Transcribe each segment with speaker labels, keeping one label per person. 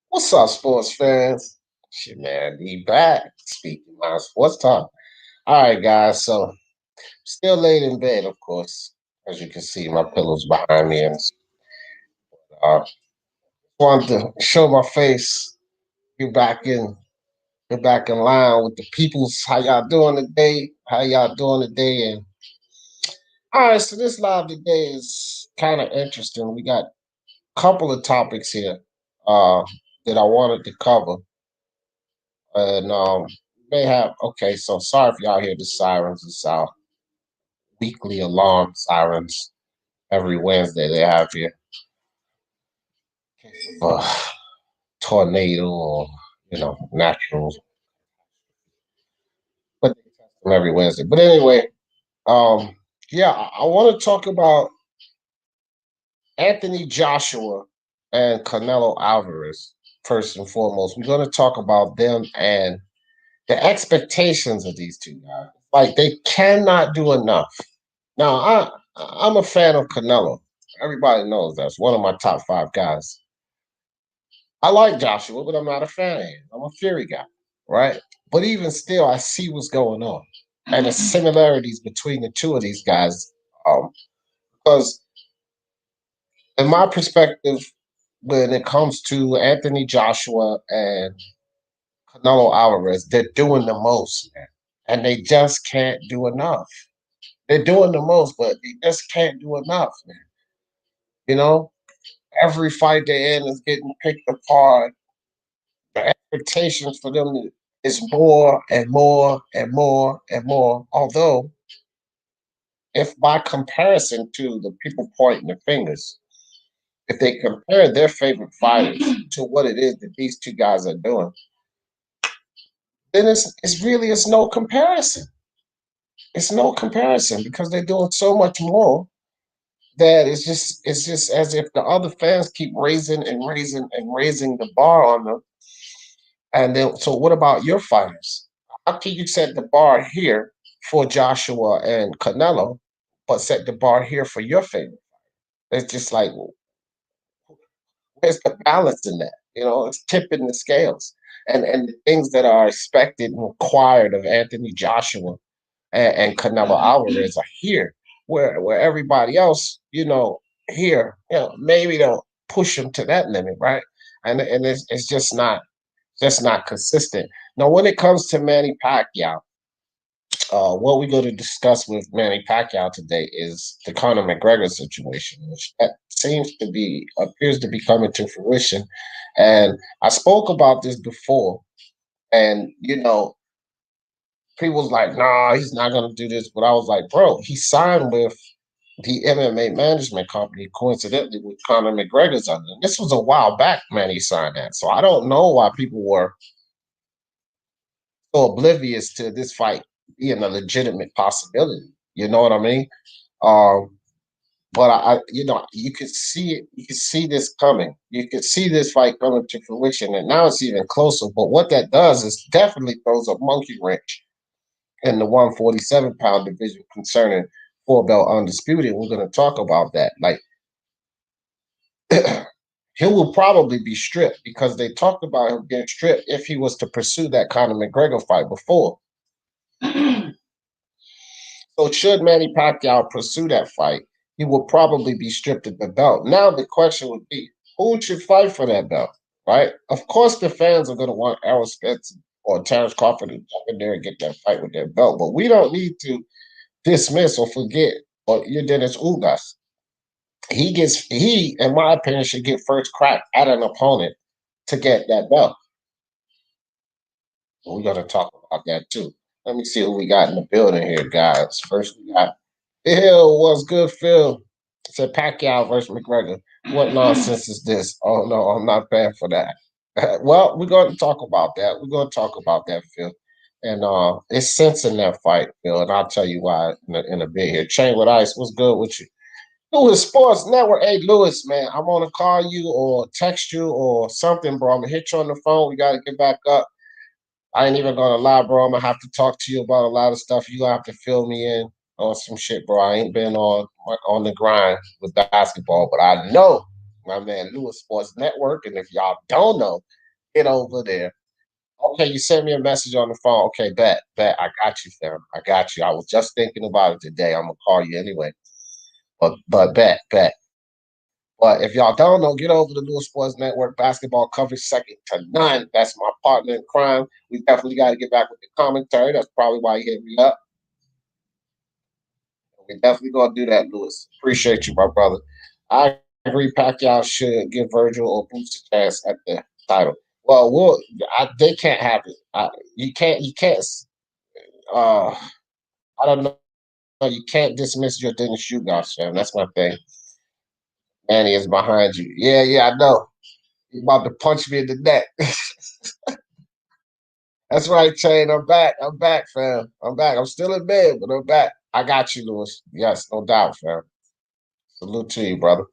Speaker 1: What's up, sports fans? Shit, man, be back. Speaking my sports talk. All right, guys. So, still laid in bed, of course. As you can see, my pillow's behind me, and uh, wanted to show my face. Get back in, get back in line with the peoples. How y'all doing today? How y'all doing today? And all right, so this live today is kind of interesting. We got a couple of topics here that I wanted to cover. And may have okay, so sorry if y'all hear the sirens. It's our weekly alarm sirens every Wednesday they have here. In case of a tornado or natural, but they test them every Wednesday. But anyway, um yeah, I want to talk about Anthony Joshua and Canelo Alvarez first and foremost. We're going to talk about them and the expectations of these two guys. Like they cannot do enough. Now, I'm a fan of Canelo. Everybody knows that's one of my top five guys. I like Joshua, but I'm not a fan of him. I'm a Fury guy, right? But even still, I see what's going on and the similarities between the two of these guys. Because in my perspective, when it comes to Anthony Joshua and Canelo Alvarez, they're doing the most, man, and they just can't do enough. They're doing the most, but they just can't do enough, man. You know, every fight they in is getting picked apart. The expectations for them is more and more and more and more. Although, if by comparison to the people pointing the fingers, if they compare their favorite fighters to what it is that these two guys are doing, then it's no comparison. It's no comparison because they're doing so much more that it's just as if the other fans keep raising and raising and raising the bar on them. And then, so what about your fighters? How can you set the bar here for Joshua and Canelo, but set the bar here for your favorite? It's just like, where's the balance in that? It's tipping the scales. And the things that are expected and required of Anthony Joshua and Canelo Alvarez are here, where everybody else, here, maybe don't push them to that limit, right? And it's just not consistent. Now, when it comes to Manny Pacquiao, what we're going to discuss with Manny Pacquiao today is the Conor McGregor situation, which that appears to be coming to fruition. And I spoke about this before, and people was like, "Nah, he's not going to do this." But I was like, "Bro, he signed with the MMA management company, coincidentally with Conor McGregor's under. This was a while back, man. He signed that, so I don't know why people were so oblivious to this fight being a legitimate possibility. You know what I mean? Um, but you could see it. You could see this coming. You could see this fight coming to fruition, and now it's even closer. But what that does is definitely throws a monkey wrench in the 147-pound division concerning four belt undisputed. We're going to talk about that. Like he will probably be stripped because they talked about him getting stripped if he was to pursue that Conor McGregor fight before. So should Manny Pacquiao pursue that fight, he will probably be stripped of the belt. Now the question would be, who should fight for that belt, right? Of course, the fans are going to want Errol, Spence, or Terence Crawford to jump in there and get that fight with their belt, but we don't need to dismiss or forget or Dennis Ugas. He, in my opinion, should get first crack at an opponent to get that belt. We're going to talk about that too. Let me see who we got in the building here, guys. First, we got Phil. What's good, Phil? It said Pacquiao versus McGregor. What nonsense is this? Oh, no, I'm not paying for that. Well, we're going to talk about that. We're going to talk about that, Phil. And it's sense in that fight, Phil, and I'll tell you why in a bit here. Chain with Ice, what's good with you? Lewis Sports Network. Hey, Lewis, man, I'm going to call you or text you or something, bro. I'm going to hit you on the phone. We got to get back up. I ain't even gonna lie, bro. I'm gonna have to talk to you about a lot of stuff. You gonna have to fill me in. on some shit, bro. I ain't been on the grind with basketball, but I know my man Lewis Sports Network, and if y'all don't know, get over there. Okay, you sent me a message on the phone. Okay, bet. I got you, fam. I got you. I was just thinking about it today. I'm gonna call you anyway. But bet. But if y'all don't know, get over to Lewis Sports Network. Basketball coverage second to none. That's my partner in crime. We definitely got to get back with the commentary. That's probably why you hit me up. We definitely gonna do that, Lewis. Appreciate you, my brother. I agree. Pacquiao should give Virgil or Boots a chance at the title. They can't have it. You can't. You can't. Uh, I don't know. You can't dismiss your Dennis Shoegoff, fam. That's my thing. Manny is behind you. Yeah, I know. He's about to punch me in the neck. That's right, Chain. I'm back, fam. I'm back. I'm still in bed, but I'm back. I got you, Lewis. Yes, no doubt, fam. Salute to you, brother.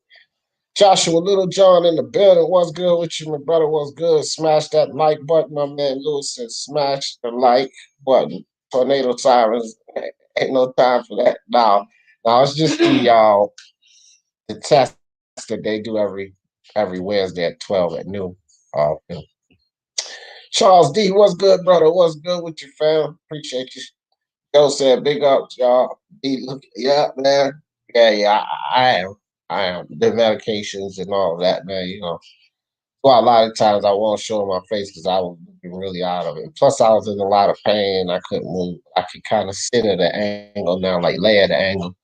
Speaker 1: Joshua Little John in the building. What's good with you, my brother? What's good? Smash that like button. My man Lewis said, smash the like button. Tornado sirens. Ain't no time for that. Now it's just the test that they do every Wednesday at 12 at noon. Yeah. Charles D, what's good, brother? What's good with you, fam? Appreciate you. Joe said, big up, y'all. D, look, yeah, man. Yeah, I am. I am. The medications and all of that, man. Well, a lot of times I won't show my face because I was looking really out of it. Plus, I was in a lot of pain. I couldn't move. I could kind of sit at an angle now, like lay at an angle,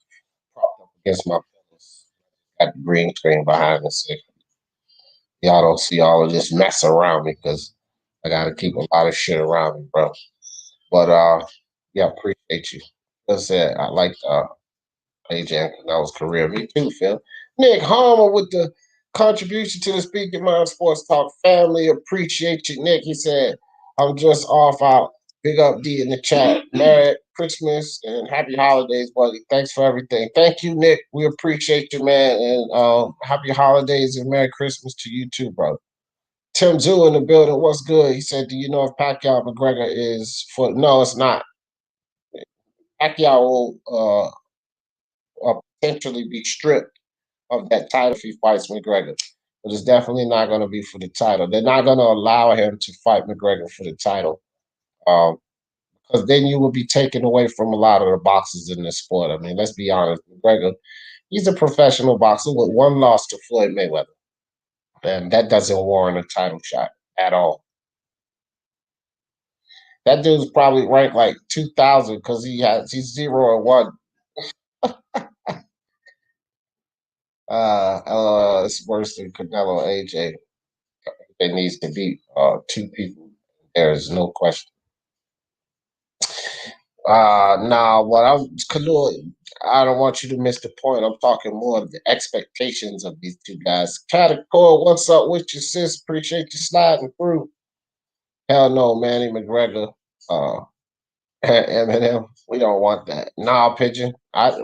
Speaker 1: propped up against my pillows. Got the green screen behind me, so y'all don't see all of this mess around me because I got to keep a lot of shit around me, bro. But yeah, appreciate you. As I said, I like AJ Canelo's career. Me too, Phil. Nick Harmer with the contribution to the Speaking Mind Sports Talk family. Appreciate you, Nick. He said, I'm just off out. Big up D in the chat. Merry Christmas and happy holidays, buddy. Thanks for everything. Thank you, Nick. We appreciate you, man. And happy holidays and Merry Christmas to you too, brother. Tim Zoo in the building. What's good? He said, do you know if Pacquiao McGregor is for? No, it's not. Pacquiao will potentially be stripped of that title if he fights McGregor. But it's definitely not going to be for the title. They're not going to allow him to fight McGregor for the title. Because then you will be taken away from a lot of the boxers in this sport. I mean, let's be honest. McGregor, he's a professional boxer with one loss to Floyd Mayweather. And that doesn't warrant a title shot at all. That dude's probably ranked like 2,000 because he's 0-1. It's worse than Canelo AJ. It needs to beat two people. There is no question. Nah, I don't want you to miss the point. I'm talking more of the expectations of these two guys. Catacor, what's up with you, sis? Appreciate you sliding through. Hell no, Manny McGregor, Eminem. We don't want that. Nah, Pigeon.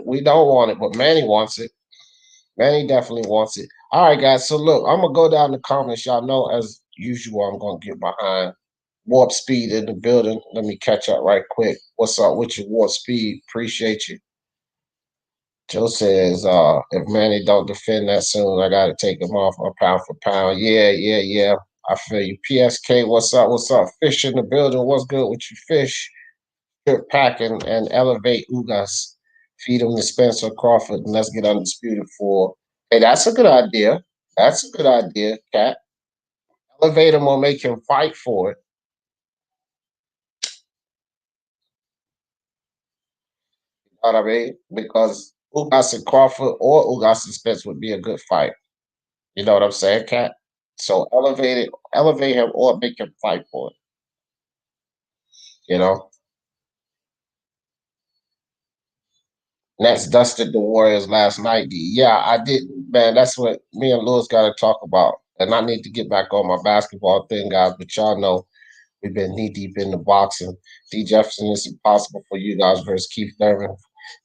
Speaker 1: We don't want it, but Manny wants it. Manny definitely wants it. All right, guys. So look, I'm gonna go down the comments. Y'all know, as usual, I'm gonna get behind Warp Speed in the building. Let me catch up right quick. What's up with you, Warp Speed? Appreciate you. Joe says, if Manny don't defend that soon, I gotta take him off my pound for pound. Yeah. I feel you. PSK, what's up? What's up? Fish in the building. What's good with you, Fish? Good pack and elevate Ugas. Feed him to Spencer Crawford and let's get undisputed for. Hey, that's a good idea. That's a good idea, Cat. Elevate him or make him fight for it. You know what I mean? Because Ugas and Crawford or Ugas and Spence would be a good fight. You know what I'm saying, Cat? So elevate him or make him fight for it. You know? Nets dusted the Warriors last night. Yeah, I did, man. That's what me and Lewis got to talk about. And I need to get back on my basketball thing, guys. But y'all know we've been knee deep in the boxing. D. Jefferson is impossible for you guys versus Keith Thurman.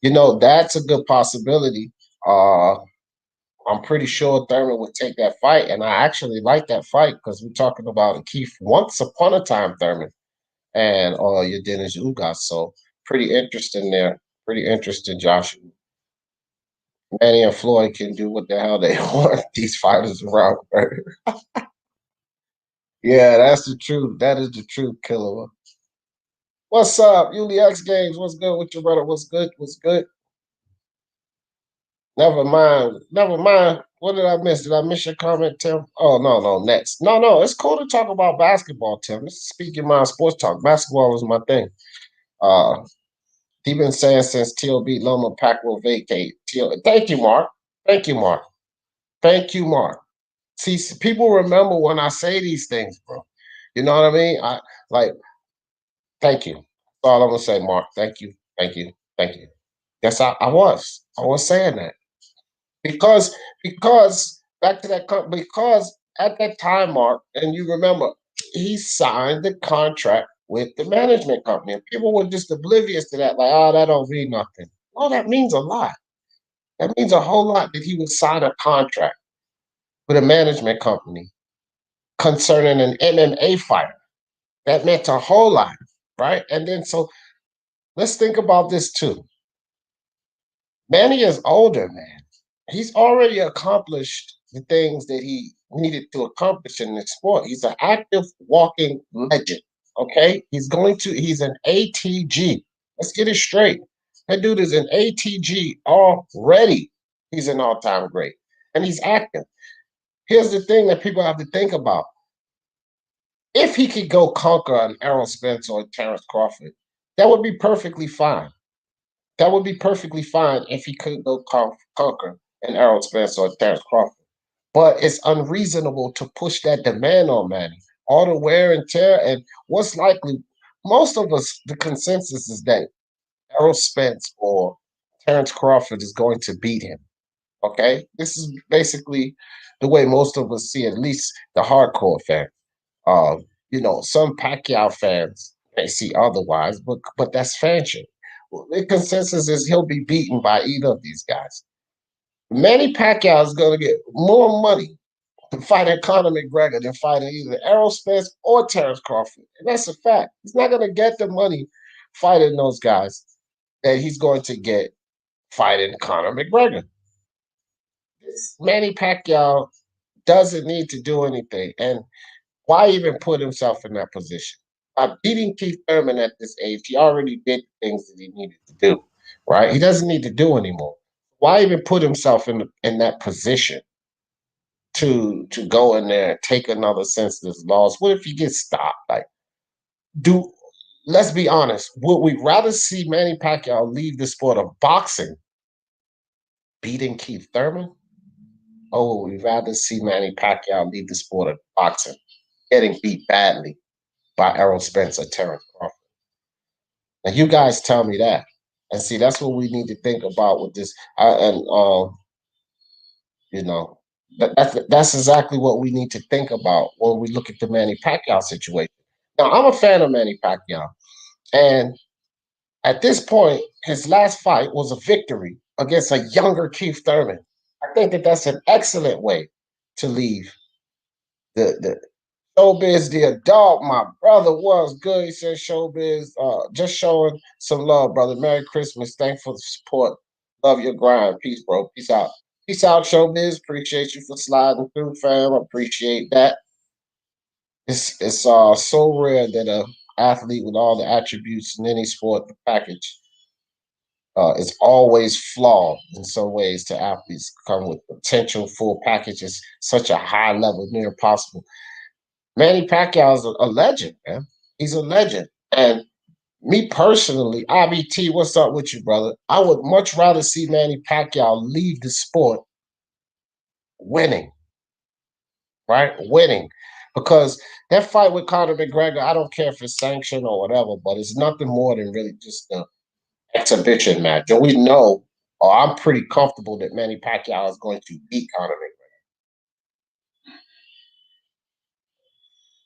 Speaker 1: You know, that's a good possibility. I'm pretty sure Thurman would take that fight. And I actually like that fight because we're talking about Keith once upon a time Thurman and your Dennis Ugas. So pretty interesting there. Pretty interesting, Joshua. Manny and Floyd can do what the hell they want. These fighters around. Yeah, that's the truth. That is the truth, Killer. What's up, Uli X Games? What's good with your brother? What's good? What's good? Never mind. Never mind. What did I miss? Did I miss your comment, Tim? Oh, no, no, next. No, no, it's cool to talk about basketball, Tim. This is Speaking My Sports Talk. Basketball is my thing. Uh, he been saying since Teal beat Loma Pack will vacate. Teal, thank you, Mark. Thank you, Mark. Thank you, Mark. See, people remember when I say these things, bro. You know what I mean? I like. Thank you. That's all I'm gonna say, Mark. Thank you. Thank you. Thank you. Yes, I was. I was saying that because back to that because at that time, Mark, and you remember, he signed the contract with the management company, and people were just oblivious to that. Like, oh, that don't mean nothing. Oh, that means a lot. That means a whole lot that he would sign a contract with a management company concerning an MMA fighter. That meant a whole lot, right? And then so let's think about this too. Manny is older, man. He's already accomplished the things that he needed to accomplish in this sport. He's an active walking legend. Okay. He's an ATG. Let's get it straight. That dude is an ATG already. He's an all-time great. And he's active. Here's the thing that people have to think about. If he could go conquer an Errol Spence or Terence Crawford, that would be perfectly fine. That would be perfectly fine if he could go conquer an Errol Spence or Terence Crawford. But it's unreasonable to push that demand on Manny. All the wear and tear, and what's likely, most of us, the consensus is that Errol Spence or Terence Crawford is going to beat him. Okay? This is basically the way most of us see it, at least the hardcore fan. Some Pacquiao fans may see otherwise, but that's fanship. The consensus is he'll be beaten by either of these guys. Manny Pacquiao is going to get more money to fighting Conor McGregor than fighting either Errol Spence or Terence Crawford. And that's a fact. He's not going to get the money fighting those guys that he's going to get fighting Conor McGregor. Manny Pacquiao doesn't need to do anything. And why even put himself in that position? By beating Keith Thurman at this age, he already did the things that he needed to do, right? He doesn't need to do anymore. Why even put himself in that position to go in there and take another senseless loss? What if he gets stopped? Like, do let's be honest. Would we rather see Manny Pacquiao leave the sport of boxing beating Keith Thurman? Or would we rather see Manny Pacquiao leave the sport of boxing getting beat badly by Errol Spence or Terence Crawford? Now, you guys tell me that. And see, that's what we need to think about with this. You know, that's exactly what we need to think about when we look at the Manny Pacquiao situation. Now, I'm a fan of Manny Pacquiao, and at this point, his last fight was a victory against a younger Keith Thurman. I think that that's an excellent way to leave the Showbiz, the adult, my brother was good. He said Showbiz, just showing some love, brother. Merry Christmas. Thanks for the support. Love your grind. Peace, bro. Peace out. Peace out, Showbiz. Appreciate you for sliding through, fam. Appreciate that. It's so rare that a athlete with all the attributes in any sport package is always flawed in some ways to athletes come with potential full packages, such a high level, near impossible. Manny Pacquiao is a legend, man. He's a legend. And me personally, IBT, what's up with you, brother? I would much rather see Manny Pacquiao leave the sport winning, right? Winning. Because that fight with Conor McGregor, I don't care if it's sanctioned or whatever, but it's nothing more than really just an exhibition match. And we know, or I'm pretty comfortable that Manny Pacquiao is going to beat Conor McGregor.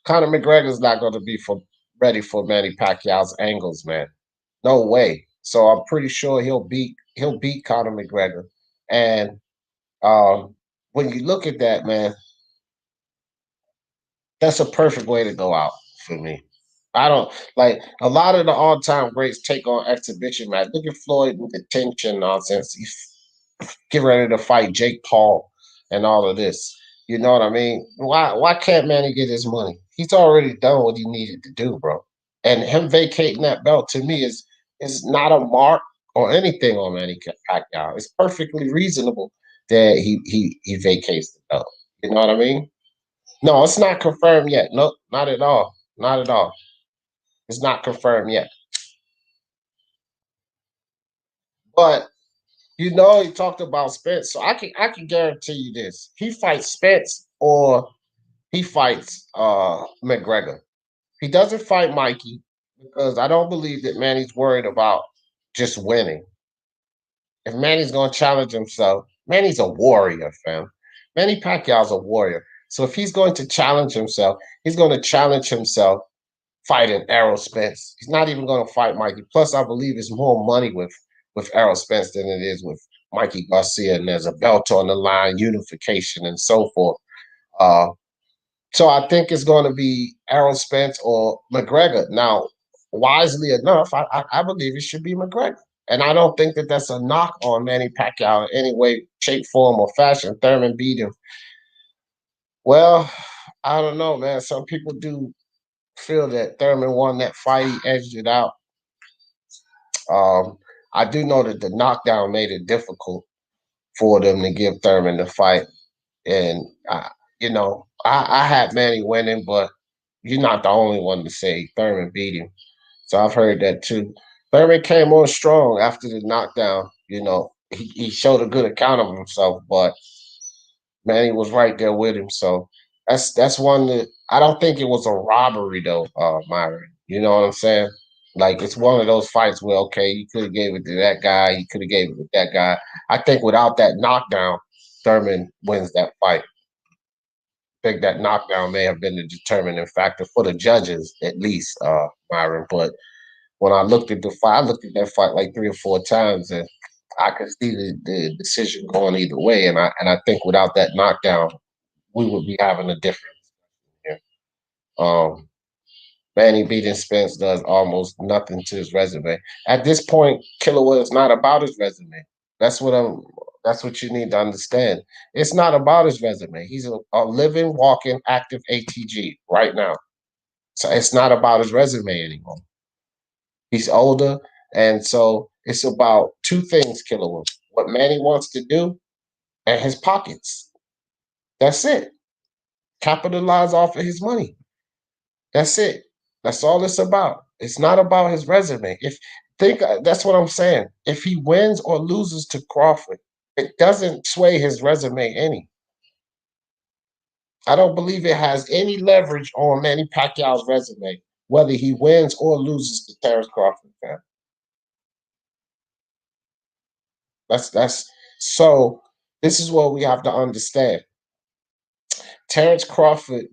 Speaker 1: Conor McGregor's not going to be ready for Manny Pacquiao's angles, man. No way. So I'm pretty sure he'll beat Conor McGregor. And when you look at that, man, that's a perfect way to go out for me. I don't like a lot of the all-time greats take on exhibition match. Look at Floyd with the tension nonsense. He's getting ready to fight Jake Paul and all of this. You know what I mean? Why can't Manny get his money? He's already done what he needed to do, bro. And him vacating that belt to me is not a mark or anything on Manny Pacquiao. It's perfectly reasonable that he vacates the belt. You know what I mean? No, it's not confirmed yet. No, not at all. Not at all. It's not confirmed yet. But he talked about Spence, so I can guarantee you this: he fights Spence or he fights McGregor. He doesn't fight Mikey because I don't believe that Manny's worried about just winning. If Manny's going to challenge himself, Manny's a warrior, fam. Manny Pacquiao's a warrior. So if he's going to challenge himself, he's going to challenge himself fighting Errol Spence. He's not even going to fight Mikey. Plus, I believe it's more money with Errol Spence than it is with Mikey Garcia, and there's a belt on the line, unification, and so forth. Uh, so I think it's going to be Errol Spence or McGregor. Now, wisely enough, I believe it should be McGregor. And I don't think that that's a knock on Manny Pacquiao in any way, shape, form, or fashion. Thurman beat him. Well, I don't know, man. Some people do feel that Thurman won that fight. He edged it out. Um, I do know that the knockdown made it difficult for them to give Thurman the fight. And, I had Manny winning, but you're not the only one to say Thurman beat him. So I've heard that too. Thurman came on strong after the knockdown. He showed a good account of himself, but Manny was right there with him. So that's one that I don't think it was a robbery though, Myron. You know what I'm saying? Like it's one of those fights where okay, you could have gave it to that guy, you could have gave it to that guy. I think without that knockdown, Thurman wins that fight. I think that knockdown may have been the determining factor for the judges, at least, Myron. But when I looked at the fight, I looked at that fight like 3 or 4 times, and I could see the decision going either way. And I think without that knockdown, we would be having a difference here. Um, Manny beating Spence does almost nothing to his resume. At this point, Killer is not about his resume. That's what I'm. That's what you need to understand. It's not about his resume. He's a living, walking, active ATG right now. So it's not about his resume anymore. He's older, and so it's about two things, Killer Will. What Manny wants to do and his pockets. That's it. Capitalize off of his money. That's it. That's all it's about. It's not about his resume. If think That's what I'm saying. If he wins or loses to Crawford, it doesn't sway his resume any. I don't believe it has any leverage on Manny Pacquiao's resume, whether he wins or loses to Terence Crawford. Man. That's so. This is what we have to understand. Terence Crawford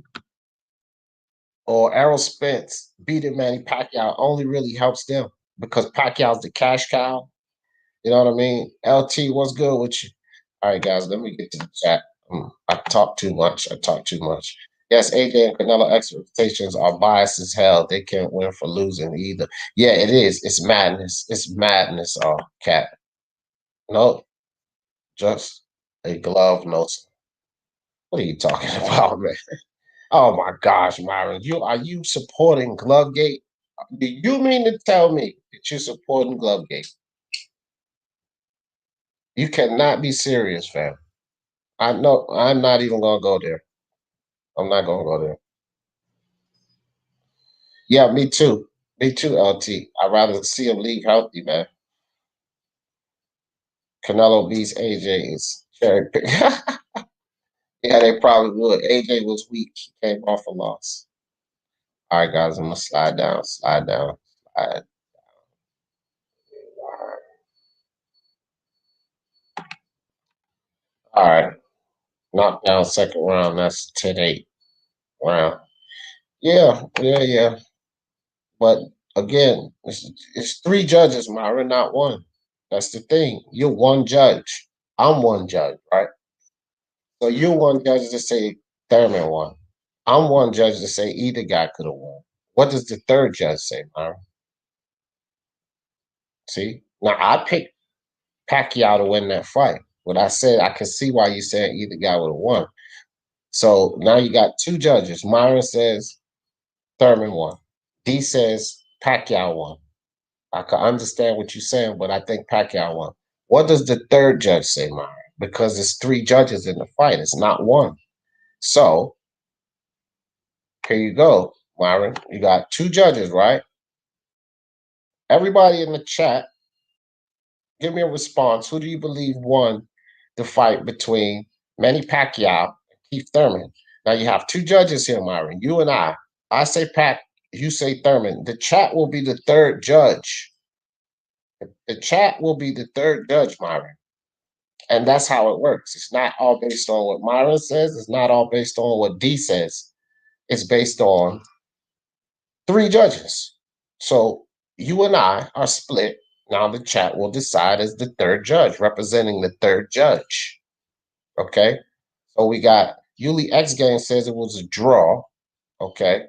Speaker 1: or Errol Spence beating Manny Pacquiao only really helps them because Pacquiao's the cash cow. You know what I mean? LT, what's good with you? All right, guys, let me get to the chat. I talk too much. I talk too much. Yes, AJ and Canelo expectations are biased as hell. They can't win for losing either. Yeah, it is. It's madness. It's madness, cat. No, just a glove, no. What are you talking about, man? Oh my gosh, Myron, are you supporting Glovegate? Do you mean to tell me that you're supporting Glovegate? You cannot be serious, fam. I know I'm not even gonna go there. I'm not gonna go there. Yeah, me too. Me too, LT. I'd rather see him leave healthy, man. Canelo beats AJ is cherry pick. Yeah, they probably would. AJ was weak. He came off a loss. All right, guys, I'm gonna slide down, slide down, slide. All right. Knockdown second round. That's 10-8 round. Yeah, yeah, yeah. But again, it's three judges, Myra, not one. That's the thing. You're one judge. I'm one judge, right? So you're one judge to say Thurman won. I'm one judge to say either guy could have won. What does the third judge say, Myron? See? Now, I picked Pacquiao to win that fight. What I said, I can see why you said either guy would have won. So now you got two judges. Myron says Thurman won. D says Pacquiao won. I can understand what you're saying, but I think Pacquiao won. What does the third judge say, Myron? Because it's three judges in the fight. It's not one. So here you go, Myron. You got two judges, right? Everybody in the chat, give me a response. Who do you believe won the fight between Manny Pacquiao and Keith Thurman? Now you have two judges here, Myron. You and I. I say Pac, you say Thurman. The chat will be the third judge. The chat will be the third judge, Myron. And that's how it works. It's not all based on what Myron says. It's not all based on what D says. It's based on three judges. So you and I are split. Now the chat will decide as the third judge, representing the third judge. Okay. So we got Yuli X Game says it was a draw. Okay.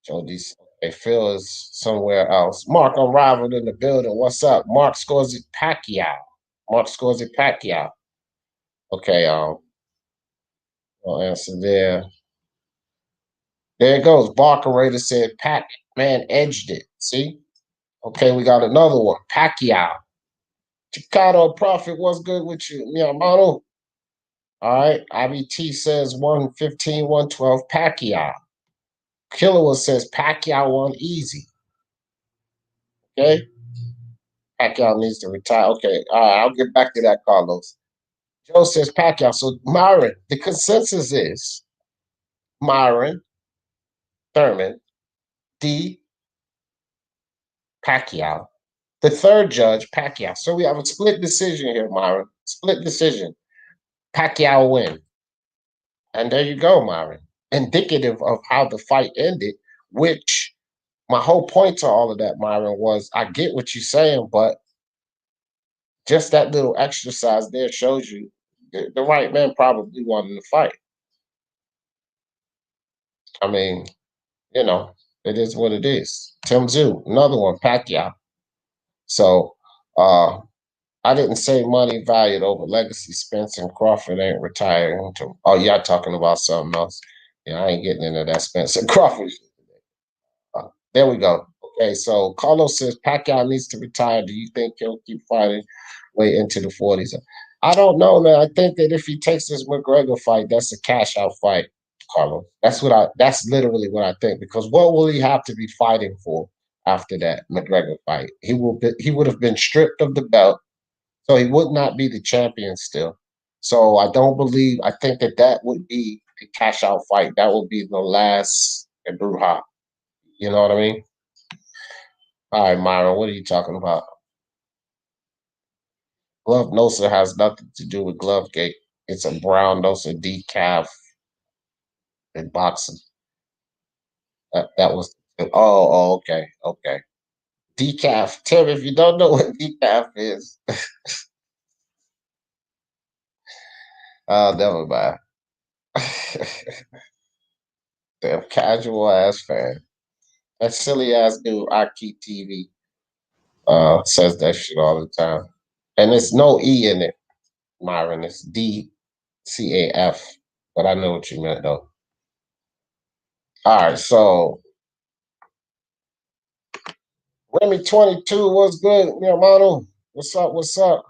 Speaker 1: So these Phil is somewhere else. Mark Unrivaled in the building. What's up? Mark scores it Pacquiao. Mark scores it Pacquiao. Okay, I'll answer there. There it goes. Barker Raider said Pac man edged it. See? Okay, we got another one. Pacquiao. Chicado Prophet, what's good with you? Miyamoto. All right. IBT says 115, 112. Pacquiao. Killer says Pacquiao won easy. Okay. Pacquiao needs to retire. Okay. All right. I'll get back to that, Carlos. Joe says Pacquiao. So Myron, the consensus is Myron, Thurman, D, Pacquiao. The third judge, Pacquiao. So we have a split decision here, Myron. Split decision. Pacquiao win. And there you go, Myron. Indicative of how the fight ended, which my whole point to all of that, Myron, was I get what you're saying, but just that little exercise there shows you the right man probably won the fight. I mean, you know, it is what it is. Tim Zoo, another one, Pacquiao. So I didn't say money valued over legacy. Spence and Crawford ain't retiring. Oh, y'all talking about something else. Yeah, I ain't getting into that Spence and Crawford. There we go. Okay, so Carlos says Pacquiao needs to retire. Do you think he'll keep fighting way into the 40s? I don't know, man. I think that if he takes this McGregor fight, that's a cash out fight, Carlos. That's literally what I think. Because what will he have to be fighting for after that McGregor fight? He would have been stripped of the belt, so he would not be the champion still. So I think that would be a cash out fight. That would be the last Bruja. You know what I mean? All right, Myron, what are you talking about? Glove Nosa has nothing to do with Glovegate. It's a brown Nosa decaf in boxing. That was okay, okay. Decaf. Tim, if you don't know what decaf is, never mind. Damn casual ass fan. That silly ass dude, Aki TV, says that shit all the time. And there's no E in it, Myron. It's DCAF. But I know what you meant though. All right, so Remy 22, what's good? Mi hermano, what's up? What's up?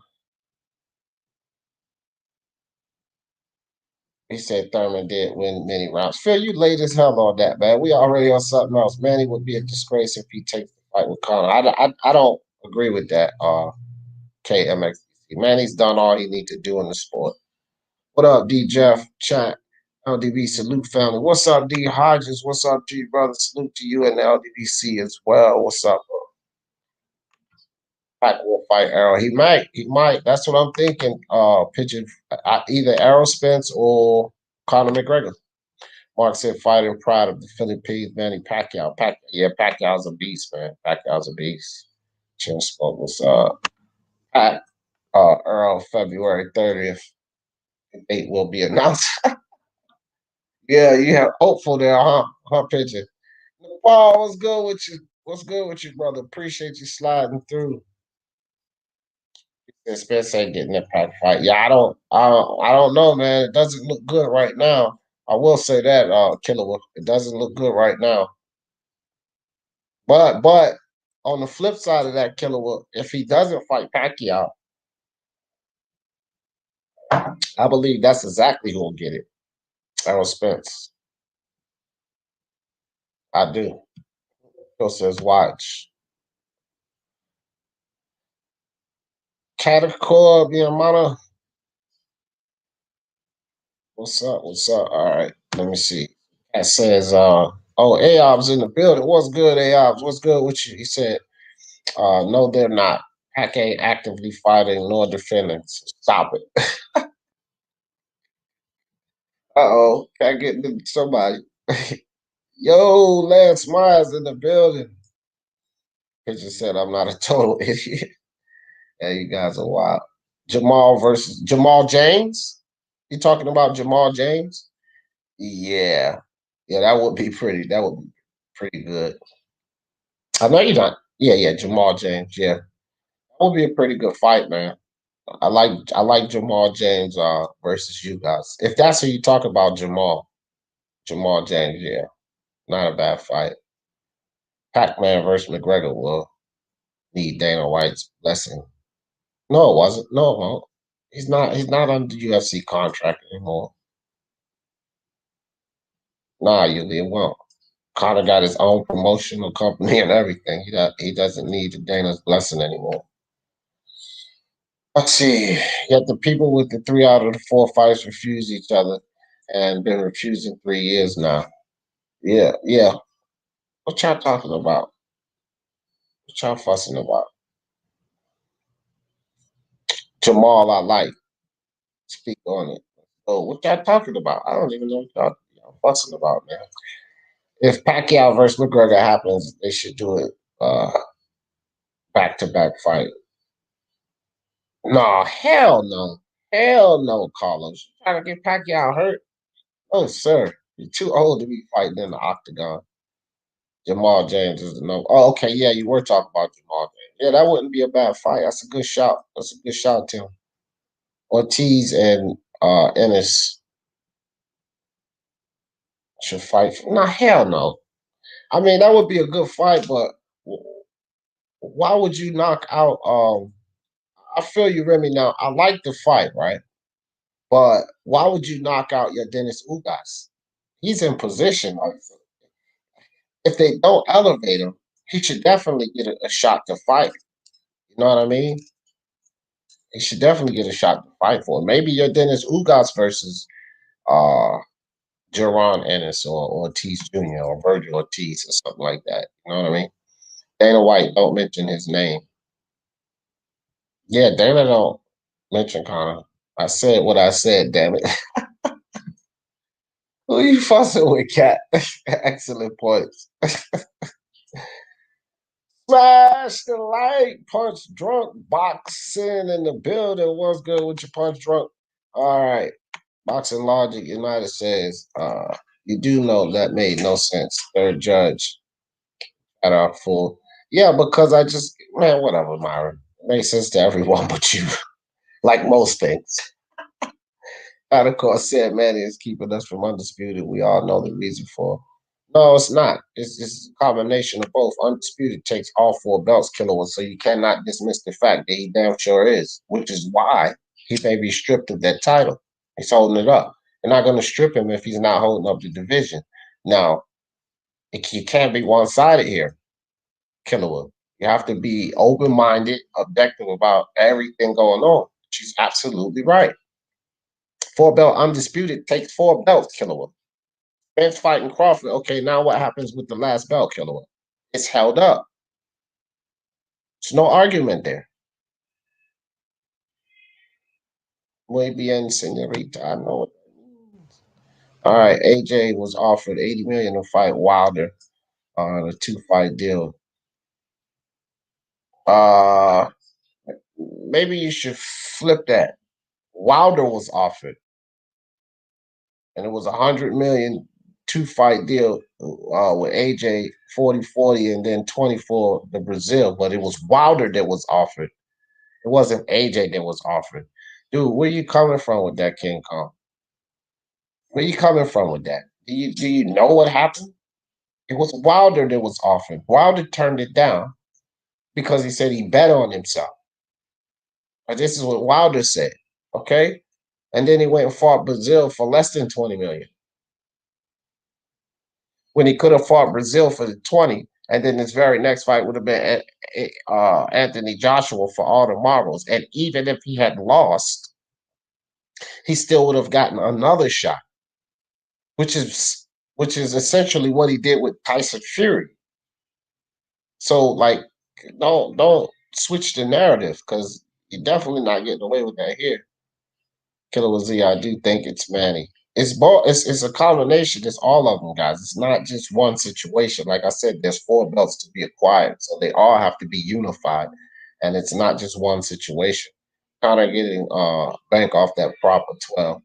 Speaker 1: He said Thurman did win many rounds. Phil, you late as hell on that, man. We already on something else. Manny would be a disgrace if he takes the fight with Conor. I don't agree with that, KMXDC. Manny's done all he need to do in the sport. What up, D Jeff? Chat. LDB salute family. What's up, D Hodges? What's up, G brother? Salute to you and the LDBC as well. What's up, bro? Pac will fight Errol. He might. That's what I'm thinking. Pitching either Errol Spence or Conor McGregor. Mark said, fighting pride of the Philippines, Manny Pacquiao. Pacquiao's a beast, man. Pacquiao's a beast. Jim spoke was Pat Earl, February 30th. The date will be announced. Yeah, you have hopeful there, huh? Huh, pitching. Paul, what's good with you? What's good with you, brother? Appreciate you sliding through. Spence ain't getting that pack fight. Yeah, I don't know, man. It doesn't look good right now. I will say that, Killer. It doesn't look good right now. But on the flip side of that, Killer, if he doesn't fight Pacquiao, I believe that's exactly who'll get it. Errol Spence. I do. Phil says, watch. Catacor, the amount of what's up? What's up? All right, let me see. That says, oh, Aob's in the building. What's good, Aob's? What's good with you? He said, no, they're not. Pac ain't actively fighting nor defending. So stop it. Uh-oh, can't get to somebody. Yo, Lance Myers in the building. He just said I'm not a total idiot. Yeah, you guys are wild. Jamal versus Jamal James. You talking about Jamal James? Yeah. Yeah, that would be pretty. That would be pretty good. I know you're not. Yeah, yeah, Jamal James. Yeah. That would be a pretty good fight, man. I like Jamal James versus you guys. If that's who you talk about, Jamal James, yeah. Not a bad fight. Pac-Man versus McGregor will need Dana White's blessing. No, it wasn't. No, it won't. He's not under UFC contract anymore. Nah, it won't. Conor got his own promotional company and everything. He doesn't need Dana's blessing anymore. Let's see. Yet the people with the 3 out of the 4 fights refuse each other and been refusing 3 years now. Yeah, yeah. What y'all talking about? What y'all fussing about? Jamal, I like. Speak on it. Oh, what y'all talking about? I don't even know what y'all fussing about, man. If Pacquiao versus McGregor happens, they should do it back to back fight. No, hell no. Hell no, Carlos. You trying to get Pacquiao hurt? Oh, sir. You're too old to be fighting in the octagon. Jamal James is the number. Oh, okay. Yeah, you were talking about Jamal James. Yeah, that wouldn't be a bad fight. That's a good shot. That's a good shot, Tim. Ortiz and Ennis should fight. Nah, hell no. I mean, that would be a good fight, but why would you knock out? I feel you, Remy. Now, I like the fight, right? But why would you knock out your Dennis Ugas? He's in position. Like, if they don't elevate him, he should definitely get a shot to fight. You know what I mean? He should definitely get a shot to fight for. Maybe your Dennis Ugas versus uh Jerron Ennis or Ortiz Jr. or Virgil Ortiz or something like that. You know what I mean? Dana White, don't mention his name. Yeah, Dana don't mention Connor. I said what I said, damn it. Who you fussing with, Cat? Excellent points. Smash the like, punch drunk, boxing in the building. What's good with your punch drunk? All right. Boxing Logic United says, you do know that made no sense. Third judge at our full. Yeah, because I just, man, whatever, Myron. It makes sense to everyone but you, like most things. And of course, said Manny is keeping us from undisputed. We all know the reason for. No, it's not. It's just a combination of both. Undisputed takes all 4 belts, Killer, so you cannot dismiss the fact that he damn sure is, which is why he may be stripped of that title. He's holding it up. They're not going to strip him if he's not holding up the division. Now, you can't be one-sided here, Killer. You have to be open-minded, objective about everything going on. She's absolutely right. 4 belt undisputed takes 4 belts, Killer. Spence fighting Crawford. Okay, now what happens with the last belt, Killer? It's held up. There's no argument there. Muy bien, senorita. I know what that means. All right, AJ was offered 80 million to fight Wilder on a 2-fight deal. Uh Maybe you should flip that. Wilder was offered, and it was 100 million 2-fight deal with AJ 40-40 and then 24 the Brazil, but it was Wilder that was offered. It wasn't AJ that was offered. Dude, where you coming from with that, King Kong? Where you coming from with that? Do you know what happened? It was Wilder that was offered. Wilder turned it down because he said he bet on himself. But this is what Wilder said. Okay. And then he went and fought Brazil for less than 20 million. When he could have fought Brazil for the 20. And then his very next fight would have been Anthony Joshua for all the marbles. And even if he had lost, he still would have gotten another shot, which is essentially what he did with Tyson Fury. So like, don't switch the narrative because you're definitely not getting away with that here. Killer with Z, I do think it's Manny. It's both. It's a combination. It's all of them, guys. It's not just one situation. Like I said, there's 4 belts to be acquired, so they all have to be unified, and it's not just one situation. Kind of getting bank off that proper 12.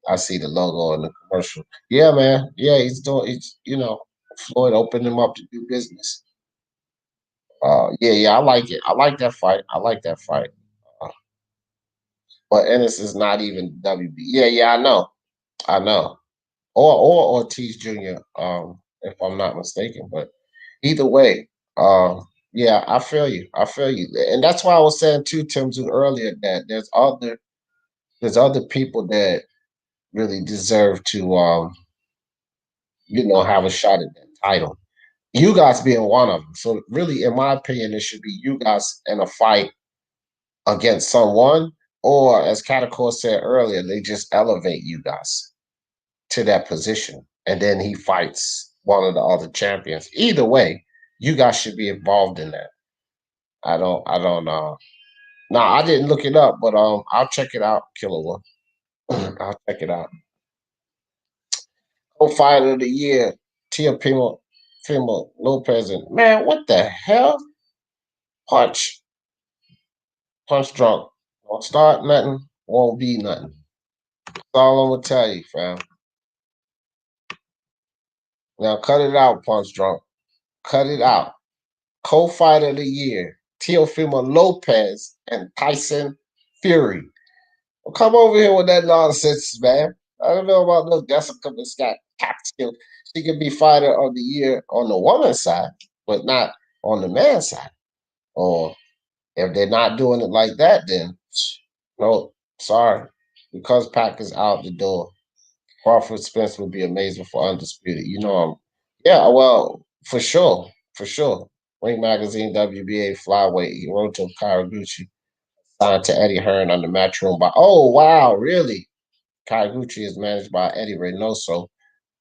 Speaker 1: I see the logo in the commercial. Yeah, man. Yeah, he's doing. It's Floyd opened him up to do business. Yeah. I like it. I like that fight. I like that fight. Uh, but Ennis is not even WB. Yeah. I know. Or Ortiz Jr. If I'm not mistaken. But either way, yeah, I feel you. I feel you, and that's why I was saying too, Tim, too earlier that there's other people that really deserve to have a shot at that title. You guys being one of them. So really, in my opinion, it should be you guys in a fight against someone, or as Catacor said earlier, they just elevate you guys to that position, and then he fights one of the other champions. Either way, you guys should be involved in that. I don't know. No, I didn't look it up, but I'll check it out, Killer One. I'll check it out. Co-fighter of the year, Tia Fimo Lopez, and man, what the hell? Punch, punch drunk. Don't start nothing, won't be nothing. That's all I'm gonna tell you, fam. Now cut it out, punch drunk. Cut it out. Co-fighter of the year, Teofimo Lopez and Tyson Fury. Well, come over here with that nonsense, man. I don't know about no Jessica Scott Catskill. She could be fighter of the year on the woman's side, but not on the man's side. Or if they're not doing it like that, then no, sorry. Because Pac is out the door. Crawford Spence would be amazing for undisputed. Yeah, well, for sure, for sure. Ring Magazine, WBA flyweight, Hiroto Karaguchi signed to Eddie Hearn on the Matchroom by. Oh wow, really? Karaguchi is managed by Eddie Reynoso,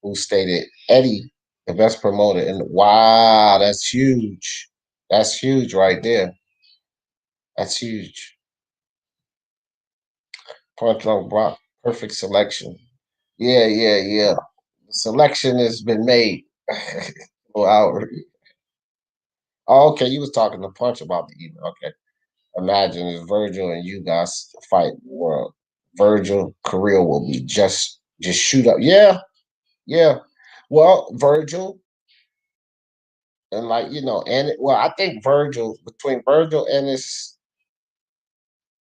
Speaker 1: who stated Eddie, the best promoter. And wow, that's huge. That's huge right there. That's huge. Punch Drunk Brock, perfect selection. Yeah. The selection has been made. Wow. Oh, okay, you was talking to Punch about the email. Okay. Imagine if Virgil and you guys fight the world. Virgil career will be just shoot up. Yeah. Well, Virgil and I think Virgil between Virgil and his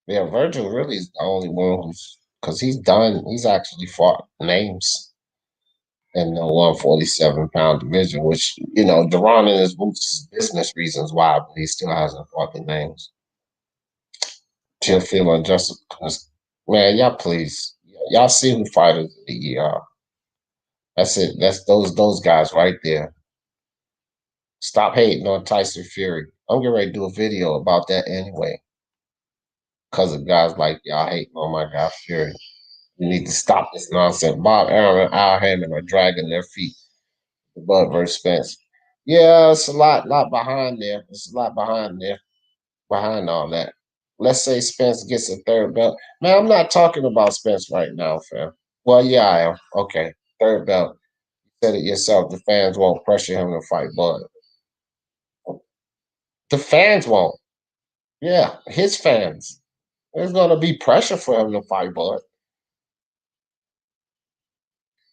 Speaker 1: Virgil really is the only one who's because he's actually fought names in the 147-pound division, which Deron and his boots business reasons why, but he still hasn't fought the names. Still feeling just man, y'all please. Y'all see who fighters of the year are. That's it. That's those guys right there. Stop hating on Tyson Fury. I'm getting ready to do a video about that anyway. Because of guys like y'all hating on my guy Fury. You need to stop this nonsense. Bob Arum and Al Hammond are dragging their feet. The Bud versus Spence. Yeah, it's a lot behind there. It's a lot behind there. Behind all that. Let's say Spence gets a third belt. Man, I'm not talking about Spence right now, fam. Well, yeah, I am. Okay. Third belt. You said it yourself. The fans won't pressure him to fight Bud. The fans won't. Yeah, his fans. There's gonna be pressure for him to fight Bud.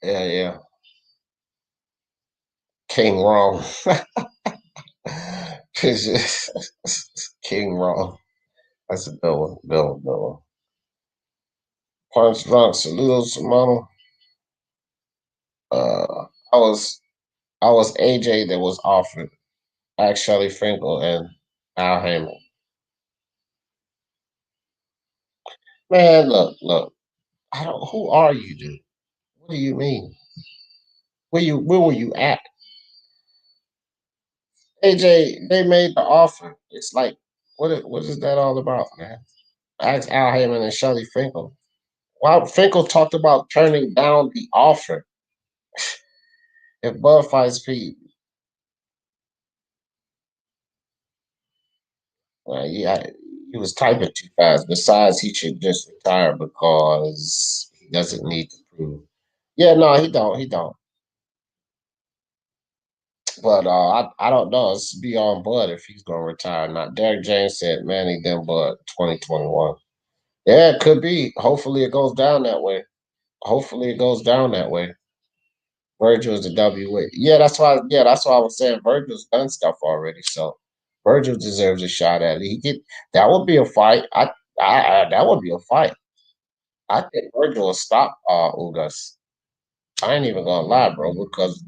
Speaker 1: Yeah. King wrong. King wrong. That's a good one. Good one. Good one. Punch drunk. Saludos, Simano. I was AJ that was offered. Ask Shelly Finkel and Al Heyman. Man, look. I don't. Who are you, dude? What do you mean? Where were you at? AJ, they made the offer. It's like, what is that all about, man? Ask Al Heyman and Shelly Finkel. Wow, Finkel talked about turning down the offer if Bud fights Pete. Yeah, he was typing too fast. Besides, he should just retire because he doesn't need to prove. Yeah, no, he don't. He don't. But I don't know. It's beyond Bud if he's gonna retire or not. Derek James said Manny then Bud 2021. Yeah, it could be. Hopefully it goes down that way. Hopefully it goes down that way. Virgil is the WA. Yeah, that's why I was saying Virgil's done stuff already. So Virgil deserves a shot at it. He get that would be a fight. That would be a fight. I think Virgil will stop Ugas. I ain't even gonna lie, bro, because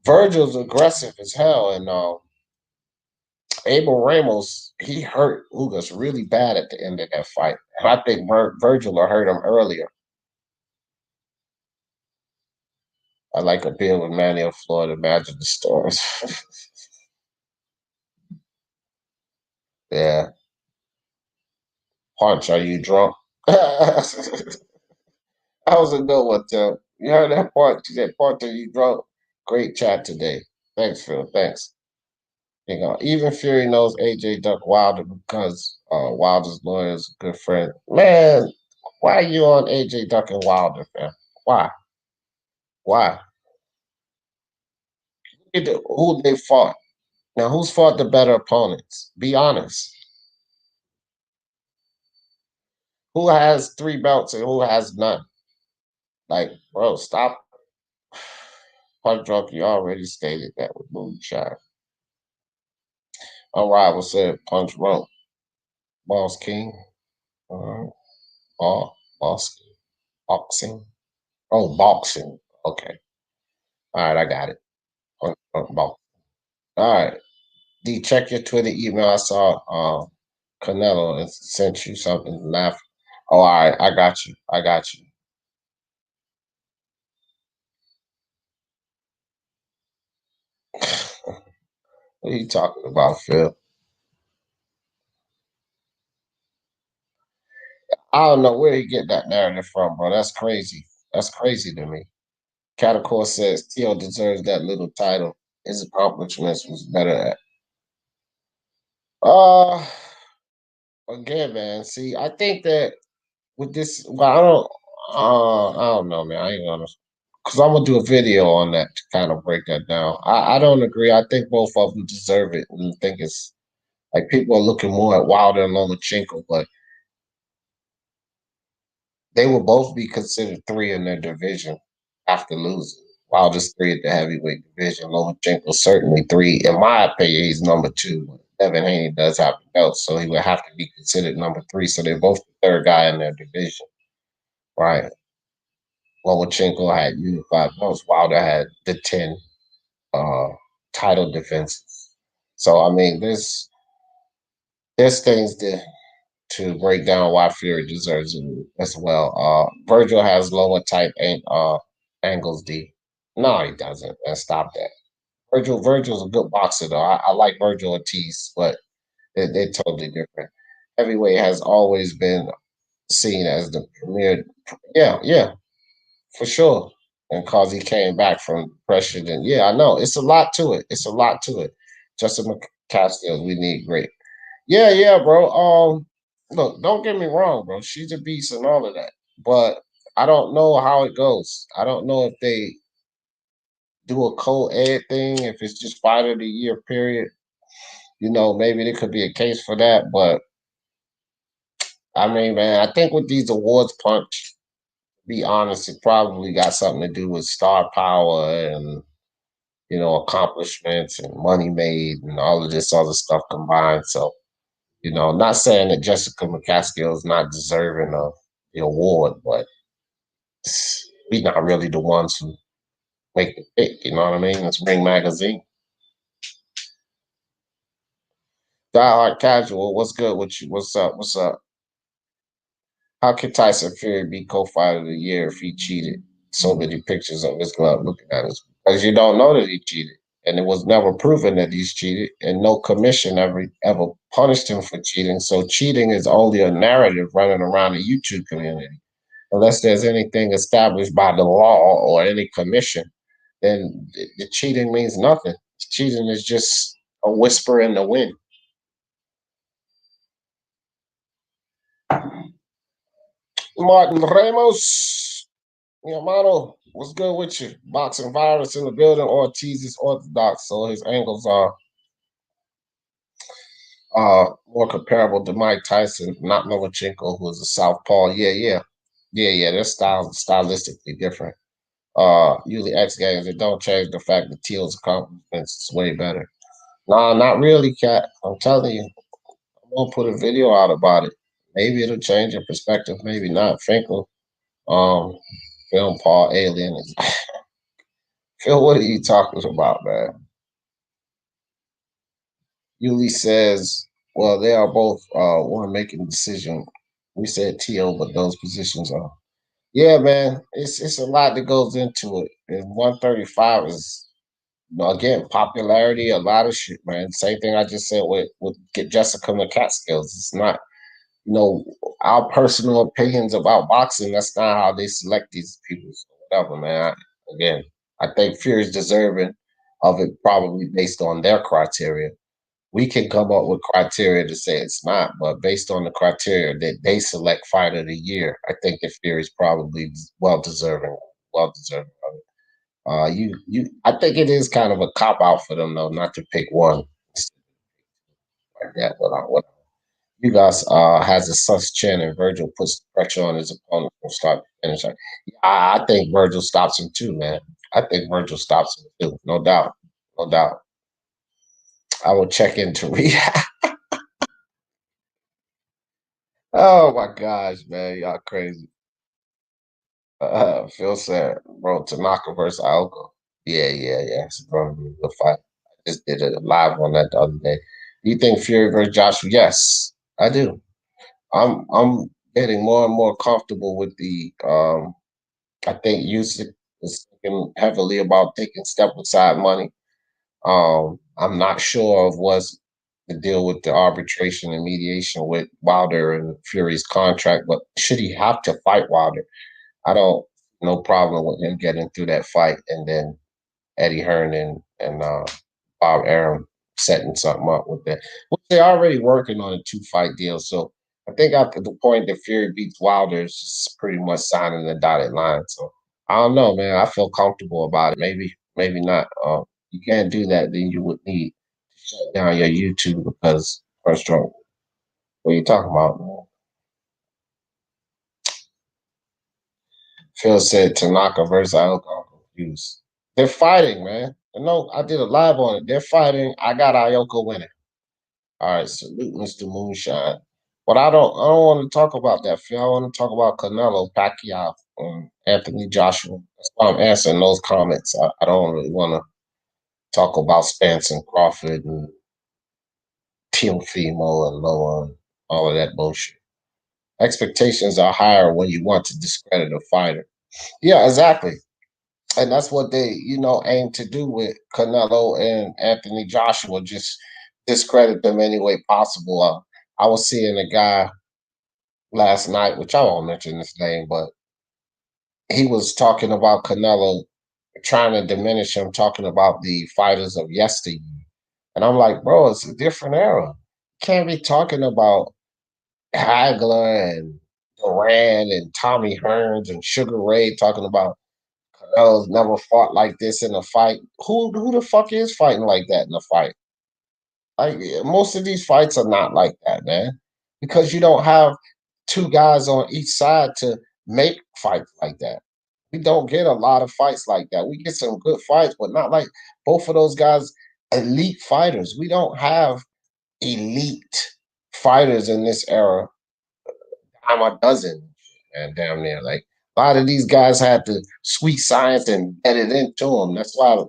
Speaker 1: Virgil's aggressive as hell, and Abel Ramos he hurt Ugas really bad at the end of that fight. And I think Virgil will hurt him earlier. I like a beer with Manny of Florida. Imagine the stars. Yeah. Punch, are you drunk? That was a good one, Tim. You heard that part? You said, Punch, are you drunk? Great chat today. Thanks, Phil. Thanks. You know, even Fury knows AJ Duck Wilder because Wilder's lawyer is a good friend. Man, why are you on AJ Duck and Wilder, man? Why? Why? Look at who they fought. Now, who's fought the better opponents? Be honest. Who has three belts and who has none? Like, bro, stop. Punch drunk, you already stated that with moonshine. All right, what's up? Punch drunk. Boss King. Ball. Boss King. Boxing. Oh, boxing. Okay. All right, I got it. Punch drunk box. All right. D, check your Twitter email. I saw Canelo and sent you something. Laugh. Oh, all right. I got you. I got you. What are you talking about, Phil? I don't know where you get that narrative from, bro. That's crazy. That's crazy to me. Catacor says Tio deserves that little title. His accomplishments was better at. Uh again, man. See, I think that with this, well, I don't know, man. I ain't gonna, because I'm gonna do a video on that to kind of break that down. I don't agree. I think both of them deserve it, and I think it's like people are looking more at Wilder and Lomachenko, but they will both be considered three in their division after losing. Wilder's three at the heavyweight division. Lomachenko certainly three. In my opinion, he's number two. But Devin Haney does have the belt, so he would have to be considered number three. So they're both the third guy in their division, right? Lomachenko had unified belts. Wilder had the 10 uh, title defenses. So I mean, there's things to break down why Fury deserves it as well. Virgil has lower type angles D. No, he doesn't. And stop that. Virgil's a good boxer though. I like Virgil Ortiz, but they're totally different. Heavyweight has always been seen as the premier. Yeah, yeah, for sure. And cause he came back from pressure, then yeah, I know it's a lot to it. It's a lot to it. Justin McCaskill, we need great. Yeah, yeah, bro. Look, don't get me wrong, bro. She's a beast and all of that, but I don't know how it goes. I don't know if they do a co-ed thing, if it's just fight of the year period. You know, maybe there could be a case for that, but I mean, man, I think with these awards punch, be honest, it probably got something to do with star power and accomplishments and money made and all of this other stuff combined. So, not saying that Jessica McCaskill is not deserving of the award, but we're not really the ones who make the pick. You know what I mean? It's Ring Magazine. Die Hard Casual, what's good with you? What's up? What's up? How could Tyson Fury be co-fighter of the year if he cheated? So many pictures of his glove looking at us because you don't know that he cheated, and it was never proven that he's cheated, and no commission ever punished him for cheating. So cheating is only a narrative running around the YouTube community, unless there's anything established by the law or any commission. Then the cheating means nothing. Cheating is just a whisper in the wind. Martin Ramos. Yamato, what's good with you? Boxing virus in the building. Ortiz is orthodox, so his angles are more comparable to Mike Tyson, not Lomachenko, who is a southpaw. Yeah. Their styles stylistically different. Usually X Games, it don't change the fact that Teal's accomplishments is way better. Nah, not really, Cat. I'm telling you, I'm gonna put a video out about it. Maybe it'll change your perspective, maybe not. Finkel, um, film Paul Alien is Phil, what are you talking about, man? Yuli says, well, they are both one making a decision. We said TO, but those positions are. Yeah, man, it's a lot that goes into it. And 135 is, again, popularity, a lot of shit, man. Same thing I just said with get Jessica McCaskill. It's not, our personal opinions about boxing. That's not how they select these people. So whatever, man. Again, I think Fury's deserving of it, probably based on their criteria. We can come up with criteria to say it's not, but based on the criteria that they select fighter of the year, I think that Fury's probably well deserving of it. I think it is kind of a cop out for them though, not to pick one like that. What you guys has a sus chin and Virgil puts pressure on his opponent from start to finish. I think Virgil stops him too, man. I think Virgil stops him too, no doubt, no doubt. I will check into rehab. Oh my gosh, man, y'all crazy. Phil said, bro, Tanaka versus Alco. Yeah. It's going to be a good fight. I just did a live on that the other day. Do you think Fury versus Joshua? Yes, I do. I'm getting more and more comfortable with the. I think Usyk is thinking heavily about taking step aside money. I'm not sure of what's the deal with the arbitration and mediation with Wilder and Fury's contract, but should he have to fight Wilder? I don't no problem with him getting through that fight and then Eddie Hearn and Bob Arum setting something up with that. Which they're already working on a 2-fight deal. So I think after the point that Fury beats Wilder, it's just pretty much signing the dotted line. So I don't know, man. I feel comfortable about it. Maybe not. You can't do that, then you would need to shut down your YouTube because first strong. What are you talking about, man? Phil said Tanaka versus Aoka. I'm confused. They're fighting, man. No, I did a live on it. They're fighting. I got Ayoko winning. All right, salute, Mr. Moonshine. But I don't want to talk about that, Phil. I want to talk about Canelo, Pacquiao, Anthony Joshua. That's why I'm answering those comments. I don't really want to talk about Spence and Crawford and Teofimo and Loa and all of that bullshit. Expectations are higher when you want to discredit a fighter. Yeah, exactly. And that's what they, aim to do with Canelo and Anthony Joshua, just discredit them any way possible. I was seeing a guy last night, which I won't mention his name, but he was talking about Canelo, trying to diminish him, talking about the fighters of yesteryear. And I'm like, bro, it's a different era. Can't be talking about Hagler and Duran and Tommy Hearns and Sugar Ray talking about Canelo's never fought like this in a fight. Who the fuck is fighting like that in a fight? Like most of these fights are not like that, man. Because you don't have two guys on each side to make fights like that. We don't get a lot of fights like that. We get some good fights, but not like both of those guys, elite fighters. We don't have elite fighters in this era. I'm a dozen, and damn near like a lot of these guys had the sweet science and get it into them. That's why a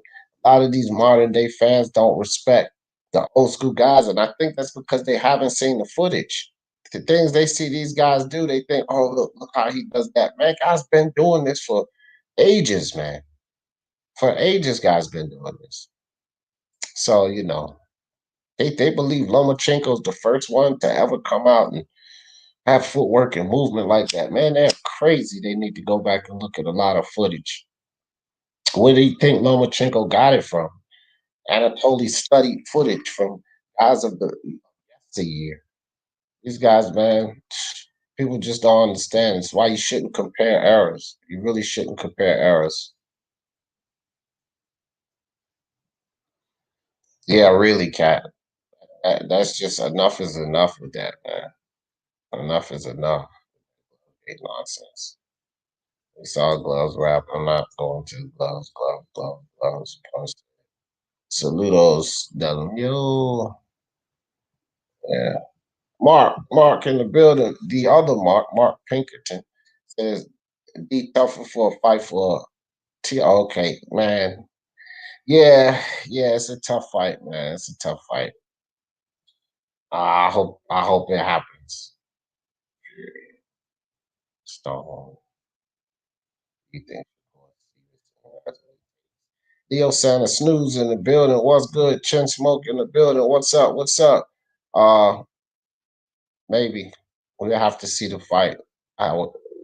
Speaker 1: lot of these modern day fans don't respect the old school guys, and I think that's because they haven't seen the footage. The things they see these guys do, they think, "Oh, look how he does that." Man, guys been doing this for ages, man. For ages, guys been doing this. So they believe Lomachenko's the first one to ever come out and have footwork and movement like that. Man, they're crazy. They need to go back and look at a lot of footage. Where do you think Lomachenko got it from? Anatoly studied footage from guys of the year. These guys, man, people just don't understand. It's why you shouldn't compare errors. You really shouldn't compare errors. Yeah, really, Cat. That's just enough is enough with that, man. Enough is enough. Ain't nonsense. We saw gloves wrap. I'm not going to gloves. Saludos, Delum. Yo. Yeah. Mark in the building. The other Mark Pinkerton, says be tougher for a fight for T. Okay, man. Yeah, it's a tough fight, man. It's a tough fight. I hope it happens. Stone. You think? Leo Santa Snooze in the building. What's good? Chin Smoke in the building. What's up? What's up? Uh, maybe we'll have to see the fight.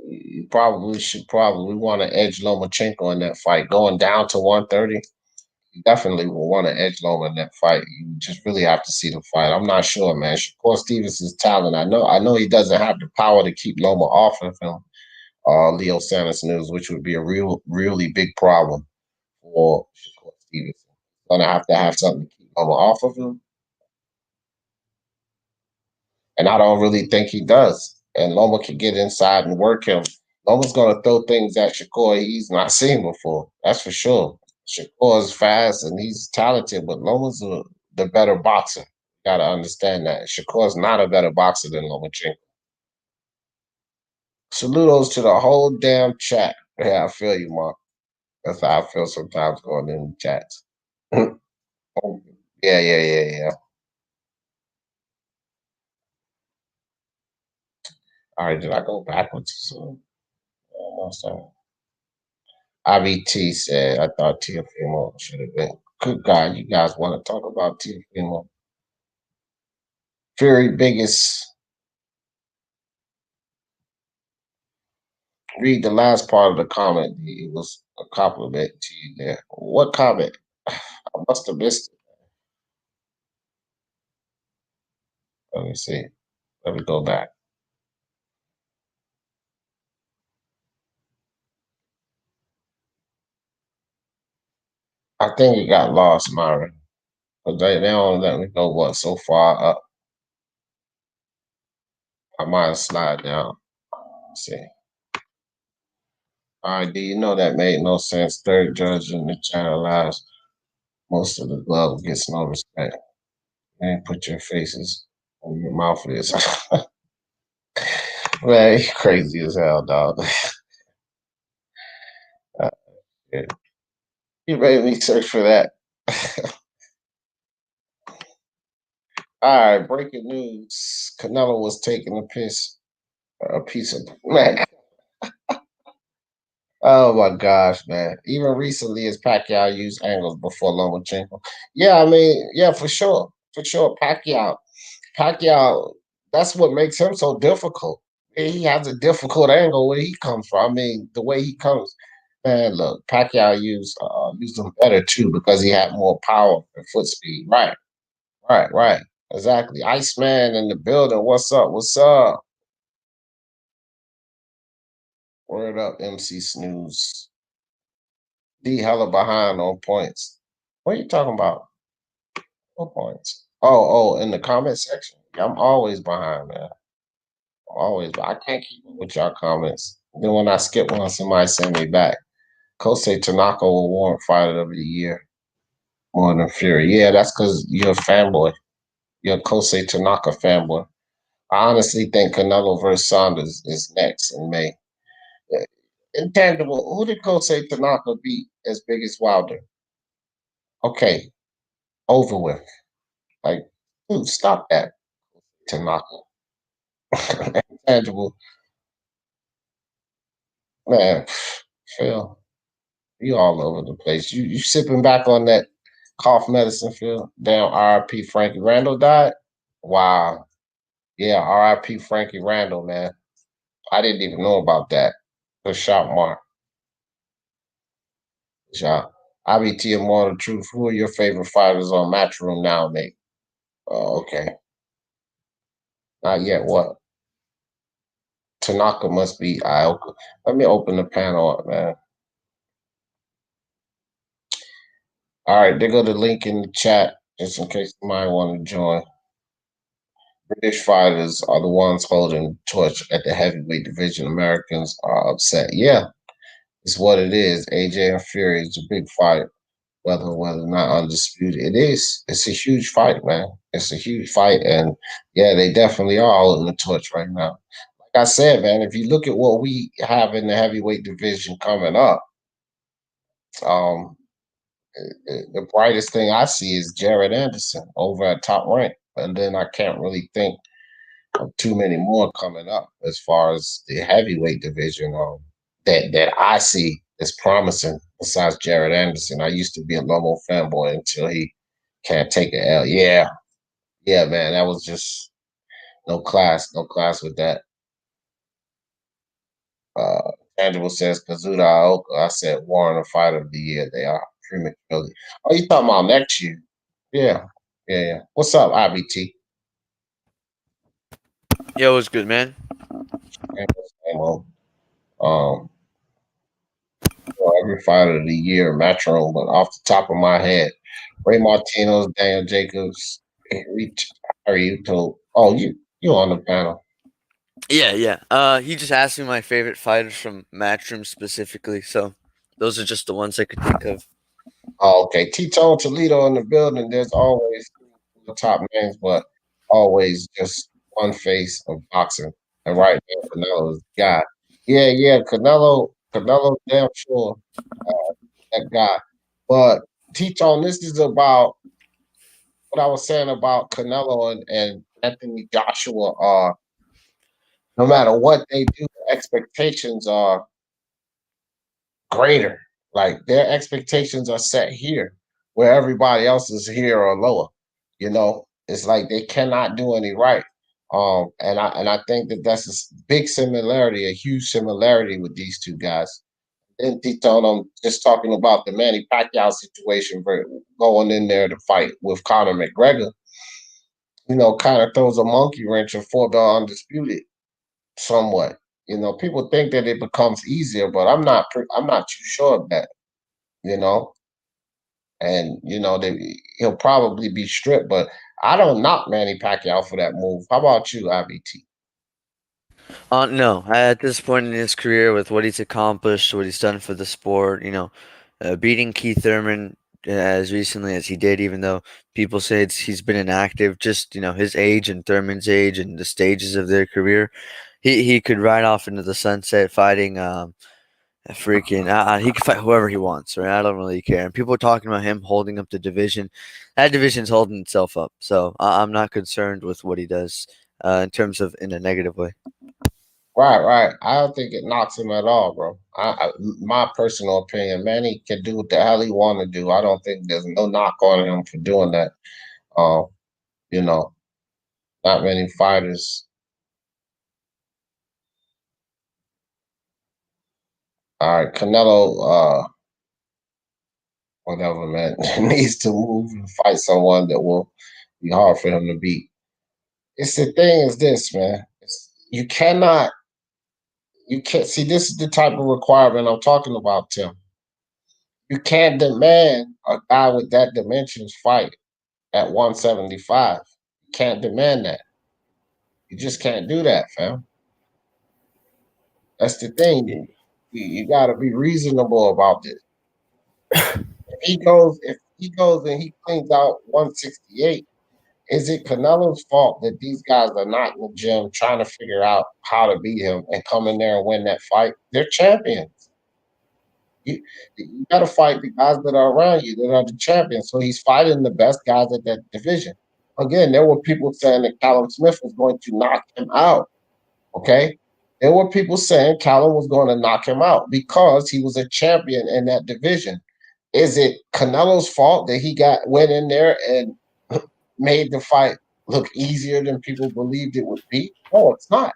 Speaker 1: You probably should probably want to edge Lomachenko in that fight. Going down to 130, you definitely will want to edge Loma in that fight. You just really have to see the fight. I'm not sure, man. Shakur Stevens' talent. I know he doesn't have the power to keep Loma off of him. Leo Sanders News, which would be a really big problem for Shakur Stevens. Gonna have to have something to keep Loma off of him. And I don't really think he does. And Loma can get inside and work him. Loma's going to throw things at Shakur he's not seen before. That's for sure. Shakur is fast and he's talented, but the better boxer. You got to understand that. Shakur's not a better boxer than Lomachenko. Saludos to the whole damn chat. Yeah, I feel you, Mark. That's how I feel sometimes going in the chats. Yeah. All right, did I go backwards? So, almost. IBT said, I thought Tiafimo should have been. Good God, you guys want to talk about Tiafimo? Fury biggest. Read the last part of the comment. It was a compliment to you there. What comment? I must have missed it. Let me see. Let me go back. I think it got lost, Myron. But they don't let me go what so far up. I might have slide down. Let's see. All right, do you know that made no sense? Third judge in the channel allows most of the glove gets no respect. Man, put your faces on your mouth is. Man, you crazy as hell, dog. Yeah. You made me search for that. All right, breaking news. Canelo was taking a piece of man. Oh my gosh, man. Even recently as Pacquiao used angles before Lomachenko. Yeah, I mean, yeah, for sure. For sure. Pacquiao, that's what makes him so difficult. He has a difficult angle where he comes from. I mean, the way he comes, man. Look, Pacquiao used him better too because he had more power and foot speed. Right. Exactly. Iceman in the building. What's up? What's up? Word up, MC Snooze. D hella behind on points. What are you talking about? What points? Oh, in the comment section. Yeah, I'm always behind, man. I can't keep up with y'all comments. Then when I skip one, somebody send me back. Kosei Tanaka will warrant Fighter of the Year more than Fury. Yeah, that's because you're a fanboy. You're a Kosei Tanaka fanboy. I honestly think Canelo versus Saunders is next in May. Intangible. Who did Kosei Tanaka beat as big as Wilder? Okay, over with. Like, dude, stop that, Tanaka. Intangible. Man, Phil, you all over the place. You sipping back on that cough medicine, Phil? Damn, R.I.P. Frankie Randall died? Wow. Yeah, R.I.P. Frankie Randall, man. I didn't even know about that. Good shot, Mark. Good shot. IBT and more the truth. Who are your favorite fighters on Matchroom now, mate? Oh, okay. Not yet. What? Tanaka must be Ioka. Let me open the panel up, man. All right, there go the link in the chat, just in case you might want to join. British fighters are the ones holding the torch at the heavyweight division. Americans are upset. Yeah, it's what it is. AJ and Fury is a big fight, whether or not undisputed. It is. It's a huge fight, man. It's a huge fight, and yeah, they definitely are holding the torch right now. Like I said, man, if you look at what we have in the heavyweight division coming up, um, the brightest thing I see is Jared Anderson over at Top Rank, and then I can't really think too many more coming up as far as the heavyweight division that I see is promising besides Jared Anderson. I used to be a Lomo fanboy until he can't take an L. Yeah, yeah, man. That was just no class with that. Uh Tangible says Kazuda Aoka. I said Warren a fighter of the year. They are prematurely. Oh, you talking about next year? Yeah, yeah, yeah. What's up, IBT?
Speaker 2: Yo, what's good, man?
Speaker 1: Same old. Um, every fighter of the year, Metro, but off the top of my head, Ray Martinez, Daniel Jacobs, Harry Uto. Oh, you on the panel.
Speaker 2: Yeah, yeah. He just asked me my favorite fighters from Matchroom specifically, so those are just the ones I could think of.
Speaker 1: Oh, okay. Tito Toledo in the building. There's always the top names, but always just one face of boxing. And right now, Canelo's the guy. Yeah, yeah, Canelo, damn sure that guy. But Tito, this is about what I was saying about Canelo and Anthony Joshua are no matter what they do, the expectations are greater. Like their expectations are set here, where everybody else is here or lower. You know, it's like they cannot do any right. And I think that that's a big similarity, a huge similarity with these two guys. And Tito, I'm just talking about the Manny Pacquiao situation, going in there to fight with Conor McGregor. You know, kind of throws a monkey wrench in four-bell undisputed somewhat. You know, people think that it becomes easier, but I'm not too sure of that. You know, and he'll probably be stripped, but I don't knock Manny Pacquiao for that move. How about you, IBT?
Speaker 2: No, at this point in his career, with what he's accomplished, what he's done for the sport, beating Keith Thurman as recently as he did, even though people say he's been inactive, just his age and Thurman's age and the stages of their career, he could ride off into the sunset fighting. He can fight whoever he wants, right? I don't really care. And people are talking about him holding up the division. That division's holding itself up, so I'm not concerned with what he does in terms of in a negative way.
Speaker 1: Right, right. I don't think it knocks him at all, bro. My personal opinion, Manny can do what the hell he want to do. I don't think there's no knock on him for doing that. Um, you know, not many fighters. All right, Canelo, whatever, man, needs to move and fight someone that will be hard for him to beat. It's the thing is this, man. You can't see this is the type of requirement I'm talking about, Tim. You can't demand a guy with that dimensions fight at 175. You can't demand that. You just can't do that, fam. That's the thing. You got to be reasonable about this. If he goes and he cleans out 168, is it Canelo's fault that these guys are not in the gym trying to figure out how to beat him and come in there and win that fight? They're champions. You got to fight the guys that are around you that are the champions. So he's fighting the best guys at that division. Again, there were people saying that Callum Smith was going to knock him out. Okay. There were people saying Callum was going to knock him out because he was a champion in that division. Is it Canelo's fault that he went in there and made the fight look easier than people believed it would be? No, it's not.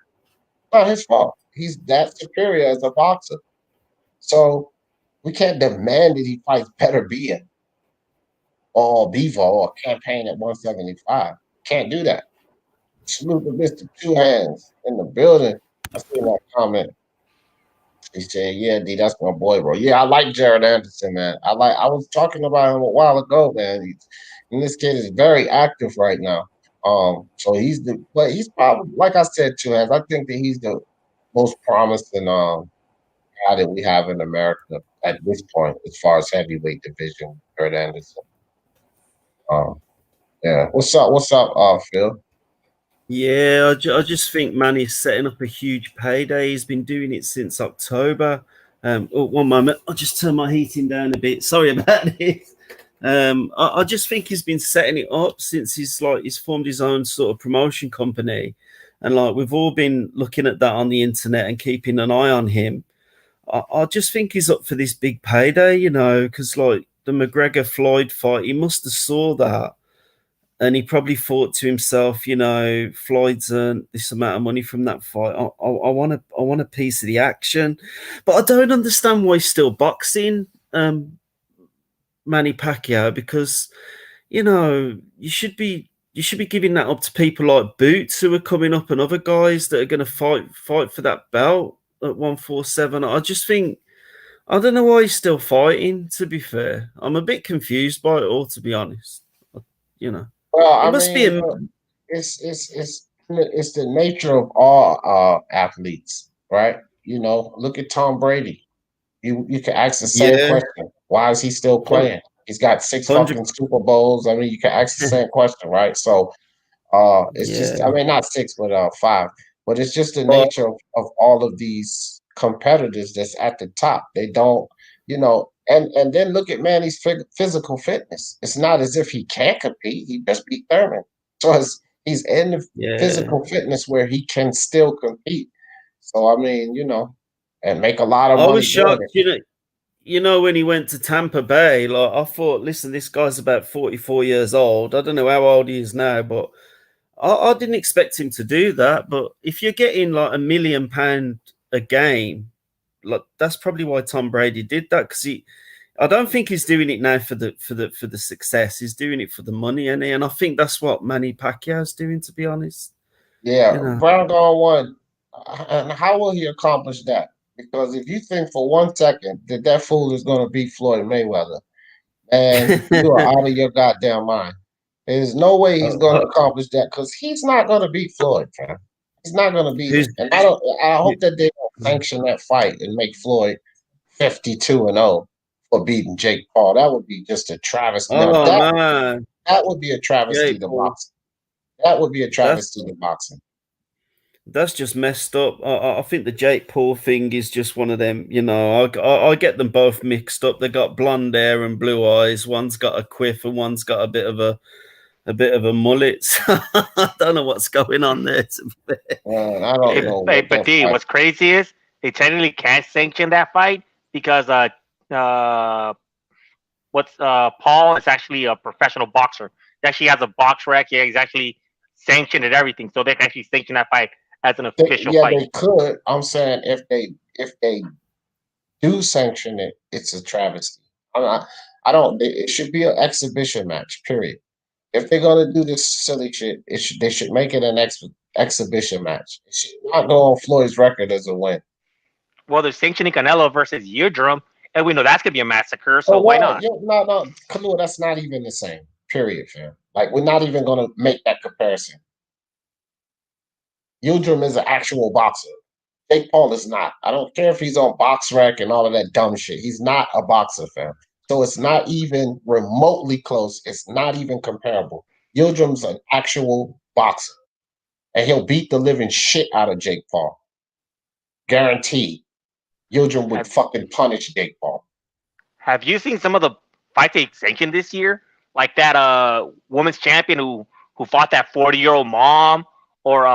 Speaker 1: It's not his fault. He's that superior as a boxer. So we can't demand that he fights better being or Bevo or campaign at 175. Can't do that. Salute to Mr. Two Hands in the building. I seen that comment. He said, "Yeah, D, that's my boy, bro. Yeah, I like Jared Anderson, man. I was talking about him a while ago, man. And this kid is very active right now. So but he's probably, like I said, Two Hands. I think that he's the most promising guy that we have in America at this point, as far as heavyweight division. Jared Anderson. Um, yeah. What's up, Phil?
Speaker 3: Yeah, I just think Manny's setting up a huge payday. He's been doing it since October. One moment, I'll just turn my heating down a bit. Sorry about this. I just think he's been setting it up since he's formed his own sort of promotion company, and like we've all been looking at that on the internet and keeping an eye on him. I just think he's up for this big payday, because like the McGregor Floyd fight, he must have saw that. And he probably thought to himself, Floyd's earned this amount of money from that fight. I want a piece of the action, but I don't understand why he's still boxing, Manny Pacquiao, because you should be giving that up to people like Boots who are coming up and other guys that are going to fight for that belt at 147. I just think I don't know why he's still fighting. To be fair, I'm a bit confused by it all. To be honest, you know.
Speaker 1: Well,
Speaker 3: It
Speaker 1: I
Speaker 3: must be
Speaker 1: mean,
Speaker 3: a
Speaker 1: look, it's the nature of all athletes, right? Look at Tom Brady. You can ask the same
Speaker 3: yeah,
Speaker 1: question. Why is he still playing? He's got six
Speaker 3: 100.
Speaker 1: fucking Super Bowls. I mean, you can ask the same question, right? So it's just, I
Speaker 3: Yeah.
Speaker 1: mean, not six, but five. But it's just the
Speaker 3: Well,
Speaker 1: nature of all of these competitors that's at the top. They don't, and then look at Manny's physical fitness. It's not as if he can't compete. He just beat Thurman, so he's in the
Speaker 3: yeah.
Speaker 1: physical fitness where he can still compete. So I mean, and make a lot of
Speaker 3: I was
Speaker 1: money doing
Speaker 3: shocked,
Speaker 1: it.
Speaker 3: when he went to Tampa Bay, like I thought, listen, this guy's about 44 years old. I don't know how old he is now, but I didn't expect him to do that. But if you're getting like £1 million a game, like that's probably why Tom Brady did that, because I don't think he's doing it now for the success. He's doing it for the money, and I think that's what Manny Pacquiao's doing. To be honest,
Speaker 1: Yeah,
Speaker 3: you know.
Speaker 1: round on one. And how will he accomplish that? Because if you think for 1 second that fool is going to beat Floyd Mayweather, and you are out of your goddamn mind. There's no way he's going to accomplish that because he's not going to beat Floyd, man. He's not going to beat
Speaker 3: Who's
Speaker 1: him. And I don't. I hope that they don't sanction that fight and make Floyd 52-0 for beating Jake Paul. That would be just a travesty. Now
Speaker 3: Oh
Speaker 1: that
Speaker 3: man,
Speaker 1: that would be a travesty
Speaker 3: Jake
Speaker 1: to
Speaker 3: Paul.
Speaker 1: boxing. That would be a
Speaker 3: That's
Speaker 1: travesty to boxing.
Speaker 3: that's just messed up. I think the Jake Paul thing is just one of them. I get them both mixed up. They got blonde hair and blue eyes. One's got a quiff and one's got a bit of a mullet. So I don't know what's going on there. To be fair.
Speaker 1: Man, I don't
Speaker 3: Yeah.
Speaker 1: know
Speaker 4: Hey,
Speaker 1: what
Speaker 4: but
Speaker 1: that
Speaker 4: D,
Speaker 1: fight.
Speaker 4: what's crazy is they technically can't sanction that fight because uh what's Paul is actually a professional boxer. He actually has a box rec. Yeah, he's actually sanctioned and everything, so they can actually sanction that fight as an official
Speaker 1: Yeah,
Speaker 4: fight.
Speaker 1: they could. I'm saying if they do sanction it, it's a travesty. I don't. It should be an exhibition match. Period. If they're gonna do this silly shit, they should make it an exhibition match. It should not go on Floyd's record as a win.
Speaker 4: Well, they're sanctioning Canelo versus Eardrum, and we know that's gonna be a massacre.
Speaker 1: So
Speaker 4: So why
Speaker 1: what?
Speaker 4: not?
Speaker 1: Yeah, no, Kahlua, that's not even the same. Period, fam. Like we're not even gonna make that comparison. Yildirim is an actual boxer. Jake Paul is not. I don't care if he's on BoxRec and all of that dumb shit. He's not a boxer, fam. So it's not even remotely close. It's not even comparable. Yildirim's an actual boxer, and he'll beat the living shit out of Jake Paul. Guaranteed. Yildirim would fucking punish Jake Paul.
Speaker 4: Have you seen some of the fights they sanctioned this year? Like that women's champion who fought that 40-year-old mom, or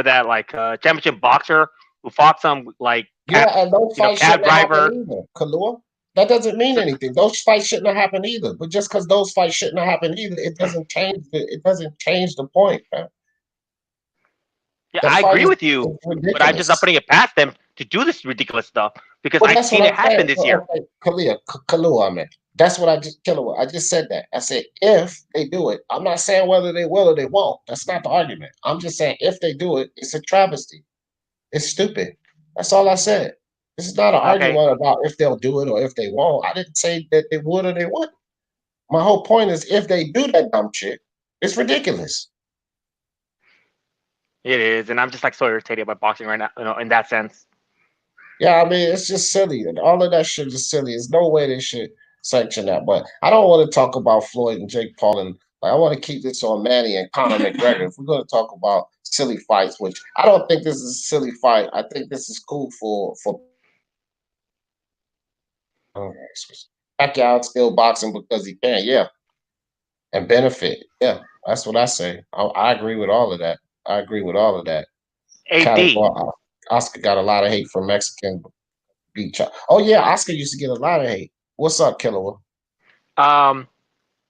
Speaker 4: that like championship boxer who fought some like
Speaker 1: and those fights
Speaker 4: cab
Speaker 1: shouldn't have
Speaker 4: driver.
Speaker 1: happened either, Kalua. That doesn't mean anything. Those fights shouldn't have happened either. But just because those fights shouldn't have happened either, it doesn't change the point, man.
Speaker 4: Yeah,
Speaker 1: The
Speaker 4: I
Speaker 1: fight
Speaker 4: agree
Speaker 1: is
Speaker 4: with you, but I'm just
Speaker 1: ridiculous.
Speaker 4: not putting it past them to do this ridiculous stuff because
Speaker 1: Well,
Speaker 4: I've
Speaker 1: that's
Speaker 4: seen
Speaker 1: what
Speaker 4: it
Speaker 1: I'm
Speaker 4: happen
Speaker 1: saying.
Speaker 4: this year.
Speaker 1: Okay, Kalua, I mean. That's what I just said that. I said if they do it. I'm not saying whether they will or they won't. That's not the argument. I'm just saying if they do it, it's a travesty. It's stupid. That's all I said. This is not an
Speaker 4: Okay.
Speaker 1: argument about if they'll do it or if they won't. I didn't say that they would or they wouldn't. My whole point is if they do that dumb shit, it's ridiculous.
Speaker 4: It is, and I'm just like so irritated by boxing right now, in that sense.
Speaker 1: Yeah, I mean, it's just silly. And all of that shit is silly. There's no way they should sanction that. But I don't want to talk about Floyd and Jake Paul. And I want to keep this on Manny and Conor McGregor. If we're going to talk about silly fights, which I don't think this is a silly fight. I think this is cool for Pacquiao still boxing because he can, yeah. And benefit. Yeah, that's what I say. I agree with all of that. I agree with all of that.
Speaker 4: AD.
Speaker 1: Oscar got a lot of hate from Mexican beach. Oh yeah, Oscar used to get a lot of hate. What's up, Killer?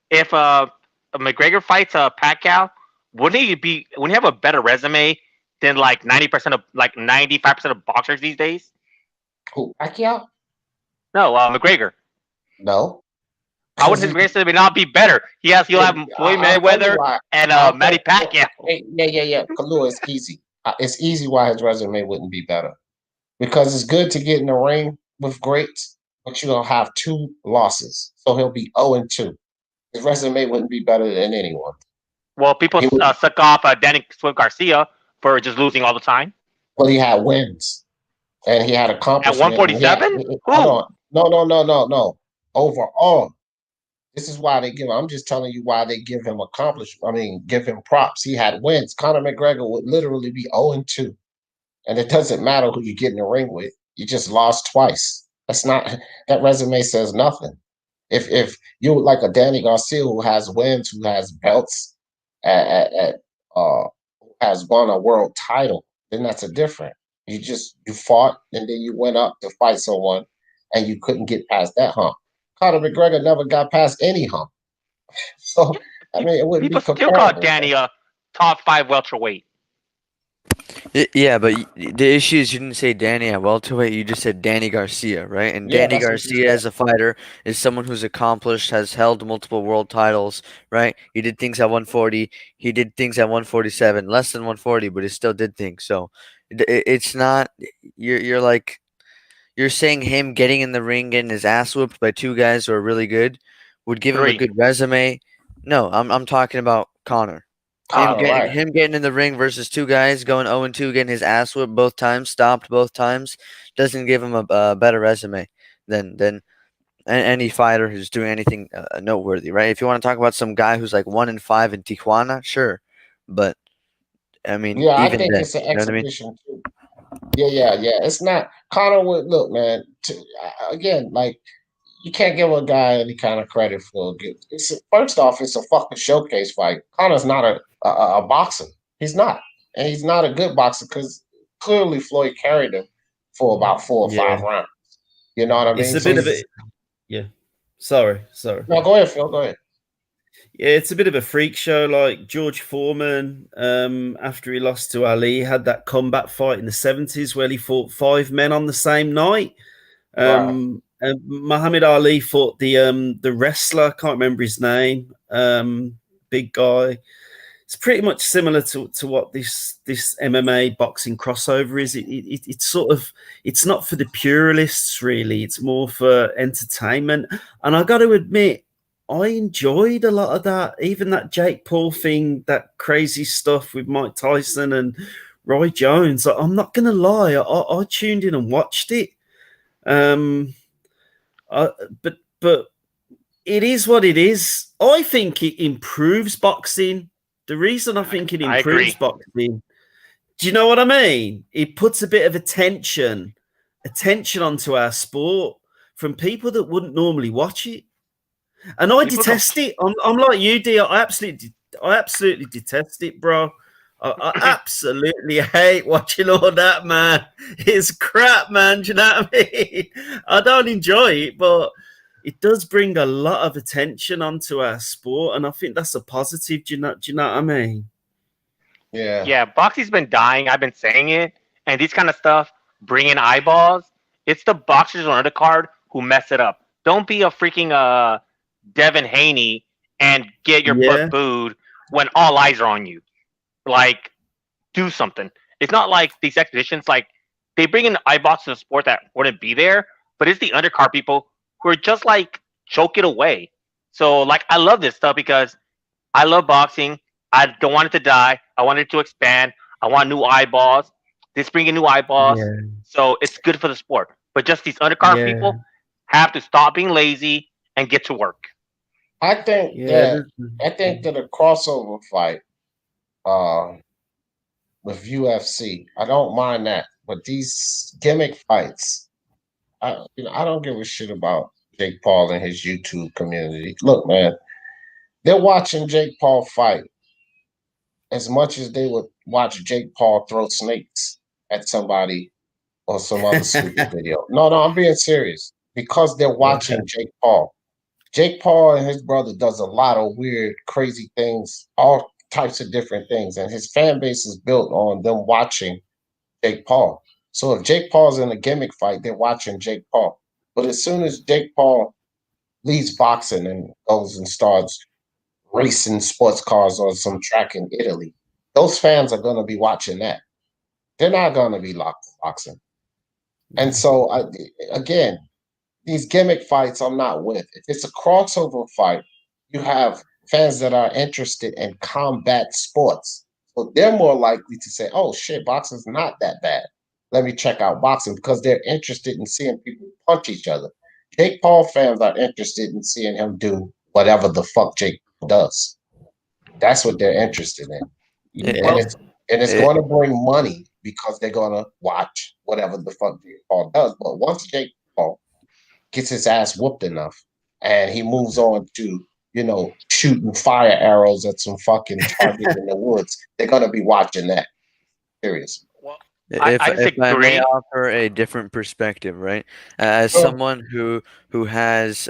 Speaker 4: If McGregor fights Pacquiao, wouldn't he have a better resume than like 90% of 95% of boxers these days?
Speaker 1: Who, Pacquiao?
Speaker 4: No, McGregor.
Speaker 1: No.
Speaker 4: How would his resume not be better? He'll have Floyd Mayweather and Manny Pacquiao.
Speaker 1: Yeah. Kalua, it's easy. It's easy why his resume wouldn't be better. Because it's good to get in the ring with greats, but you don't have 2 losses. So he'll be 0-2. His resume wouldn't be better than anyone.
Speaker 4: Well, people suck off Danny Swift Garcia for just losing all the time.
Speaker 1: Well, he had wins. And he had accomplishments.
Speaker 4: At 147?
Speaker 1: No. Overall. This is why they give him. I'm just telling you why they give him give him props. He had wins. Conor McGregor would literally be 0-2. And it doesn't matter who you get in the ring with. You just lost twice. That resume says nothing. If you like a Danny Garcia who has wins, who has belts, who has won a world title, then that's a different. You fought and then you went up to fight someone and you couldn't get past that hump. Conor McGregor never got past any hump. So, I mean, it wouldn't be comparable.
Speaker 4: People call Danny a top 5 welterweight.
Speaker 2: Yeah, but the issue is you didn't say Danny at welterweight. You just said Danny Garcia, right? And Danny Garcia as a fighter is someone who's accomplished, has held multiple world titles, right? He did things at 140. He did things at 147, less than 140, but he still did things. So it's not you're saying him getting in the ring, getting his ass whooped by 2 guys who are really good would give him a good resume. No, I'm talking about Conor. Him getting in the ring versus 2 guys going 0-2, getting his ass whipped both times, stopped both times, doesn't give him a better resume than any fighter who's doing anything noteworthy, right? If you want to talk about some guy who's like 1-5 in Tijuana, sure, but I mean,
Speaker 1: yeah,
Speaker 2: even
Speaker 1: I think
Speaker 2: then,
Speaker 1: it's an
Speaker 2: you know what I mean?
Speaker 1: exhibition too. Yeah. It's not Conor would look, man. Again, like you can't give a guy any kind of credit for it. First off, it's a fucking showcase fight. Conor's not a boxer. He's not, and he's not a good boxer because clearly Floyd carried him for about 4 or 5 rounds. You know what I mean?
Speaker 3: It's a bit of it. Yeah. Sorry.
Speaker 1: No, go ahead, Phil. Go ahead.
Speaker 3: Yeah, it's a bit of a freak show. Like George Foreman, after he lost to Ali, had that combat fight in the 70s where he fought 5 men on the same night. And Muhammad Ali fought the wrestler, I can't remember his name, big guy. It's pretty much similar to what this MMA boxing crossover is. It's sort of, it's not for the purists really. It's more for entertainment. And I got to admit, I enjoyed a lot of that. Even that Jake Paul thing, that crazy stuff with Mike Tyson and Roy Jones. I'm not gonna lie, I tuned in and watched it. Um, but it is what it is. I think it improves boxing. The reason I think it
Speaker 4: I
Speaker 3: improves
Speaker 4: agree.
Speaker 3: boxing, do you know what I mean? It puts a bit of attention onto our sport from people that wouldn't normally watch it. And I
Speaker 4: People don't.
Speaker 3: detest it. I'm like you, D. I absolutely detest it, bro. I absolutely hate watching all that, man. It's crap, man. Do you know what I mean? I don't enjoy it, but it does bring a lot of attention onto our sport, and I think that's a positive. Do you know what I mean?
Speaker 1: Yeah.
Speaker 4: Yeah, boxing's been dying. I've been saying it, and these kind of stuff bring in eyeballs. It's the boxers on the card who mess it up. Don't be a freaking Devin Haney and get your butt
Speaker 3: Yeah,
Speaker 4: booed when all eyes are on you. Like, do something. It's not like these exhibitions. Like, they bring in eyeballs to the sport that wouldn't be there, but it's the undercard people who are just like choke it away. So, like, I love this stuff because I love boxing. I don't want it to die. I want it to expand. I want new eyeballs. This bringing new eyeballs,
Speaker 3: yeah,
Speaker 4: so it's good for the sport. But just these undercard
Speaker 3: yeah,
Speaker 4: people have to stop being lazy and get to work.
Speaker 1: I think
Speaker 3: yeah.
Speaker 1: that a crossover fight uh with UFC, I don't mind that. But these gimmick fights, I don't give a shit about Jake Paul and his YouTube community. Look, man, they're watching Jake Paul fight as much as they would watch Jake Paul throw snakes at somebody or some other stupid video. No, no, I'm being serious. Because they're
Speaker 3: Yeah,
Speaker 1: watching Jake Paul. Jake Paul and his brother does a lot of weird, crazy things, all types of different things, and his fan base is built on them watching Jake Paul. So if Jake Paul's in a gimmick fight, they're watching Jake Paul. But as soon as Jake Paul leaves boxing and goes and starts racing sports cars on some track in Italy, those fans are going to be watching that. They're not going to be locked in boxing. And so, again, these gimmick fights I'm not with. If it's a crossover fight, you have fans that are interested in combat sports. So they're more likely to say, oh shit, boxing's not that bad. Let me check out boxing because they're interested in seeing people punch each other. Jake Paul fans are interested in seeing him do whatever the fuck Jake Paul does. That's what they're interested in. And
Speaker 2: It,
Speaker 1: it's and it's
Speaker 2: it,
Speaker 1: going to bring money because they're going to watch whatever the fuck Jake Paul does. But once Jake Paul gets his ass whooped enough and he moves on to, shooting fire arrows at some fucking target in the woods, they're gonna be watching that. Seriously.
Speaker 4: Well, I
Speaker 2: if I may
Speaker 4: disagree.
Speaker 2: offer a different perspective, right? As
Speaker 1: Sure.
Speaker 2: someone who has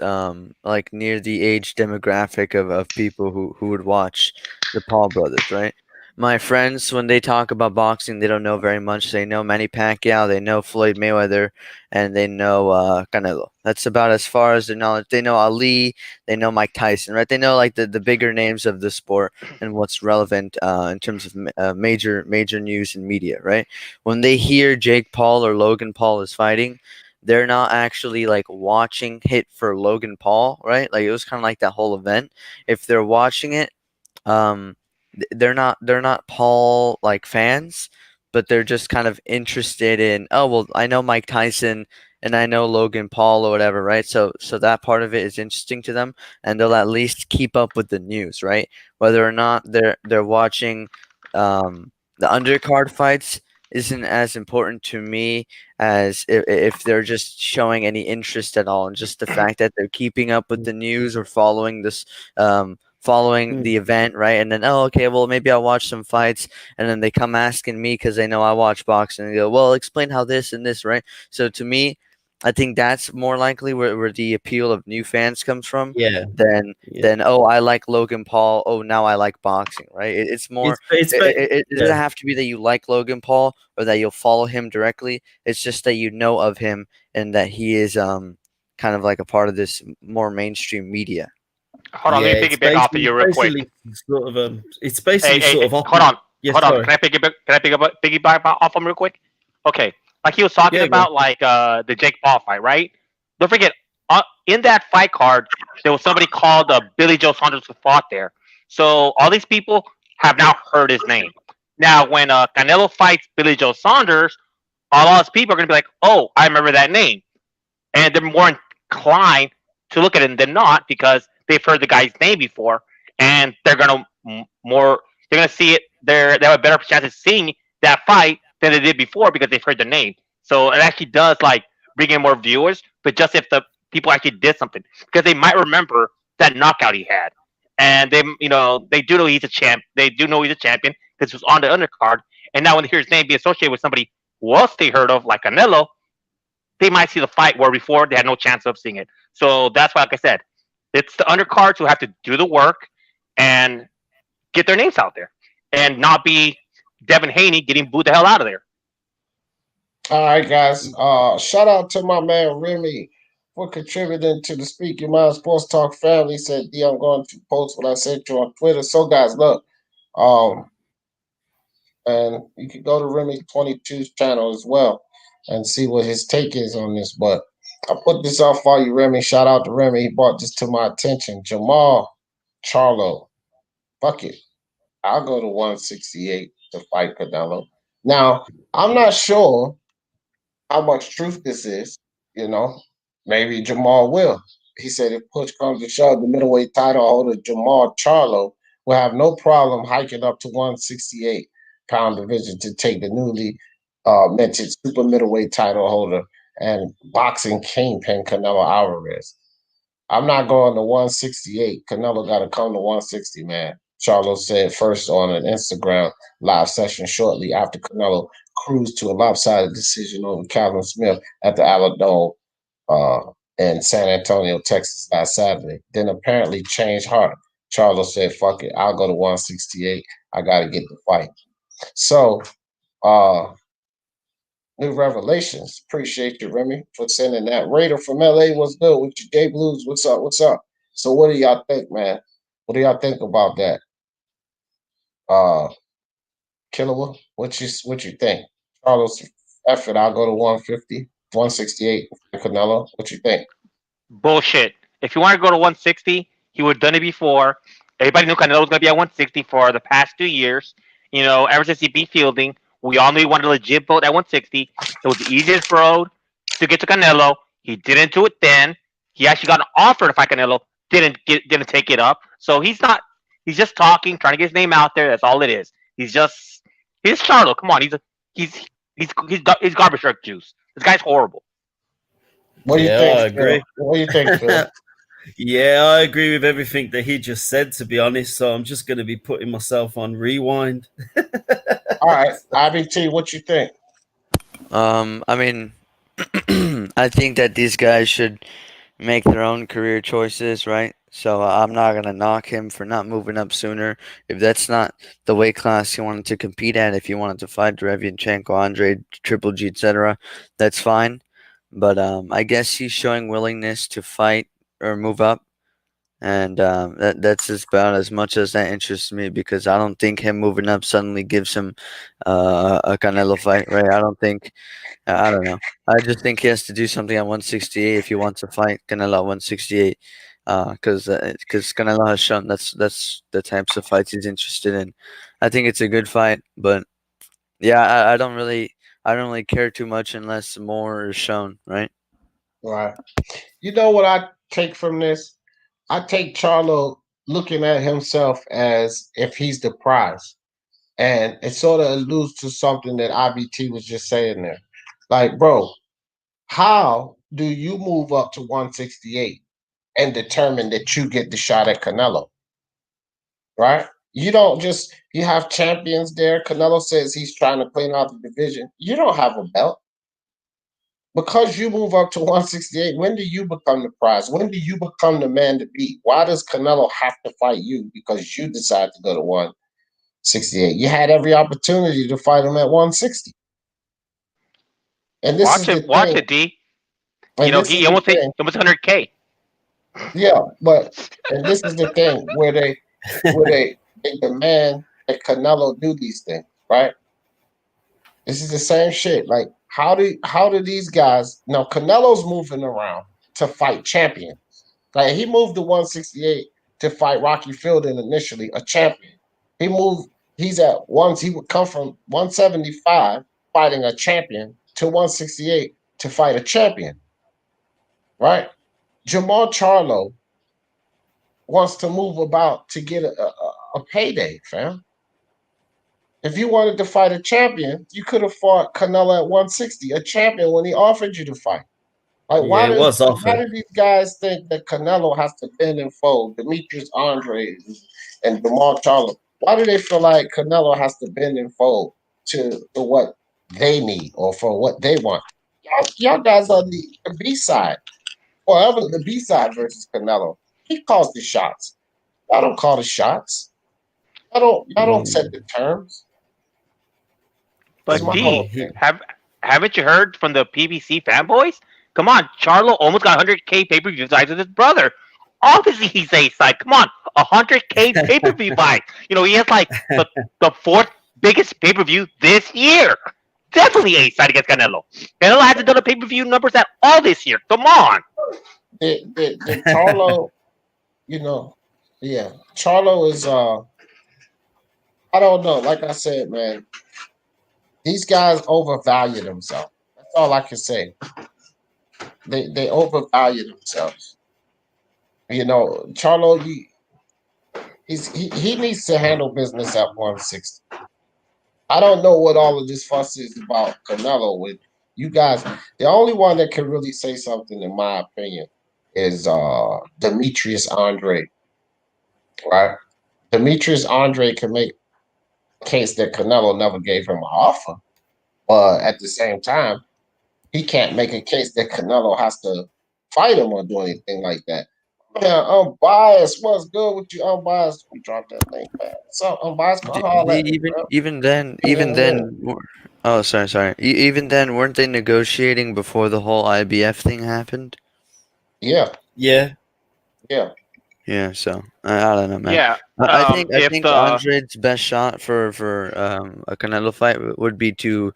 Speaker 2: like near the age demographic of people who would watch the Paul brothers, right? My friends, when they talk about boxing, they don't know very much. They know Manny Pacquiao, they know Floyd Mayweather, and they know Canelo. That's about as far as their knowledge. They know Ali, they know Mike Tyson, right? They know like the bigger names of the sport and what's relevant in terms of major news and media, right? When they hear Jake Paul or Logan Paul is fighting, they're not actually like watching it for Logan Paul, right? Like it was kind of like that whole event. If they're watching it, um, they're not Paul like fans, but they're just kind of interested in. Oh well, I know Mike Tyson and I know Logan Paul or whatever, right? So that part of it is interesting to them, and they'll at least keep up with the news, right? Whether or not they're watching the undercard fights isn't as important to me as if they're just showing any interest at all, and just the fact that they're keeping up with the news or following this following the event, right? And then, oh, okay, well, maybe I'll watch some fights. And then they come asking me because they know I watch boxing. And they go, well, explain how this and this, right? So to me, I think that's more likely where the appeal of new fans comes from
Speaker 3: yeah,
Speaker 2: than
Speaker 3: yeah.
Speaker 2: than oh, I like Logan Paul. Oh, now I like boxing, right? It's more. It doesn't
Speaker 3: Yeah.
Speaker 2: have to be that you like Logan Paul or that you'll follow him directly. It's just that you know of him and that he is kind of like a part of this more mainstream media.
Speaker 4: Hold on,
Speaker 3: Yeah,
Speaker 4: let me piggyback off of you real quick.
Speaker 3: It's basically
Speaker 4: Hey,
Speaker 3: sort of
Speaker 4: hold on,
Speaker 3: yeah,
Speaker 4: hold on.
Speaker 3: sorry.
Speaker 4: Can I piggyback off him real quick? Okay, like he was talking
Speaker 3: Yeah, go.
Speaker 4: about, like the Jake Paul fight, right? Don't forget, in that fight card, there was somebody called Billy Joe Saunders who fought there. So all these people have now heard his name. Now, when Canelo fights Billy Joe Saunders, a lot of people are going to be like, "Oh, I remember that name," and they're more inclined to look at it than not because they've heard the guy's name before, and they're going to more they're going to see it. They have a better chance of seeing that fight than they did before because they've heard the name. So it actually does like bring in more viewers, but just if the people actually did something because they might remember that knockout he had, and they do know he's a champ. They do know he's a champion because he was on the undercard, and now when they hear his name be associated with somebody who else they heard of like Canelo, they might see the fight where before they had no chance of seeing it. So that's why, like I said, it's the undercards who have to do the work and get their names out there, and not be Devin Haney getting booed the hell out of there.
Speaker 1: All right, guys. Shout out to my man Remy for contributing to the Speak Your Mind Sports Talk family. He said, D, I'm going to post what I sent you on Twitter. So, guys, look, and you can go to Remy 22's channel as well and see what his take is on this. But I put this up for you, Remy. Shout out to Remy. He brought this to my attention. Jamal Charlo. Fuck it. I'll go to 168 to fight Canelo. Now, I'm not sure how much truth this is, you know. Maybe Jamal will. He said if push comes to shove, the middleweight title holder Jamal Charlo will have no problem hiking up to 168-pound division to take the newly mentioned super middleweight title holder and boxing kingpin Canelo Alvarez. I'm not going to 168. Canelo got to come to 160, man. Charlo said first on an Instagram live session shortly after Canelo cruised to a lopsided decision over Calvin Smith at the Aladome in San Antonio, Texas last Saturday. Then apparently changed heart. Charlo said, fuck it, I'll go to 168. I got to get the fight. So, new revelations. Appreciate you, Remy, for sending that. Raider from LA, what's good with you? Jay Blues, what's up? What's up? So what do y'all think, man? What do y'all think about that? Killer, what you think? Carlos effort, I'll go to 150, 168 for Canelo. What you think?
Speaker 4: Bullshit. If you want to go to 160, he would have done it before. Everybody knew Canelo was going to be at 160 for the past 2 years. Ever since he beat Fielding, we all knew he wanted a legit vote at 160. It was the easiest road to get to Canelo. He didn't do it then. He actually got an offer to fight Canelo. Didn't take it up. So he's just talking, trying to get his name out there. That's all it is. He's Charlo. Come on, he's garbage truck juice. This guy's horrible.
Speaker 1: What do you think?
Speaker 3: I agree.
Speaker 1: What do you think, Phil?
Speaker 3: Yeah, I agree with everything that he just said, to be honest. So I'm just going to be putting myself on rewind.
Speaker 1: All right, IBT, what you think?
Speaker 2: I mean, I think that these guys should make their own career choices, right? So I'm not gonna knock him for not moving up sooner. If that's not the weight class he wanted to compete at, if he wanted to fight Derevyanchenko, Andre, Triple G, etc., that's fine. But I guess he's showing willingness to fight or move up, and that's just about as much as that interests me because I don't think him moving up suddenly gives him a Canelo fight, right? I don't think. I don't know. I just think he has to do something at 168 if he wants to fight Canelo at 168. Because Canelo has shown that's the types of fights he's interested in. I think it's a good fight, but yeah, I don't really care too much unless more is shown, right?
Speaker 1: Right. You know what I take from this? I take Charlo looking at himself as if he's the prize. And it sort of alludes to something that IBT was just saying there. Like, bro, how do you move up to 168 and determine that you get the shot at Canelo? Right? You don't just, you have champions there. Canelo says he's trying to clean out the division. You don't have a belt. Because you move up to 168, when do you become the prize? When do you become the man to beat? Why does Canelo have to fight you because you decide to go to 168? You had every opportunity to fight him at 160. And this
Speaker 4: Watch it, D. He almost hit 100K.
Speaker 1: Yeah, and this is the thing where they demand that Canelo do these things, right? This is the same shit. Like, how do these guys now? Canelo's moving around to fight champions. Like he moved to 168 to fight Rocky Fielding initially, a champion. He He's at once he would come from 175 fighting a champion to 168 to fight a champion, right? Jamal Charlo wants to move about to get a payday, fam. If you wanted to fight a champion, you could have fought Canelo at 160, a champion when he offered you to fight. Like,
Speaker 3: Yeah, it was
Speaker 1: why
Speaker 3: offered.
Speaker 1: do these guys think that Canelo has to bend and fold? Demetrius Andre and Jamal Charlo. Why do they feel like Canelo has to bend and fold to what they need or for what they want? Y'all guys are the B side, or ever the B side versus Canelo. He calls the shots. Y'all don't call the shots. Y'all don't set the terms. That's
Speaker 4: But
Speaker 1: my
Speaker 4: D,
Speaker 1: whole thing.
Speaker 4: haven't you heard from the PBC fanboys? Come on, Charlo almost got 100K pay-per-view fights with his brother. Obviously, he's A side. Come on, 100K pay-per-view fight. You know, he has like the fourth biggest pay-per-view this year. Definitely A side against Canelo. Canelo hasn't done a pay-per-view numbers at all this year. Come on.
Speaker 1: The Charlo, you know, yeah, Charlo is I don't know. Like I said, man, these guys overvalue themselves. That's all I can say. They overvalue themselves. You know, Charlo, he needs to handle business at 160. I don't know what all of this fuss is about Canelo with you guys. The only one that can really say something, in my opinion, is Demetrius Andre. Right? Demetrius Andre can make a case that Canelo never gave him an offer, but at the same time, he can't make a case that Canelo has to fight him or do anything like that. Yeah, unbiased. What's good with you, unbiased? We dropped that link, man. So unbiased, come holler at me, bro.
Speaker 2: Even then. Oh, sorry. Even then, weren't they negotiating before the whole IBF thing happened?
Speaker 1: Yeah,
Speaker 3: Yeah.
Speaker 2: Yeah, so I don't know, man.
Speaker 4: Yeah.
Speaker 2: I think
Speaker 4: If
Speaker 2: Andre's best shot for a Canelo fight would be to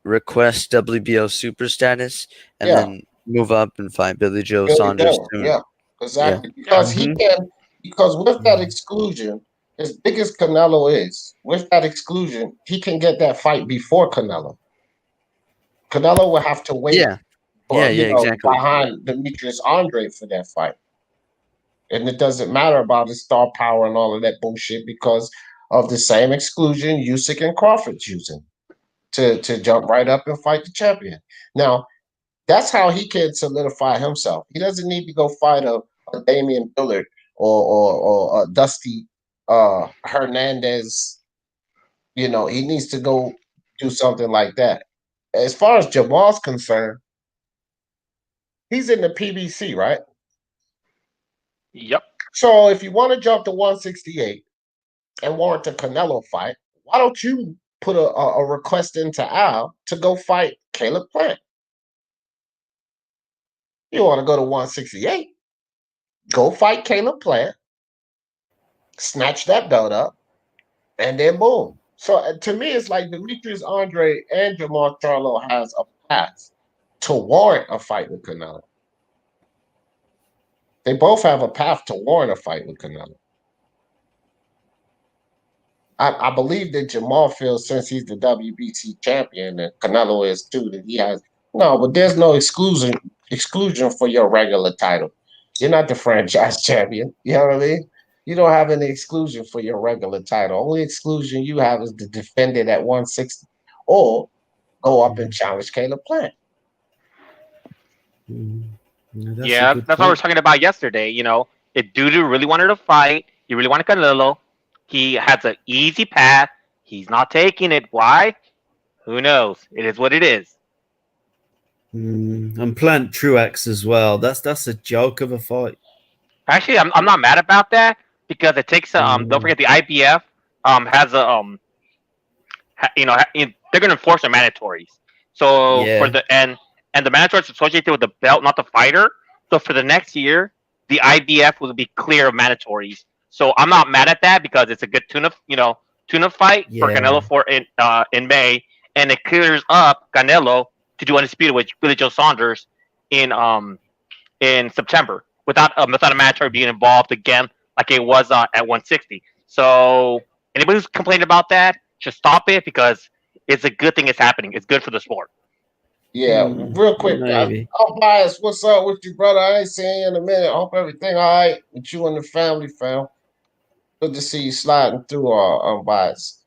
Speaker 2: request WBO super status and
Speaker 1: yeah.
Speaker 2: then move up and fight Billy Joe
Speaker 1: Billy
Speaker 2: Saunders
Speaker 1: Joe.
Speaker 2: soon.
Speaker 1: Yeah,
Speaker 2: Yeah.
Speaker 1: exactly. Because he
Speaker 3: Mhm.
Speaker 1: can. Because with that exclusion, as big as Canelo is, with that exclusion, he can get that fight before Canelo. Canelo will have to wait
Speaker 2: Yeah.
Speaker 1: for
Speaker 2: Exactly.
Speaker 1: behind Demetrius Andre for that fight. And it doesn't matter about his star power and all of that bullshit because of the same exclusion Usyk and Crawford's using to jump right up and fight the champion. Now, that's how he can solidify himself. He doesn't need to go fight a Damian Lillard or a Dusty Hernandez. You know, he needs to go do something like that. As far as Jamal's concerned, he's in the PBC, right?
Speaker 4: yep.
Speaker 1: So if you want to jump to 168 and warrant a Canelo fight, why don't you put a request into Al to go fight Caleb Plant? You want to go to 168? Go fight Caleb Plant, snatch that belt up, and then boom. So to me, it's like Demetrius Andre and Jamal Charlo has a path to warrant a fight with Canelo. They both have a path to warrant a fight with Canelo. I believe that Jamal feels since he's the WBC champion and Canelo is too, that he has no, but there's no exclusion for your regular title. You're not the franchise champion. You know what I mean? You don't have any exclusion for your regular title. Only exclusion you have is to defend it at 160 or go up and challenge Caleb Plant.
Speaker 3: Yeah, that's a
Speaker 4: Yeah,
Speaker 3: good
Speaker 4: that's what we were
Speaker 3: point.
Speaker 4: talking about yesterday. You know, if Dudu really wanted to fight, he really wanted Canelo. He has an easy path. He's not taking it. Why? Who knows? It is what it is.
Speaker 3: And Plant Truax as well. That's a joke of a fight.
Speaker 4: Actually, I'm not mad about that because it takes don't
Speaker 3: Mm,
Speaker 4: forget the IBF has a they're gonna enforce their mandatories. So for
Speaker 3: yeah.
Speaker 4: the and the mandatories associated with the belt, not the fighter. So for the next year, the IBF will be clear of mandatories. So I'm not mad at that because it's a good tune-up fight for
Speaker 3: Yeah.
Speaker 4: Canelo for in May, and it clears up Canelo to do undisputed with Billy Joe Saunders in September without a mandatory being involved again like it was at 160. So Anybody who's complaining about that should stop it because it's a good thing it's happening. It's good for the sport.
Speaker 1: Yeah, real quick,
Speaker 3: Maybe.
Speaker 1: Bias, what's up with you, brother? I ain't seen you in a minute. Hope everything all right with you and the family, fam. Good to see you sliding through, Unbiased.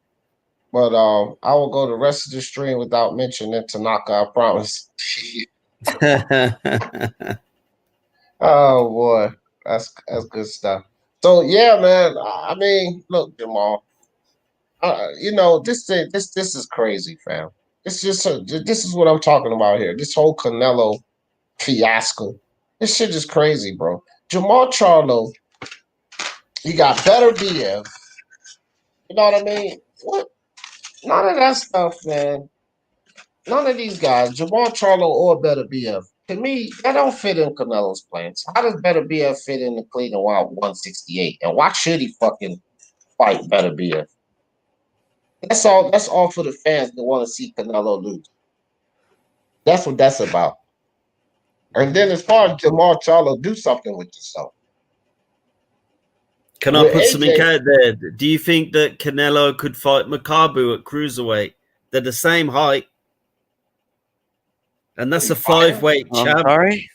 Speaker 1: But I will go the rest of the stream without mentioning Tanaka, I promise. Oh boy, that's good stuff. So yeah, man. I mean, look, Jamal. You know, this is crazy, fam. It's just this is what I'm talking about here. This whole Canelo fiasco. This shit is crazy, bro. Jamal Charlo, he got better BF. You know what I mean? What? None of that stuff, man. None of these guys, Jamal Charlo or Better BF, to me, that don't fit in Canelo's plans. How does Better BF fit in the Cleveland Wild 168? And why should he fucking fight Better BF? That's all. That's all for the fans that want to see Canelo lose. That's what that's about. And then as far as Jamal Charlo, do something with yourself.
Speaker 3: Can I
Speaker 1: With
Speaker 3: put something
Speaker 1: AJ,
Speaker 3: out there? Do you think that Canelo could fight Makabu at cruiserweight? They're the same height, and that's a 5-weight
Speaker 2: I'm
Speaker 3: champ.
Speaker 2: sorry.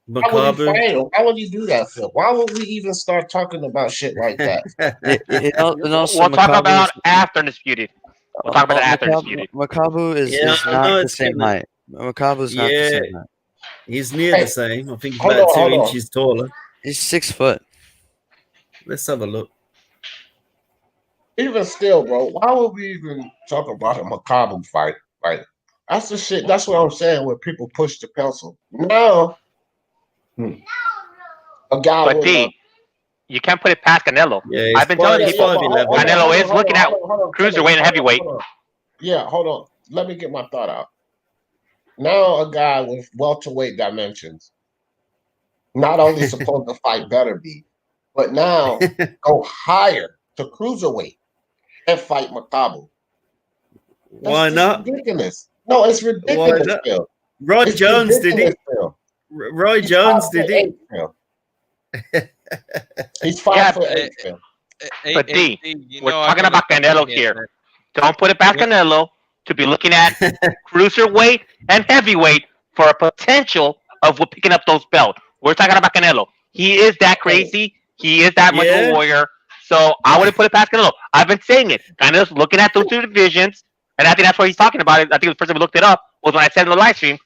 Speaker 1: why would he
Speaker 3: Makabu.
Speaker 1: fight him? Why would he do that, Phil? Why would we even start talking about shit like that?
Speaker 2: And also,
Speaker 4: We'll talk about
Speaker 2: Makabu's,
Speaker 4: after undisputed. We'll talk about it after
Speaker 2: Makabu,
Speaker 4: undisputed.
Speaker 2: Makabu is
Speaker 3: Yeah, I know
Speaker 2: not the
Speaker 3: it's
Speaker 2: same
Speaker 3: gonna-
Speaker 2: height. Makabu's not the
Speaker 3: Yeah.
Speaker 2: same height.
Speaker 3: He's near
Speaker 1: Hey,
Speaker 3: the same. I think he's
Speaker 1: hold
Speaker 3: about
Speaker 1: on,
Speaker 3: 2
Speaker 1: hold on.
Speaker 3: inches taller.
Speaker 2: He's 6 foot.
Speaker 3: Let's have a look.
Speaker 1: Even still, bro, why would we even talk about a Makabu fight? Like, that's the shit. That's what I'm saying. Where people push the pencil now. A guy
Speaker 4: But
Speaker 1: with
Speaker 4: D, you can't put it past Canelo.
Speaker 3: Yeah,
Speaker 4: I've been telling people Canelo is looking at cruiserweight and heavyweight.
Speaker 1: Yeah, hold on. Let me get my thought out. Now a guy with welterweight dimensions, not only supposed to fight better be, but now go higher to cruiserweight and fight Makabu.
Speaker 3: Why
Speaker 1: That's
Speaker 3: not?
Speaker 1: ridiculous. No, it's ridiculous,
Speaker 3: not?
Speaker 1: Phil.
Speaker 3: Roy
Speaker 1: It's
Speaker 3: Jones did
Speaker 1: ridiculous,
Speaker 3: it.
Speaker 1: Phil.
Speaker 3: Roy
Speaker 1: He's
Speaker 3: Jones
Speaker 1: 5'8",
Speaker 3: did it.
Speaker 1: Phil. He's 5'8", Phil.
Speaker 4: But D,
Speaker 5: you
Speaker 4: we're
Speaker 5: know I
Speaker 4: talking
Speaker 5: gotta
Speaker 4: about
Speaker 5: come in
Speaker 4: Canelo
Speaker 5: man.
Speaker 4: here. Don't put it past
Speaker 5: What-
Speaker 4: Canelo to be looking at cruiserweight and heavyweight for a potential of picking up those belts. We're talking about Canelo. He is that crazy. He is that much of
Speaker 3: Yeah.
Speaker 4: a warrior. So I wouldn't put it past Canelo. I've been saying it. Canelo's looking at those two divisions, and I think that's what he's talking about. I think the first time we looked it up was when I said in the live stream.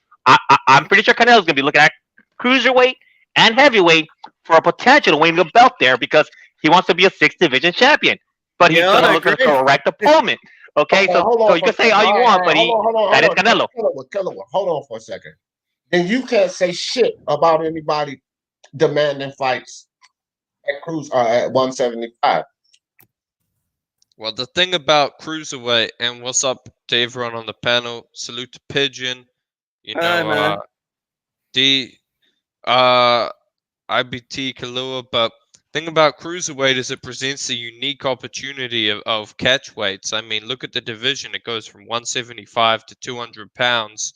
Speaker 4: I'm pretty sure Canelo's going to be looking at cruiserweight and heavyweight for a potential to win the belt there because he wants to be a 6th-division champion. But he's
Speaker 3: Yeah,
Speaker 4: going to
Speaker 3: I
Speaker 4: look at a
Speaker 3: agree.
Speaker 4: correct opponent. Okay, so
Speaker 1: hold on
Speaker 4: so you
Speaker 1: for
Speaker 4: can
Speaker 1: a
Speaker 4: say all
Speaker 1: second.
Speaker 4: you want, but that is
Speaker 1: on.
Speaker 4: Canelo.
Speaker 1: Hold on for a second. Then you can't say shit about anybody demanding fights at at 175.
Speaker 5: Well, the thing about cruiserweight, and what's up to everyone on the panel? Salute to Pigeon. You
Speaker 3: Hi,
Speaker 5: know,
Speaker 3: man.
Speaker 5: D, IBT Kalua. But thing about cruiserweight is it presents a unique opportunity of catch weights. I mean, look at the division. It goes from 175 to 200 pounds,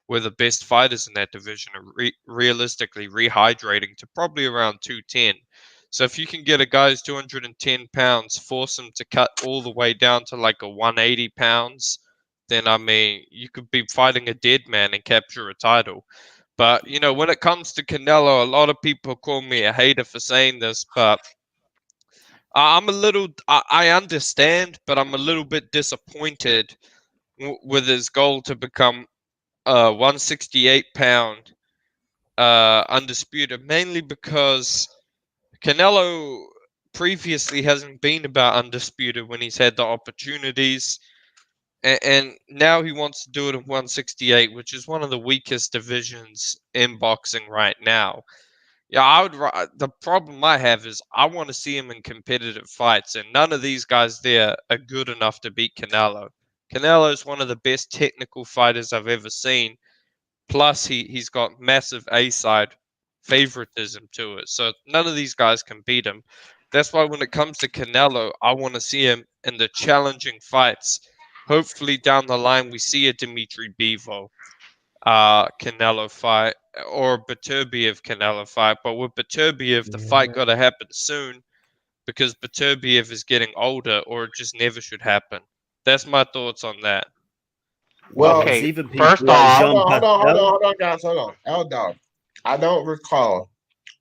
Speaker 5: where the best fighters in that division are realistically rehydrating to probably around 210. So if you can get a guy who's 210 pounds, force him to cut all the way down to like a 180 pounds, then I mean, you could be fighting a dead man and capture a title. But, you know, when it comes to Canelo, a lot of people call me a hater for saying this, but I'm a little, I understand, but I'm a little bit disappointed with his goal to become 168-pound undisputed, mainly because Canelo previously hasn't been about undisputed when he's had the opportunities, and now he wants to do it at 168, which is one of the weakest divisions in boxing right now. Yeah, the problem I have is I want to see him in competitive fights, and none of these guys there are good enough to beat Canelo. Canelo is one of the best technical fighters I've ever seen. Plus, he's got massive A-side favoritism to it. So none of these guys can beat him. That's why when it comes to Canelo, I want to see him in the challenging fights. Hopefully down the line we see a Dimitri Bivol Canelo fight or a Beterbiev Canelo fight. But with Beterbiev, the fight got to happen soon because Beterbiev is getting older, or it just never should happen. That's my thoughts on that.
Speaker 1: Well,
Speaker 3: There's
Speaker 4: Okay,
Speaker 3: even people
Speaker 4: first
Speaker 3: like
Speaker 4: off,
Speaker 1: hold
Speaker 3: Jean
Speaker 1: on, hold on, hold on,
Speaker 3: Pascal.
Speaker 1: hold on, guys, hold on. Eldar, I don't recall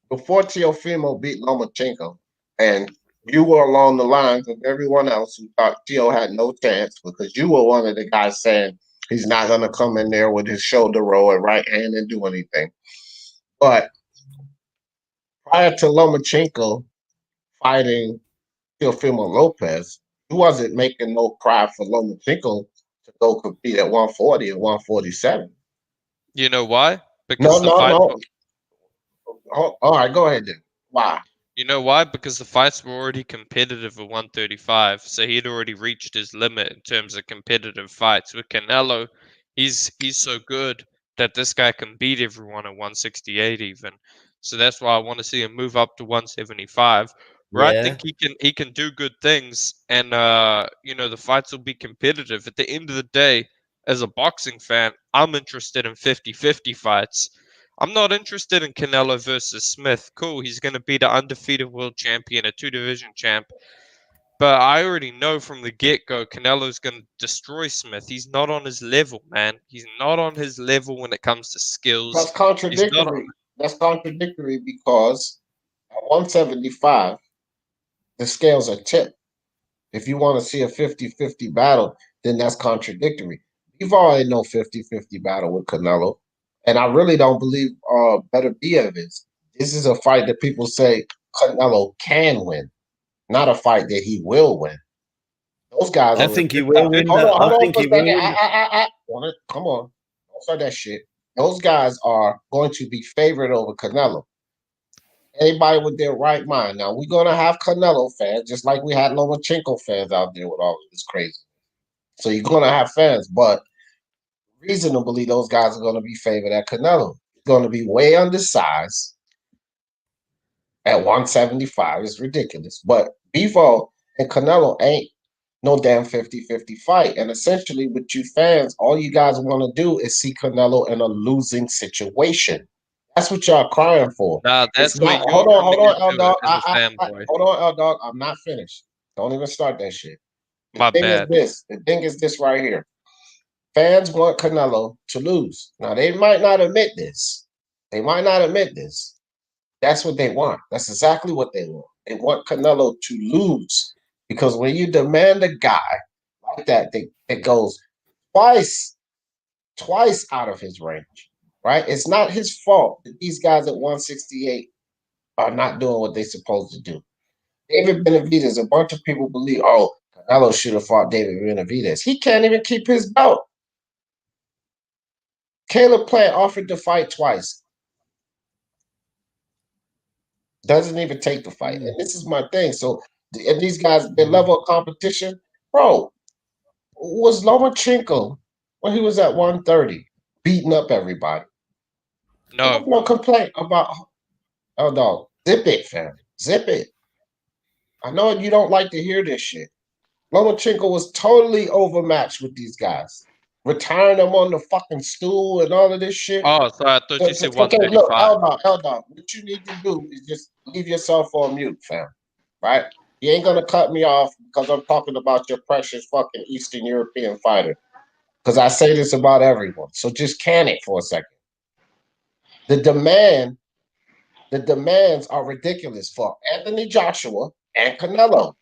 Speaker 1: before Teofimo beat Lomachenko, and you were along the lines of everyone else who thought Teo had no chance because you were one of the guys saying he's not going to come in there with his shoulder roll and right hand and do anything. But prior to Lomachenko fighting Teofimo Lopez, he wasn't making no cry for Lomachenko to go compete at 140 and 147.
Speaker 5: You know why?
Speaker 1: No,
Speaker 5: Because the
Speaker 1: no,
Speaker 5: fight.
Speaker 1: no. Oh, all right, go ahead then. Why?
Speaker 5: You know why? Because the fights were already competitive at 135, so he'd already reached his limit in terms of competitive fights. With Canelo, he's so good that this guy can beat everyone at 168 even. So that's why I want to see him move up to 175. Where I
Speaker 3: Yeah.
Speaker 5: think he can do good things, and you know, the fights will be competitive. At the end of the day, as a boxing fan, I'm interested in 50-50 fights. I'm not interested in Canelo versus Smith. Cool, he's going to be the undefeated world champion, a two-division champ. But I already know from the get-go, Canelo's going to destroy Smith. He's not on his level, man. He's not on his level when it comes to skills.
Speaker 1: That's
Speaker 5: He's not on.
Speaker 1: contradictory. That's contradictory because at 175, the scales are tipped. If you want to see a 50-50 battle, then that's contradictory. We've already know 50-50 battle with Canelo. And I really don't believe Better Biev is. This is a fight that people say Canelo can win, not a fight that he will win. Those guys
Speaker 3: I
Speaker 1: are
Speaker 3: think he
Speaker 1: ridiculous.
Speaker 3: will win
Speaker 1: Hold
Speaker 3: that.
Speaker 1: on,
Speaker 3: I
Speaker 1: hold on
Speaker 3: think
Speaker 1: for a
Speaker 3: he will
Speaker 1: second.
Speaker 3: win.
Speaker 1: Come on. Don't start that shit. Those guys are going to be favored over Canelo. Anybody with their right mind. Now we're gonna have Canelo fans, just like we had Lomachenko fans out there with all of this crazy. So you're gonna have fans, but reasonably, those guys are gonna be favored at Canelo. It's gonna be way undersized at 175. It's ridiculous. But Bivol and Canelo ain't no damn 50-50 fight. And essentially, with you fans, all you guys want to do is see Canelo in a losing situation. That's what y'all crying for.
Speaker 5: Nah,
Speaker 1: It's
Speaker 5: that's where
Speaker 1: not.
Speaker 5: you're
Speaker 1: Hold
Speaker 5: coming
Speaker 1: on, L
Speaker 5: into it
Speaker 1: Dog.
Speaker 5: as a fanboy.
Speaker 1: Hold on, L Dog. I'm not finished. Don't even start that shit. The
Speaker 5: My
Speaker 1: thing is
Speaker 5: bad.
Speaker 1: this. The thing is this right here. Fans want Canelo to lose. Now they might not admit this. They might not admit this. That's what they want. That's exactly what they want. They want Canelo to lose because when you demand a guy like that goes twice, twice out of his range, right? It's not his fault that these guys at 168 are not doing what they're supposed to do. David Benavidez, a bunch of people believe, oh, Canelo should have fought David Benavidez. He can't even keep his belt. Caleb Plant offered to fight twice. Doesn't even take the fight. And this is my thing. So, and these guys, their level of competition, bro, was Lomachenko when he was at 130, beating up everybody. There was
Speaker 5: No,
Speaker 1: no complaint about, oh, dog, zip it, fam. Zip it. I know you don't like to hear this shit. Lomachenko was totally overmatched with these guys, retiring them on the fucking stool and all of this shit.
Speaker 5: oh, so I thought you said
Speaker 1: Okay, look,
Speaker 5: 135.
Speaker 1: Eldon, what you need to do is just leave yourself on mute, fam. Right? You ain't gonna cut me off because I'm talking about your precious fucking Eastern European fighter. Because I say this about everyone. So just can it for a second. The demands are ridiculous for Anthony Joshua and Canelo.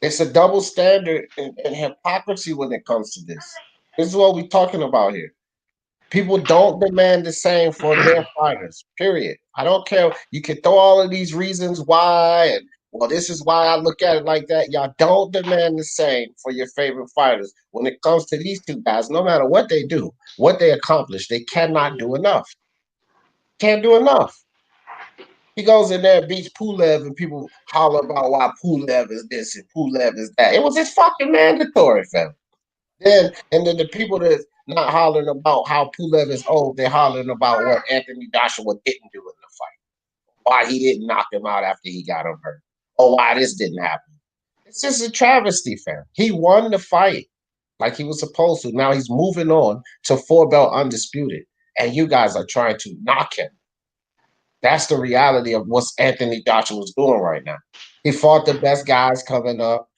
Speaker 1: It's a double standard and hypocrisy when it comes to this. This is what we're talking about here. People don't demand the same for their fighters, period. I don't care. You can throw all of these reasons why, and well, this is why I look at it like that. Y'all don't demand the same for your favorite fighters. When it comes to these two guys, no matter what they do, what they accomplish, they cannot do enough. Can't do enough. He goes in there and beats Pulev, and people holler about why Pulev is this and Pulev is that. It was just fucking mandatory, fam. And then the people that's not hollering about how Pulev is old, they're hollering about what Anthony Joshua didn't do in the fight. Why he didn't knock him out after he got him hurt. Or why this didn't happen. It's just a travesty, fam. He won the fight like he was supposed to. Now he's moving on to 4-belt undisputed. And you guys are trying to knock him. That's the reality of what Anthony Joshua's doing right now. He fought the best guys coming up.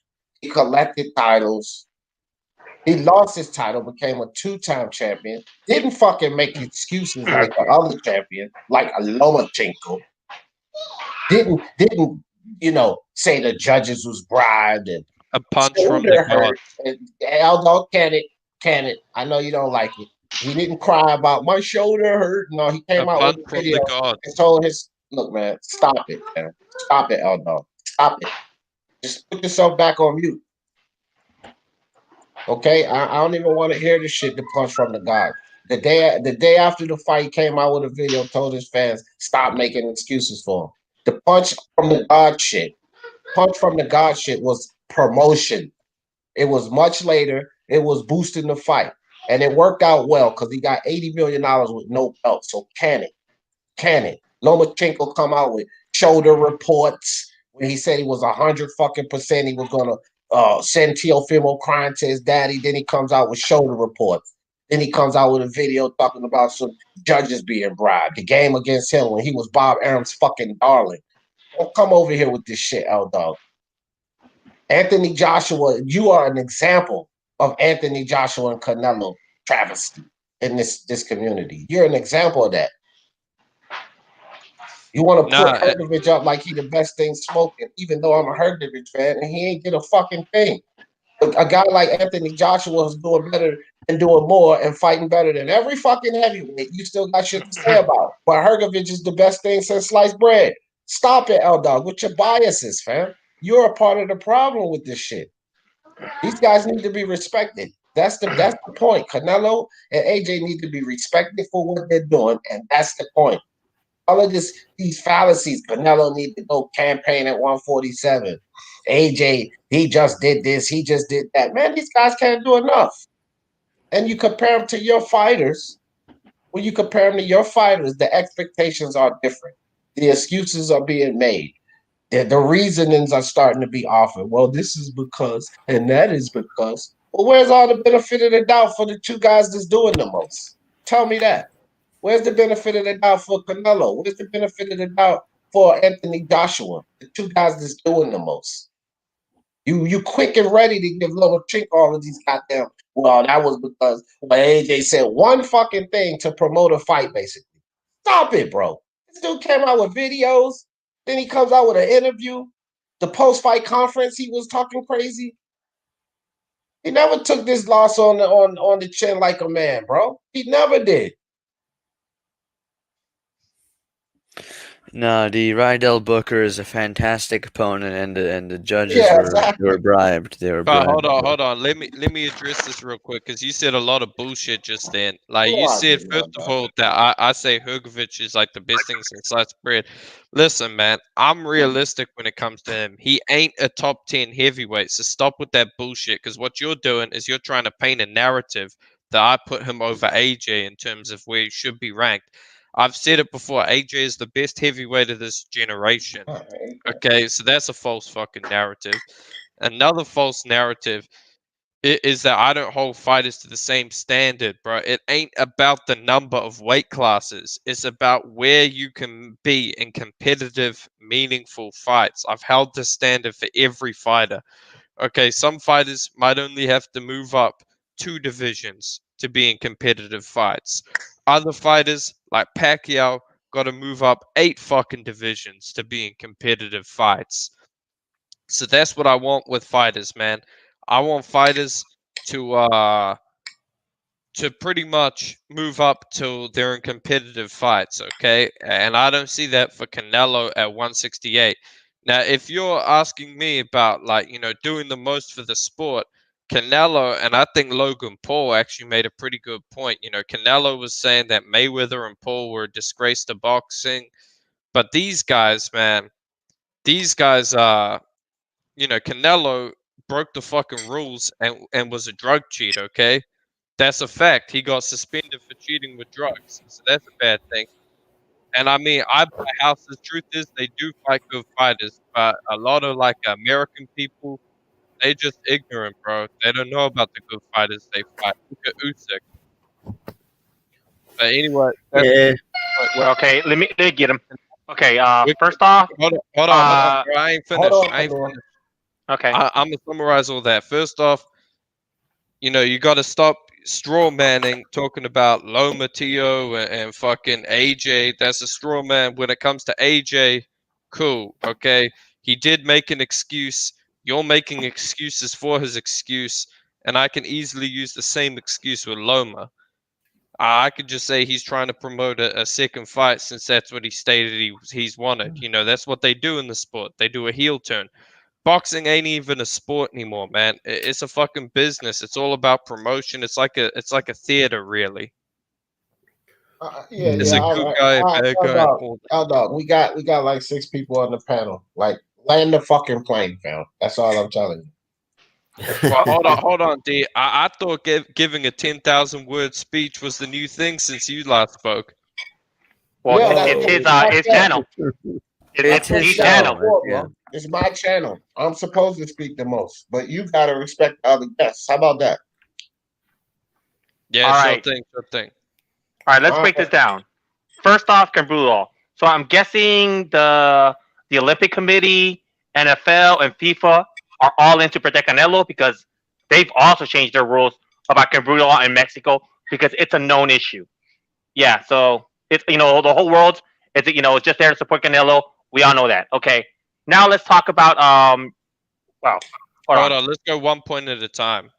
Speaker 1: He collected titles. He lost his title, became a 2-time champion. Didn't fucking make excuses like the other champion, like a Lomachenko. Didn't say the judges was bribed and
Speaker 5: A punch from the
Speaker 1: hurt.
Speaker 5: gods.
Speaker 1: Aldo, can it? I know you don't like it. He didn't cry about my shoulder hurt. No, he came
Speaker 5: A
Speaker 1: out
Speaker 5: punch
Speaker 1: with a
Speaker 5: from
Speaker 1: video
Speaker 5: the gods.
Speaker 1: and told look, man, stop it, man. Stop it, Aldo. Stop it. Just put yourself back on mute. Okay? I don't even want to hear this shit, the punch from the God. The day after the fight, he came out with a video, told his fans, stop making excuses for him. The punch from the God shit was promotion. It was much later. It was boosting the fight. And it worked out well because he got $80 million with no belt. So can it? Lomachenko come out with shoulder reports when he said he was 100% he was gonna send Teofimo crying to his daddy. Then he comes out with shoulder reports. Then he comes out with a video talking about some judges being bribed. The game against him when he was Bob Arum's fucking darling. Don't come over here with this shit, L-Dog. Anthony Joshua, you are an example of Anthony Joshua and Canelo travesty in this community. You're an example of that. You want to put Hergovich up like he the best thing smoking, even though I'm a Hergovich fan, and he ain't get a fucking thing. A guy like Anthony Joshua is doing better and doing more and fighting better than every fucking heavyweight. You still got shit to say about. But Hergovich is the best thing since sliced bread. Stop it, L-Dog, with your biases, fam. You're a part of the problem with this shit. These guys need to be respected. That's the point. Canelo and AJ need to be respected for what they're doing, and that's the point. All of these fallacies. Canelo need to go campaign at 147. AJ, he just did this, he just did that. Man, these guys can't do enough. And you compare them to your fighters. When you compare them to your fighters, the expectations are different. The excuses are being made. The reasonings are starting to be offered. Well, this is because, and that is because. Well, where's all the benefit of the doubt for the two guys that's doing the most? Tell me that. Where's the benefit of the doubt for Canelo? Where's the benefit of the doubt for Anthony Joshua? The two guys that's doing the most. You quick and ready to give Lomachenko all of these goddamn. Well, that was because AJ said one fucking thing to promote a fight, basically. Stop it, bro. This dude came out with videos. Then he comes out with an interview. The post-fight conference, he was talking crazy. He never took this loss on the chin like a man, bro. He never did.
Speaker 2: No, the Rydell Booker is a fantastic opponent, and the judges were bribed. They were
Speaker 5: But
Speaker 2: bribed.
Speaker 5: hold on. Let me address this real quick because you said a lot of bullshit just then. Like you said, first of all, that I say Hergovich is like the best thing since sliced bread. Listen, man, I'm realistic when it comes to him. He ain't a top 10 heavyweight, so stop with that bullshit. Because what you're doing is you're trying to paint a narrative that I put him over AJ in terms of where he should be ranked. I've said it before. AJ is the best heavyweight of this generation. Okay, so that's a false fucking narrative. Another false narrative is that I don't hold fighters to the same standard, bro. It ain't about the number of weight classes. It's about where you can be in competitive, meaningful fights. I've held the standard for every fighter. Okay, some fighters might only have to move up 2 divisions to be in competitive fights. Other fighters, like Pacquiao, got to move up 8 fucking divisions to be in competitive fights. So that's what I want with fighters, man. I want fighters to pretty much move up till they're in competitive fights, okay? And I don't see that for Canelo at 168. Now, if you're asking me about doing the most for the sport, Canelo, and I think Logan Paul actually made a pretty good point. Canelo was saying that Mayweather and Paul were a disgrace to boxing, but these guys, man, Canelo broke the fucking rules and was a drug cheat, okay? That's a fact. He got suspended for cheating with drugs. So that's a bad thing. And I mean, I buy house. The truth is, they do fight good fighters, but a lot of American people, they just ignorant, bro. They don't know about the good fighters they fight. Look at Usyk. But anyway,
Speaker 3: Yeah.
Speaker 4: Well, okay, let me get him. Okay. First off,
Speaker 5: Hold on. Bro. I ain't
Speaker 1: Hold
Speaker 5: finished.
Speaker 1: on, Fedor.
Speaker 4: okay.
Speaker 5: I'm gonna summarize all that. First off, you got to stop straw manning, talking about Loma Tio and fucking AJ. That's a straw man. When it comes to AJ, cool, okay. He did make an excuse. You're making excuses for his excuse, and I can easily use the same excuse with Loma. I could just say he's trying to promote a second fight since that's what he stated he's wanted. That's what they do in the sport. They do a heel turn. Boxing ain't even a sport anymore, man. It's a fucking business. It's all about promotion. It's like a theater, really. It's
Speaker 1: Yeah.
Speaker 5: a
Speaker 1: All
Speaker 5: good
Speaker 1: right.
Speaker 5: guy,
Speaker 1: All right.
Speaker 5: bad
Speaker 1: Hold
Speaker 5: guy.
Speaker 1: on.
Speaker 5: All that.
Speaker 1: Hold on. We got like 6 people on the panel. Like, land the fucking plane, fam. That's all I'm telling you.
Speaker 5: Well, hold on, D. I thought giving a 10,000 word speech was the new thing since you last spoke.
Speaker 4: Well,
Speaker 1: Yeah,
Speaker 4: it's his channel.
Speaker 2: It's his
Speaker 4: his
Speaker 2: channel.
Speaker 4: channel.
Speaker 1: Bro.
Speaker 2: Yeah.
Speaker 1: It's my channel. I'm supposed to speak the most, but you gotta respect the other guests. How about that?
Speaker 5: Yeah,
Speaker 4: All
Speaker 5: sure
Speaker 4: right.
Speaker 5: thing, sure thing.
Speaker 4: All right, let's break this down. First off, Canelo. So I'm guessing the Olympic Committee, NFL, and FIFA are all in to protect Canelo because they've also changed their rules about Canelo in Mexico because it's a known issue. Yeah, so it's the whole world is it's just there to support Canelo. We all know that. Okay, now let's talk about well, hold on.
Speaker 5: Let's go 1 point at a time.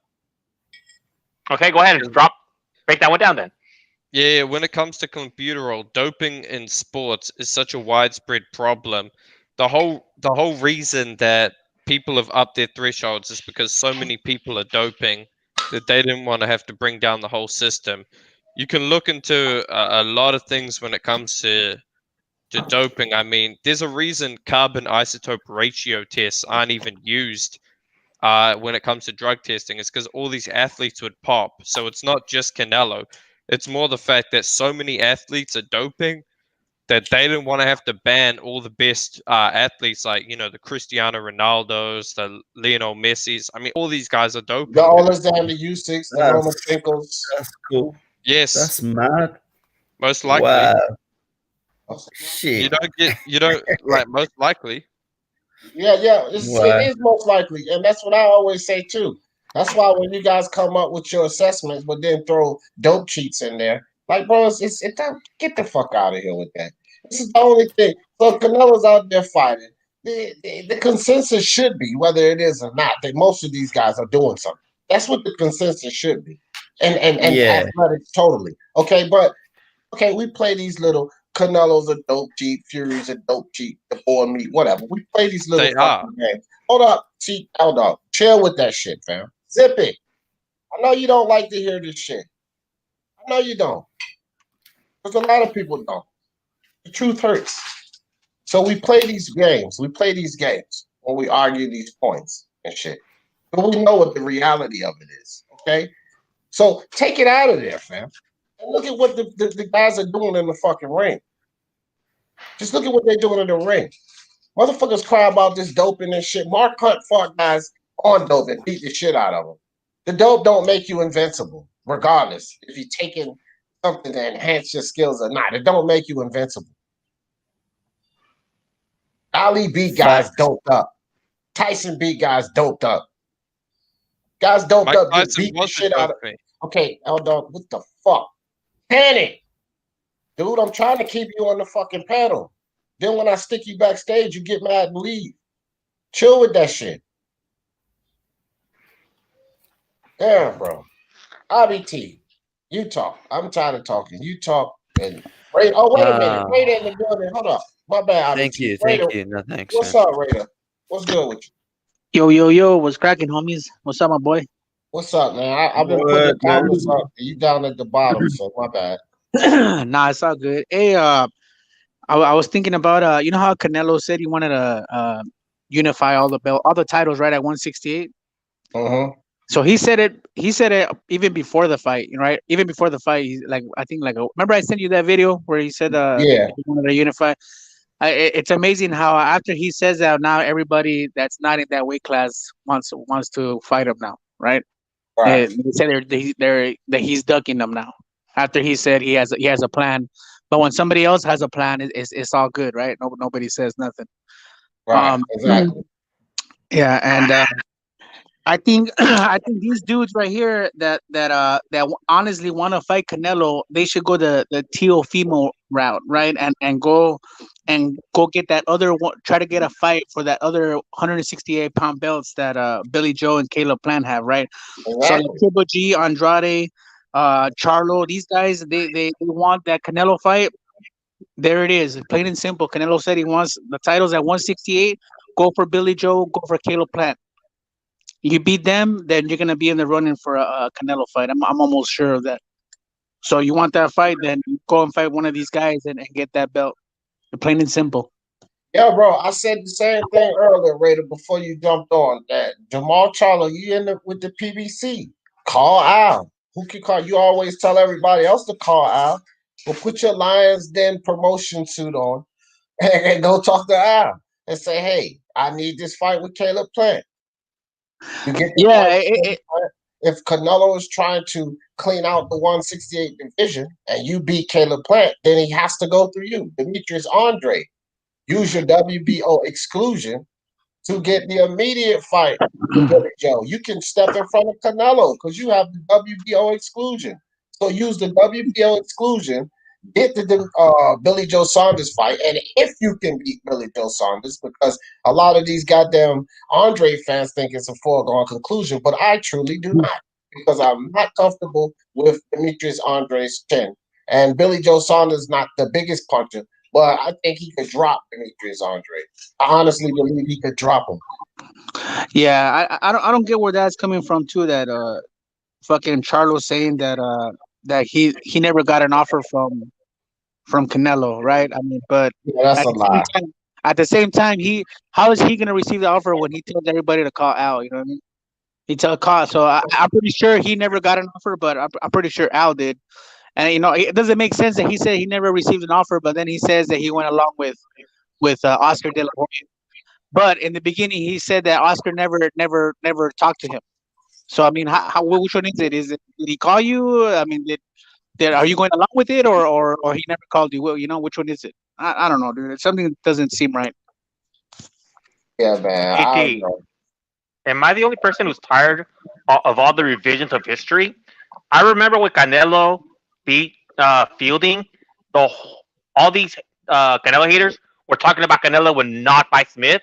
Speaker 4: Okay, go ahead and break that one down then.
Speaker 5: Yeah, when it comes to computerol, doping in sports is such a widespread problem. The whole reason that people have upped their thresholds is because so many people are doping that they didn't want to have to bring down the whole system. You can look into a lot of things when it comes to doping. I mean, there's a reason carbon isotope ratio tests aren't even used when it comes to drug testing. It's because all these athletes would pop. So it's not just Canelo. It's more the fact that so many athletes are doping that they didn't want to have to ban all the best athletes, like the Cristiano Ronaldos, the Lionel Messi's. I mean, all these guys are doping.
Speaker 1: The Alexander Usyks, the Lomachenkos.
Speaker 3: That's cool.
Speaker 5: Yes,
Speaker 3: That's mad.
Speaker 5: most likely.
Speaker 3: Wow.
Speaker 5: You
Speaker 3: Shit.
Speaker 5: don't like most likely.
Speaker 1: Yeah, it is most likely, and that's what I always say too. That's why when you guys come up with your assessments, but then throw dope cheats in there, like, bro, get the fuck out of here with that. This is the only thing. So Canelo's out there fighting. The consensus should be, whether it is or not, that most of these guys are doing something. That's what the consensus should be, and athletics totally okay. But okay, we play these little Canelo's a dope cheat, Fury's a dope cheat, the boar meat, whatever. We play these little fucking games. Hold up, hold up. Chill with that shit, fam. Zip it. I know you don't like to hear this shit. I know you don't. Because a lot of people don't. The truth hurts. So we play these games. We play these games when we argue these points and shit. But we know what the reality of it is. Okay? So take it out of there, fam. And look at what the guys are doing in the fucking ring. Just look at what they're doing in the ring. Motherfuckers cry about this doping and shit. Mark Hunt fought guys on dope and beat the shit out of them. The dope don't make you invincible, regardless if you're taking something to enhance your skills or not. It don't make you invincible. Ali beat guys doped up. Tyson beat guys doped up. Guys doped
Speaker 5: Mike
Speaker 1: up get
Speaker 5: Tyson
Speaker 1: beat the
Speaker 5: was
Speaker 1: shit
Speaker 5: a
Speaker 1: out of.
Speaker 5: doping.
Speaker 1: Okay, dog, what the fuck? Panic. Dude, I'm trying to keep you on the fucking panel. Then when I stick you backstage, you get mad and leave. Chill with that shit. Damn, bro. IBT, you talk. I'm tired of talking. You talk. And Ray. Oh, wait a minute. Raider in the building. Hold up. My bad, IBT.
Speaker 2: Thank you. No, thanks.
Speaker 1: What's
Speaker 2: man.
Speaker 1: up, Raider? What's good with you?
Speaker 6: Yo, what's cracking, homies? What's up, my boy?
Speaker 1: What's up, man? I've been putting the comments up. You down at the bottom, so my bad.
Speaker 6: Nah, it's all good. Hey, I was thinking about you know how Canelo said he wanted to unify all the titles right at 168. So he said it even before the fight, right? Even before the fight, he's like, I think remember I sent you that video where he said he wanted to unify. It's amazing how after he says that, now everybody that's not in that weight class wants to fight him now, right? They said that he's ducking them now. After he said he has a plan But when somebody else has a plan, it's all good, right? Nobody says nothing.
Speaker 1: Right, exactly.
Speaker 6: Yeah, and I think I think these dudes right here that honestly want to fight Canelo, they should go the Teofimo route, right? And go get that other one, try to get a fight for that other 168-pound belts that Billy Joe and Caleb Plant have, right? So like
Speaker 1: Exactly.
Speaker 6: Triple G, Andrade, Charlo, these guys they want that Canelo fight. There it is, plain and simple. Canelo said he wants the titles at 168. Go for Billy Joe, go for Caleb Plant. You beat them, then you're gonna be in the running for a Canelo fight. I'm almost sure of that. So you want that fight, then go and fight one of these guys and get that belt. Plain and simple.
Speaker 1: Yeah, bro. I said the same thing earlier, Raider, before you jumped on that. Jamal Charlo, you end up with the PBC. Call Al. Who can call? You always tell everybody else to call Al. Well, put your Lions Den promotion suit on and go talk to Al and say, hey, I need this fight with Caleb Plant. You get the
Speaker 6: Yeah,
Speaker 1: point? If Canelo is trying to clean out the 168 division and you beat Caleb Plant, then he has to go through you. Demetrius Andre. Use your WBO exclusion to get the immediate fight with Billy Joe. You can step in front of Canelo because you have the WBO exclusion. So use the WBO exclusion, get the Billy Joe Saunders fight, and if you can beat Billy Joe Saunders, because a lot of these goddamn Andre fans think it's a foregone conclusion, but I truly do not, because I'm not comfortable with Demetrius Andre's chin. And Billy Joe Saunders not the biggest puncher, but I think he could drop Demetrius Andre. I honestly believe he could drop him.
Speaker 6: yeah. I don't get where that's coming from too. That fucking Charlo saying that he never got an offer from Canelo, right? I mean, but
Speaker 1: Yeah, that's
Speaker 6: at
Speaker 1: a
Speaker 6: the same
Speaker 1: lie.
Speaker 6: time, at the same time, how is he gonna receive the offer when he tells everybody to call Al? You know what I mean? He tell call. So I'm pretty sure he never got an offer, but I'm pretty sure Al did. And it doesn't make sense that he said he never received an offer, but then he says that he went along with Oscar De La Hoya. But in the beginning, he said that Oscar never talked to him. So I mean, which one is it? Did he call you? I mean, are you going along with it, or he never called you? Well, which one is it? I don't know, dude. It's something that doesn't seem right.
Speaker 1: Yeah, man.
Speaker 4: Hey
Speaker 1: I don't
Speaker 4: D,
Speaker 1: know.
Speaker 4: am I the only person who's tired of all the revisions of history? I remember when Canelo beat Fielding, all these Canelo haters were talking about Canelo would not fight Smith,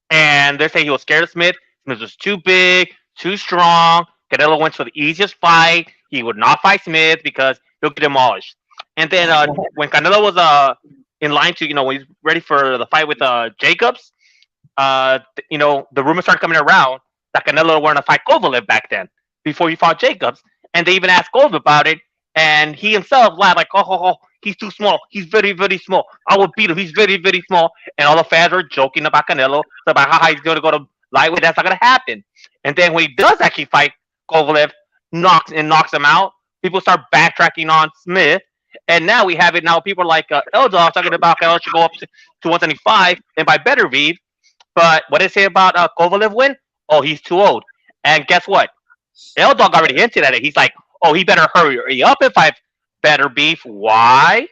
Speaker 4: and they're saying he was scared of Smith. Smith was too big, too strong. Canelo went for the easiest fight. He would not fight Smith because he'll get demolished. And then when Canelo was in line to when he's ready for the fight with Jacobs, the rumors started coming around that Canelo wanted to fight Kovalev back then before he fought Jacobs, and they even asked Kovalev about it, and he himself laughed like, oh, he's too small. He's very, very small. I will beat him. He's very, very small. And all the fans were joking about Canelo, about how he's going to go to lightweight. That's not going to happen. And then when he does actually fight Kovalev, knocks him out, people start backtracking on Smith. And now we have it. Now people are like Eldar talking about Canelo should go up to 175 and by better Reeve. But what did they say about Kovalev win? Oh, he's too old. And guess what? L Dog already hinted at it. He's like, oh, he better hurry up if I better beef. Why?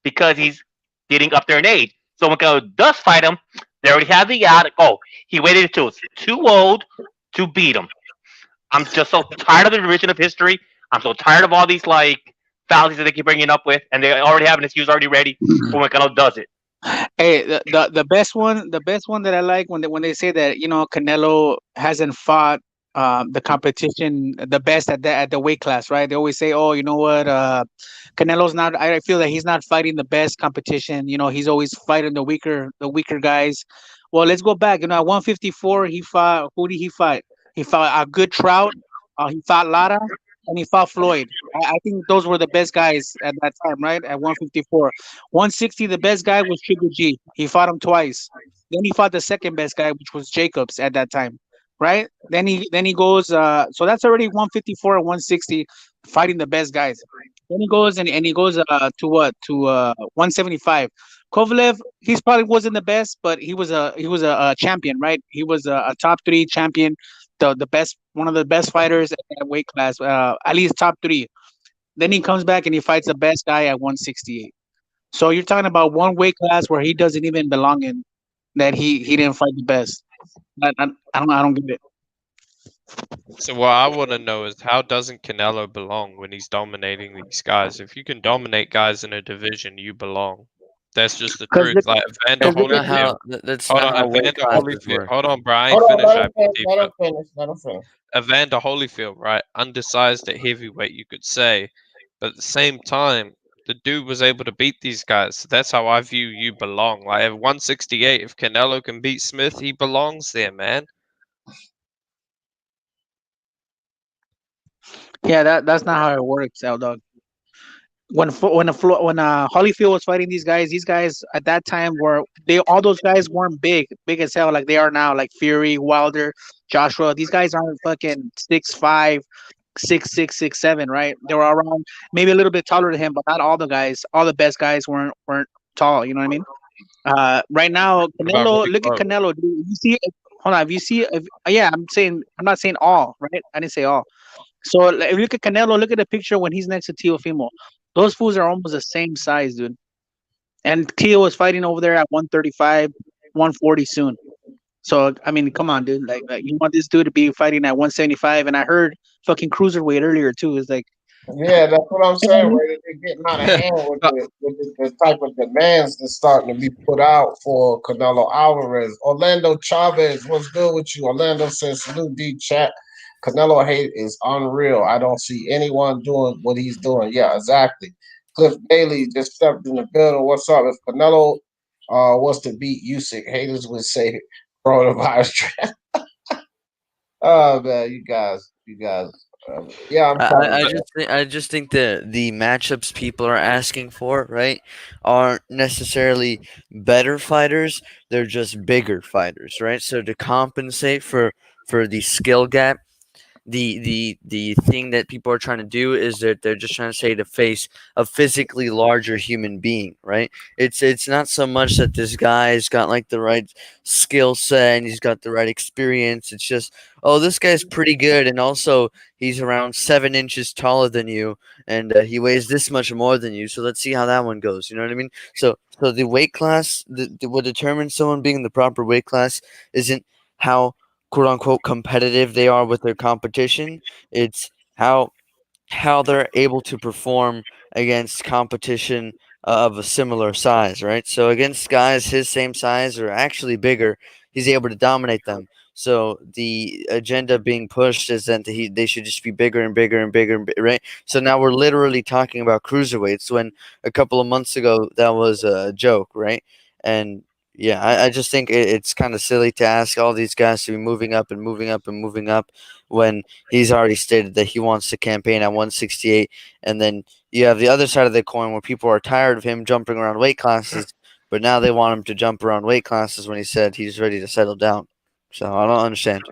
Speaker 4: Because he's getting up there in age. So when Canelo does fight him, they already have the out. Oh, he waited until it's too old to beat him. I'm just so tired of the revision of history. I'm so tired of all these fallacies that they keep bringing up with, and they already have an excuse already ready for when Canelo does it.
Speaker 6: Hey, the best one that I like when they say that Canelo hasn't fought the competition the best at the weight class, right? They always say, oh, you know what, Canelo's not. I feel that he's not fighting the best competition. He's always fighting the weaker guys. Well, let's go back. At 154, he fought. Who did he fight? He fought a good Trout. He fought Lara, and he fought Floyd. I think those were the best guys at that time, right? At 154. 160, the best guy was Triple G. He fought him twice. Then he fought the second best guy, which was Jacobs at that time, right? Then he goes. So that's already 154 and 160, fighting the best guys. Then he goes and he goes to what, to 175. Kovalev, he's probably wasn't the best, but he was a champion, right? He was a top three champion, the best, one of the best fighters at that weight class, at least top three. Then he comes back and he fights the best guy at 168. So you're talking about one weight class where he doesn't even belong in. That he didn't fight the best. I don't get it.
Speaker 5: So what I want to know is how doesn't Canelo belong when he's dominating these guys? If you can dominate guys in a division, you belong. That's just the
Speaker 6: Because
Speaker 5: truth. Like Evander
Speaker 2: That's not
Speaker 5: Holyfield.
Speaker 2: how. That's
Speaker 5: Hold
Speaker 2: not
Speaker 5: on,
Speaker 2: how weight
Speaker 5: Evander
Speaker 2: classes
Speaker 5: Holyfield.
Speaker 2: work.
Speaker 5: Hold on, bro. I ain't
Speaker 1: Hold on,
Speaker 5: finished.
Speaker 1: let him finish. Let him finish. Let him finish.
Speaker 5: Evander Holyfield, right? Undersized at heavyweight, you could say. But at the same time, the dude was able to beat these guys. So that's how I view you belong. Like at 168, if Canelo can beat Smith, he belongs there, man.
Speaker 6: yeah, that's not how it works, out dog. When Holyfield was fighting these guys at that time were they all those guys weren't big as hell like they are now, like Fury, Wilder, Joshua. These guys aren't fucking 6'5", 6'6", 6'7", right? They were around maybe a little bit taller than him, but not all the guys. All the best guys weren't tall. You know what I mean? Right now,
Speaker 5: What about
Speaker 6: Canelo.
Speaker 5: Roy
Speaker 6: Look at
Speaker 5: Coke?
Speaker 6: Canelo. Dude. You see, hold on. If you see, yeah, I'm not saying all, right? I didn't say all. So like, if you look at Canelo, look at the picture when he's next to Teofimo. Those fools are almost the same size, dude. And Teo is fighting over there at 135, 140 soon. So I mean, come on, dude. Like you want this dude to be fighting at 175, and I heard fucking cruiserweight earlier too. It's like,
Speaker 1: Yeah, that's what I'm
Speaker 6: you know what
Speaker 1: saying.
Speaker 6: I mean?
Speaker 1: Where they're getting out of hand with
Speaker 5: But
Speaker 1: the type of demands that's starting to be put out for Canelo Alvarez. Orlando Chavez, what's good with you? Orlando says, salute D chat. Canelo hate is unreal. I don't see anyone doing what he's doing. Yeah, exactly. Cliff Bailey just stepped in the building. What's up? If Canelo was to beat Usyk, haters would say coronavirus. Oh man, you guys. Yeah, I'm trying
Speaker 2: I
Speaker 1: to.
Speaker 2: just think the matchups people are asking for, right, aren't necessarily better fighters. They're just bigger fighters, right? So to compensate for the skill gap, the thing that people are trying to do is that they're just trying to say to face a physically larger human being, right? It's not so much that this guy's got like the right skill set and he's got the right experience. It's just, oh, this guy's pretty good, and also he's around 7 inches taller than you, and he weighs this much more than you. So let's see how that one goes. You know what I mean? So the weight class, what determines someone being in the proper weight class isn't how quote unquote competitive they are with their competition. It's how they're able to perform against competition of a similar size, right? So against guys his same size or actually bigger, he's able to dominate them. So the agenda being pushed is that they should just be bigger and bigger and bigger, right? So now we're literally talking about cruiserweights when a couple of months ago that was a joke, right? And yeah, I just think it's kind of silly to ask all these guys to be moving up and moving up and moving up when he's already stated that he wants to campaign at 168. And then you have the other side of the coin where people are tired of him jumping around weight classes, but now they want him to jump around weight classes when he said he's ready to settle down. So I don't understand.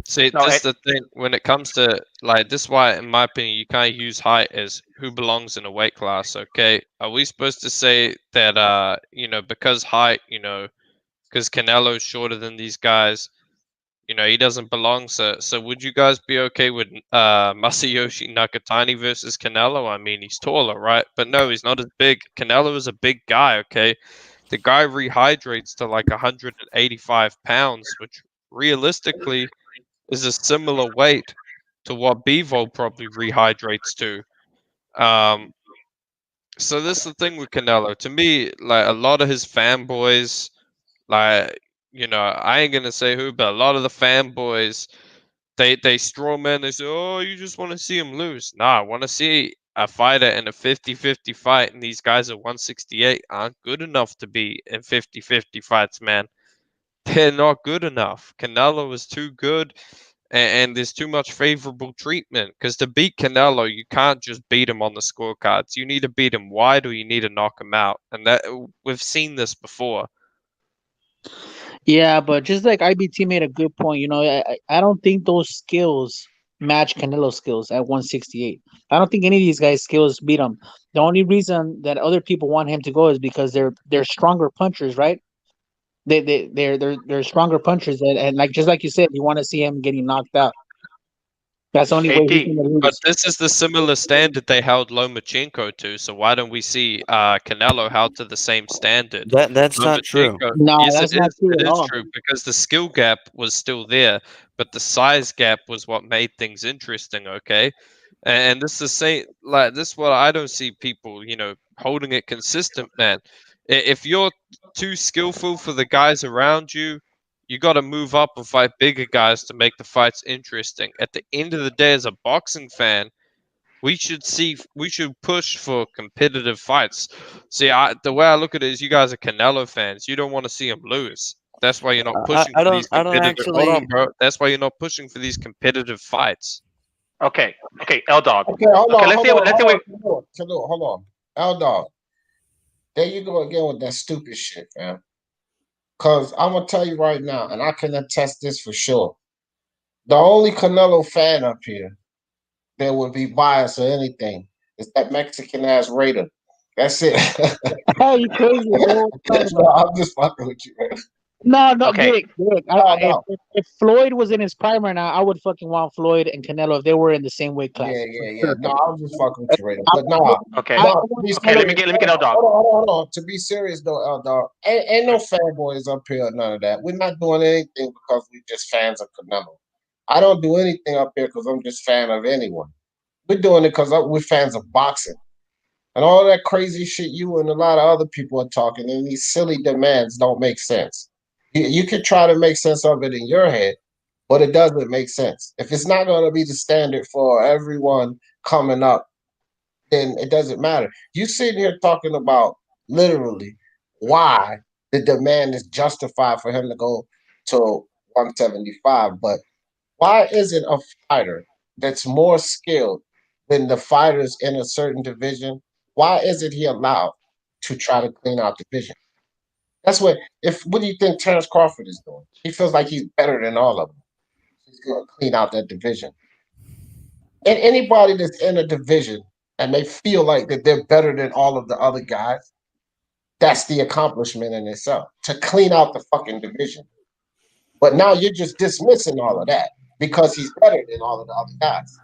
Speaker 5: see,
Speaker 4: No,
Speaker 5: this is the thing when it comes to like this. Is why, in my opinion, you can't use height as who belongs in a weight class. Okay, are we supposed to say that because height, because Canelo's shorter than these guys, he doesn't belong. So would you guys be okay with Masayoshi Nakatani versus Canelo? I mean, he's taller, right? But no, he's not as big. Canelo is a big guy. Okay, the guy rehydrates to like 185 pounds, which realistically is a similar weight to what Bevo probably rehydrates to. Um, so this is the thing with Canelo. To me, like a lot of his fanboys, like I ain't gonna say who, but a lot of the fanboys, they straw man. They say, "Oh, you just want to see him lose." Nah, I want to see a fighter in a 50-50 fight, and these guys at 168 aren't good enough to be in 50-50 fights, man. They're not good enough. Canelo is too good, and there's too much favorable treatment. Because to beat Canelo, you can't just beat him on the scorecards. You need to beat him wide, or you need to knock him out. And that we've seen this before.
Speaker 6: Yeah, but just like IBT made a good point, I don't think those skills match Canelo's skills at 168. I don't think any of these guys' skills beat him. The only reason that other people want him to go is because they're stronger punchers, right? They're stronger punchers, and like just like you said, you want to see him getting knocked out. That's the only way he's
Speaker 4: AT.
Speaker 6: gonna
Speaker 5: But
Speaker 6: lose.
Speaker 5: this is the similar standard they held Lomachenko to. So why don't we see Canelo held to the same standard?
Speaker 2: That's not true.
Speaker 5: Lomachenko,
Speaker 6: No,
Speaker 5: yes, it
Speaker 6: that's not
Speaker 5: is.
Speaker 6: true
Speaker 5: It
Speaker 6: at
Speaker 5: is
Speaker 6: all.
Speaker 5: true because the skill gap was still there, but the size gap was what made things interesting. Okay, and this is the same. Like this, is what I don't see people, holding it consistent, man. If you're too skillful for the guys around you, you got to move up and fight bigger guys to make the fights interesting. At the end of the day, as a boxing fan, we should push for competitive fights. See, the way I look at it is, you guys are Canelo fans. You don't want to see him lose. That's why you're not pushing for these
Speaker 2: I don't
Speaker 5: competitive. Hold on,
Speaker 2: actually.
Speaker 5: bro. That's why you're not pushing for these competitive fights.
Speaker 4: Okay, L Dog.
Speaker 1: Okay, hold
Speaker 4: Okay,
Speaker 1: on,
Speaker 4: let's see.
Speaker 1: hold on,
Speaker 4: Let's see.
Speaker 1: hold on. L Dog, there you go again with that stupid shit, man. Cause I'm gonna tell you right now, and I can attest this for sure. The only Canelo fan up here that would be biased or anything is that Mexican ass Raider. That's it.
Speaker 6: Hey, you crazy, bro? What you talking
Speaker 1: No,
Speaker 6: about?
Speaker 1: I'm just fucking with you, man.
Speaker 6: No,
Speaker 4: Okay,
Speaker 6: Dick.
Speaker 1: No, no.
Speaker 6: If Floyd was in his prime right now, I would fucking want Floyd and Canelo if they were in the same weight class.
Speaker 1: Yeah. No, I'm just fucking with you, Raider.
Speaker 6: I,
Speaker 1: But nah,
Speaker 4: okay,
Speaker 6: I
Speaker 1: no, to
Speaker 6: want
Speaker 1: be
Speaker 4: okay.
Speaker 6: Canelo.
Speaker 1: serious,
Speaker 4: Let me get L Dog.
Speaker 1: hold on. To be serious though, L Dog, ain't no fanboys up here or none of that. We're not doing anything because we're just fans of Canelo. I don't do anything up here because I'm just fan of anyone. We're doing it because we're fans of boxing. And all that crazy shit you and a lot of other people are talking, and these silly demands don't make sense. You can try to make sense of it in your head, but it doesn't make sense. If it's not going to be the standard for everyone coming up, then it doesn't matter. You sitting here talking about literally why the demand is justified for him to go to 175, but why isn't a fighter that's more skilled than the fighters in a certain division? Why isn't he allowed to try to clean out division? That's what do you think Terence Crawford is doing? He feels like he's better than all of them. He's going to clean out that division. And anybody that's in a division and they feel like that they're better than all of the other guys, that's the accomplishment in itself, to clean out the fucking division. But now you're just dismissing all of that because he's better than all of the other guys.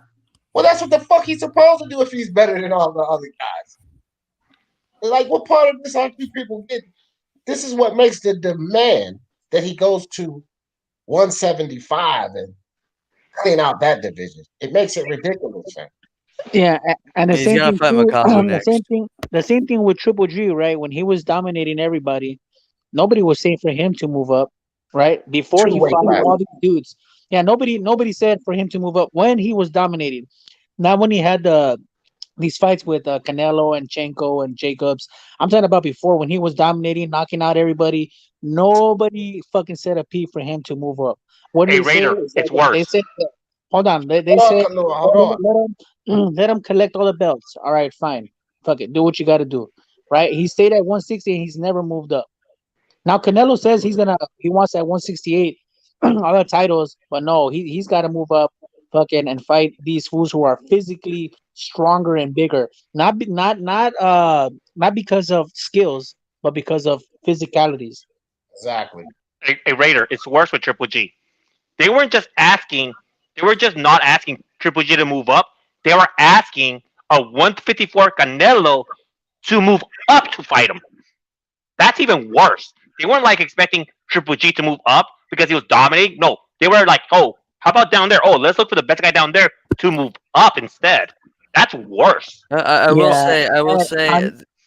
Speaker 1: Well, that's what the fuck he's supposed to do if he's better than all the other guys. Like, what part of this are these people getting? This is what makes the demand that he goes to 175 and clean out that division. It makes it ridiculous, man.
Speaker 6: Yeah, and the
Speaker 2: He's
Speaker 6: same
Speaker 2: gonna
Speaker 6: thing
Speaker 2: fight
Speaker 6: too.
Speaker 2: Macabre
Speaker 6: The
Speaker 2: next.
Speaker 6: same thing with Triple G, right? When he was dominating everybody, nobody was saying for him to move up, right? Before he
Speaker 1: Two-way
Speaker 6: fought
Speaker 1: class.
Speaker 6: all these dudes. Yeah, nobody said for him to move up when he was dominating. Not when he had these fights with Canelo and Chenko and Jacobs. I'm talking about before when he was dominating, knocking out everybody. Nobody fucking said a P for him to move up. What
Speaker 4: Hey,
Speaker 6: did they say?
Speaker 4: Raider, it's worse.
Speaker 6: They said, hold on. They
Speaker 1: Hold
Speaker 6: said
Speaker 1: on, Kalua, hold on.
Speaker 6: let him collect all the belts. All right, fine. Fuck it. Do what you got to do. Right? He stayed at 160 and he's never moved up. Now Canelo says he wants at 168 other titles, but no, he's got to move up, fucking, and fight these fools who are physically stronger and bigger. Not because of skills, but because of physicalities.
Speaker 1: Exactly.
Speaker 4: Hey, Raider, it's worse with Triple G. They weren't just asking. They were just not asking Triple G to move up. They were asking a 154 Canelo to move up to fight him. That's even worse. They weren't like expecting Triple G to move up because he was dominating. No, they were like, oh, how about down there? Oh, let's look for the best guy down there to move up instead. That's worse.
Speaker 2: I will say,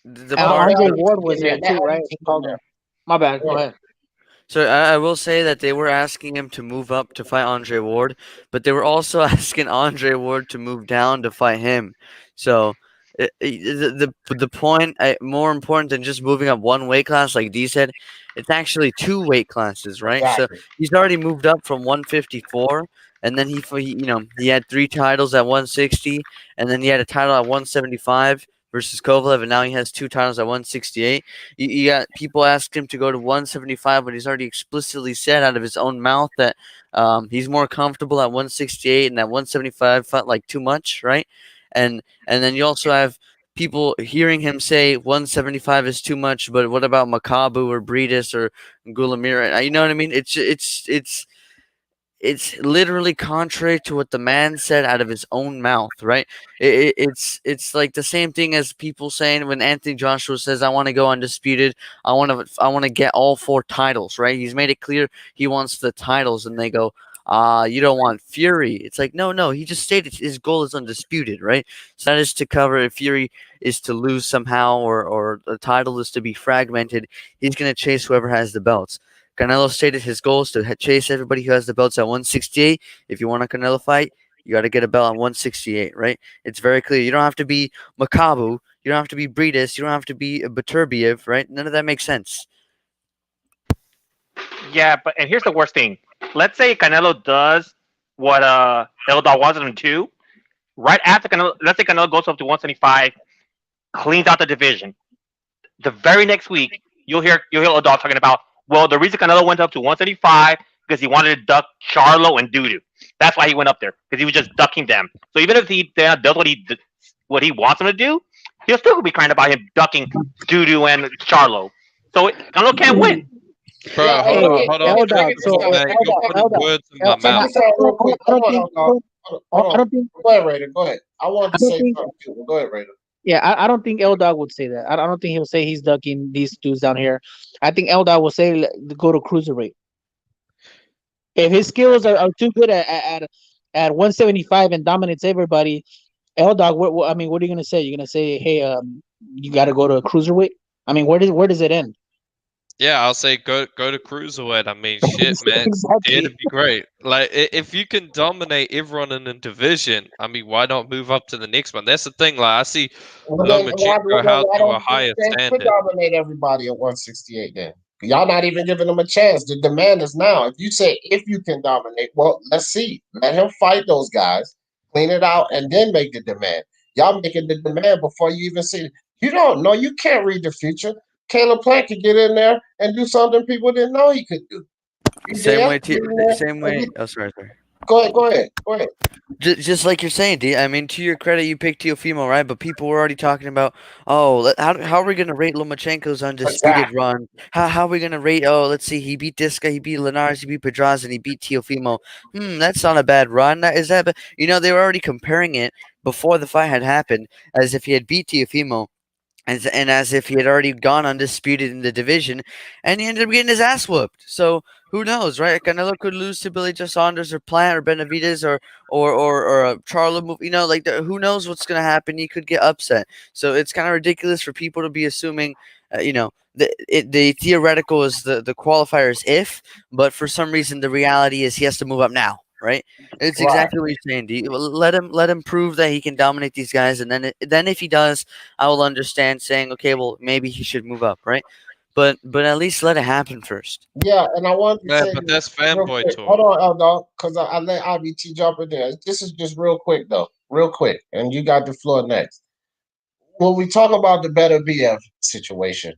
Speaker 2: the part.
Speaker 6: Andre Ward was there too, right? He called him. My bad. Go ahead.
Speaker 2: So I will say that they were asking him to move up to fight Andre Ward, but they were also asking Andre Ward to move down to fight him. So the point, more important than just moving up one weight class, like D said, it's actually two weight classes, right?
Speaker 1: Exactly.
Speaker 2: So he's already moved up from 154, and then he had 3 titles at 160, and then he had a title at 175 versus Kovalev, and now he has 2 titles at 168. You got people ask him to go to 175, but he's already explicitly said out of his own mouth that he's more comfortable at 168, and at 175 felt like too much, right? And then you also have people hearing him say 175 is too much, but what about Makabu or Breedis or Gulamira? You know what I mean? It's it's literally contrary to what the man said out of his own mouth, right? It's like the same thing as people saying when Anthony Joshua says, "I want to go undisputed. I want to get all 4 titles." Right? He's made it clear he wants the titles, and they go, you don't want Fury. It's like, no. He just stated his goal is undisputed, right? So that is to cover if Fury is to lose somehow, or the title is to be fragmented. He's gonna chase whoever has the belts. Canelo stated his goal is to chase everybody who has the belts at 168. If you want a Canelo fight, you got to get a belt at 168, right? It's very clear. You don't have to be Makabu. You don't have to be Breedis. You don't have to be Baturbiev, right? None of that makes sense.
Speaker 4: Yeah, but and here's the worst thing. Let's say Canelo does what Eldar wanted him to. Right after Canelo, let's say Canelo goes up to 175, cleans out the division. The very next week, you'll hear Eldar talking about, well, the reason Canelo went up to 175 because he wanted to duck Charlo and Dudu. That's why he went up there, because he was just ducking them. So even if he does what he wants him to do, he'll still be crying about him ducking Dudu and Charlo. So Canelo can't win.
Speaker 5: Bro,
Speaker 1: Yeah,
Speaker 5: hold on.
Speaker 6: Eldar, so
Speaker 5: You're putting
Speaker 6: Eldar,
Speaker 5: words in my
Speaker 1: check
Speaker 5: mouth.
Speaker 1: this out real quick.
Speaker 6: I
Speaker 1: Hold
Speaker 6: don't
Speaker 1: on,
Speaker 6: think.
Speaker 1: hold on. Hold
Speaker 6: I
Speaker 1: on.
Speaker 6: don't think.
Speaker 1: Go ahead, Raider. Go ahead. I wanted
Speaker 6: I
Speaker 1: to
Speaker 6: don't
Speaker 1: say
Speaker 6: think.
Speaker 1: something too. Go ahead, Raider.
Speaker 6: Yeah, I don't think Eldar would say that. I don't think he'll say he's ducking these dudes down here. I think Eldar will say go to cruiserweight. If his skills are too good at 175 and dominates everybody, Eldar, I mean, what are you gonna say? You're gonna say, hey, you got to go to a cruiserweight? I mean, where does it end?
Speaker 5: Yeah, I'll say go to cruiserweight. I mean, shit, man,
Speaker 6: Exactly.
Speaker 5: it'd be great. Like if you can dominate everyone in the division, I mean, why not move up to the next one? That's the thing. Like I see
Speaker 1: Well, then
Speaker 5: Lomachenko held
Speaker 1: why
Speaker 5: to a
Speaker 1: don't you
Speaker 5: higher
Speaker 1: say could
Speaker 5: standard.
Speaker 1: dominate everybody at 168 then? Y'all not even giving them a chance. The demand is now. If you say if you can dominate, well, let's see. Let him fight those guys, clean it out, and then make the demand. Y'all making the demand before you even see it. You don't know. You can't read the future. Caleb Plant could get in there and do something people didn't know he could do.
Speaker 2: Same way.
Speaker 1: Get in there
Speaker 2: Same
Speaker 1: and
Speaker 2: way.
Speaker 1: get-
Speaker 2: Oh, sorry.
Speaker 1: Go ahead.
Speaker 2: Just like you're saying, D. I mean, to your credit, you picked Teofimo, right? But people were already talking about, how are we gonna rate Lomachenko's undisputed
Speaker 1: Exactly.
Speaker 2: run? How are we gonna rate? Oh, let's see, he beat this guy, he beat Linares, he beat Pedraza, and he beat Teofimo. That's not a bad run. Is that? They were already comparing it before the fight had happened, as if he had beat Teofimo. And as if he had already gone undisputed in the division, and he ended up getting his ass whooped. So who knows, right? Canelo could lose to Billy Joe Saunders or Plant or Benavidez or a Charlo move. Who knows what's gonna happen? He could get upset. So it's kind of ridiculous for people to be assuming, the theoretical is the qualifier is if, but for some reason the reality is he has to move up now, right? It's
Speaker 1: Right.
Speaker 2: exactly what you're saying, D. Let him prove that he can dominate these guys, and then if he does, I will understand saying, okay, well, maybe he should move up, right? But at least let it happen first.
Speaker 1: Yeah, and I wanted to
Speaker 5: Man,
Speaker 1: say
Speaker 5: but
Speaker 1: this
Speaker 5: that's
Speaker 1: real
Speaker 5: fanboy
Speaker 1: quick.
Speaker 5: talk.
Speaker 1: Hold on, Eldon, because I let IBT jump in there. This is just real quick, though. Real quick. And you got the floor next. When we talk about the better BF situation,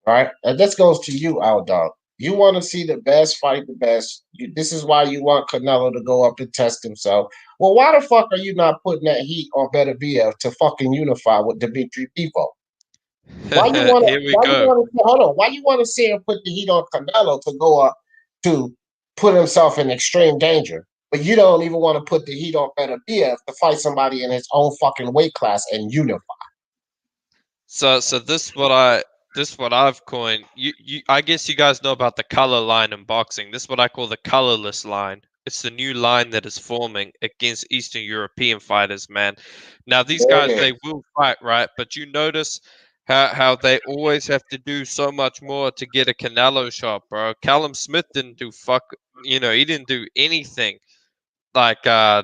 Speaker 1: right? And this goes to you, Aldon. You want to see the best fight the best. This is why you want Canelo to go up and test himself. Well, why the fuck are you not putting that heat on better BF to fucking unify with Dimitri Bivol? Why you want to?
Speaker 5: Here we
Speaker 1: Why you
Speaker 5: go.
Speaker 1: want to? Hold on. Why you want to see him put the heat on Canelo to go up to put himself in extreme danger? But you don't even want to put the heat on Better BF to fight somebody in his own fucking weight class and unify.
Speaker 5: So this what I've coined. I guess you guys know about the color line in boxing. This is what I call the colorless line. It's the new line that is forming against Eastern European fighters, man. Now these guys, they will fight, right? But you notice how they always have to do so much more to get a Canelo shot, bro. Callum Smith didn't do he didn't do anything like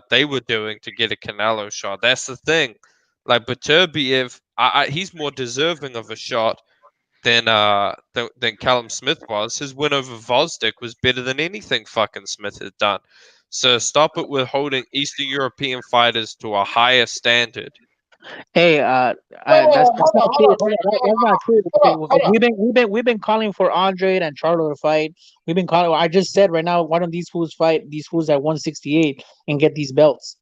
Speaker 5: they were doing to get a Canelo shot. That's the thing. Like Beterbiev, he's more deserving of a shot than Callum Smith was. His win over Vosdick was better than anything fucking Smith had done. So stop it with holding Eastern European fighters to a higher standard.
Speaker 6: Hey, that's not true. That's not true.
Speaker 1: Hold on.
Speaker 6: We've been calling for Andre and Charlo to fight. We've been calling. I just said right now, why don't these fools fight these fools at 168 and get these belts?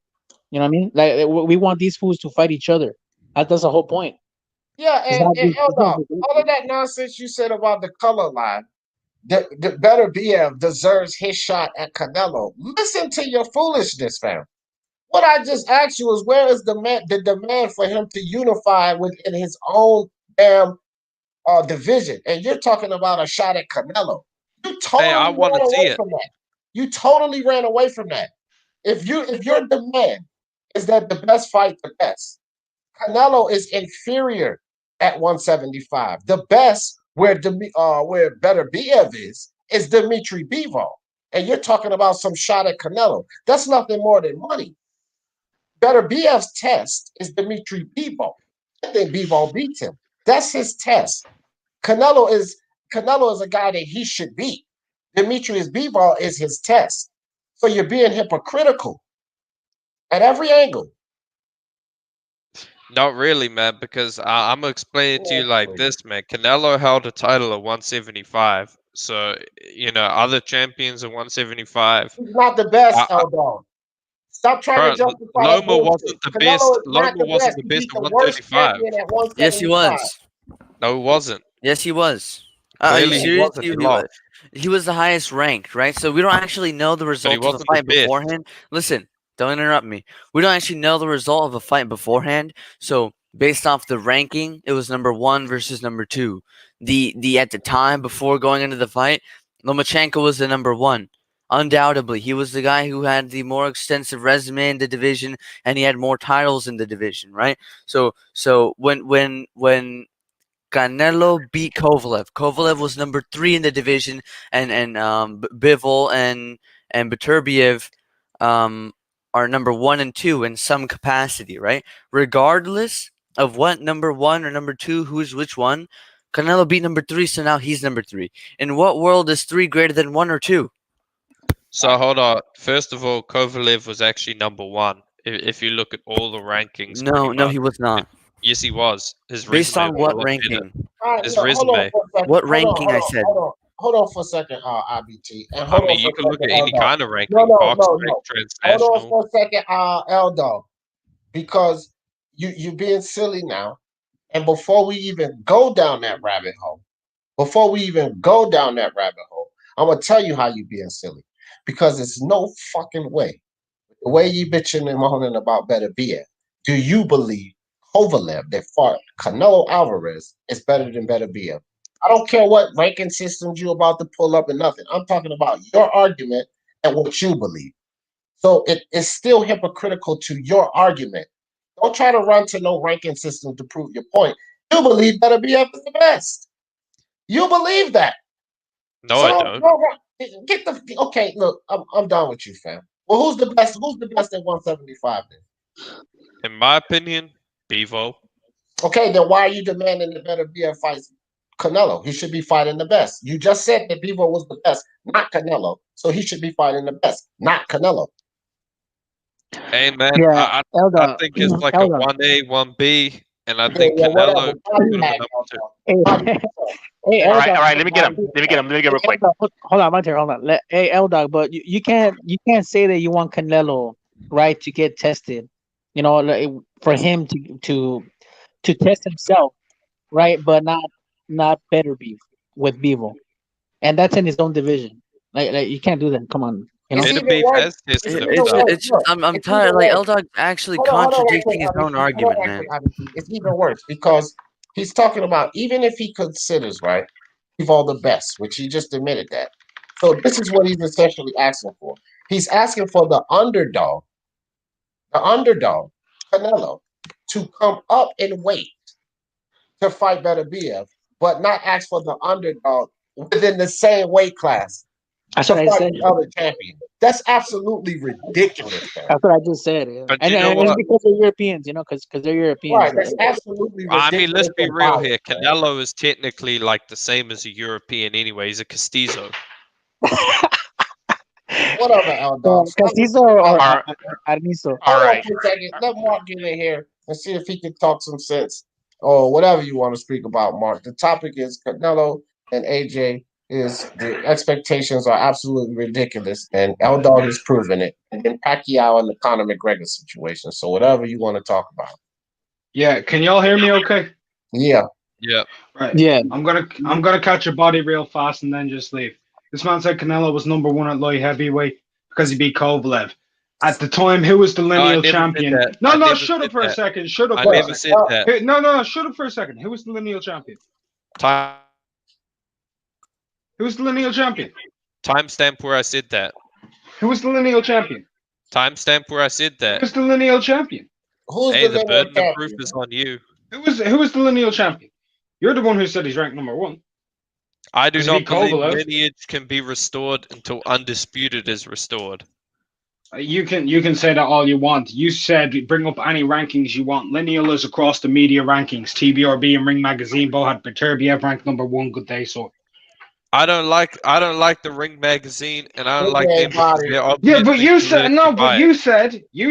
Speaker 6: You know what I mean? Like we want these fools to fight each other. That's the whole point.
Speaker 1: Yeah,
Speaker 6: It's
Speaker 1: and
Speaker 6: not.
Speaker 1: Eldon, all of that nonsense you said about the color line. the better BF deserves his shot at Canelo. Listen to your foolishness, fam. What I just asked you is where is the demand for him to unify within his own damn division? And you're talking about a shot at Canelo. You totally
Speaker 5: I want
Speaker 1: ran
Speaker 5: to see
Speaker 1: away
Speaker 5: it.
Speaker 1: from that. You totally ran away from that. If your demand is that the best fight the best, Canelo is inferior at 175. The best where better Biev is Dimitri Bivol. And you're talking about some shot at Canelo. That's nothing more than money. Better Biev's test is Dimitri Bivol. I think Bivol beats him. That's his test. Canelo is a guy that he should beat. Demetrius Bivol is his test. So you're being hypocritical at every angle.
Speaker 5: Not really, man, because I'm gonna explain it to you like this, man. Canelo held a title at 175, so other champions at 175.
Speaker 1: He's not the best, Eldon. Stop trying to justify that
Speaker 5: Loma
Speaker 1: bullshit.
Speaker 5: wasn't the
Speaker 1: Canelo
Speaker 5: best.
Speaker 1: is not
Speaker 5: Loma
Speaker 1: the
Speaker 5: wasn't
Speaker 1: best.
Speaker 5: the
Speaker 1: He
Speaker 5: best
Speaker 1: beat
Speaker 5: at
Speaker 1: the worst
Speaker 5: 135.
Speaker 1: champion at 175.
Speaker 2: Yes, he was.
Speaker 5: No, he wasn't.
Speaker 2: Yes, he was. Are
Speaker 5: Clearly,
Speaker 2: you
Speaker 5: he
Speaker 2: serious?
Speaker 5: wasn't. He lost.
Speaker 2: He was the highest ranked, right? So we don't actually know the
Speaker 5: But he
Speaker 2: result of the
Speaker 5: wasn't the
Speaker 2: fight
Speaker 5: best.
Speaker 2: beforehand. Listen, don't interrupt me. We don't actually know the result of a fight beforehand. So based off the ranking, it was number 1 versus number 2. The at the time before going into the fight, Lomachenko was the number 1. Undoubtedly, he was the guy who had the more extensive resume in the division, and he had more titles in the division, right? So when Canelo beat Kovalev. Kovalev was number 3 in the division, and Bivol and Beterbiev are number 1 and 2 in some capacity, right? Regardless of what number 1 or number 2, who's which one, Canelo beat number 3, so now he's number 3. In what world is 3 greater than 1 or 2?
Speaker 5: So hold on. First of all, Kovalev was actually number 1. If you look at all the rankings,
Speaker 2: No, he was not.
Speaker 5: Yes, he was. His
Speaker 2: Based
Speaker 5: resume
Speaker 2: on
Speaker 5: was
Speaker 2: what
Speaker 5: a lot
Speaker 2: ranking?
Speaker 1: Right,
Speaker 5: his
Speaker 1: look,
Speaker 5: resume.
Speaker 2: What ranking I said?
Speaker 1: Hold on for a second, IBT. And
Speaker 5: I mean, you can look at any kind of ranking. Box rank,
Speaker 1: Hold
Speaker 5: transnational.
Speaker 1: on for a second, Eldo, because you're being silly now. And before we even go down that rabbit hole, I'm gonna tell you how you being silly, because it's no fucking way. The way you bitching and moaning about better beer, do you believe Kovalev that fought Canelo Alvarez is better than better beer? I don't care what ranking systems you're about to pull up and nothing. I'm talking about your argument and what you believe. So it is still hypocritical to your argument. Don't try to run to no ranking system to prove your point. You believe better BF is the best. You believe that.
Speaker 5: No,
Speaker 1: So
Speaker 5: I don't.
Speaker 1: get the okay. Look, I'm done with you, fam. Well, who's the best? Who's the best at 175 then?
Speaker 5: In my opinion, Bevo.
Speaker 1: Okay, then why are you demanding the better BF fights Canelo? He should be fighting the best. You just said that Bevo was the best, not Canelo. So he should be fighting the best, not Canelo.
Speaker 5: Hey man,
Speaker 6: Yeah,
Speaker 5: I think it's like
Speaker 6: Elda.
Speaker 5: a 1A, 1B, and I think Canelo put him in number 2.
Speaker 6: Hey,
Speaker 4: All right. Let me get him real quick.
Speaker 6: Hold on, hold on. Hey, L-Dog, but you can't say that you want Canelo, right, to get tested. You know, like, for him to test himself, right, but not better beef with Bevo, and that's in his own division. Like you can't do that. Come on, you know.
Speaker 5: Better Beef has tested himself.
Speaker 2: I'm tired. Like L-Dog actually contradicting his own argument, man.
Speaker 1: It's even worse because he's talking about even if he considers right, all the best, which he just admitted that. So this is what he's essentially asking for. He's asking for the underdog, Canelo, to come up in weight to fight better BF, but not ask for the underdog within the same weight class.
Speaker 6: That's what I said.
Speaker 1: The other champion. That's absolutely ridiculous. Man.
Speaker 6: That's what I just said. Yeah.
Speaker 5: But
Speaker 6: and it's because they're Europeans, you know, because they're Europeans.
Speaker 1: Right, that's absolutely ridiculous.
Speaker 5: I mean, let's be real here. Canelo is technically like the same as a European anyway. He's a castizo.
Speaker 1: Whatever, Eldon.
Speaker 6: Castizo or Arnizo.
Speaker 4: All right.
Speaker 1: Let Mark get in here and see if he can talk some sense or whatever you want to speak about, Mark. The topic is Canelo and AJ. The expectations are absolutely ridiculous, and L-Dog is proving it. And then Pacquiao and the Conor McGregor situation. So whatever you want to talk about.
Speaker 7: Yeah, can y'all hear me okay?
Speaker 1: Yeah.
Speaker 5: Yeah.
Speaker 7: Right.
Speaker 6: Yeah.
Speaker 7: I'm gonna catch your body real fast and then just leave. This man said Canelo was number 1 at light heavyweight because he beat Kovalev. At the time, who was the
Speaker 5: No, I
Speaker 7: lineal
Speaker 5: never said
Speaker 7: champion?
Speaker 5: that.
Speaker 7: No,
Speaker 5: I
Speaker 7: no,
Speaker 5: never
Speaker 7: shut up
Speaker 5: said
Speaker 7: for a
Speaker 5: that.
Speaker 7: second. Shut up
Speaker 5: I
Speaker 7: for a
Speaker 5: never
Speaker 7: second.
Speaker 5: said that.
Speaker 7: Hey, no, shut up for a second. Who was the lineal champion?
Speaker 5: Time
Speaker 7: Who was the lineal champion?
Speaker 5: timestamp where I said that.
Speaker 7: Who was the lineal champion?
Speaker 5: Timestamp where I said
Speaker 7: Who
Speaker 5: that.
Speaker 7: was the lineal champion?
Speaker 1: Who's
Speaker 5: Hey,
Speaker 1: the
Speaker 5: the
Speaker 1: lineal
Speaker 5: burden of proof
Speaker 1: champion?
Speaker 5: is on you.
Speaker 7: Who was the lineal champion? You're the one who said he's ranked number 1.
Speaker 5: I do
Speaker 7: Does he
Speaker 5: not
Speaker 7: beat
Speaker 5: believe
Speaker 7: Kovalev?
Speaker 5: lineage can be restored until undisputed is restored.
Speaker 7: You can say that all you want. You said bring up any rankings you want. Lineal is across the media rankings. TBRB and Ring Magazine both had Beterbiev ranked number 1. Good day, so.
Speaker 5: I don't like the Ring magazine, and I don't
Speaker 1: Big
Speaker 5: like
Speaker 1: man
Speaker 5: them because
Speaker 1: body.
Speaker 5: they're
Speaker 7: Yeah, but
Speaker 5: obviously
Speaker 7: you said no.
Speaker 5: politically
Speaker 7: But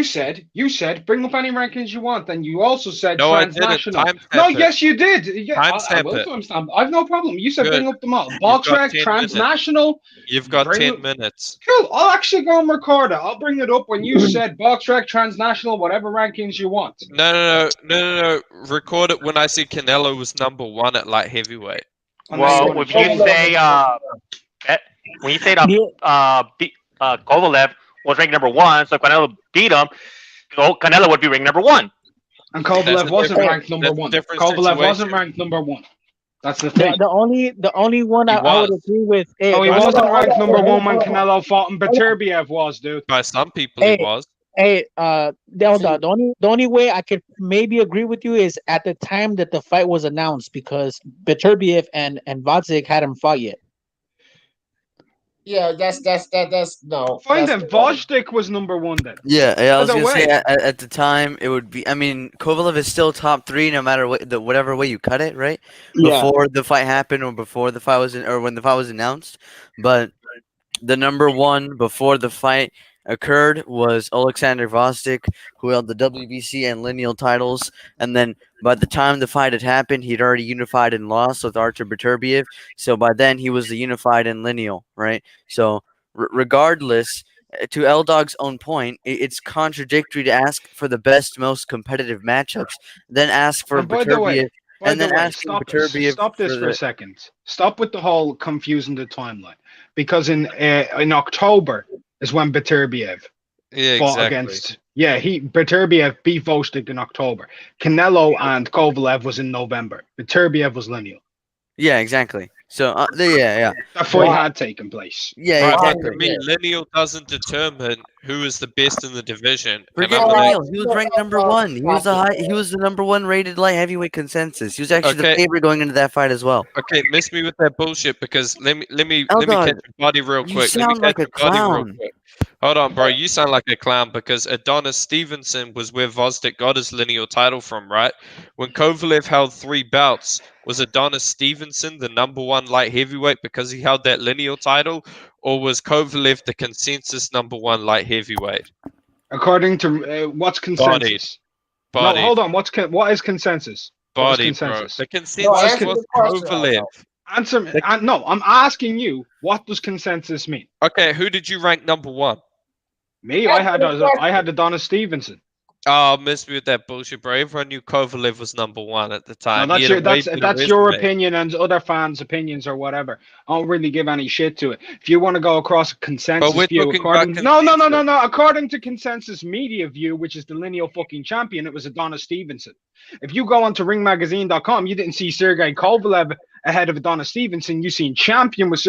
Speaker 5: biased.
Speaker 7: you said bring up any rankings you want. Then you also said
Speaker 5: No, I didn't.
Speaker 7: transnational. No,
Speaker 5: Timestamp it.
Speaker 7: yes, you did. Yeah, I
Speaker 5: Timestamp
Speaker 7: will
Speaker 5: it.
Speaker 7: timestamp. I've no problem. You said
Speaker 5: Good.
Speaker 7: bring up them all.
Speaker 5: You've
Speaker 7: Box
Speaker 5: got
Speaker 7: rec,
Speaker 5: 10 minutes.
Speaker 7: transnational.
Speaker 5: You've got
Speaker 7: Bring
Speaker 5: 10
Speaker 7: it-
Speaker 5: minutes.
Speaker 7: Cool. I'll actually go and record it. I'll bring it up when you said box rec, transnational, whatever rankings you want.
Speaker 5: No. Record it when I said Canelo was number 1 at light heavyweight.
Speaker 7: And then
Speaker 4: Well,
Speaker 7: wanna
Speaker 4: if you
Speaker 7: change it.
Speaker 4: say when you say that Kovalev was ranked number 1, so Canelo beat him, Canelo would be ranked number 1.
Speaker 7: And
Speaker 5: That's
Speaker 7: Kovalev
Speaker 5: a
Speaker 7: wasn't
Speaker 5: different-
Speaker 7: ranked number
Speaker 5: that's a
Speaker 7: 1.
Speaker 5: different
Speaker 7: Kovalev wasn't
Speaker 5: situation.
Speaker 7: ranked number 1. That's the thing.
Speaker 6: The only one
Speaker 5: He
Speaker 6: I would
Speaker 5: was.
Speaker 6: agree with. Hey,
Speaker 7: No, he
Speaker 6: the only
Speaker 7: wasn't
Speaker 6: one-
Speaker 7: ranked number 1 when
Speaker 6: hold on.
Speaker 7: Canelo fought, and Beterbiev was, dude.
Speaker 5: By some people,
Speaker 6: Hey.
Speaker 5: he was.
Speaker 6: Hey, the only way I could maybe agree with you is at the time that the fight was announced, because Beterbiev and Vodzik hadn't fought yet.
Speaker 1: Yeah, that's no.
Speaker 7: Fine
Speaker 1: that's
Speaker 7: then, Vojtik was number 1 then.
Speaker 2: Yeah, I was
Speaker 7: Either
Speaker 2: gonna say
Speaker 7: way.
Speaker 2: at the time it would be. I mean, Kovalev is still top 3 no matter whatever way you cut it, right?
Speaker 6: Yeah.
Speaker 2: Before the fight happened or before the fight was or when the fight was announced, but the number 1 before the fight occurred was Alexander Vostik, who held the WBC and lineal titles, and then by the time the fight had happened, he'd already unified and lost with Artur Beterbiev. So by then he was the unified and lineal, right? So regardless, to L Dog's own point, it's contradictory to ask for the best, most competitive matchups, then ask for
Speaker 7: And by the way,
Speaker 2: Beterbiev, and then asking Beterbiev
Speaker 7: stop this for a
Speaker 2: the.
Speaker 7: second. Stop with the whole confusing the timeline. Because in October is when Beterbiev
Speaker 5: Yeah,
Speaker 7: fought
Speaker 5: exactly.
Speaker 7: against. Yeah, Beterbiev beat Vojtik in October. Canelo and Kovalev was in November. Beterbiev was lineal.
Speaker 2: Yeah, exactly. So yeah.
Speaker 7: That fight had taken place.
Speaker 2: Yeah,
Speaker 5: Right, but
Speaker 2: exactly.
Speaker 5: for me, lineal doesn't determine who is the best in the division. And
Speaker 2: Forget
Speaker 5: I'm gonna-
Speaker 2: lineal. He was ranked number 1. He was the number 1 rated light heavyweight consensus. He was actually the
Speaker 5: Okay.
Speaker 2: favorite going into that fight as well.
Speaker 5: Okay, miss me with that bullshit because let me
Speaker 2: Eldon,
Speaker 5: catch your body real
Speaker 2: you
Speaker 5: quick. Let me
Speaker 2: sound like
Speaker 5: catch
Speaker 2: a
Speaker 5: your body real
Speaker 2: clown.
Speaker 5: quick. Hold on, bro. You sound like a clown because Adonis Stevenson was where Vostik got his lineal title from, right? When Kovalev held 3 bouts, was Adonis Stevenson the number 1 light heavyweight because he held that lineal title, or was Kovalev the consensus number 1 light heavyweight?
Speaker 7: According to what's consensus?
Speaker 5: Body,
Speaker 7: No, hold on. What is consensus? What is
Speaker 5: body, bro.
Speaker 7: consensus?
Speaker 5: The consensus
Speaker 1: answer
Speaker 5: was
Speaker 1: the question,
Speaker 5: Kovalev.
Speaker 7: Answer me. No, I'm asking you. What does consensus mean?
Speaker 5: Okay, who did you rank number 1?
Speaker 7: Me, I had Adonis Stevenson.
Speaker 5: Oh, miss me with that bullshit, bro. Everyone knew Kovalev was number 1 at the time.
Speaker 7: No,
Speaker 5: He had a way better
Speaker 7: that's your
Speaker 5: resume.
Speaker 7: opinion and other fans' opinions or whatever. I don't really give any shit to it. If you want to go across a consensus
Speaker 5: But we're
Speaker 7: view,
Speaker 5: talking about
Speaker 7: no. According to consensus media view, which is the lineal fucking champion, it was Adonis Stevenson. If you go onto ringmagazine.com, you didn't see Sergey Kovalev ahead of Adonis Stevenson. You seen champion was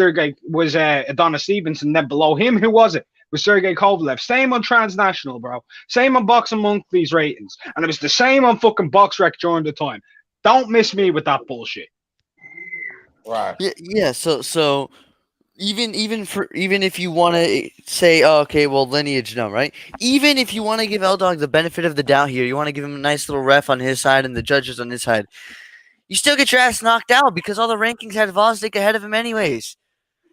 Speaker 7: Adonis Stevenson. Then below him, who was it? Was Sergey Kovalev. Same on transnational, bro. Same on Boxing Monthly's ratings. And it was the same on fucking BoxRec during the time. Don't miss me with that bullshit.
Speaker 1: Right.
Speaker 2: Yeah. So even if you want to say, oh, okay, well, lineage, no, right? Even if you want to give L Dog the benefit of the doubt here, you want to give him a nice little ref on his side and the judges on his side, you still get your ass knocked out because all the rankings had Vostik ahead of him anyways.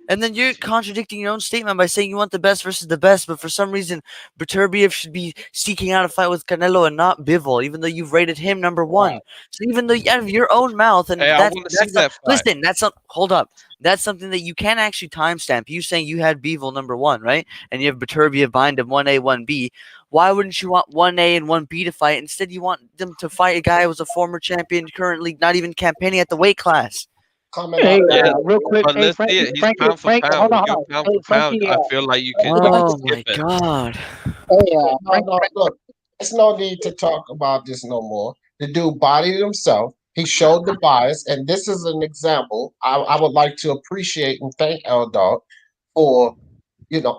Speaker 2: And then you're contradicting your own statement by saying you want the best versus the best, but for some reason, Beterbiev should be seeking out a fight with Canelo and not Bivol, even though you've rated him number 1.
Speaker 1: Right.
Speaker 2: So even though out of your own mouth, and
Speaker 5: Hey, I
Speaker 2: that's,
Speaker 5: wanna see that fight.
Speaker 2: listen, hold up. That's something that you can actually timestamp. You saying you had Bivol number 1, right? And you have Beterbiev behind him 1A, 1B. Why wouldn't you want 1A and 1B to fight? Instead, you want them to fight a guy who was a former champion, currently not even campaigning at the weight class.
Speaker 1: Coming
Speaker 6: Hey,
Speaker 1: out
Speaker 5: Yeah,
Speaker 6: real quick.
Speaker 5: but
Speaker 6: Hey,
Speaker 5: let's see it. He's pound for
Speaker 6: Frankie,
Speaker 5: pound.
Speaker 6: hold
Speaker 5: We
Speaker 6: on,
Speaker 5: go
Speaker 6: hold on.
Speaker 5: pound
Speaker 6: Hey,
Speaker 5: for pound.
Speaker 6: Frankie,
Speaker 5: I feel like you
Speaker 1: Frankie,
Speaker 5: can
Speaker 2: Oh
Speaker 5: skip
Speaker 2: my
Speaker 5: it.
Speaker 2: God.
Speaker 1: no, look, there's no need to talk about this no more. The dude bodied himself. He showed the bias, and this is an example. I would like to appreciate and thank L Dog for,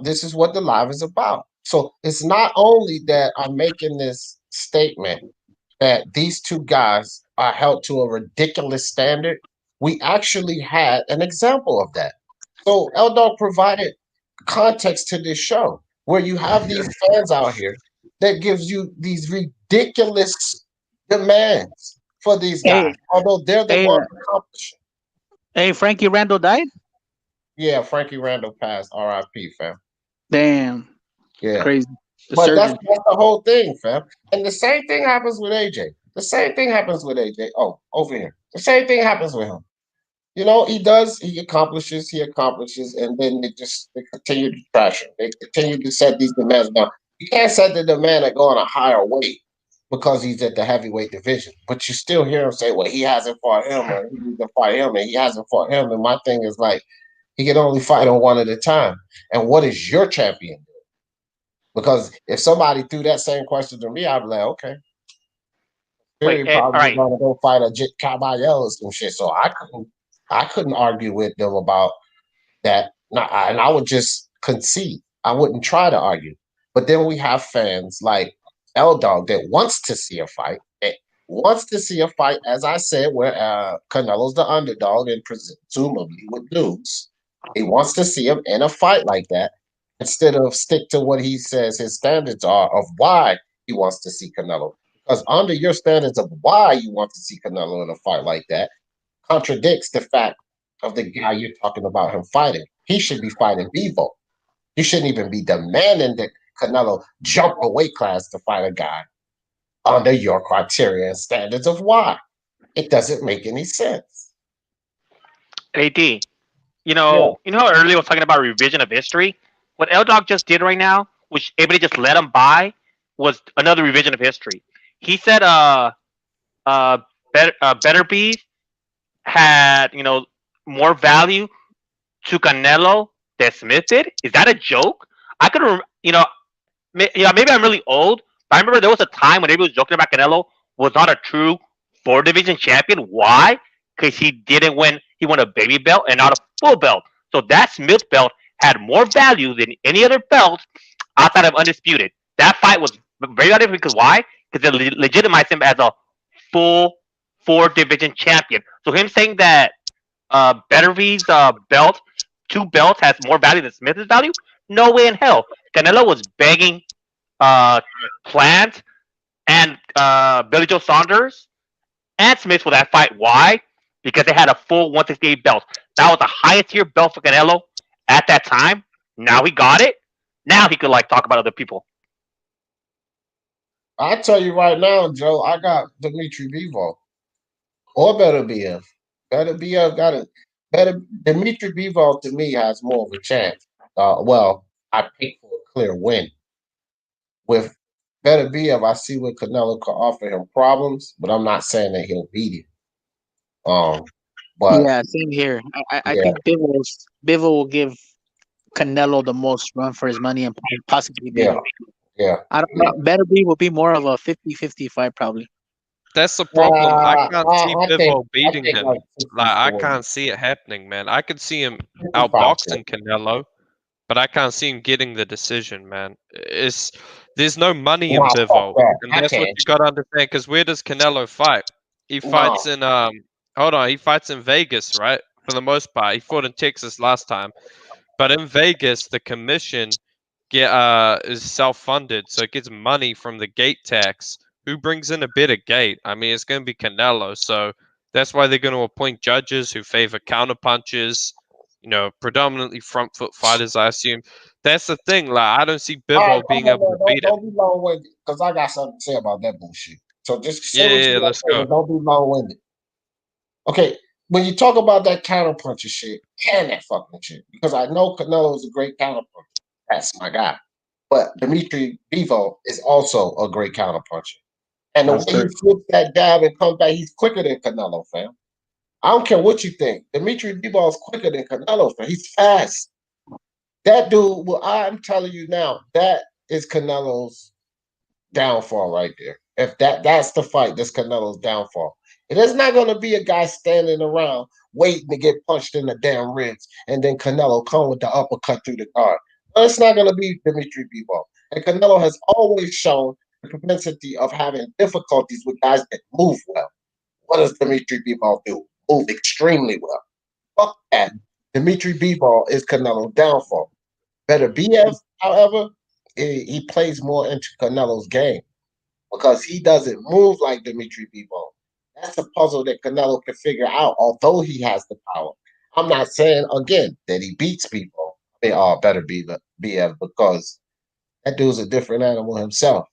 Speaker 1: this is what the live is about. So it's not only that I'm making this statement that these two guys are held to a ridiculous standard. We actually had an example of that. So L Dog provided context to this show where you have these fans out here that gives you these ridiculous demands for these
Speaker 6: hey,
Speaker 1: guys, although they're the
Speaker 6: hey,
Speaker 1: ones accomplishing.
Speaker 6: hey, Frankie Randall died.
Speaker 1: Yeah, Frankie Randall passed. R.I.P. Fam.
Speaker 6: Damn,
Speaker 1: Yeah.
Speaker 6: crazy. The
Speaker 1: But that's
Speaker 6: surgeon.
Speaker 1: the whole thing, fam. And the same thing happens with AJ. The same thing happens with AJ. Oh, over here. The same thing happens with him. He accomplishes, and then they continue to trash him. They continue to set these demands down. You can't set the demand at going a higher weight because he's at the heavyweight division. But you still hear him say, well, he hasn't fought him, or he needs to fight him, and he hasn't fought him. And my thing is like, he can only fight on one at a time. And what is your champion? Because if somebody threw that same question to me, I'd be like, okay.
Speaker 4: Wait,
Speaker 1: Fury
Speaker 4: all
Speaker 1: probably
Speaker 4: right.
Speaker 1: gonna go fight a Jit Caballero or some shit. So I couldn't argue with them about that. And I would just concede. I wouldn't try to argue. But then we have fans like L Dog that wants to see a fight. That wants to see a fight, as I said, where Canelo's the underdog and presumably would lose. He wants to see him in a fight like that instead of stick to what he says his standards are of why he wants to see Canelo. Because under your standards of why you want to see Canelo in a fight like that contradicts the fact of the guy you're talking about him fighting. He should be fighting Vivo. You shouldn't even be demanding that Canelo jump a weight class to fight a guy under your criteria and standards of why. It doesn't make any sense.
Speaker 4: AD,
Speaker 1: Yeah.
Speaker 4: you know how earlier I was talking about revision of history? What L Dog just did right now, which everybody just let him by, was another revision of history. He said uh better beef had, more value to Canelo than Smith did. Is that a joke? I could maybe I'm really old, but I remember there was a time when everybody was joking about Canelo was not a true four division champion. Why? Because he didn't win. He won a baby belt and not a full belt. So that Smith belt had more value than any other belt outside of undisputed. That fight was very valuable because why? Because it legitimized him as a full four division champion. So him saying that Betterby's belt, two belts, has more value than Smith's value, no way in hell. Canelo was begging Plant and Billy Joe Saunders and Smith for that fight. Why? Because they had a full 168 belt. That was the highest tier belt for Canelo at that time. Now he got it. Now he could talk about other people.
Speaker 1: I tell you right now, Joe, I got Dimitri Vivo or Better BF. Better BF got it. Better Dimitri Vivo to me has more of a chance. I pick for a clear win. With Better BF, I see what Canelo could offer him problems, but I'm not saying that he'll beat him. But
Speaker 6: Yeah, same here. I
Speaker 1: yeah,
Speaker 6: think Bivol will give Canelo the most run for his money and possibly beat
Speaker 1: yeah,
Speaker 6: him.
Speaker 1: yeah.
Speaker 6: I don't know. Better be will be more of a 50-50 fight probably.
Speaker 5: That's the problem. I can't see
Speaker 1: I think
Speaker 5: Bivol beating him.
Speaker 1: like
Speaker 5: I
Speaker 1: 64,
Speaker 5: can't see it happening, man. I could see him
Speaker 1: 55.
Speaker 5: outboxing Canelo, but I can't see him getting the decision, man. There's no money in
Speaker 1: Nah, fuck
Speaker 5: Bivol,
Speaker 1: that.
Speaker 5: and
Speaker 1: I
Speaker 5: that's what
Speaker 1: can't.
Speaker 5: you got to understand. Because where does Canelo fight? He
Speaker 1: No.
Speaker 5: fights in he fights in Vegas, right? For the most part, he fought in Texas last time, but in Vegas, the commission is self-funded, so it gets money from the gate tax. Who brings in a better gate? I mean, it's going to be Canelo, so that's why they're going to appoint judges who favor counterpunches, predominantly front foot fighters, I assume. That's the thing. Like, I don't see
Speaker 1: All right,
Speaker 5: Bivol being able to beat him.
Speaker 1: don't be long winded because I got something to say about that bullshit. So just say what
Speaker 5: Yeah,
Speaker 1: you got to
Speaker 5: let's
Speaker 1: say,
Speaker 5: go.
Speaker 1: but don't be long winded. Okay, when you talk about that counterpuncher shit, can that fucking shit, because I know Canelo is a great counterpuncher. That's my guy. But Dimitri Bivol is also a great counterpuncher. And the
Speaker 8: That's
Speaker 1: way he
Speaker 8: true.
Speaker 1: flips that jab and comes back, he's quicker than Canelo, fam. I don't care what you think. Dimitri Bivol is quicker than Canelo, fam. He's fast. That dude, well, I'm telling you now, that is Canelo's downfall right there. If that's the fight, that's Canelo's downfall. It is not going to be a guy standing around waiting to get punched in the damn ribs and then Canelo come with the uppercut through the guard. No, it's not going to be Dimitri Bivol. And Canelo has always shown the propensity of having difficulties with guys that move well. What does Dimitri Bivol do? Move extremely well. Fuck that. Dimitri Bivol is Canelo's downfall. Better BF, however, he plays more into Canelo's game because he doesn't move like Dimitri Bivol. That's a puzzle that Canelo can figure out, although he has the power. I'm not saying, again, that he beats people. They all better be the BF because that dude's a different animal himself.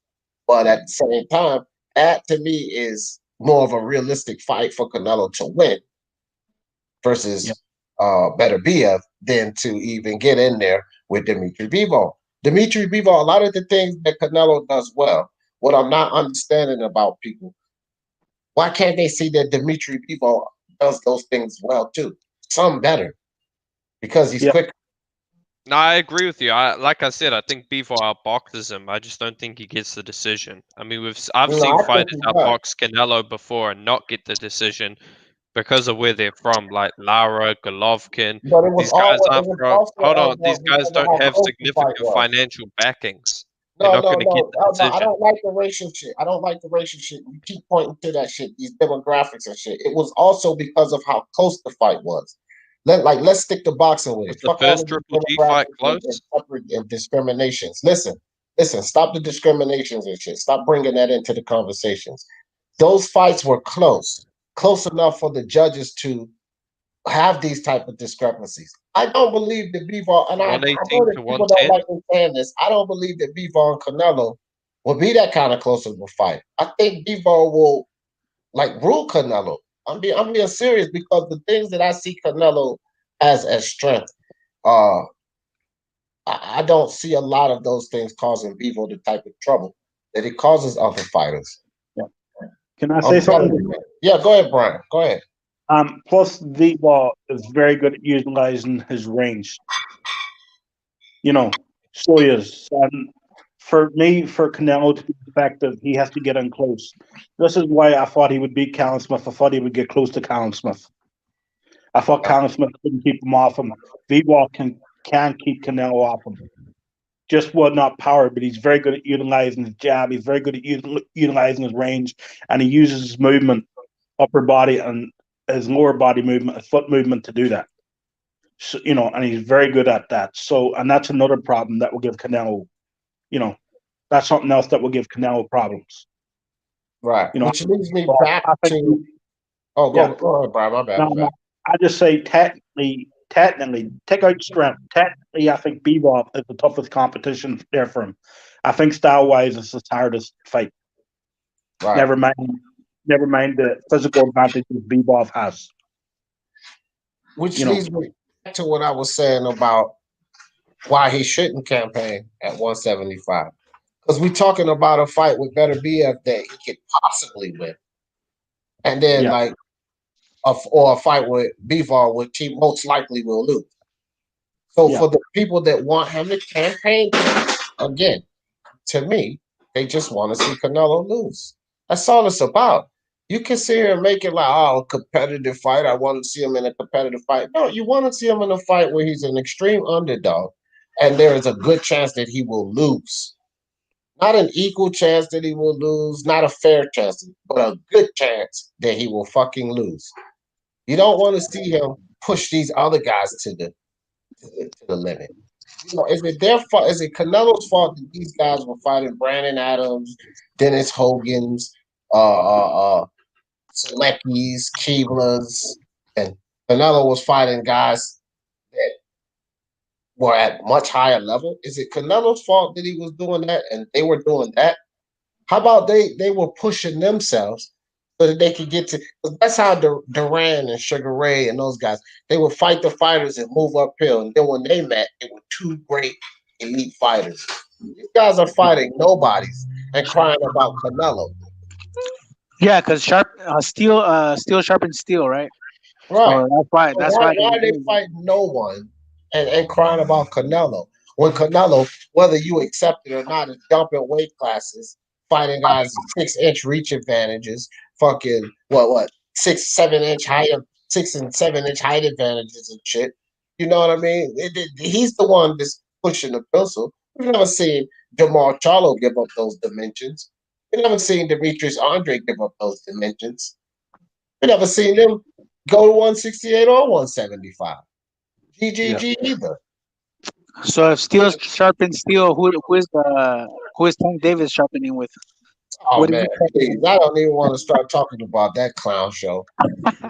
Speaker 1: But at the same time, that to me is more of a realistic fight for Canelo to win versus better BF than to even get in there with Dimitri Bivol. Dimitri Bivol, a lot of the things that Canelo does well, what I'm not understanding about people, why can't they see that Dimitri Bivol does those things well too? Some better because he's quicker.
Speaker 5: No, I agree with you. Like I said, I think Bivol outboxes him. I just don't think he gets the decision. I mean, I've seen fighters outbox Canelo before and not get the decision because of where they're from, like Lara, Golovkin. These guys aren't from. Hold on, these guys don't have significant financial backings. They're not going to get the decision.
Speaker 1: I don't like the racial shit. I don't like the racial shit. You keep pointing to that shit, these demographics and shit. It was also because of how close the fight was. Let's stick to boxing with it.
Speaker 5: The first Triple G fight close
Speaker 1: and discriminations. Listen. Stop the discriminations and shit. Stop bringing that into the conversations. Those fights were close enough for the judges to have these type of discrepancies. I don't believe that Bivol, and I know that people don't like me saying this. I don't believe that Bivol and Canelo will be that kind of close of a fight. I think Bivol will rule Canelo. I'm being serious because the things that I see Canelo as strength, I don't see a lot of those things causing Bivol the type of trouble that it causes other fighters.
Speaker 8: Yeah. Can I say something?
Speaker 1: Yeah, go ahead, Brian. Go ahead.
Speaker 8: Plus, Bivol is very good at utilizing his range. So he is. And for Canelo to be effective, he has to get in close. This is why I thought he would beat Callum Smith. I thought he would get close to Callum Smith. I thought Callum Smith couldn't keep him off him. Bivol can keep Canelo off him. Just not power, but he's very good at utilizing his jab. He's very good at utilizing his range, and he uses his movement, upper body and his lower body movement, his foot movement to do that. So, and he's very good at that. So, and that's another problem that will give Canelo, that's something else that will give Canelo problems.
Speaker 1: Right. Which leads me back to. Go ahead, Brian. My bad.
Speaker 8: I just say technically, take out strength. Technically, I think Bivol is the toughest competition there for him. I think style-wise, it's his hardest fight.
Speaker 1: Right.
Speaker 8: Never mind the physical advantages Bivol has.
Speaker 1: Which leads me back to what I was saying about why he shouldn't campaign at 175. Because we're talking about a fight with better BF that he could possibly win. And then or a fight with Bivol, which he most likely will lose. So for the people that want him to campaign, again, to me, they just want to see Canelo lose. That's all it's about. You can sit here and make it like, a competitive fight. I want to see him in a competitive fight. No, you want to see him in a fight where he's an extreme underdog, and there is a good chance that he will lose. Not an equal chance that he will lose, not a fair chance, but a good chance that he will fucking lose. You don't want to see him push these other guys to the limit. Is it their fault? Is it Canelo's fault that these guys were fighting Brandon Adams, Dennis Hogan's, Selecki's, Keebler's, and Canelo was fighting guys that were at much higher level? Is it Canelo's fault that he was doing that and they were doing that? How about they were pushing themselves so that they could get to? That's how Duran and Sugar Ray and those guys, they would fight the fighters and move uphill. And then when they met, they were two great elite fighters. These guys are fighting nobodies and crying about Canelo.
Speaker 6: Yeah, because steel sharpens steel, right?
Speaker 1: Right.
Speaker 6: So that's why
Speaker 1: So why are they
Speaker 6: they
Speaker 1: fighting no one and crying about Canelo? When Canelo, whether you accept it or not, is jumping weight classes, fighting guys 6-inch reach advantages, fucking what 6-7 inch height, 6 and 7 inch height advantages and shit. You know what I mean? He's the one that's pushing the pencil. We've never seen Jamal Charlo give up those dimensions. We've never seen Demetrius Andre give up those dimensions. We've never seen them go to 168 or 175. GGG either.
Speaker 6: So if steel sharpens steel, who is Tank Davis sharpening with?
Speaker 1: Oh
Speaker 6: What is
Speaker 1: man,
Speaker 6: he sharpening
Speaker 1: please. I don't even want to start talking about that clown show.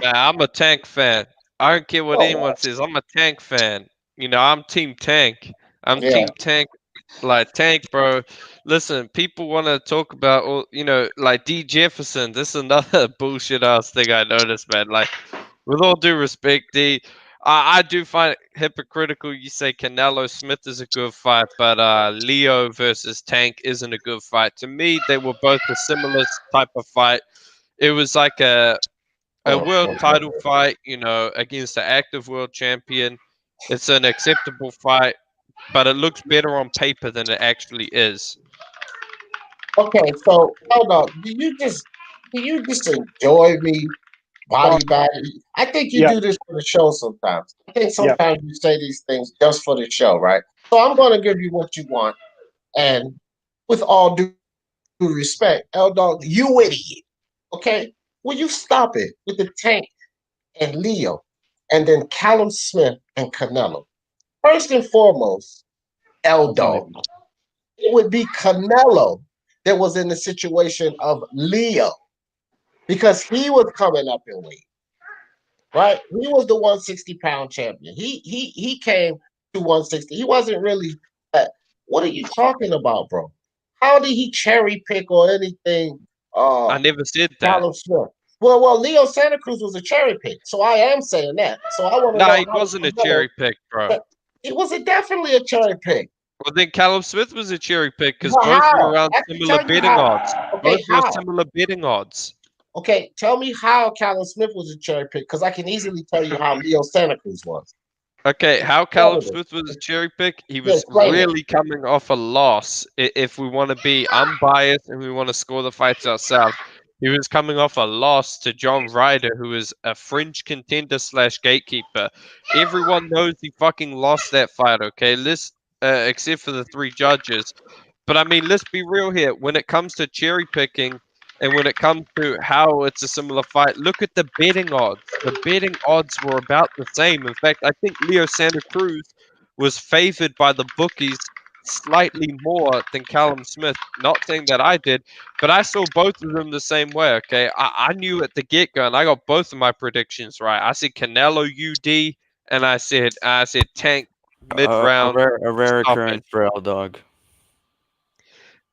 Speaker 5: Man, I'm a Tank fan. I don't care what
Speaker 1: Oh,
Speaker 5: anyone says. I'm a Tank fan. You know, I'm Team Tank. I'm
Speaker 1: yeah.
Speaker 5: Team Tank. Like Tank, bro. Listen, people want to talk about, like D Jefferson. This is another bullshit ass thing I noticed, man. Like, with all due respect, D, I do find it hypocritical. You say Canelo Smith is a good fight, but Leo versus Tank isn't a good fight. To me, they were both a similar type of fight. It was like a world title fight, against the active world champion. It's an acceptable fight, but it looks better on paper than it actually is.
Speaker 1: Okay, so hold on. Do you just enjoy me body bagging? I think you
Speaker 8: Yeah,
Speaker 1: do this for the show sometimes. I think
Speaker 8: yeah.
Speaker 1: sometimes you say these things just for the show, right? So I'm gonna give you what you want. And with all due respect, L Dog, you idiot. Okay? Will you stop it with the Tank and Leo and then Callum Smith and Canelo? First and foremost, L
Speaker 8: Right.
Speaker 1: Dog. It would be Canelo that was in the situation of Leo because he was coming up in weight, right? He was the 160-pound champion. He came to 160. He wasn't really. What are you talking about, bro? How did he cherry pick or anything?
Speaker 5: I never said that.
Speaker 1: Callum Smith. Well, Leo Santa Cruz was a cherry pick, so I am saying that. So I want to
Speaker 5: No,
Speaker 1: know
Speaker 5: he
Speaker 1: how
Speaker 5: wasn't a
Speaker 1: Canelo.
Speaker 5: cherry pick, bro.
Speaker 1: It was definitely a cherry pick.
Speaker 5: Well, then Callum Smith was a cherry pick because
Speaker 1: Well,
Speaker 5: both were
Speaker 1: how?
Speaker 5: around
Speaker 1: I can
Speaker 5: similar
Speaker 1: tell you
Speaker 5: betting
Speaker 1: how.
Speaker 5: odds.
Speaker 1: Okay,
Speaker 5: Both were
Speaker 1: how?
Speaker 5: similar betting odds.
Speaker 1: Okay, tell me how Callum Smith was a cherry pick, because I can easily tell you how Leo Santa Cruz was.
Speaker 5: Okay, how Callum Smith was a cherry pick? He was really coming off a loss. If we want to be unbiased and we want to score the fights ourselves, he was coming off a loss to John Ryder, who is a fringe contender / gatekeeper. Everyone knows he fucking lost that fight. Okay, except for the 3 judges. But I mean, let's be real here. When it comes to cherry picking, and when it comes to how it's a similar fight, look at the betting odds. The betting odds were about the same. In fact, I think Leo Santa Cruz was favored by the bookies slightly more than Callum Smith. Not saying that I did, but I saw both of them the same way. Okay, I knew at the get go, and I got both of my predictions right. I said Canelo UD, and I said Tank mid round.
Speaker 2: A rare occurrence for L Dog.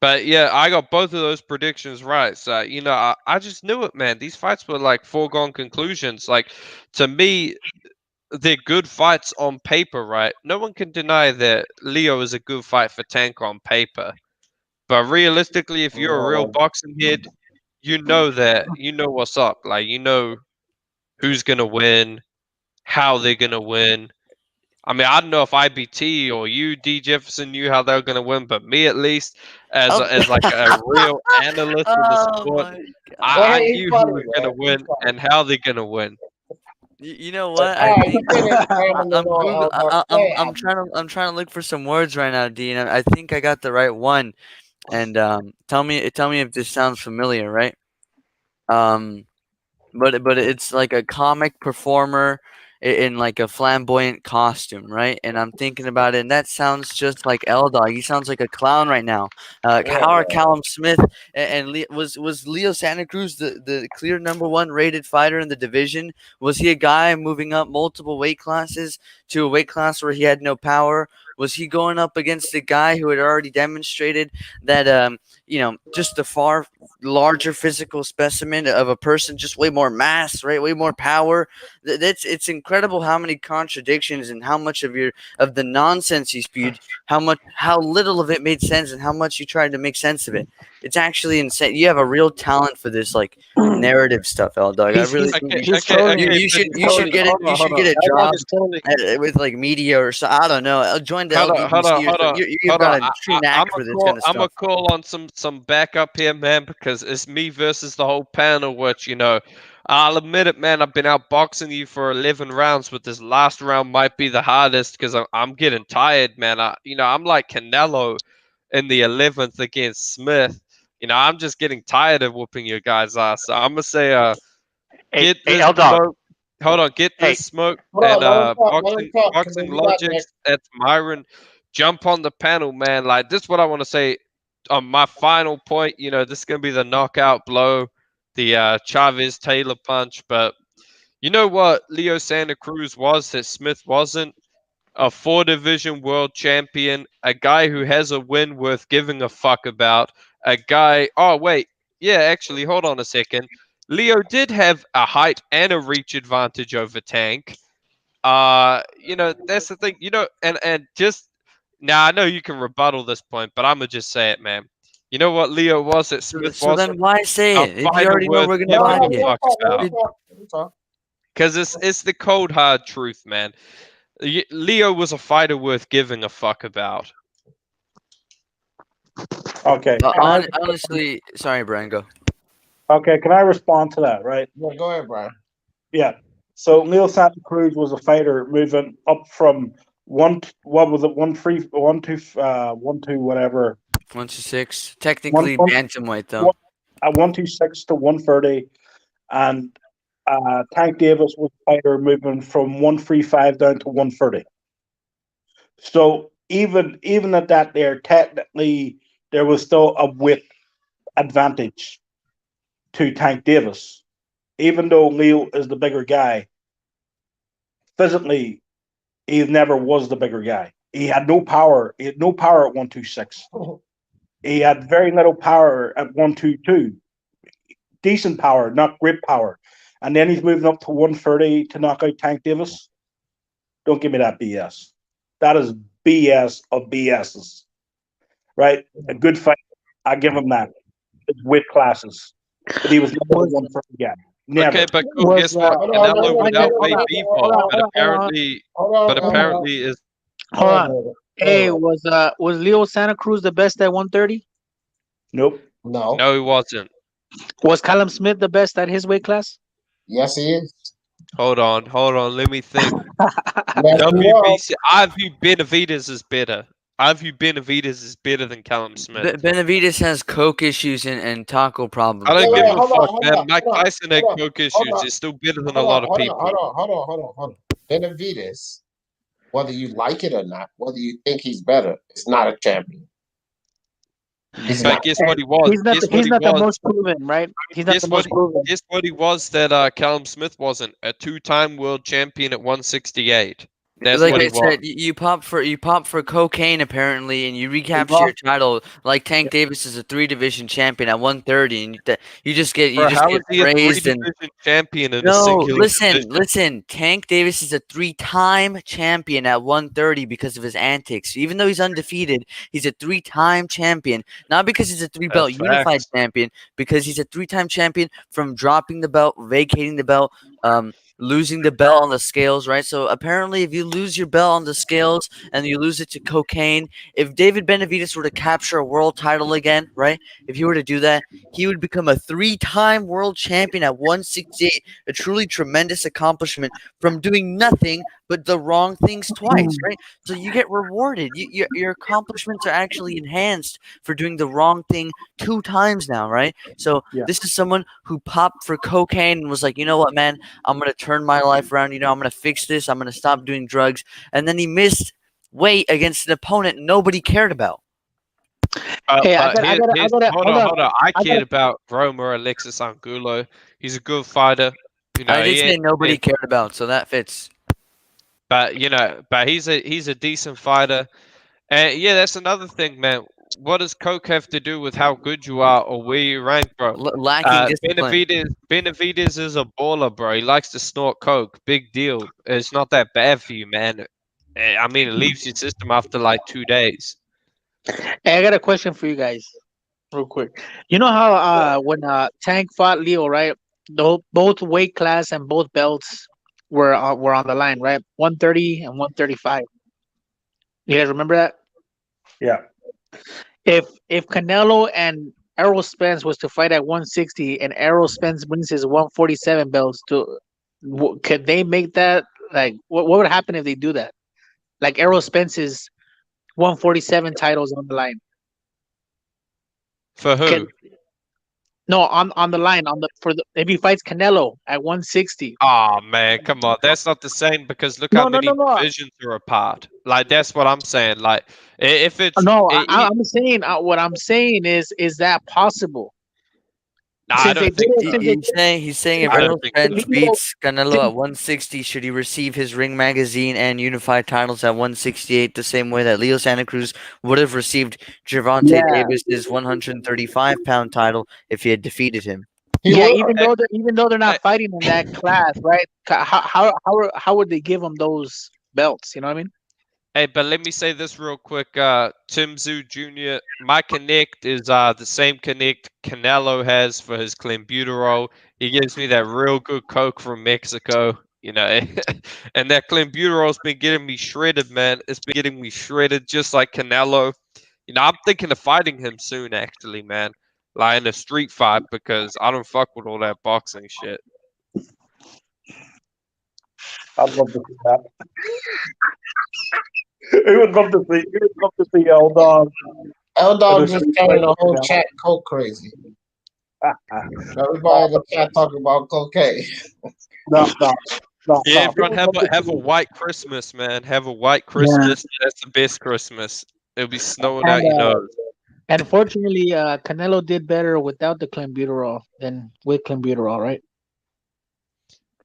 Speaker 5: But yeah, I got both of those predictions right. So, I just knew it, man. These fights were like foregone conclusions. Like, to me, they're good fights on paper, right? No one can deny that Leo is a good fight for Tank on paper. But realistically, if you're a real boxing head, you know what's up. Like, you know who's going to win, how they're going to win. I mean, I don't know if IBT or you, D Jefferson, knew how they were going to win, but me at least, as like a real analyst of the sport, I knew who was going to win and how they're going to win.
Speaker 2: You know what? I think I'm trying to look for some words right now, Dean. I think I got the right one, and tell me if this sounds familiar, right? But it's like a comic performer in like a flamboyant costume, right? And I'm thinking about it, and that sounds just like L Dog. He sounds like a clown right now. How are Callum Smith was Leo Santa Cruz the clear #1 rated fighter in the division? Was he a guy moving up multiple weight classes to a weight class where he had no power? Was he going up against a guy who had already demonstrated that, just a far larger physical specimen of a person, just way more mass, right? Way more power. It's incredible how many contradictions and how much of the nonsense you spewed, how little of it made sense, and how much you tried to make sense of it. It's actually insane. You have a real talent for this, like, narrative stuff, L Dog. I really think you should get a job with like media or so. I don't know. Join the LGBTQ. You've got a true knack for this kind of stuff.
Speaker 5: I'm gonna call on some backup here, man, because it's me versus the whole panel. Which I'll admit it, man. I've been outboxing you for 11 rounds, but this last round might be the hardest because I'm getting tired, man. I'm like Canelo in the 11th against Smith. I'm just getting tired of whooping your guys' ass. So I'm gonna say, get this smoke. Hold on, get this smoke and boxing logics. That's Myron. Jump on the panel, man. Like, this is what I want to say on my final point. This is gonna be the knockout blow, the Chavez Taylor punch. But you know what Leo Santa Cruz was that Smith wasn't? A 4-division world champion, a guy who has a win worth giving a fuck about, a guy. Oh wait, yeah, actually, hold on a second. Leo did have a height and a reach advantage over Tank. That's the thing. And just now, I know you can rebuttal this point, but I'm gonna just say it, man. You know what Leo was that Smith
Speaker 2: so then why say it? If you already know we're gonna buy it.
Speaker 5: Because it's the cold hard truth, man. Leo was a fighter worth giving a fuck about.
Speaker 8: Okay.
Speaker 2: Honestly, sorry, Brian, go.
Speaker 8: Okay, can I respond to that, right?
Speaker 1: Yeah, go ahead, Brian.
Speaker 8: Yeah. So Leo Santa Cruz was a fighter moving up from
Speaker 2: 126. Technically bantamweight though.
Speaker 8: 126 to 130, and Tank Davis was a fighter moving from 135 down to 130. So even at that, technically there was still a weight advantage to Tank Davis, even though Leo is the bigger guy. Physically, he never was the bigger guy. He had no power. He had no power at 126. He had very little power at 122. Decent power, not great power. And then he's moving up to 130 to knock out Tank Davis. Don't give me that BS. That is BS of BSs. Right? A good fight. I give him that. It's weight classes. But he was never 130 guy. Never.
Speaker 5: Okay, but guess what? Canelo would outweigh Bebop, but apparently is.
Speaker 6: Hold on. Hey, was Leo Santa Cruz the best at 130?
Speaker 8: Nope.
Speaker 5: No, he wasn't.
Speaker 6: Was Callum Smith the best at his weight class?
Speaker 1: Yes, he is.
Speaker 5: Hold on. Let me think. WBC. I view Benavidez as better. Than Callum Smith.
Speaker 2: Benavidez has coke issues and taco problems.
Speaker 5: I don't give a fuck, man. Mike Tyson had coke issues. He's still better than a lot of people.
Speaker 1: Hold on. Benavidez, whether you like it or not, whether you think he's better, is not a champion.
Speaker 5: But guess what he was?
Speaker 6: He's not the most proven, right? He's not the most proven.
Speaker 5: Guess what he was that Callum Smith wasn't? A 2-time world champion at 168. That's
Speaker 2: like
Speaker 5: what
Speaker 2: I
Speaker 5: he
Speaker 2: said,
Speaker 5: was.
Speaker 2: you pop for cocaine apparently, and you recapture your title. Like Tank Davis is a 3-division champion at 130, and you just get praised. And
Speaker 5: champion in a singular division?
Speaker 2: Listen. Tank Davis is a 3-time champion at 130 because of his antics. Even though he's undefeated, he's a 3-time champion. Not because he's a 3-belt unified champion, because he's a 3-time champion from dropping the belt, vacating the belt, losing the belt on the scales, right? So apparently if you lose your belt on the scales and you lose it to cocaine, if David Benavidez were to capture a world title again, right? If he were to do that, he would become a 3-time world champion at 168, a truly tremendous accomplishment from doing nothing but the wrong things twice, right? So you get rewarded. Your accomplishments are actually enhanced for doing the wrong thing 2 times now, right? So this is someone who popped for cocaine and was like, you know what, man, I'm going to turn my life around. I'm going to fix this. I'm going to stop doing drugs. And then he missed weight against an opponent nobody cared about.
Speaker 5: Hold on. I cared about Roma Alexis Angulo. He's a good fighter.
Speaker 2: I did say nobody cared about, so that fits.
Speaker 5: But but he's a decent fighter. And yeah, that's another thing, man. What does coke have to do with how good you are or where you rank, bro?
Speaker 2: Lacking discipline.
Speaker 5: Benavidez is a baller, bro. He likes to snort coke. Big deal. It's not that bad for you, man. I mean, it leaves your system after like 2 days.
Speaker 6: Hey, I got a question for you guys, real quick. You know how when Tank fought Leo, right? Both weight class and both belts were on the line, right? 130 and 135. You guys remember that?
Speaker 8: Yeah.
Speaker 6: If Canelo and Errol Spence was to fight at 160 and Errol Spence brings his 147 belts could they make that? Like, what would happen if they do that? Like Errol Spence's 147 titles on the line.
Speaker 5: For who?
Speaker 6: No, on the line if he fights Canelo at 160.
Speaker 5: Oh man, come on, that's not the same because look how many divisions are apart. Like that's what I'm saying. Like if it's
Speaker 6: I'm saying what I'm saying is that possible?
Speaker 5: No, I don't think
Speaker 2: he's saying if Errol Spence beats Canelo at 160, should he receive his ring magazine and unified titles at 168 the same way that Leo Santa Cruz would have received Gervonta Davis's 135-pound title if he had defeated him?
Speaker 6: Yeah, even though they're not fighting in that class, right? How would they give him those belts? You know what I mean?
Speaker 5: Hey, but let me say this real quick. Tim Tszyu Jr., my connect is the same connect Canelo has for his clenbuterol. He gives me that real good coke from Mexico, and that clenbuterol's been getting me shredded, man. It's been getting me shredded just like Canelo. I'm thinking of fighting him soon, actually, man. Like in a street fight because I don't fuck with all that boxing shit.
Speaker 8: I'd love to see that. Who would love to see L Dog?
Speaker 1: L Dog just carried the whole chat coke crazy. Everybody in the chat talking about cocaine.
Speaker 8: No.
Speaker 5: Yeah, everyone have a white Christmas, man. Have a white Christmas. Yeah. That's the best Christmas. It'll be snowing out your nose.
Speaker 6: Unfortunately, Canelo did better without the clenbuterol than with clenbuterol, right?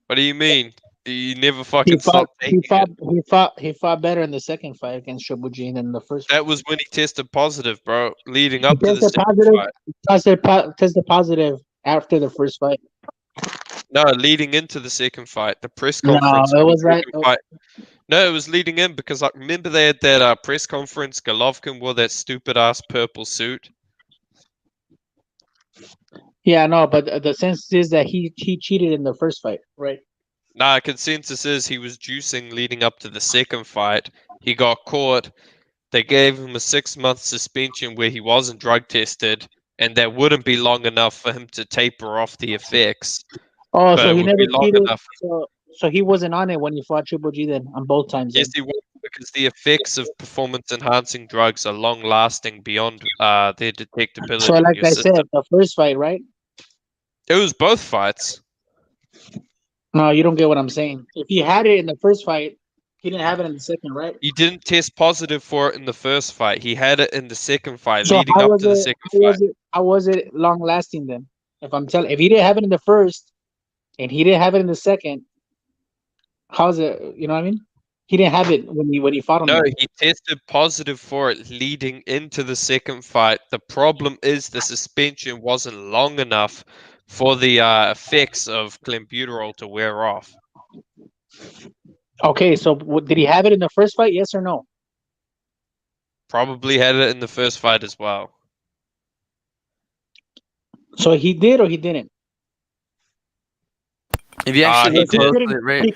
Speaker 5: What do you mean? You never fucking stopped taking it.
Speaker 6: He fought better in the second fight against Triple G than the first.
Speaker 5: That was when he tested positive, bro. Leading up to the second
Speaker 6: fight. Tested positive after the first fight.
Speaker 5: No, leading into the second fight. The press conference.
Speaker 6: No, it was right.
Speaker 5: No, it was leading in because I remember they had that press conference. Golovkin wore that stupid ass purple suit.
Speaker 6: Yeah, no, but the sense is that he cheated in the first fight, right?
Speaker 5: Nah, consensus is he was juicing leading up to the second fight. He got caught. They gave him a 6-month suspension where he wasn't drug tested, and that wouldn't be long enough for him to taper off the effects.
Speaker 6: Oh, so he never cheated. So he wasn't on it when he fought Triple G then, on both times.
Speaker 5: Yes, he was, because the effects of performance-enhancing drugs are long-lasting beyond their detectability.
Speaker 6: So, like I said, the first fight, right?
Speaker 5: It was both fights.
Speaker 6: No, you don't get what I'm saying. If he had it in the first fight, he didn't have it in the second, right?
Speaker 5: He didn't test positive for it in the first fight. He had it in the second fight, so leading up to the second fight.
Speaker 6: How was it long-lasting then? If he didn't have it in the first, and he didn't have it in the second, how's it? You know what I mean? He didn't have it when he fought him.
Speaker 5: No, he tested positive for it leading into the second fight. The problem is the suspension wasn't long enough for the effects of clenbuterol to wear off.
Speaker 6: Okay, so did he have it in the first fight? Yes or no?
Speaker 5: Probably had it in the first fight as well.
Speaker 6: So he did or he didn't?
Speaker 2: If you actually look closely,
Speaker 6: he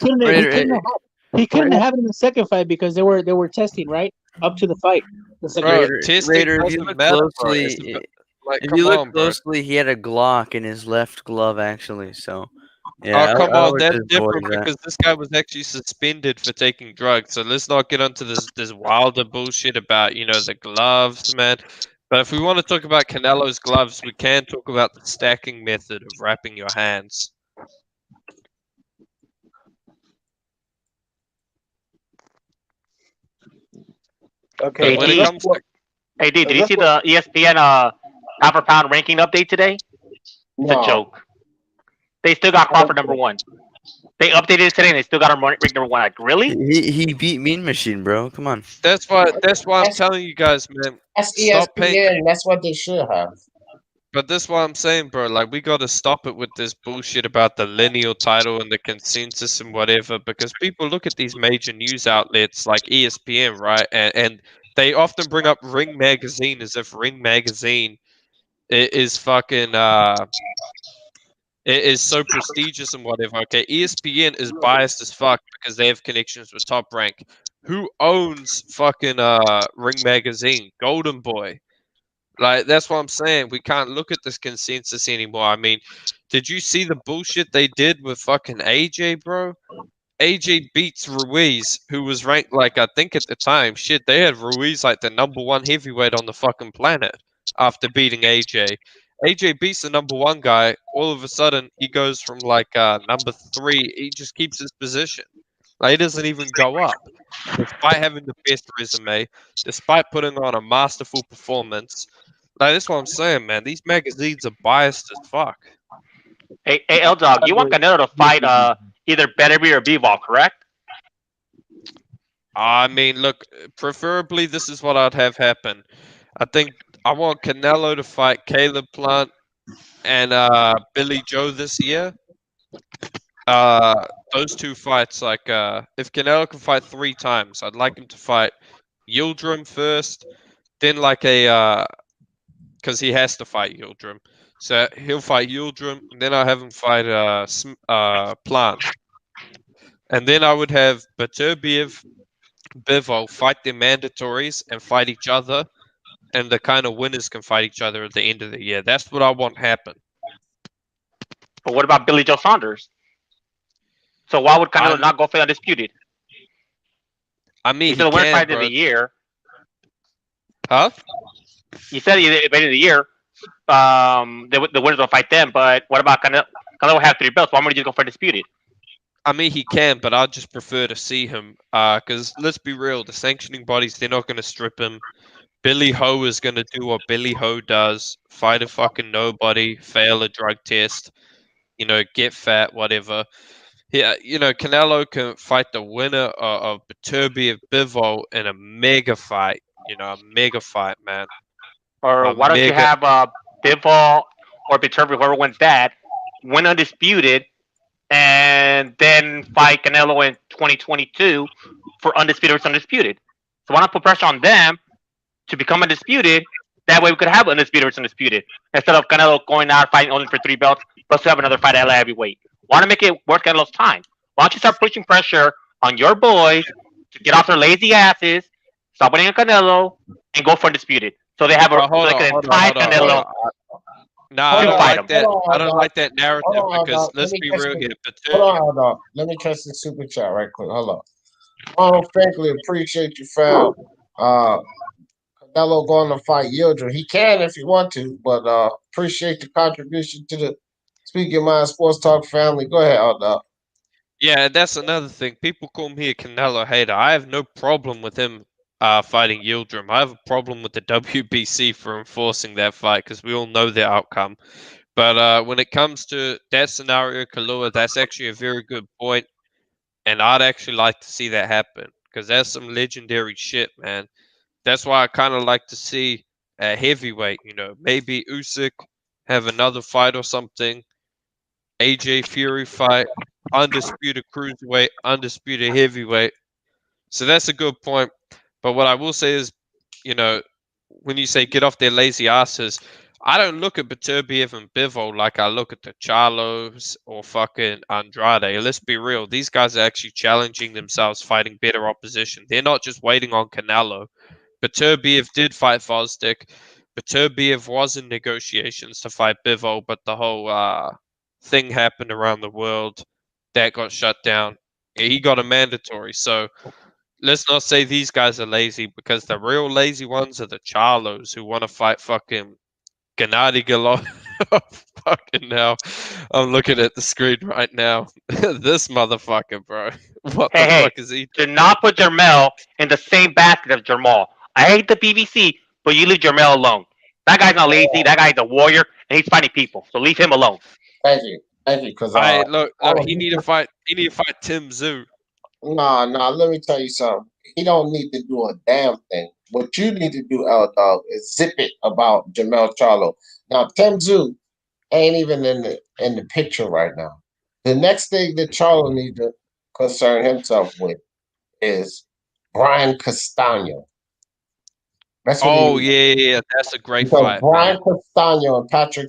Speaker 6: couldn't have it in the second fight because they were testing right up to the fight.
Speaker 2: Raider, if you look closely, he had a Glock in his left glove actually. So.
Speaker 5: Yeah, come on, that's different because this guy was actually suspended for taking drugs. So let's not get onto this wilder bullshit about the gloves, man. But if we want to talk about Canelo's gloves, we can talk about the stacking method of wrapping your hands.
Speaker 4: Okay. Hey, D, did you see the ESPN pound for pound ranking update today? It's a joke. They still got Crawford number 1. They updated it today and they still got him ranked number 1. Like, really?
Speaker 2: He beat Mean Machine, bro. Come on.
Speaker 5: That's why I'm telling you guys, man.
Speaker 1: That's
Speaker 5: Stop paying.
Speaker 1: ESPN. That's what they should have.
Speaker 5: But that's what I'm saying, bro. Like, we got to stop it with this bullshit about the lineal title and the consensus and whatever, because people look at these major news outlets like ESPN, right? And they often bring up Ring Magazine as if Ring Magazine is fucking it is so prestigious and whatever. Okay, ESPN is biased as fuck because they have connections with Top Rank. Who owns fucking Ring Magazine? Golden Boy. Like, that's what I'm saying. We can't look at this consensus anymore. I mean, did you see the bullshit they did with fucking AJ, bro? AJ beats Ruiz, who was ranked, like, I think at the time, shit, they had Ruiz like the #1 heavyweight on the fucking planet after beating AJ. AJ beats the #1 guy. All of a sudden, he goes from like #3. He just keeps his position. Like, he doesn't even go up, despite having the best resume, despite putting on a masterful performance. Like, that's what I'm saying, man. These magazines are biased as fuck.
Speaker 4: Hey, L-Dog, you want Canelo to fight either Beterbiev or Bivol, correct?
Speaker 5: I mean, look, preferably this is what I'd have happen. I think I want Canelo to fight Caleb Plant and Billy Joe this year. Those two fights, like, if Canelo can fight 3 times, I'd like him to fight Yildirim first, then like because he has to fight Yildirim. So he'll fight Yildirim, and then I'll have him fight Plant. And then I would have Beterbiev, Bivol fight their mandatories and fight each other, and the kind of winners can fight each other at the end of the year. That's what I want happen.
Speaker 4: But what about Billy Joe Saunders? So why would Canelo not go for undisputed?
Speaker 5: I mean,
Speaker 4: he's the winner fight of the year.
Speaker 5: Huh?
Speaker 4: You said at the end of the year, the winners will fight them. But what about Canelo? Canelo will have 3 belts. Why would he just go for disputed?
Speaker 5: I mean, he can, but I'd just prefer to see him. Because let's be real, the sanctioning bodies, they're not going to strip him. Billy Ho is going to do what Billy Ho does: fight a fucking nobody, fail a drug test, get fat, whatever. Yeah, Canelo can fight the winner of Beterbiev Bivol in a mega fight. A mega fight, man.
Speaker 4: Or why don't you have Bivol or Beterbiev, whoever wins that, win undisputed, and then fight Canelo in 2022 for undisputed versus undisputed? So why not put pressure on them to become undisputed? That way we could have undisputed versus undisputed instead of Canelo going out fighting only for 3 belts, plus to have another fight at light heavyweight. Why not make it worth Canelo's time? Why don't you start pushing pressure on your boys to get off their lazy asses, stop winning on Canelo, and go for undisputed? So they have a Canelo.
Speaker 5: No, I don't like that. I don't like that narrative because let's be real here.
Speaker 1: Hold on. Let me catch the super chat right quick. Hold on. Oh, frankly, appreciate you, fam. Canelo going to fight Yildirim. He can if he want to, but appreciate the contribution to the Speak Your Mind Sports Talk family. Go ahead, Aldog.
Speaker 5: Yeah, that's another thing. People call me a Canelo hater. I have no problem with him fighting Yildirim. I have a problem with the WBC for enforcing that fight because we all know the outcome. But when it comes to that scenario, Kalua, that's actually a very good point, and I'd actually like to see that happen because that's some legendary shit, man. That's why I kind of like to see a heavyweight, maybe Usyk have another fight or something. AJ Fury fight, undisputed cruiserweight, undisputed heavyweight. So that's a good point. But what I will say is, when you say get off their lazy asses, I don't look at Beterbiev and Bivol like I look at the Charlos or fucking Andrade. Let's be real. These guys are actually challenging themselves, fighting better opposition. They're not just waiting on Canelo. Beterbiev did fight Fosdick. Beterbiev was in negotiations to fight Bivol, but the whole thing happened around the world that got shut down. He got a mandatory. So let's not say these guys are lazy because the real lazy ones are the Charlos who want to fight fucking Gennady Golovkin. Fucking hell. I'm looking at the screen right now. This motherfucker, bro. What the fuck is he?
Speaker 4: Do not put Jermell in the same basket as Jermall. I hate the BBC, but you leave Jermell alone. That guy's not lazy. That guy's a warrior, and he's fighting people. So leave him alone.
Speaker 1: Thank you. Thank you, because
Speaker 5: Look, he need to fight. He need to fight Tim Zoo.
Speaker 1: nah. Let me tell you something. He don't need to do a damn thing. What you need to do, L Dog, is zip it about Jamel Charlo. Now, Tim Zoo ain't even in the picture right now. The next thing that Charlo needs to concern himself with is Brian Castano. That's what he
Speaker 5: Oh
Speaker 1: needs.
Speaker 5: yeah, that's a great
Speaker 1: Because
Speaker 5: fight,
Speaker 1: Brian
Speaker 5: man.
Speaker 1: Castano and Patrick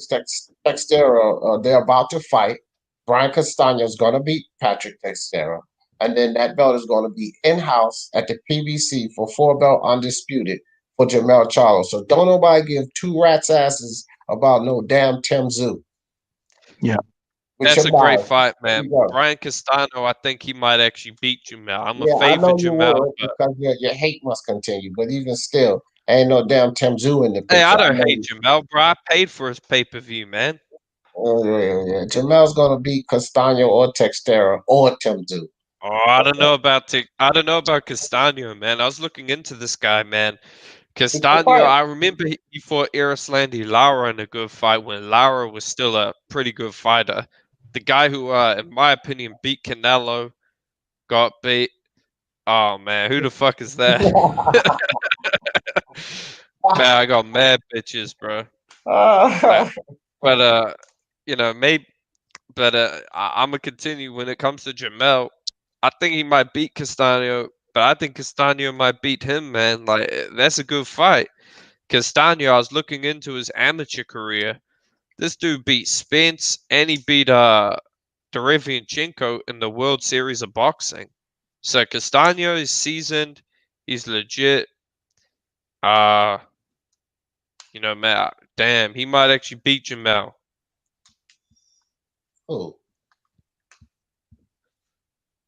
Speaker 1: Textera, they're about to fight. Brian Castano is going to beat Patrick Textera. And then that belt is going to be in-house at the PBC for 4-belt undisputed for Jamel Charlo. So don't nobody give two rats' asses about no damn Tim Zoo.
Speaker 8: Yeah.
Speaker 5: That's a great fight, man.
Speaker 1: Yeah,
Speaker 5: Brian Castano, I think he might actually beat Jamel. I'm a
Speaker 1: I know
Speaker 5: favorite
Speaker 1: you
Speaker 5: Jamel,
Speaker 1: would
Speaker 5: but
Speaker 1: because your hate must continue. But even still, ain't no damn Tim Zoo in the picture.
Speaker 5: hey, I don't hate Jamel, bro. I paid for his pay-per-view, man.
Speaker 1: Yeah. Jamel's gonna beat Castano or Textera or Tim Zoo.
Speaker 5: Oh, I don't know about Castano, man. I was looking into this guy, man. Castano, I remember he fought Erislandy Lara in a good fight when Lara was still a pretty good fighter. The guy who, in my opinion, beat Canelo, got beat. Oh man, who the fuck is that? Man, I got mad bitches, bro. But you know, maybe. But I'm gonna continue when it comes to Jamel. I think he might beat Castano, but I think Castano might beat him, man. Like that's a good fight. Castano, I was looking into his amateur career. This dude beat Spence and he beat Derevianchenko in the World Series of Boxing. So Castano is seasoned. He's legit. You know, man, damn, he might actually beat Jamel.
Speaker 1: Who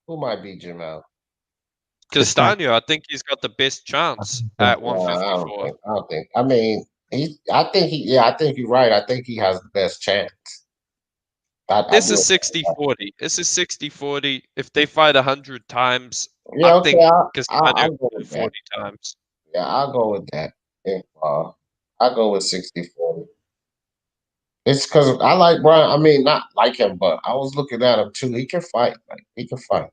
Speaker 1: might beat Jamel?
Speaker 5: Castano, I think he's got the best chance at 154.
Speaker 1: I don't think. I mean, I think you're right. I think he has the best chance.
Speaker 5: This is 60-40. This is 60-40. If they fight 100 times,
Speaker 1: I
Speaker 5: think Castano
Speaker 1: I'll go
Speaker 5: will
Speaker 1: with
Speaker 5: 40
Speaker 1: that.
Speaker 5: times.
Speaker 1: Yeah, I'll go with that. If I'll go with 60-40. It's because I like Brian. I mean, not like him, but I was looking at him too. He can fight. Like he can fight.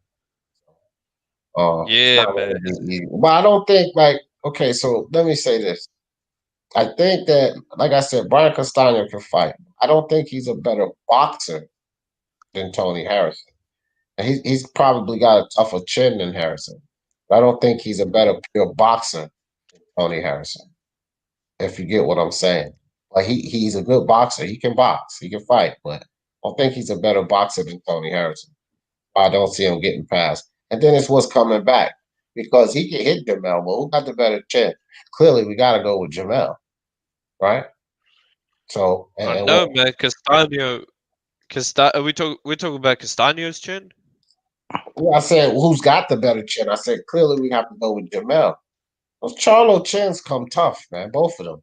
Speaker 5: Yeah, man.
Speaker 1: But I don't think okay. So let me say this. I think that, like I said, Brian Castano can fight. I don't think he's a better boxer than Tony Harrison. And he's probably got a tougher chin than Harrison. But I don't think he's a better pure boxer than Tony Harrison. If you get what I'm saying. Like he's a good boxer. He can box. He can fight. But I don't think he's a better boxer than Tony Harrison. I don't see him getting past. And then it's what's coming back. Because he can hit Jamel, but who got the better chin? Clearly, we got to go with Jamel. Right? So
Speaker 5: I know, man. Castano. We talking about Castano's chin?
Speaker 1: Yeah, I said who's got the better chin? I said clearly we have to go with Jamel. Those Charlo chins come tough, man. Both of them.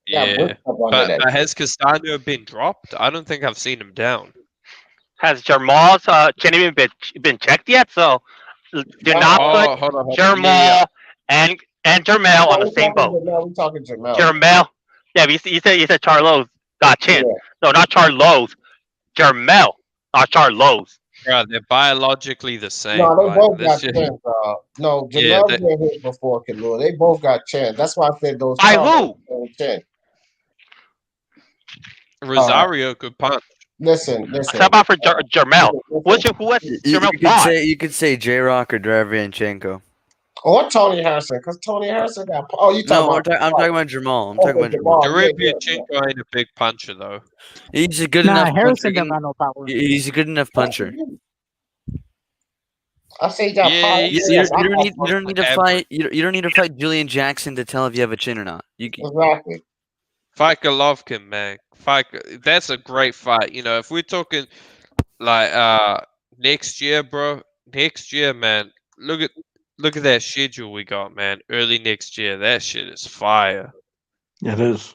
Speaker 5: Yeah. But has Castano been dropped? I don't think I've seen him down.
Speaker 4: Has Jamal's chin even been checked yet? So do not put Jamal and Jermel on the same boat.
Speaker 1: We're talking Jamel.
Speaker 4: Jermel. Yeah, you said Charlo's got chin. Yeah. No, not Charlo's. Jermel, not Charlo's.
Speaker 5: Bro, they're biologically the same.
Speaker 1: No, they both got chins. No, Jamel's been hit before Kalua. They both got chins. That's why I said those.
Speaker 4: By who?
Speaker 1: Chin.
Speaker 5: Rosario could punch.
Speaker 1: Listen.
Speaker 4: How about for Jermel? Who has Jermel?
Speaker 2: You could say J-Rock or Derevianchenko.
Speaker 1: Or Tony Harrison, because Tony Harrison got. Oh, you talking about?
Speaker 2: I'm talking about Jamal. I'm talking about Jamal.
Speaker 5: Derevianchenko ain't a big puncher though.
Speaker 2: He's a good enough.
Speaker 6: Harrison doesn't have no power.
Speaker 2: He's a good enough puncher.
Speaker 1: I say that.
Speaker 2: You don't need to fight. You don't need to fight Julian Jackson to tell if you have a chin or not.
Speaker 1: Exactly.
Speaker 5: Fight Golovkin, man. That's a great fight. You know, if we're talking like next year, bro. Next year, man. Look at that schedule we got, man. Early next year. That shit is fire.
Speaker 8: It is.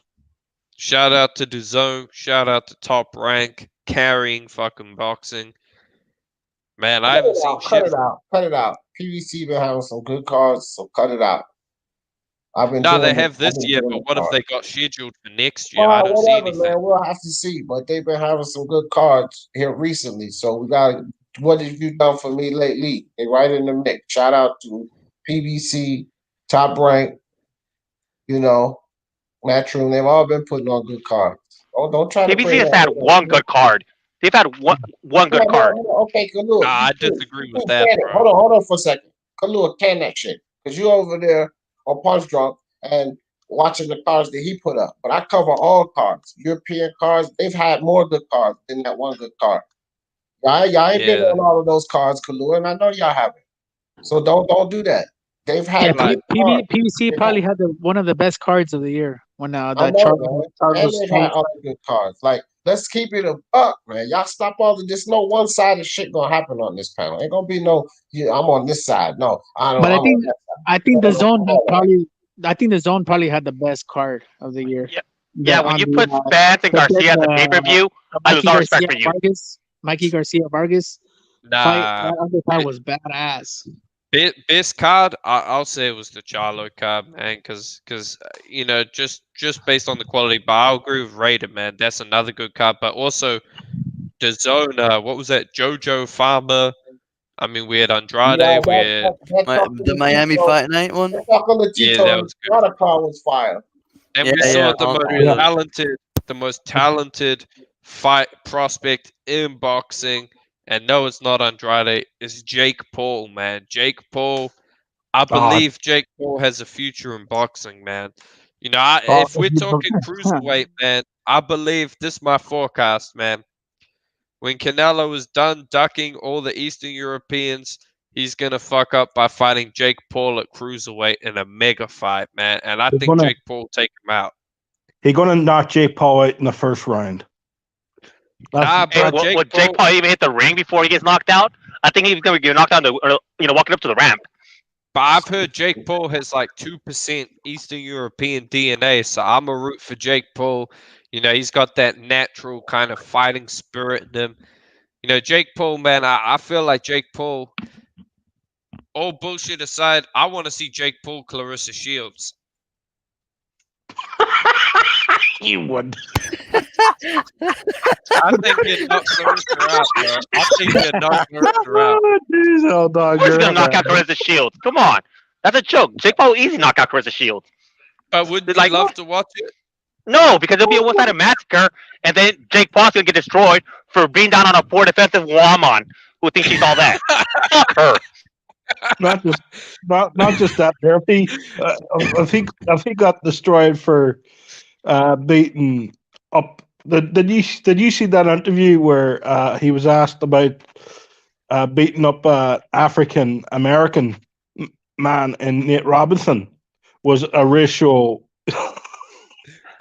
Speaker 5: Shout out to DAZN. Shout out to Top Rank. Carrying fucking boxing. Man, I haven't seen shit.
Speaker 1: Cut it out. PBC been having some good cards, so cut it out. I've been
Speaker 5: No,
Speaker 1: doing
Speaker 5: they
Speaker 1: it.
Speaker 5: have this
Speaker 1: I've been
Speaker 5: year,
Speaker 1: doing
Speaker 5: but
Speaker 1: it
Speaker 5: what if
Speaker 1: hard.
Speaker 5: they got scheduled for next year? I don't see
Speaker 1: Whatever,
Speaker 5: anything.
Speaker 1: man. We'll have to see. But they've been having some good cards here recently. So we got. What have you done for me lately? They right in the mix. Shout out to PBC, Top Rank. You know, Matchroom. They've all been putting on good cards. Oh, don't try to
Speaker 4: PBC
Speaker 1: bring
Speaker 4: has
Speaker 1: that.
Speaker 4: had one good card. They've had one good card.
Speaker 1: Okay, Kalu.
Speaker 5: Nah, I disagree with that, bro.
Speaker 1: Hold on for a second. Kalu, can that shit. Because you over there on Punch Drunk and watching the cards that he put up. But I cover all cards. European cards, they've had more good cards than that one good card. Y'all ain't been
Speaker 5: Yeah.
Speaker 1: on all of those cards, Kalu, and I know y'all haven't. So don't do that. They've
Speaker 6: Yeah,
Speaker 1: had
Speaker 5: like-
Speaker 6: PVC probably had one of the best cards of the year when
Speaker 1: I
Speaker 6: that
Speaker 1: know,
Speaker 6: chart
Speaker 1: man.
Speaker 6: was
Speaker 1: And they've had other good cards. Like, let's keep it a buck, man. Y'all stop all the there's no one-sided shit gonna happen on this panel. Ain't gonna be no, yeah, I'm on this side. No, I don't.
Speaker 6: But
Speaker 1: I'm on that
Speaker 6: I think the zone
Speaker 1: side.
Speaker 6: had the best card of the year.
Speaker 4: Yeah, when you put Spence and Garcia at the pay-per-view, I lose all respect for you.
Speaker 6: Mikey Garcia Vargas fight,
Speaker 5: Nah,
Speaker 6: that other card was badass.
Speaker 5: best card, I'll say it was the Charlo card, man, because you know, just based on the quality. But I'll agree with Raider, man. That's another good card. But also the zone, what was that? JoJo Farmer. I mean, we had Andrade.
Speaker 1: Yeah,
Speaker 5: we had
Speaker 2: The Miami Fight Night one.
Speaker 1: that was
Speaker 5: good.
Speaker 1: Not a card was fire.
Speaker 5: And
Speaker 2: Yeah,
Speaker 5: we saw
Speaker 2: yeah,
Speaker 5: the
Speaker 2: I'll
Speaker 5: most
Speaker 2: agree with that.
Speaker 5: talented fight prospect in boxing. And no, it's not Andrade. It's Jake Paul, man. Jake Paul. I believe Jake Paul has a future in boxing, man. You know, if we're talking cruiserweight, man, I believe this is my forecast, man. When Canelo is done ducking all the Eastern Europeans, he's going to fuck up by fighting Jake Paul at cruiserweight in a mega fight, man. And I think Jake Paul will take him out.
Speaker 8: He's gonna knock Jake Paul out in the first round.
Speaker 5: Nah,
Speaker 4: Hey,
Speaker 5: bro,
Speaker 4: would Jake Paul even hit the ring before he gets knocked out? I think he's going to get knocked out, walking up to the ramp.
Speaker 5: But I've heard Jake Paul has like 2% Eastern European DNA, so I'm a root for Jake Paul. You know, he's got that natural kind of fighting spirit in him. You know, Jake Paul, man, I feel like Jake Paul, all bullshit aside, I want to see Jake Paul, Clarissa Shields.
Speaker 8: You would.
Speaker 5: I think you'd knock Clarissa out, bro. I think you'd knock Clarissa out.
Speaker 8: Jeez, oh, dog,
Speaker 4: Who's
Speaker 8: you're
Speaker 4: going to knock
Speaker 8: okay.
Speaker 4: out Carissa Shields? Come on. That's a joke. Jake Paul easy knock out Carissa Shields.
Speaker 5: But would you
Speaker 4: Like,
Speaker 5: love to watch it?
Speaker 4: No, because it'll be a one-sided massacre, and then Jake Paul's going to get destroyed for being down on a poor defensive woman who thinks she's all that. Fuck her.
Speaker 8: Not just that. If he got destroyed for beating up. Did you see that interview where he was asked about beating up African American man in Nate Robinson was a racial.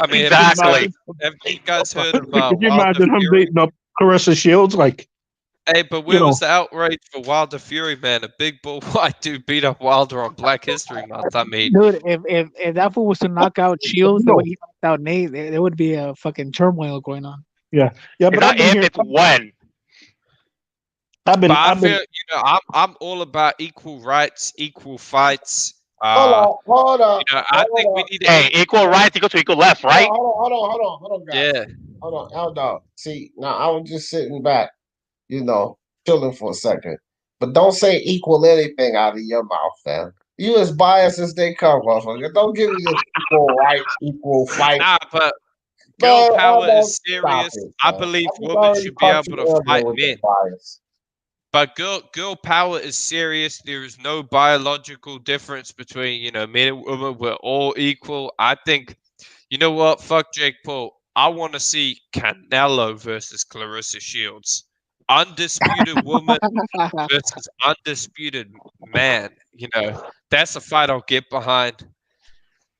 Speaker 5: I mean,
Speaker 4: Exactly.
Speaker 5: have you guys heard of
Speaker 8: Could you
Speaker 5: Wilder
Speaker 8: imagine him
Speaker 5: Fury?
Speaker 8: beating up Clarissa Shields? Like,
Speaker 5: Hey, but where was the outrage for Wilder Fury, man? A big bull white dude beat up Wilder on Black History Month. I mean,
Speaker 6: Dude, if that fool was to knock out Shields the way he knocked out Nate, there would be a fucking turmoil going on.
Speaker 8: yeah,
Speaker 4: It's
Speaker 8: but
Speaker 4: not if, it's when.
Speaker 5: but I feel, you know, I'm all about equal rights, equal fights.
Speaker 1: Hold on.
Speaker 5: You know, I think we need to.
Speaker 4: Hey, equal rights equal to equal left, right?
Speaker 1: Hold on, guys.
Speaker 5: Yeah.
Speaker 1: Hold on, L-Dog. See, now I was just sitting back, you know, chilling for a second. But don't say equal anything out of your mouth, fam. You as biased as they come, motherfucker. Don't give me this equal rights, equal fight.
Speaker 5: Nah, but
Speaker 1: Man,
Speaker 5: girl power
Speaker 1: L-Dog,
Speaker 5: is
Speaker 1: stop
Speaker 5: serious.
Speaker 1: it,
Speaker 5: I
Speaker 1: man.
Speaker 5: believe
Speaker 1: I was
Speaker 5: women
Speaker 1: already
Speaker 5: should be able
Speaker 1: punching
Speaker 5: to
Speaker 1: earlier
Speaker 5: fight
Speaker 1: with the
Speaker 5: men.
Speaker 1: bias.
Speaker 5: But girl power is serious. There is no biological difference between, you know, men and women. We're all equal. I think, you know what? Fuck Jake Paul. I want to see Canelo versus Clarissa Shields. Undisputed woman versus undisputed man. You know, that's a fight I'll get behind.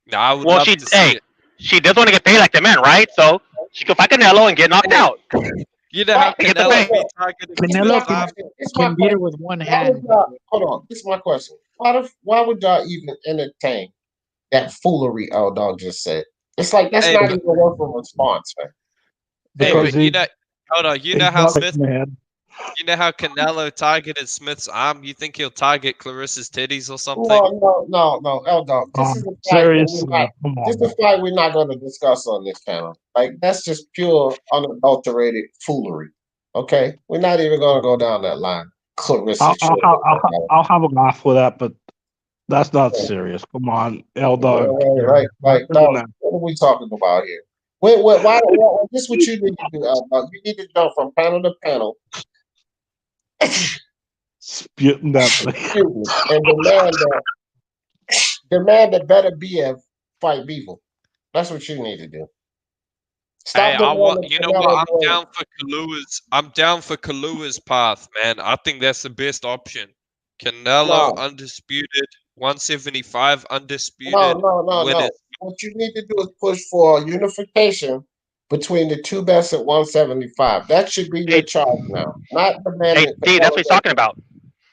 Speaker 5: Now, I would
Speaker 4: Well,
Speaker 5: love to see it.
Speaker 4: she does want to get paid like the man, right? So she could fight Canelo and get knocked out.
Speaker 5: You know how
Speaker 4: Get the
Speaker 5: Canelo
Speaker 4: pay.
Speaker 5: be targeting
Speaker 6: Canelo
Speaker 5: his
Speaker 6: can beat her with one
Speaker 1: Why
Speaker 6: hand.
Speaker 1: would hold on, this is my question. Why would y'all even entertain that foolery L-Dog just said? It's like that's
Speaker 5: Hey,
Speaker 1: not
Speaker 5: but-
Speaker 1: even worth a response, man.
Speaker 5: Hey,
Speaker 8: because
Speaker 5: but you know, hold on. You know
Speaker 8: he's
Speaker 5: how
Speaker 8: not
Speaker 5: Smith.
Speaker 8: man.
Speaker 5: You know how Canelo targeted Smith's arm? You think he'll target Clarissa's titties or something?
Speaker 1: No, L-Dog. This is a fight
Speaker 8: Seriously, come
Speaker 1: this
Speaker 8: on.
Speaker 1: is a fight we're not going to discuss on this panel. Like, that's just pure, unadulterated foolery. Okay? We're not even going to go down that line. Clarissa.
Speaker 8: I'll have a laugh with that, but that's not serious. Come on, L-Dog.
Speaker 1: Right. Like, dog, what are we talking about here? Why, this is what you need to do, L-Dog. You need to jump from panel to panel.
Speaker 8: Spitting that.
Speaker 1: And demand that better BF fight Beaver. That's what you need to do.
Speaker 5: Hey, you know what? I'm down for Kalua's path, man. I think that's the best option. Canelo undisputed, 175 undisputed.
Speaker 1: No. What you need to do is push for unification between the two best at 175. That should be your charge now. Not the man.
Speaker 4: Hey, that's what he's talking about.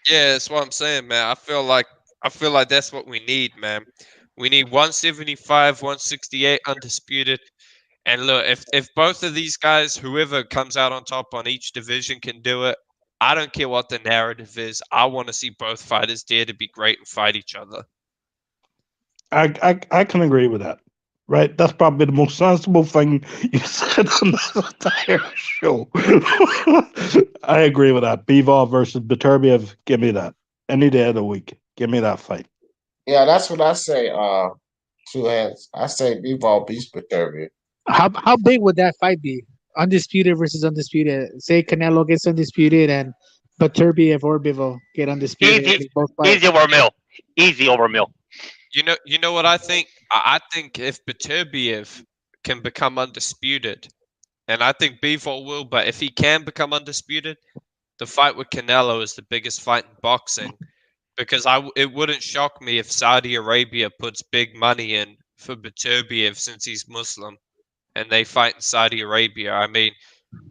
Speaker 5: Yeah, that's what I'm saying, man. I feel like that's what we need, man. We need 175, 168 undisputed. And look, if both of these guys, whoever comes out on top on each division, can do it, I don't care what the narrative is. I want to see both fighters dare to be great and fight each other.
Speaker 8: I can agree with that. Right? That's probably the most sensible thing you said on this entire show. I agree with that. Bivol versus Beterbiev, give me that. Any day of the week. Give me that fight.
Speaker 1: Yeah, that's what I say, two hands. I say Bivol beats Beterbiev.
Speaker 6: How big would that fight be? Undisputed versus undisputed. Say Canelo gets undisputed and Beterbiev or Bivol get undisputed.
Speaker 4: Easy over mill. Easy over mill.
Speaker 5: You know what I think? I think if Beterbiev can become undisputed, and I think Bivol will, but if he can become undisputed, the fight with Canelo is the biggest fight in boxing, because it wouldn't shock me if Saudi Arabia puts big money in for Beterbiev since he's Muslim, and they fight in Saudi Arabia. I mean,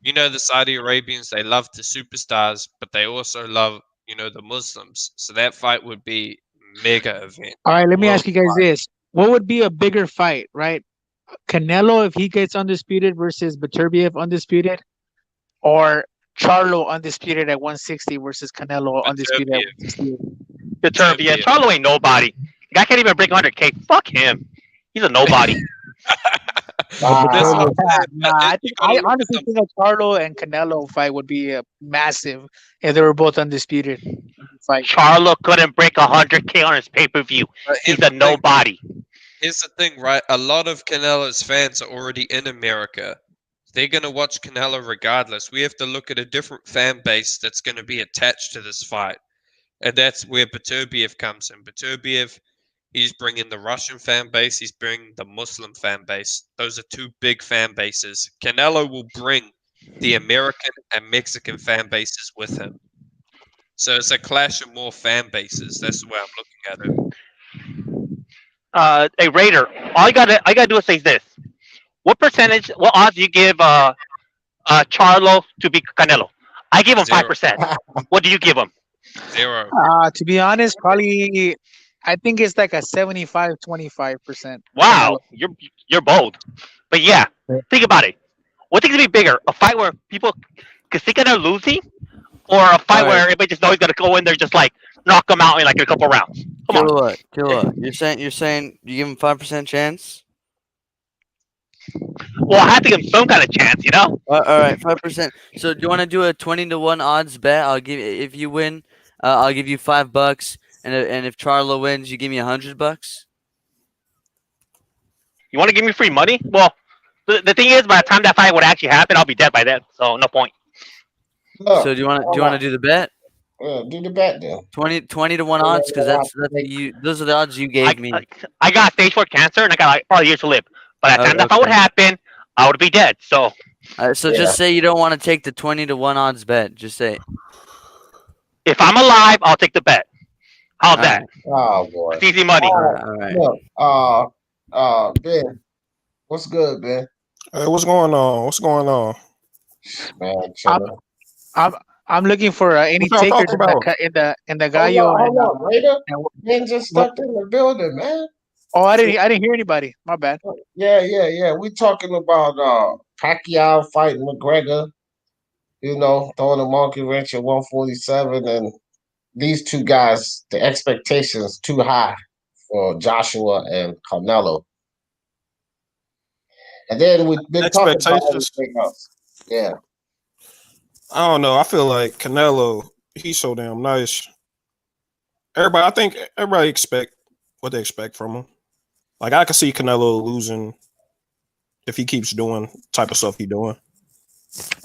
Speaker 5: you know, the Saudi Arabians, they love the superstars, but they also love, the Muslims. So that fight would be mega event.
Speaker 6: All right, let me ask you guys this. What would be a bigger fight, right? Canelo, if he gets undisputed versus Beterbiev undisputed, or Charlo undisputed at 160 versus Canelo undisputed at 160?
Speaker 4: Beterbiev. Charlo ain't nobody. The guy can't even break 100K. Fuck him. He's a nobody.
Speaker 6: I honestly think a Charlo and Canelo fight would be massive if they were both undisputed.
Speaker 4: Charlo couldn't break 100K on his pay-per-view. He's a nobody.
Speaker 5: Here's the thing, right? A lot of Canelo's fans are already in America. They're going to watch Canelo regardless. We have to look at a different fan base that's going to be attached to this fight. And that's where Beterbiev comes in. Beterbiev, he's bringing the Russian fan base. He's bringing the Muslim fan base. Those are two big fan bases. Canelo will bring the American and Mexican fan bases with him. So it's a clash of more fan bases. That's the way I'm looking at it.
Speaker 4: Hey Raider, all you gotta do is say this. What odds do you give Charlo to beat Canelo? I give him 5%. What do you give him?
Speaker 5: 0.
Speaker 6: To be honest, probably I think it's like a 75-25%.
Speaker 4: Wow, you're bold. But yeah, think about it. What thing's gonna be bigger? A fight where people can see Canelo losing? Or a fight where everybody just knows he's gonna go in there just like knock him out in like a couple rounds. Come on.
Speaker 2: Killa. You're saying you give him 5% chance?
Speaker 4: Well, I have to give him some kind of chance,
Speaker 2: All right, 5%. So do you want to do a 20-1 odds bet? If you win, I'll give you $5, and if Charlo wins, you give me $100.
Speaker 4: You want to give me free money? Well, the thing is, by the time that fight would actually happen, I'll be dead by then. So no point.
Speaker 1: Look,
Speaker 2: so do you want to do the bet?
Speaker 1: Yeah, do the bet then.
Speaker 2: 20-1 odds, because those are the odds you gave me.
Speaker 4: I got stage 4 cancer and I got like 4 years to live. By the time that fight would happen, I would be dead. So
Speaker 2: just say you don't want to take the 20-1 odds bet. Just say.
Speaker 4: If I'm alive, I'll take the bet. How's that?
Speaker 1: Oh boy,
Speaker 4: it's easy money.
Speaker 2: All right.
Speaker 1: Look, Ben, what's good, Ben?
Speaker 9: Hey, what's going on?
Speaker 1: Man,
Speaker 6: I'm looking for any takers in the Gallo.
Speaker 1: Hold on, Raider. Ben just stepped in the building, man.
Speaker 6: Oh, I didn't hear anybody. My bad.
Speaker 1: Yeah. We talking about Pacquiao fighting McGregor. throwing a monkey wrench at 147, and these two guys, the expectations too high for Joshua and Canelo. And then we've been talking about everything else. Yeah.
Speaker 9: I don't know. I feel like Canelo, he's so damn nice. I think everybody expect what they expect from him. Like, I can see Canelo losing if he keeps doing type of stuff he's doing.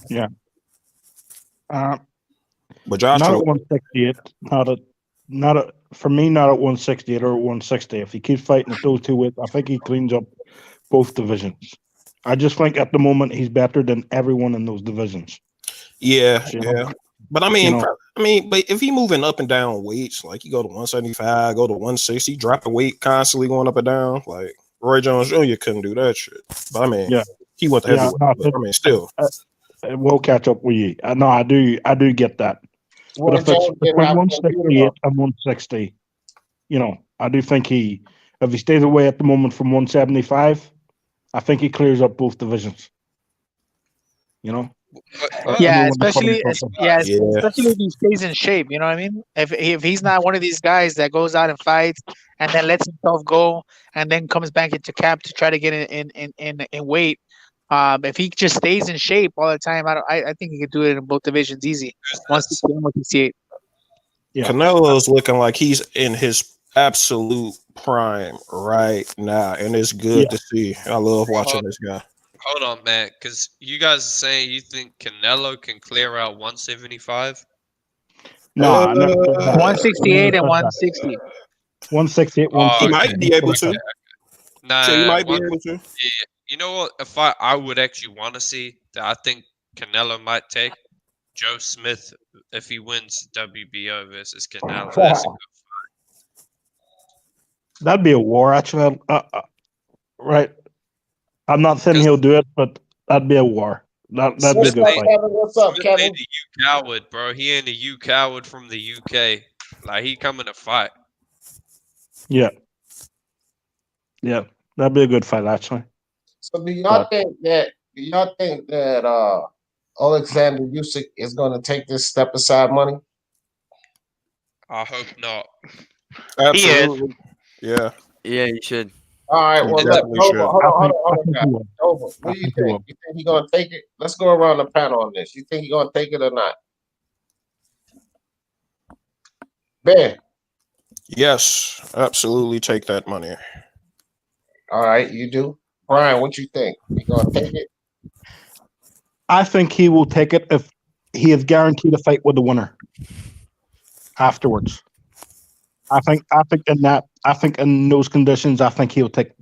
Speaker 8: Yeah.
Speaker 9: But Josh,
Speaker 8: not at 168. For me, not at 168 or 160. If he keeps fighting at those two weights, I think he cleans up both divisions. I just think at the moment he's better than everyone in those divisions.
Speaker 9: Yeah, yeah. But I mean, but if he moving up and down weights, like you go to 175, go to 160, drop the weight constantly going up and down, like Roy Jones Jr. couldn't do that shit. But I mean, he went to heavyweight. I mean, still,
Speaker 8: it will catch up with you. No, I do get that. But if it's between 168 and 160, I do think if he stays away at the moment from 175, I think he clears up both divisions.
Speaker 6: Yeah, especially if he stays in shape. You know what I mean? If he's not one of these guys that goes out and fights and then lets himself go and then comes back into camp to try to get in weight, if he just stays in shape all the time, I think he could do it in both divisions easy. 168.
Speaker 9: Yeah. Canelo's looking like he's in his absolute prime right now, and it's good to see. I love watching this guy.
Speaker 5: Hold on, man, because you guys are saying you think Canelo can clear out 175?
Speaker 8: No,
Speaker 6: 168 and 160.
Speaker 8: 168, 160.
Speaker 9: He might be able to.
Speaker 5: Nah,
Speaker 9: so he might be able to.
Speaker 5: Yeah, you know what? If I would actually want to see that, I think Canelo might take Joe Smith if he wins WBO versus Canelo. That's a good fight.
Speaker 8: That'd be a war, actually. Right. I'm not saying he'll do it, but that'd be a war. That'd be a good fight.
Speaker 1: What's up, Kevin?
Speaker 5: He ain't a U coward, bro. He ain't a U coward from the UK. Like, he coming to fight.
Speaker 8: Yeah. Yeah, that'd be a good fight, actually.
Speaker 1: So do y'all think that Alexander Usyk is going to take this step aside money?
Speaker 5: I hope not.
Speaker 9: Absolutely. Yeah.
Speaker 2: Yeah, you should.
Speaker 1: All right, well, hold on. What do you think? You think he's going to take it? Let's go around the panel on this. You think he's going to take it or not? Ben?
Speaker 9: Yes, absolutely take that money.
Speaker 1: All right, you do? Brian, what you think? He going to take it?
Speaker 8: I think he will take it if he is guaranteed a fight with the winner afterwards. I think in those conditions, I think he'll take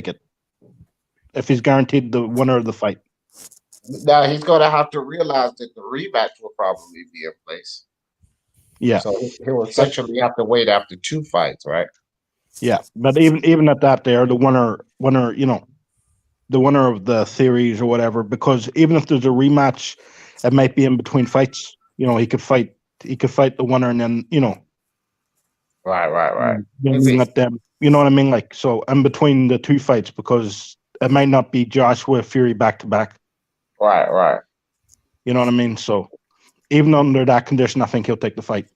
Speaker 8: it if he's guaranteed the winner of the fight.
Speaker 1: Now he's going to have to realize that the rematch will probably be in place.
Speaker 8: Yeah.
Speaker 1: So he'll essentially have to wait after 2 fights, right?
Speaker 8: Yeah, but even at that, the winner, the winner of the series or whatever, because even if there's a rematch, it might be in between fights. He could fight the winner, and then
Speaker 1: Right.
Speaker 8: Let them, you know what I mean? Like, so in between the 2 fights, because it might not be Joshua Fury back to back.
Speaker 1: Right.
Speaker 8: You know what I mean? So even under that condition, I think he'll take the fight.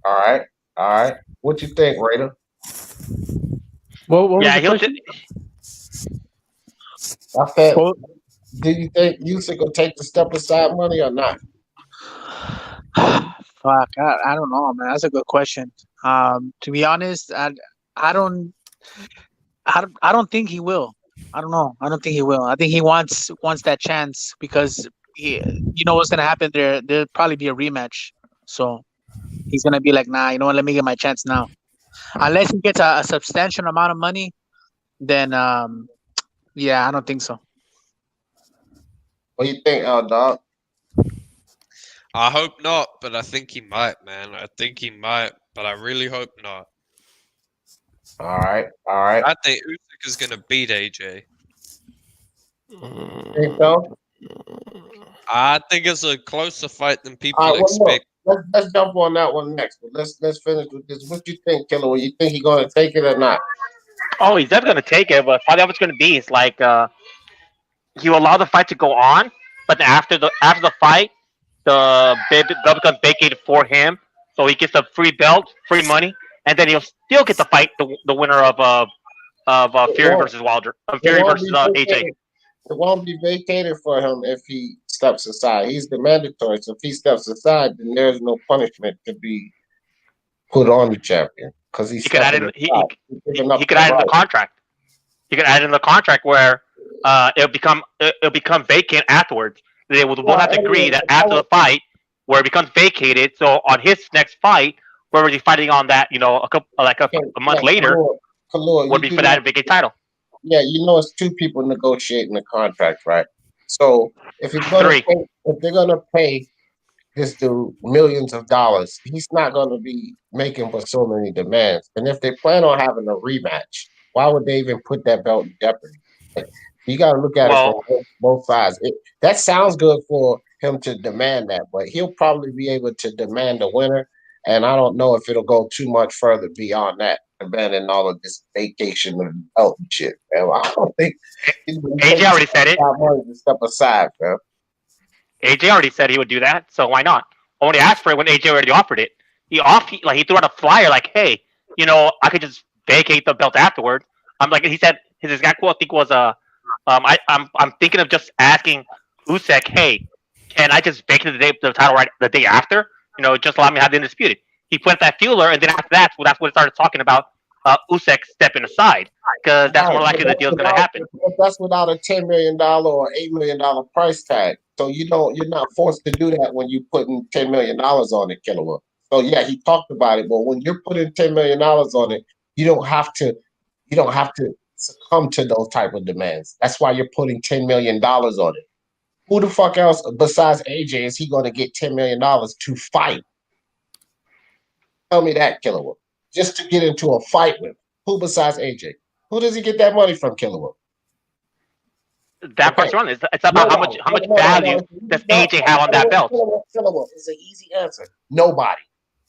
Speaker 1: All right. What you think, Raider?
Speaker 6: Well,
Speaker 4: yeah, he'll.
Speaker 1: I said, do you think Usyk will take the step aside money or not?
Speaker 6: Fuck, I don't know, man. That's a good question. To be honest, I don't think he will. I don't know. I don't think he will. I think he wants that chance because what's gonna happen there. There'll probably be a rematch. So he's gonna be like, nah, you know what? Let me get my chance now. Unless he gets a substantial amount of money, then yeah, I don't think so.
Speaker 1: What do you think, dog?
Speaker 5: I hope not, but I think he might, man. I think he might, but I really hope not.
Speaker 1: All right.
Speaker 5: I think Usyk is going to beat AJ.
Speaker 1: Think so?
Speaker 5: I think it's a closer fight than people expect.
Speaker 1: Let's jump on that one next. But let's finish with this. What you think, Killer? You think he's going to take it or not?
Speaker 4: Oh, he's definitely going to take it, but probably how it's going to be is like he will allow the fight to go on, but after the fight, the belt becomes vacated for him, so he gets a free belt, free money, and then he'll still get to fight the winner of
Speaker 1: It
Speaker 4: Fury
Speaker 1: won't.
Speaker 4: versus Wilder,
Speaker 1: It
Speaker 4: Fury
Speaker 1: won't
Speaker 4: versus
Speaker 1: be
Speaker 4: AJ.
Speaker 1: vacated. It won't be vacated for him if he steps aside. He's the mandatory. So if he steps aside, then there's no punishment to be put on the champion because he's
Speaker 4: He could add
Speaker 1: stepping
Speaker 4: in
Speaker 1: aside. He's giving up
Speaker 4: he could
Speaker 1: the
Speaker 4: add in the
Speaker 1: right.
Speaker 4: contract. He could add in the contract where it'll become vacant afterwards. They will both have to agree that after the fight, where it becomes vacated. So on his next fight, wherever he's fighting on that, a month later,
Speaker 1: Kalua,
Speaker 4: would be for that vacant title.
Speaker 1: Yeah, it's two people negotiating the contract, right? So if they're gonna pay this dude millions of dollars, he's not gonna be making for so many demands. And if they plan on having a rematch, why would they even put that belt in jeopardy? You got to look at it from both sides. That sounds good for him to demand that, but he'll probably be able to demand a winner. And I don't know if it'll go too much further beyond that, abandoning all of this vacation and belt and shit. Man. I don't think
Speaker 4: AJ already said it.
Speaker 1: To step aside, man.
Speaker 4: AJ already said he would do that, so why not? I only asked for it when AJ already offered it. He threw out a flyer like, "Hey, I could just vacate the belt afterwards." I'm like, he said his exact quote I think was I'm thinking of just asking Usyk, "Hey, can I just vacate the title right the day after? Just allow me to have the undisputed." He put that feeler, and then after that's when it started talking about Usyk stepping aside because that's more likely the deal's going to happen.
Speaker 1: That's without a $10 million or $8 million price tag. So you're not forced to do that when you're putting $10 million on it, Killer. So yeah, he talked about it, but when you're putting $10 million on it, you don't have to succumb to those type of demands. That's why you're putting $10 million on it. Who the fuck else besides AJ is he going to get $10 million to fight? Tell me that, Killer. Just to get into a fight with. Who besides AJ? Who does he get that money from, Killer?
Speaker 4: That part's wrong. It's about how much value does AJ have on that belt?
Speaker 1: It's an easy answer. Nobody.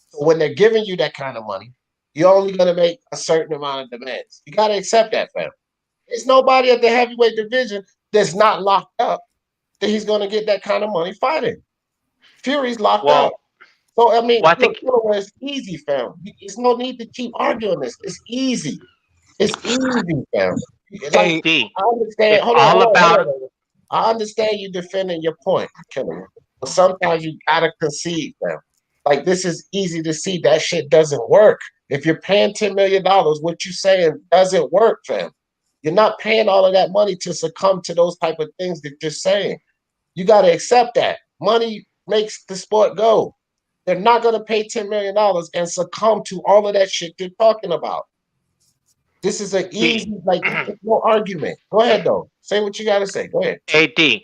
Speaker 1: So when they're giving you that kind of money, you're only going to make a certain amount of demands. You got to accept that, fam. There's nobody at the heavyweight division that's not locked up that he's going to get that kind of money fighting. Fury's locked up. So, I mean, it's easy, fam. There's no need to keep arguing this. It's easy. It's easy, fam. Like, I understand. Hold on. I understand you defending your point, Killer. But sometimes you got to concede, fam. Like, this is easy to see that shit doesn't work. If you're paying $10 million, what you saying doesn't work, fam. You're not paying all of that money to succumb to those type of things that you're saying. You got to accept that. Money makes the sport go. They're not going to pay $10 million and succumb to all of that shit you're talking about. This is an easy, no argument. Go ahead, though. Say what you got to say. Go ahead.
Speaker 4: AD,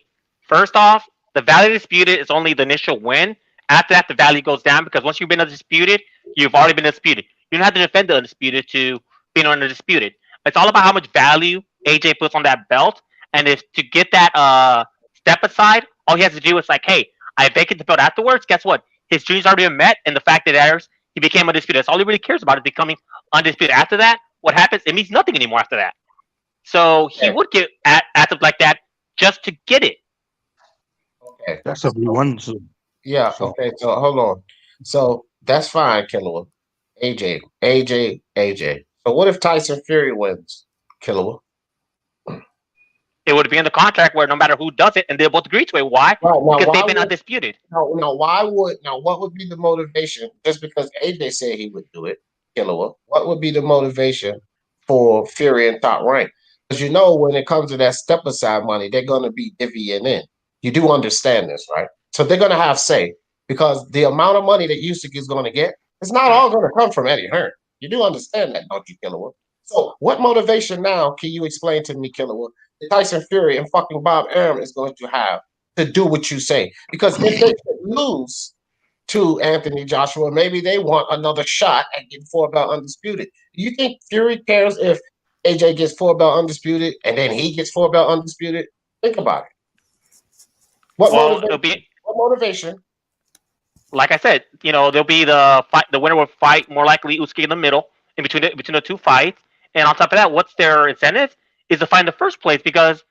Speaker 4: first off, the value disputed is only the initial win. After that, the value goes down because once you've been undisputed, you've already been disputed. You don't have to defend the undisputed to being undisputed. It's all about how much value AJ puts on that belt. And if to get that step aside, all he has to do is like, hey, I vacate the belt afterwards. Guess what? His dreams already been met, and the fact that he became undisputed. That's all he really cares about is becoming undisputed. After that, what happens? It means nothing anymore after that. So he would get active like that just to get it.
Speaker 1: Okay.
Speaker 8: That's a blue one. So.
Speaker 1: Yeah, okay, so hold on. So that's fine, Killer. AJ. So what if Tyson Fury wins, Killer?
Speaker 4: It would be in the contract where no matter who does it, and they'll both agree to it. Why? Because they've been undisputed.
Speaker 1: What would be the motivation? Just because AJ said he would do it, Killer, what would be the motivation for Fury and Top Rank? Because when it comes to that step aside money, they're gonna be divvying in. You do understand this, right? So they're going to have say because the amount of money that Usyk is going to get, it's not all going to come from Eddie Hearn. You do understand that, don't you, Killer? So what motivation now can you explain to me, Killer, that Tyson Fury and fucking Bob Arum is going to have to do what you say? Because if they lose to Anthony Joshua, maybe they want another shot at getting 4-belt undisputed. Do you think Fury cares if AJ gets 4-belt undisputed and then he gets 4-belt undisputed? Think about it. What motivation?
Speaker 4: Like I said, there'll be the fight. The winner will fight more likely Usyk in the middle, in between the two fights. And on top of that, what's their incentive is to find the first place because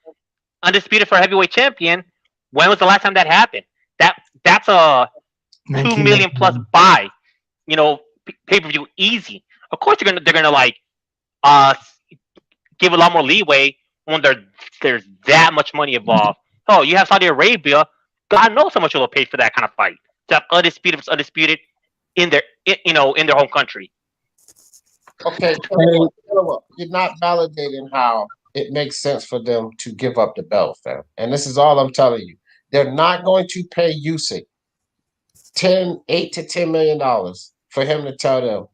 Speaker 4: undisputed for a heavyweight champion When was the last time that happened? That's a 2 million plus buy. You know, pay per view easy. Of course, they're gonna like uh give a lot more leeway when there's that much money involved. Oh, you have Saudi Arabia. God knows how much it'll pay for that kind of fight. To have undisputed versus undisputed in their in their home country.
Speaker 1: Okay, you're not validating how it makes sense for them to give up the belt, fam. And this is all I'm telling you. They're not going to pay Usyk $8 to $10 million for him to tell them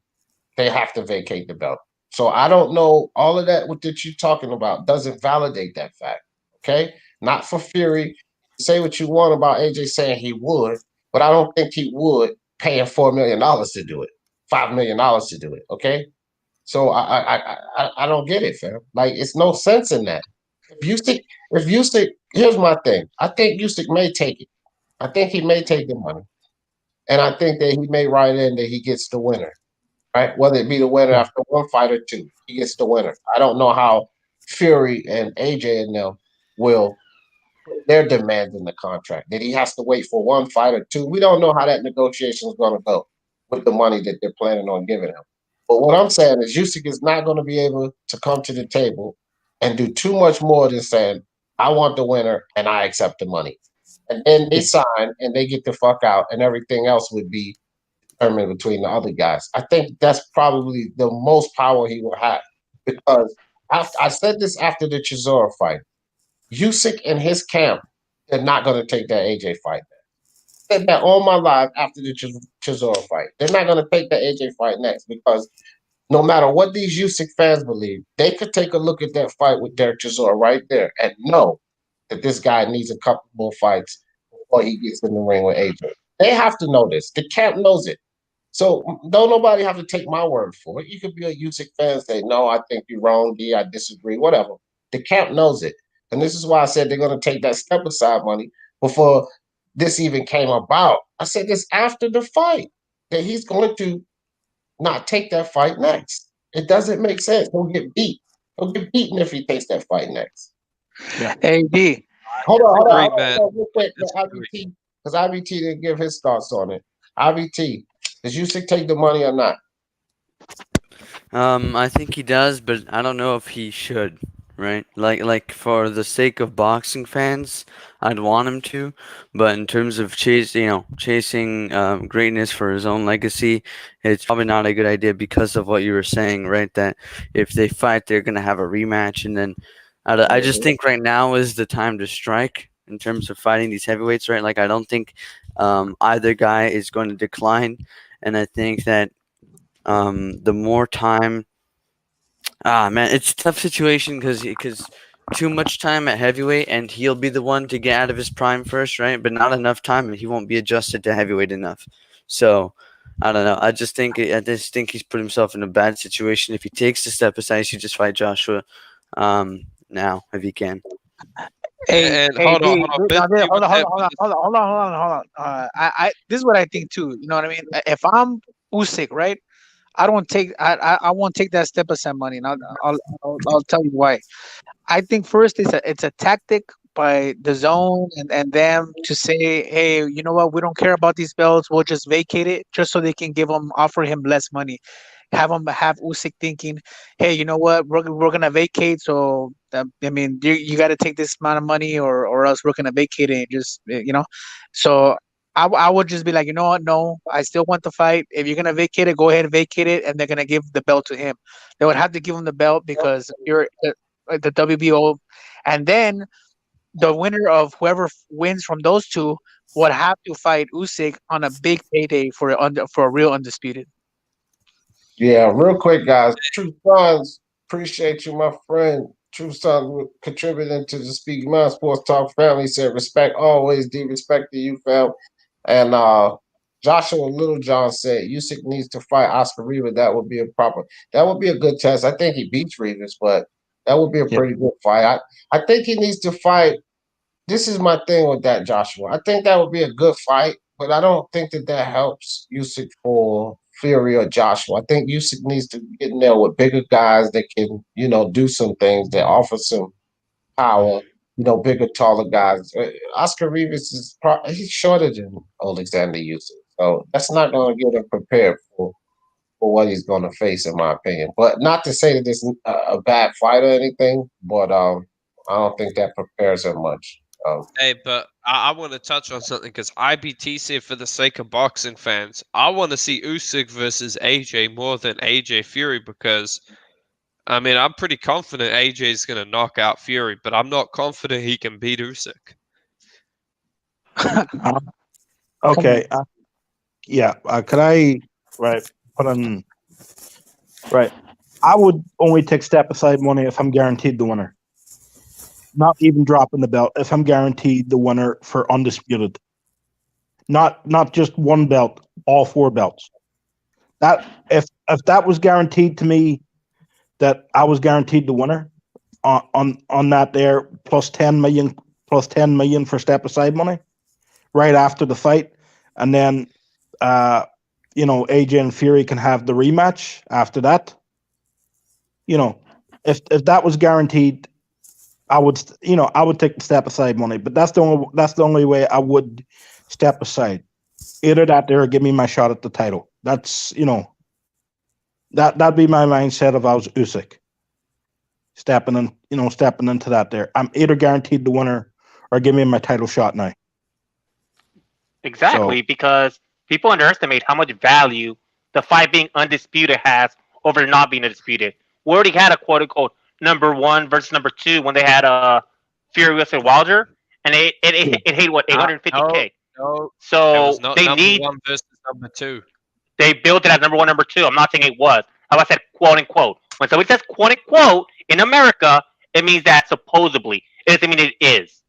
Speaker 1: they have to vacate the belt. So I don't know, all of that that you're talking about doesn't validate that fact. Okay, not for Fury. Say what you want about AJ saying he would, but I don't think he would paying $4 million to do it, $5 million to do it. Okay. So I don't get it, fam. Like, it's no sense in that. If Usyk, here's my thing. I think Usyk may take it. I think he may take the money, and I think that he may write in that he gets the winner, right? Whether it be the winner after one fight or two, he gets the winner. I don't know how Fury and AJ and them will put their demands in the contract. That he has to wait for one fight or two. We don't know how that negotiation is going to go with the money that they're planning on giving him. But what I'm saying is Usyk is not going to be able to come to the table and do too much more than saying, I want the winner and I accept the money. And then they sign and they get the fuck out and everything else would be determined between the other guys. I think that's probably the most power he will have because I said this after the Chisora fight. Usyk and his camp, they're not going to take that AJ fight. I said that all my life after the Chisora fight. They're not going to take the AJ fight next because no matter what these Usyk fans believe, they could take a look at that fight with Derek Chisora right there and know that this guy needs a couple more fights before he gets in the ring with AJ. They have to know this. The camp knows it. So don't nobody have to take my word for it. You could be a Usyk fan and say, no, I think you're wrong, D, I disagree, whatever. The camp knows it. And this is why I said they're going to take that step aside money before this even came about. I said this after the fight, that he's going to not take that fight next. It doesn't make sense. He'll get beat. He'll get beaten if he takes that fight next.
Speaker 6: Yeah. Hey, D.
Speaker 1: Hold on,
Speaker 5: real
Speaker 1: quick, IBT, because IBT didn't give his thoughts on it. IBT, does Usyk take the money or not?
Speaker 2: I think he does, but I don't know if he should. Right? Like for the sake of boxing fans, I'd want him to, but in terms of chasing greatness for his own legacy, it's probably not a good idea because of what you were saying, right? That if they fight, they're gonna have a rematch, and then I just think right now is the time to strike in terms of fighting these heavyweights, right? Like I don't think either guy is going to decline, and I think that the more time. Man, it's a tough situation because too much time at heavyweight, and he'll be the one to get out of his prime first, right? But not enough time, and he won't be adjusted to heavyweight enough. So, I don't know. I just think he's put himself in a bad situation. If he takes the step aside, he should just fight Joshua now if he can.
Speaker 6: Hey,
Speaker 5: And
Speaker 6: hey,
Speaker 5: hold on,
Speaker 6: D,
Speaker 5: hold on.
Speaker 6: no,
Speaker 5: Ben,
Speaker 6: hold on,
Speaker 5: you
Speaker 6: hold
Speaker 5: would
Speaker 6: on, hold on, hold on, hold on, hold on. I this is what I think too. You know what I mean? If I'm Usyk, right? I won't take that step aside money, and I'll tell you why. I think first it's a tactic by the zone and them to say, hey, you know what, we don't care about these belts, we'll just vacate it, just so they can offer him less money. Have Usyk thinking, hey, you know what, we're gonna vacate, so I mean, you got to take this amount of money, or else we're gonna vacate it. And just so I would just be like, you know what, no, I still want the fight. If you're gonna vacate it, go ahead and vacate it, and they're gonna give the belt to him. They would have to give him the belt because you're the WBO, and then the winner of whoever wins from those two would have to fight Usyk on a big payday for a real undisputed.
Speaker 1: Yeah, real quick, guys. True Sons, appreciate you, my friend. True Sons contributing to the Speaking Mind Sports Talk family. Said respect always, D respect to you, fam. And Joshua Littlejohn said Usyk needs to fight Oscar Rivas. That would be a good test. I think he beats Rivas, but that would be a pretty good fight. I think he needs to fight. This is my thing with that, Joshua. I think that would be a good fight, but I don't think that helps Usyk for Fury or Joshua. I think Usyk needs to get in there with bigger guys that can, do some things that offer some power bigger, taller guys. Oscar Rivas he's shorter than Alexander Usyk, so that's not going to get him prepared for what he's going to face, in my opinion. But not to say that this is a bad fight or anything, but I don't think that prepares him much.
Speaker 5: Hey, but I want to touch on something because IBT said for the sake of boxing fans, I want to see Usyk versus AJ more than AJ Fury because, I mean, I'm pretty confident AJ is going to knock out Fury, but I'm not confident he can beat Usyk.
Speaker 8: Okay. Could I put on right? I would only take step aside money if I'm guaranteed the winner. Not even dropping the belt if I'm guaranteed the winner for undisputed. Not just one belt, all 4 belts. That if that was guaranteed to me, that I was guaranteed the winner on that there plus 10 million for step aside money right after the fight, and then AJ and Fury can have the rematch after that. If that was guaranteed, I would take the step aside money, but that's the only way I would step aside. Either that or give me my shot at the title. That's that'd be my mindset if I was Usyk. Stepping into that there. I'm either guaranteed the winner or give me my title shot now.
Speaker 4: Exactly, because people underestimate how much value the fight being undisputed has over not being undisputed. We already had a quote unquote number 1 versus number 2 when they had Fury and Wilder, and it hit what 850K.
Speaker 5: No,
Speaker 4: so
Speaker 5: it was not
Speaker 4: they
Speaker 5: number
Speaker 4: need
Speaker 5: 1 versus number 2.
Speaker 4: They built it as number 1, number 2. I'm not saying it was. I said quote unquote. When somebody says quote unquote in America, it means that supposedly. It doesn't mean it is.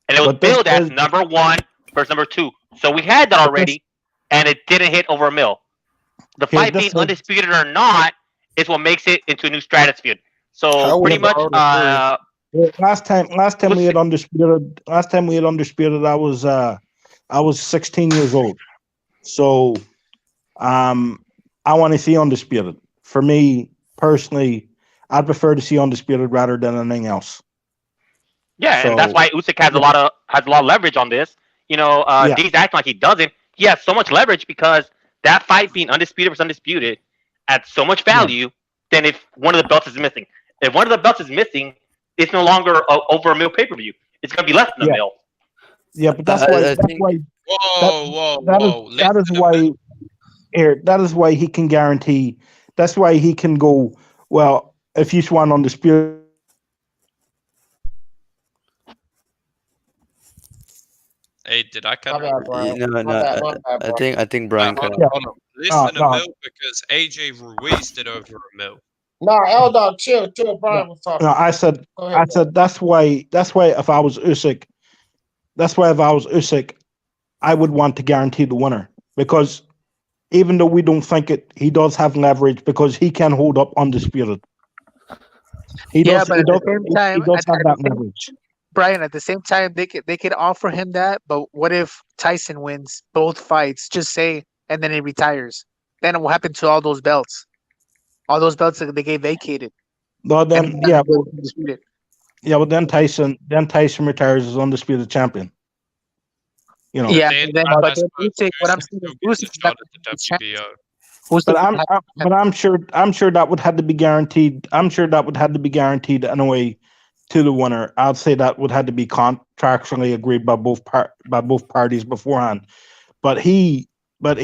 Speaker 4: And it was billed as number 1 versus number 2. So we had that already, and it didn't hit over a mil. The fight being undisputed or not is what makes it into a new stratosphere. So pretty much,
Speaker 8: last time we had undisputed. I was 16 years old. So, I want to see undisputed. For me personally, I'd prefer to see undisputed rather than anything else.
Speaker 4: Yeah, and that's why Usyk has a lot of leverage on this. He's acting like he doesn't. He has so much leverage because that fight being undisputed versus undisputed adds so much value than if one of the belts is missing. If one of the belts is missing, it's no longer over a mil pay-per-view. It's going to be less than a mil.
Speaker 8: Yeah, but that's why. That is why. Eric, that is why he can guarantee. That's why he can go. Well, if you want undisputed.
Speaker 5: Hey, did I cut
Speaker 2: No. I think Brian cut
Speaker 5: out. Less than a mil because AJ Ruiz did over a mil.
Speaker 1: No, L-Dog, chill. Brian was talking.
Speaker 8: No, I said that's why if I was Usyk, I would want to guarantee the winner because even though we don't think it, he does have leverage because he can hold up undisputed. He does have that leverage.
Speaker 6: Brian, at the same time, they could offer him that, but what if Tyson wins both fights? Just say, and then he retires. Then what happened to all those belts? All those belts that they get vacated.
Speaker 8: Well, then but then Tyson retires as undisputed champion.
Speaker 6: But Usyk, what I'm saying is
Speaker 8: But I'm sure that would have to be guaranteed. I'm sure that would have to be guaranteed in a way to the winner. I'd say that would have to be contractually agreed by both parties beforehand. But Usyk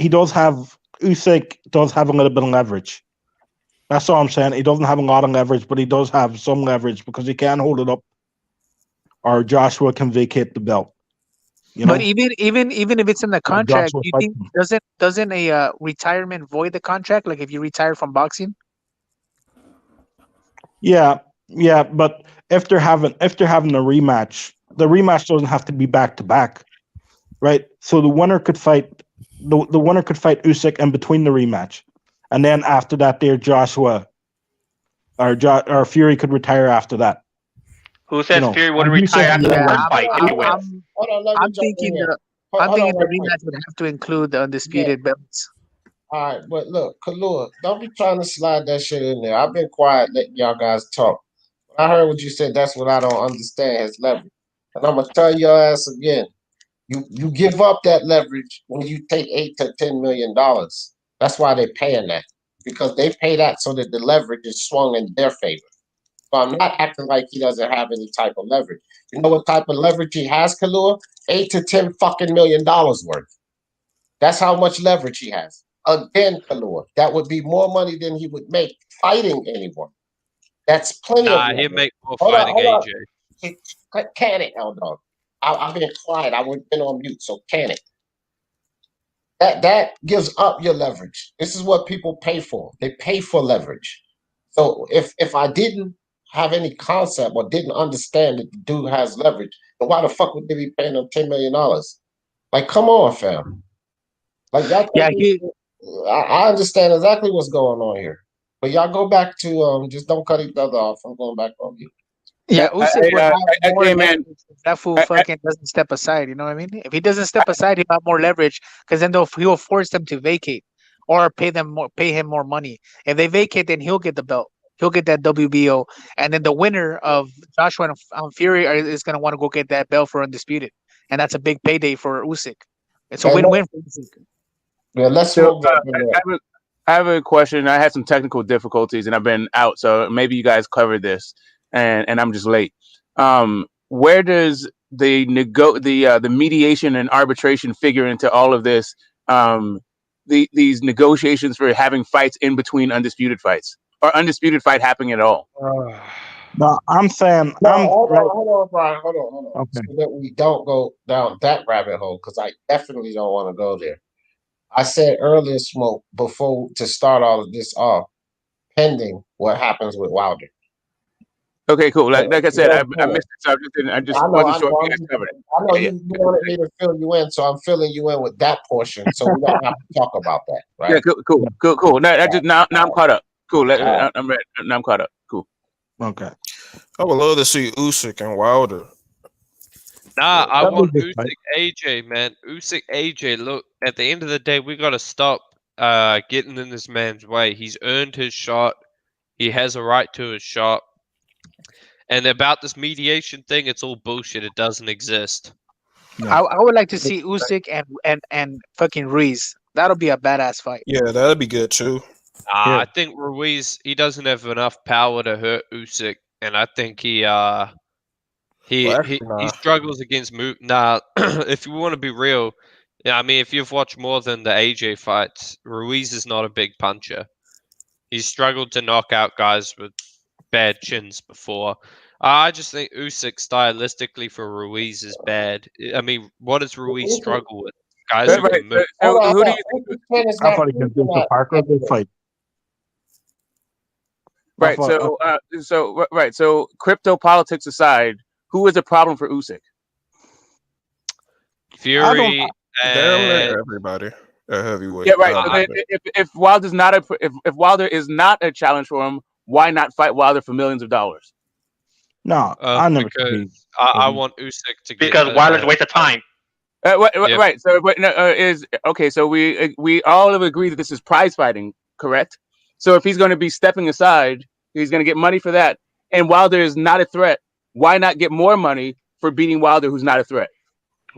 Speaker 8: does have a little bit of leverage. That's all I'm saying. He doesn't have a lot of leverage, but he does have some leverage because he can hold it up, or Joshua can vacate the belt.
Speaker 6: But even if it's in the contract, you think doesn't a retirement void the contract? Like if you retire from boxing?
Speaker 8: Yeah, but if they're having a rematch, the rematch doesn't have to be back to back, right? So the winner could fight Usyk in between the rematch, and then after that, Joshua or Fury could retire after that.
Speaker 4: Who says Fury would retire after the first fight?
Speaker 6: I'm thinking the rematch would have to include the undisputed belts.
Speaker 1: All right, but look, Kalua, don't be trying to slide that shit in there. I've been quiet letting y'all guys talk. I heard what you said. That's what I don't understand, his leverage. And I'm gonna tell your ass again. You give up that leverage when you take $8 to $10 million. That's why they're paying that, because they pay that so that the leverage is swung in their favor. So I'm not acting like he doesn't have any type of leverage. You know what type of leverage he has, Kalua? $8 to $10 worth. That's how much leverage he has. Again, Kalua, that would be more money than he would make fighting anyone. That's plenty of
Speaker 5: He'd
Speaker 1: leverage.
Speaker 5: make more
Speaker 1: Hold on,
Speaker 5: fighting
Speaker 1: hold on.
Speaker 5: AJ.
Speaker 1: Can it, L-Dog? I've been quiet. I would have been on mute, so can it? That gives up your leverage. This is what people pay for. They pay for leverage. So if I didn't have any concept or didn't understand that the dude has leverage, then why the fuck would they be paying him $10 million? Like, come on, fam. Like y'all.
Speaker 6: Yeah,
Speaker 1: I understand exactly what's going on here. But y'all go back to just don't cut each other off. I'm going back on you.
Speaker 6: Yeah, Usyk would have more
Speaker 10: hey, man.
Speaker 6: leverage if that fool fucking doesn't step aside. You know what I mean? If he doesn't step aside, he'll have more leverage because then he'll force them to vacate or pay him more money. If they vacate, then he'll get the belt. He'll get that WBO, and then the winner of Joshua and Fury is gonna want to go get that belt for undisputed, and that's a big payday for Usyk. It's a win-win for Usyk.
Speaker 1: Yeah, let's
Speaker 10: So, I have a question. I had some technical difficulties and I've been out, so maybe you guys covered this, and I'm just late. Where does the mediation and arbitration figure into all of this? These negotiations for having fights in between undisputed fights, or undisputed fight happening at all?
Speaker 8: No, I'm saying.
Speaker 1: Hold on, Brian. Hold on.
Speaker 8: Okay.
Speaker 1: So that we don't go down that rabbit hole, because I definitely don't want to go there. I said earlier, Smoke, before to start all of this off, pending what happens with Wilder.
Speaker 10: Okay, cool. Like I said, I missed it, so I just wasn't sure if you guys covered it.
Speaker 1: I know you wanted me to fill you in, so I'm filling you in with that portion, so we don't have to talk about that, right?
Speaker 10: Yeah, cool. Now I'm caught up. Cool. I'm ready. Now I'm caught up. Cool.
Speaker 8: Okay.
Speaker 9: I would love to see Usyk and Wilder.
Speaker 5: Nah, I want Usyk AJ, man. Usyk AJ. Look, at the end of the day, we gotta stop getting in this man's way. He's earned his shot. He has a right to his shot. And about this mediation thing, it's all bullshit. It doesn't exist.
Speaker 6: I would like to see Usyk and fucking Ruiz. That'll be a badass fight.
Speaker 9: Yeah, that'd be good too.
Speaker 5: I think Ruiz, he doesn't have enough power to hurt Usyk, and I think he struggles against Nah, if you want to be real, yeah, I mean, if you've watched more than the AJ fights, Ruiz is not a big puncher. He's struggled to knock out guys with bad chins before. I just think Usyk stylistically for Ruiz is bad. I mean, what does Ruiz struggle with? Guys who can move.
Speaker 10: Who do you think?
Speaker 8: I thought he could do the Parker fight.
Speaker 10: Right. So crypto politics aside, who is a problem for Usyk?
Speaker 5: Fury and
Speaker 9: everybody. Heavyweight.
Speaker 10: Yeah, right. If Wilder's not if Wilder is not a challenge for him, why not fight Wilder for millions of dollars?
Speaker 8: No, I never.
Speaker 5: Because I want Usyk to get
Speaker 4: because Wilder's a waste of time.
Speaker 10: Right. So, So we all have agreed that this is prize fighting, correct? So if he's going to be stepping aside, he's going to get money for that. And Wilder is not a threat. Why not get more money for beating Wilder, who's not a threat?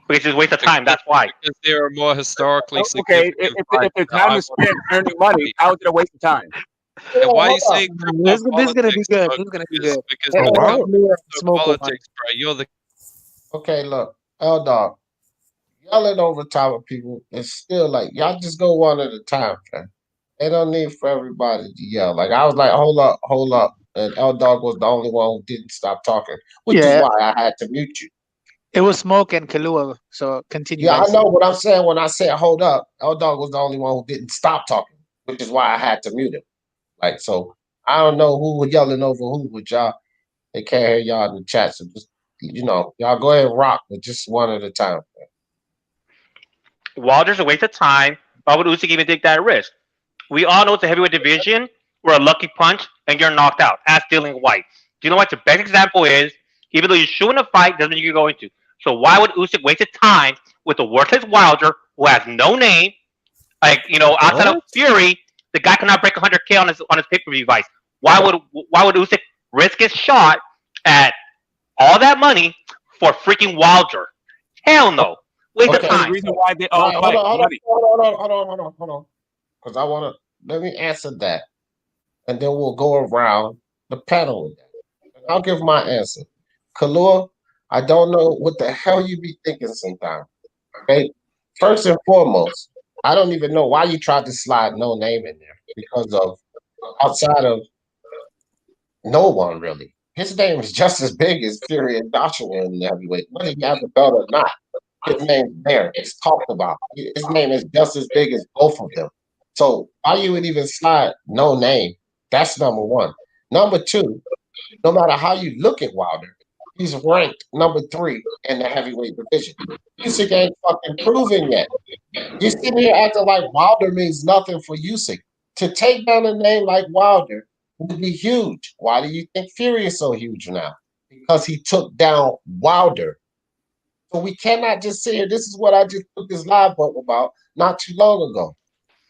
Speaker 4: Because it's a waste of time. That's why.
Speaker 5: Because there are more historically
Speaker 10: significant. If the time is spent earning money, how is it a waste of time?
Speaker 5: And why are you saying
Speaker 6: this is gonna be good? This is gonna be good.
Speaker 5: Because when it comes to politics, bro, you're the.
Speaker 1: Okay, look, L-Dog, yelling over top of people is still like, y'all just go one at a time, man. They don't need for everybody to yell. Like, I was like, hold up. And L-Dog was the only one who didn't stop talking, which is why I had to mute you.
Speaker 6: It was Smoke and Kalua, so continue.
Speaker 1: Yeah, I know what I'm saying. When I said hold up, L-Dog was the only one who didn't stop talking, which is why I had to mute him. Like, so I don't know who was yelling over who, but y'all, they can't hear y'all in the chat. So just, y'all go ahead and rock, but just one at a time.
Speaker 4: Wilder's a waste of time. Why would Usyk even take that risk? We all know it's a heavyweight division where a lucky punch and you're knocked out, as Dillian White. Do you know what the best example is? Even though you're shooting a fight, doesn't mean you're going to. So why would Usyk waste his time with a worthless Wilder who has no name? Like, outside of Fury, the guy cannot break 100K on his pay-per-view device. Why would Usyk risk his shot at all that money for freaking Wilder. Hell no. Waste of
Speaker 1: Okay.
Speaker 10: And the
Speaker 4: time.
Speaker 10: reason why they
Speaker 1: All
Speaker 10: all
Speaker 1: right, hold
Speaker 10: fight
Speaker 1: on, hold on,
Speaker 10: money.
Speaker 1: hold on. Because I want to let me answer that, and then we'll go around the panel with that. And I'll give my answer. Kalua, I don't know what the hell you be thinking sometimes. Okay, first and foremost, I don't even know why you tried to slide no name in there because of outside of no one really. His name is just as big as Fury and Joshua in the heavyweight, whether he has a belt or not. His name's there. It's talked about. His name is just as big as both of them. So why you would even slide no name? That's number one. Number two, no matter how you look at Wilder, he's ranked number 3 in the heavyweight division. Usyk ain't fucking proven yet. You're sitting here acting like Wilder means nothing for Usyk. To take down a name like Wilder would be huge. Why do you think Fury is so huge now? Because he took down Wilder. So we cannot just sit here. This is what I just put this live up about not too long ago.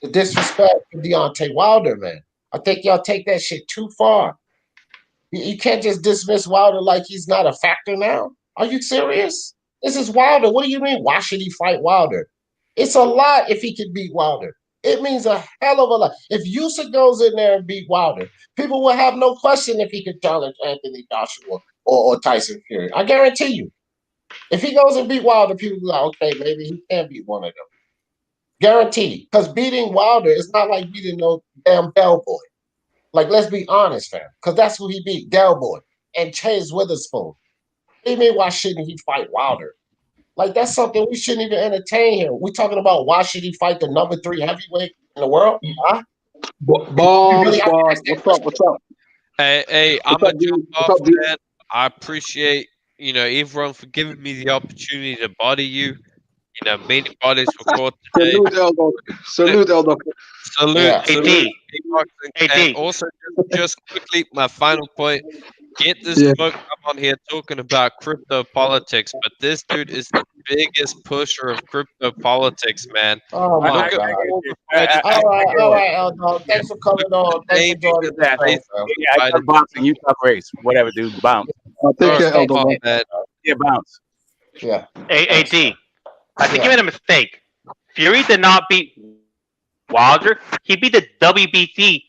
Speaker 1: The disrespect for Deontay Wilder, man. I think y'all take that shit too far. You can't just dismiss Wilder like he's not a factor now. Are you serious? This is Wilder. What do you mean? Why should he fight Wilder? It's a lot if he can beat Wilder. It means a hell of a lot. If Usyk goes in there and beat Wilder, people will have no question if he could challenge Anthony Joshua or Tyson Fury. I guarantee you. If he goes and beat Wilder, people will be like, okay, maybe he can beat one of them. Guaranteed. Because beating Wilder is not like beating no damn bellboy. Like, let's be honest, fam. Because that's who he beat, Del Boy and Chase Witherspoon. What do you mean, why shouldn't he fight Wilder? Like, that's something we shouldn't even entertain here. We're talking about why should he fight the number 3 heavyweight in the world? Huh?
Speaker 11: Bombs, what's up?
Speaker 5: Hey, I'm
Speaker 11: What's
Speaker 5: a
Speaker 11: up, dude?
Speaker 5: jump
Speaker 11: What's
Speaker 5: off,
Speaker 11: up, dude?
Speaker 5: man. I appreciate, everyone for giving me the opportunity to body you. Many bodies were caught today.
Speaker 11: Salute, Eldo. Salute, Eldo.
Speaker 5: Salute,
Speaker 1: Yeah.
Speaker 5: salute.
Speaker 4: AD.
Speaker 5: Kickboxing.
Speaker 4: AD.
Speaker 5: And also, just quickly, my final point. Get this
Speaker 11: Yeah.
Speaker 5: smoke up on here talking about crypto politics, but this dude is the biggest pusher of crypto politics, man.
Speaker 1: Oh, my
Speaker 5: Look at
Speaker 1: God.
Speaker 5: all the fighters
Speaker 1: All right, Eldon. Thanks for coming on. Thanks for
Speaker 5: naming
Speaker 1: joining
Speaker 5: the
Speaker 1: the show,
Speaker 5: face
Speaker 1: fam.
Speaker 10: Yeah, I talk boxing, you talk race, whatever, dude. Bounce.
Speaker 11: Take care,
Speaker 1: Respect,
Speaker 11: Eldo.
Speaker 5: man.
Speaker 10: Yeah, bounce.
Speaker 1: Yeah.
Speaker 4: AD. I think you
Speaker 1: Yeah.
Speaker 4: made a mistake. Fury did not beat Wilder. He beat the WBC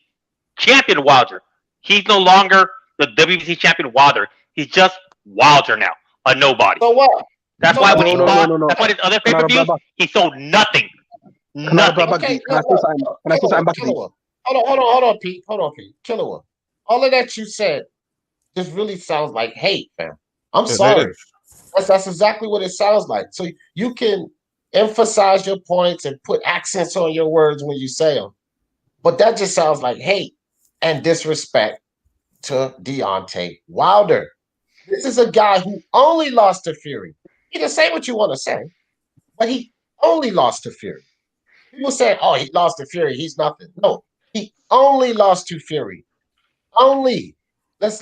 Speaker 4: champion Wilder. He's no longer the WBC champion Wilder. He's just Wilder now, a nobody.
Speaker 1: So what?
Speaker 4: That's
Speaker 1: So
Speaker 4: why
Speaker 1: what?
Speaker 4: when he
Speaker 11: No.
Speaker 4: fought, that's why his other pay-per-views, he sold nothing. Nothing.
Speaker 1: Okay,
Speaker 11: Can I say something? Can I say something back to you?
Speaker 1: Killer. Hold on, Pete. Killer. All of that you said just really sounds like hate, fam. I'm
Speaker 9: Yeah, that
Speaker 1: sorry.
Speaker 9: is.
Speaker 1: That's exactly what it sounds like. So you can emphasize your points and put accents on your words when you say them, but that just sounds like hate and disrespect to Deontay Wilder. This is a guy who only lost to Fury. You can say what you want to say, but he only lost to Fury. People say, "Oh, he lost to Fury. He's nothing." No, he only lost to Fury. Only. Let's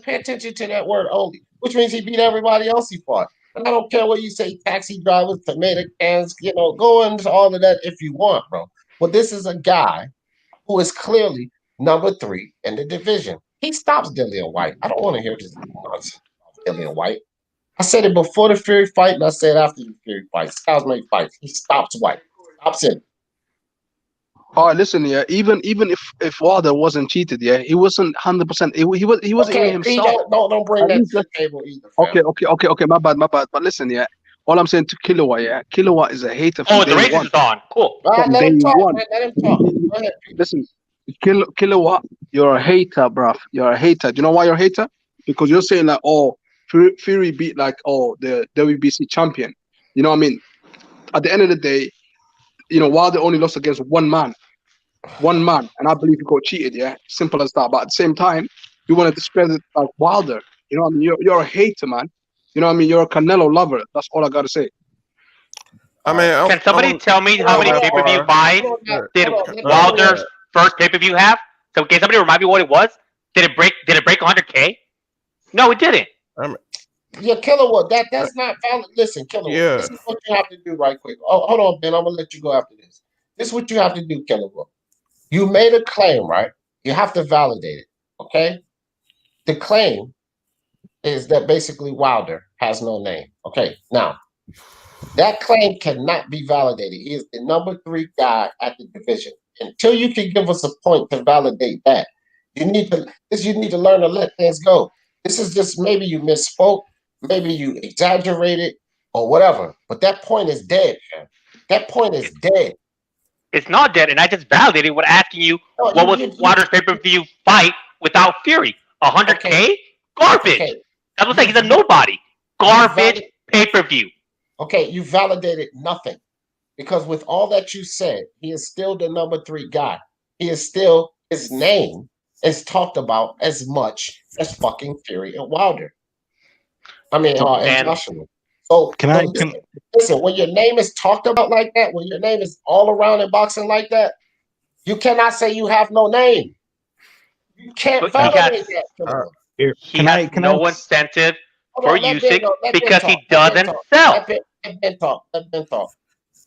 Speaker 1: pay attention to that word only, which means he beat everybody else he fought. And I don't care what you say, taxi drivers, tomato cans, go into all of that if you want, bro. But this is a guy who is clearly number 3 in the division. He stops Dillian White. I don't want to hear this nonsense about Dillian White. I said it before the Fury fight, and I said after the Fury fight. Styles make fights. He stops White. Stops him.
Speaker 11: All right, listen, yeah. Even if Wilder wasn't cheated, yeah, he wasn't 100%. He wasn't even
Speaker 1: Okay,
Speaker 11: himself.
Speaker 1: don't bring
Speaker 11: At
Speaker 1: that
Speaker 11: least
Speaker 1: to the
Speaker 11: let's-
Speaker 1: table either, fam.
Speaker 11: Okay. My bad. But listen, yeah. All I'm saying to Kilowa, yeah, Kilowa is a hater from
Speaker 4: Oh, the
Speaker 11: day
Speaker 4: racist
Speaker 11: one.
Speaker 4: is on. Cool.
Speaker 1: All right,
Speaker 11: From
Speaker 1: let him
Speaker 11: day
Speaker 1: talk,
Speaker 11: one.
Speaker 1: man. Let him talk. Go ahead, Pete.
Speaker 11: Listen, Kilowa, you're a hater, bruv. You're a hater. Do you know why you're a hater? Because you're saying like, oh, Fury beat like, oh, the WBC champion. You know what I mean? At the end of the day, Wilder only lost against one man, and I believe he got cheated. Yeah, simple as that. But at the same time, you want to discredit like Wilder. You know what I mean? You're a hater, man. You know what I mean? You're a Canelo lover. That's all I gotta say.
Speaker 9: I mean,
Speaker 4: Can somebody tell me how many pay-per-view buys did Wilder's first pay-per-view have? So can somebody remind me what it was? Did it break 100K? No, it didn't.
Speaker 1: Yeah, Kilowatt, that's not valid. Listen, Kilowatt,
Speaker 9: Yeah.
Speaker 1: this is what you have to do right quick. Oh, hold on, Ben. I'm gonna let you go after this. This is what you have to do, Kilowatt. You made a claim, right? You have to validate it. Okay? The claim is that basically Wilder has no name. Okay, now that claim cannot be validated. He is the number 3 guy at the division. Until you can give us a point to validate that, you need to learn to let things go. This is just maybe you misspoke, maybe you exaggerated, or whatever. But that point is dead, man. That point is dead.
Speaker 4: It's not dead, and I just validated with asking you what was Wilder's pay-per-view fight without Fury. 100K? Garbage.
Speaker 1: Okay.
Speaker 4: That looks like he's a nobody. Garbage pay-per-view.
Speaker 1: Okay, you validated nothing. Because with all that you said, he is still the number 3 guy. He is still, his name is talked about as much as fucking Fury and Wilder. I mean, and Joshua. So listen, when your name is talked about like that, when your name is all around in boxing like that, you cannot say you have no name. You can't validate that.
Speaker 4: He has no incentive for using because he doesn't sell.
Speaker 1: Let them talk.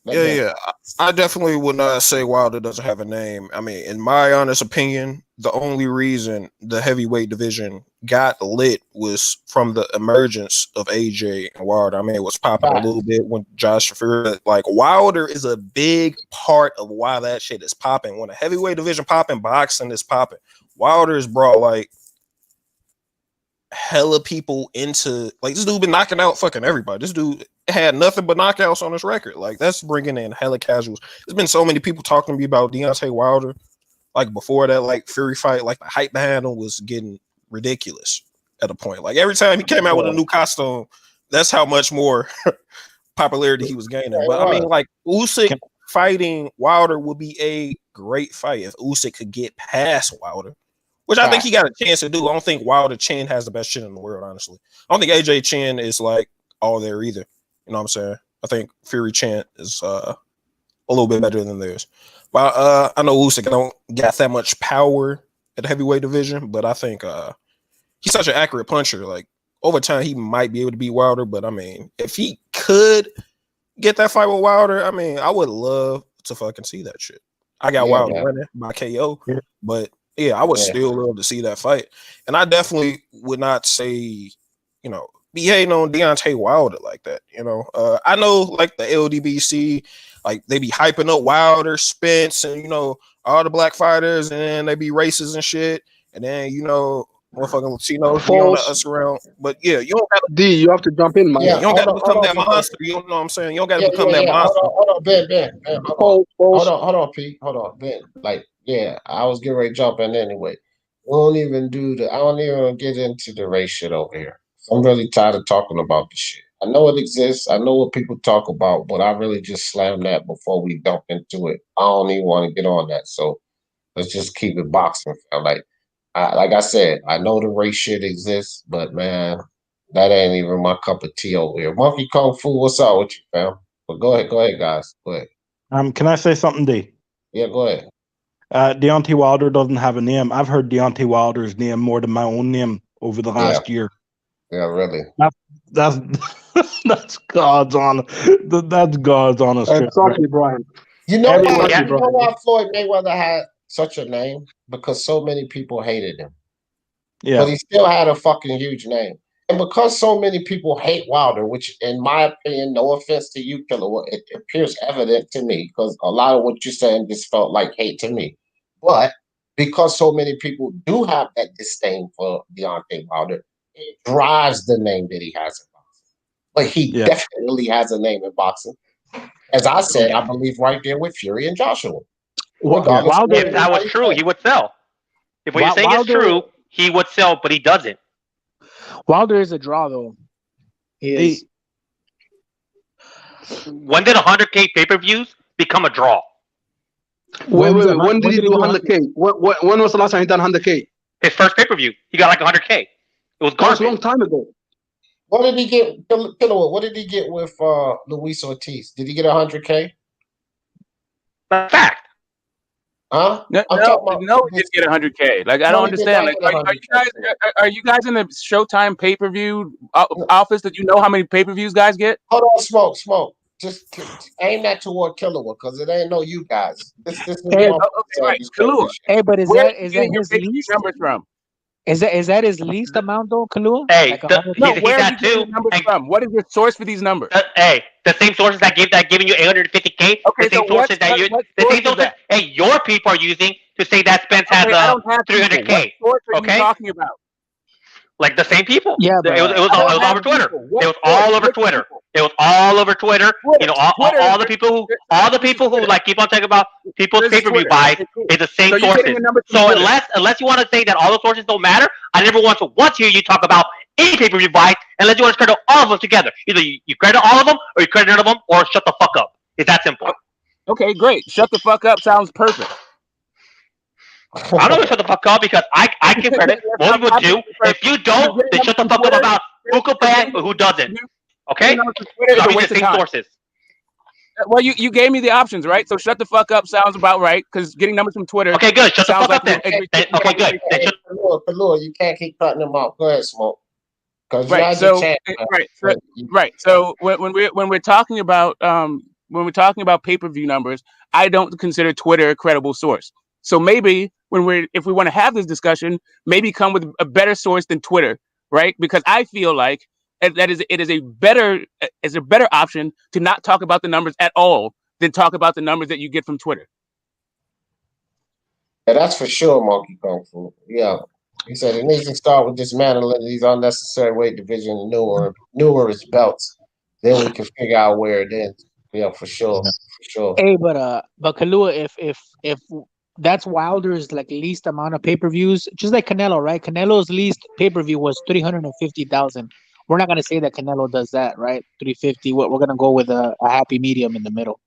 Speaker 9: Yeah. I definitely would not say Wilder doesn't have a name. I mean, in my honest opinion, the only reason the heavyweight division got lit was from the emergence of AJ and Wilder. I mean, it was popping a little bit when Josh Fury, like Wilder is a big part of why that shit is popping. When a heavyweight division popping, boxing is popping. Wilder's brought like hella people into, like, this dude been knocking out fucking everybody. This dude had nothing but knockouts on his record. Like, that's bringing in hella casuals. There's been so many people talking to me about Deontay Wilder. Like, before that, like, Fury fight, like, the hype behind him was getting ridiculous at a point. Like, every time he came out with a new costume, that's how much more popularity he was gaining. But, I mean, like, Usyk fighting Wilder would be a great fight if Usyk could get past Wilder. Which I think he got a chance to do. I don't think Wilder chin has the best chin in the world, honestly. I don't think AJ chin is like all there either. You know what I'm saying? I think Fury chin is a little bit better than theirs. But I know Usyk don't got that much power at the heavyweight division, but I think he's such an accurate puncher. Like, over time, he might be able to beat Wilder. But I mean, if he could get that fight with Wilder, I mean, I would love to fucking see that shit. I got Wilder winning by KO, but yeah, I would still love to see that fight. And I definitely would not say, you know, be hating on Deontay Wilder like that. You know, I know like the LDBC, like they be hyping up Wilder, Spence, and, you know, all the black fighters, and then they be racist and shit. And then, you know, motherfucking Latinos be on us around. But yeah, you don't have
Speaker 11: to, you have to jump in, man.
Speaker 9: Yeah, you don't got to become that monster. You don't know what I'm saying? You don't got to become that monster.
Speaker 1: Hold on, Ben. Hold on, Pete. Hold on, Ben. Like, yeah, I was getting ready to jump in anyway. I don't even get into the race shit over here. So I'm really tired of talking about this shit. I know it exists. I know what people talk about, but I really just slam that before we dump into it. I don't even want to get on that. So let's just keep it boxing. Like I said, I know the race shit exists, but man, that ain't even my cup of tea over here. Monkey Kung Fu, what's up with you, fam? But go ahead, guys. Go ahead.
Speaker 8: Can I say something, D?
Speaker 1: Yeah, go ahead.
Speaker 8: Deontay Wilder doesn't have a name. I've heard Deontay Wilder's name more than my own name over the last year.
Speaker 1: Yeah, really.
Speaker 8: That's God's honest. That's God's honest.
Speaker 11: Exactly, Brian.
Speaker 1: You know why Floyd Mayweather had such a name? Because so many people hated him.
Speaker 8: Yeah.
Speaker 1: But he still had a fucking huge name. And because so many people hate Wilder, which in my opinion, no offense to you, Killer, it appears evident to me, because a lot of what you're saying just felt like hate to me. But because so many people do have that disdain for Deontay Wilder, it drives the name that he has in boxing. But he definitely has a name in boxing. As I said, I believe right there with Fury and Joshua.
Speaker 4: If that was true, he would sell. If what you're saying is true, he would sell, but he doesn't.
Speaker 6: Wilder is a draw, though.
Speaker 4: He is. When did 100K pay-per-views become a draw?
Speaker 11: Wait. When did he do 100K? When was the last time he done 100K?
Speaker 4: His first pay-per-view. He got like 100K. It was garbage.
Speaker 11: That's a long time ago.
Speaker 1: What did he get? What did he get with Luis Ortiz? Did he get 100K?
Speaker 4: That's fact.
Speaker 1: Huh?
Speaker 10: No, he didn't get 100K. Like, I don't understand. Like, are you guys in the Showtime pay-per-view office that you know how many pay-per-views guys get?
Speaker 1: Hold on, smoke. Just aim that toward Killer, because it ain't no you guys. This is
Speaker 10: right.
Speaker 6: Hey, but is that his
Speaker 10: numbers from?
Speaker 6: Is that his least amount though, Kalua?
Speaker 4: Hey,
Speaker 6: Like
Speaker 10: No,
Speaker 4: he's
Speaker 10: where are
Speaker 4: at
Speaker 10: you getting
Speaker 4: two.
Speaker 10: the numbers
Speaker 4: And
Speaker 10: from? What is your source for these numbers?
Speaker 4: hey, the same sources that giving you 850K,
Speaker 10: Okay,
Speaker 4: the same
Speaker 10: so
Speaker 4: sources that
Speaker 10: what
Speaker 4: the
Speaker 10: source
Speaker 4: same
Speaker 10: is
Speaker 4: sources.
Speaker 10: that?
Speaker 4: Hey, your people are using to say that Spence has
Speaker 10: Okay, I don't have people. What
Speaker 4: 300K.
Speaker 10: source are you
Speaker 4: Okay,
Speaker 10: talking about?
Speaker 4: like the same people.
Speaker 6: Yeah,
Speaker 4: It was
Speaker 6: but
Speaker 10: I don't
Speaker 4: all
Speaker 10: have
Speaker 4: over Twitter.
Speaker 10: people.
Speaker 4: It
Speaker 10: What
Speaker 4: was
Speaker 10: source?
Speaker 4: all over
Speaker 10: Which
Speaker 4: Twitter.
Speaker 10: people?
Speaker 4: It was all over Twitter. You
Speaker 10: Twitter.
Speaker 4: know,
Speaker 10: Twitter.
Speaker 4: all the people who
Speaker 10: Twitter.
Speaker 4: like keep on talking about people's
Speaker 10: This is
Speaker 4: pay-per-view
Speaker 10: Twitter.
Speaker 4: buys
Speaker 10: Okay, cool.
Speaker 4: is the same
Speaker 10: So you're getting
Speaker 4: sources.
Speaker 10: your numbers from
Speaker 4: So
Speaker 10: Twitter.
Speaker 4: unless you want to say that all the sources don't matter, I never want to hear you talk about any pay-per-view buys unless you want to credit all of them together. Either you credit all of them or you credit none of them or shut the fuck up. It's that simple.
Speaker 10: Okay, great. Shut the fuck up sounds perfect.
Speaker 4: I'm not gonna shut the fuck up because I give credit. Most people do. If you don't, then shut the fuck up about who could pay or who doesn't. Okay?
Speaker 10: Twitter is
Speaker 4: I'm
Speaker 10: a
Speaker 4: using
Speaker 10: waste
Speaker 4: the
Speaker 10: of
Speaker 4: same
Speaker 10: time.
Speaker 4: sources.
Speaker 10: Well, you gave me the options, right? So shut the fuck up sounds about right because getting numbers from Twitter.
Speaker 4: Okay, good. Shut the
Speaker 10: sounds
Speaker 4: fuck
Speaker 10: like
Speaker 4: up then.
Speaker 10: you
Speaker 4: Okay, good. Then shut.
Speaker 1: Kalua, you can't keep cutting them off. Go ahead, Smoke. Because you
Speaker 10: Right.
Speaker 1: had your
Speaker 10: So
Speaker 1: chance.
Speaker 10: right. So when we're talking about pay-per-view numbers, I don't consider Twitter a credible source. So maybe if we want to have this discussion, maybe come with a better source than Twitter, right? Because I feel like it is a better option to not talk about the numbers at all than talk about the numbers that you get from Twitter.
Speaker 1: Yeah, that's for sure, Monkey Kung Fu. Yeah. He said it needs to start with dismantling these unnecessary weight division and numerous belts. Then we can figure out where it ends. Yeah, for sure. For sure.
Speaker 6: Hey, but Kalua, if that's Wilder's like least amount of pay-per-views, just like Canelo, right? Canelo's least pay-per-view was 350,000. We're not gonna say that Canelo does that, right? 350. We're gonna go with a happy medium in the middle.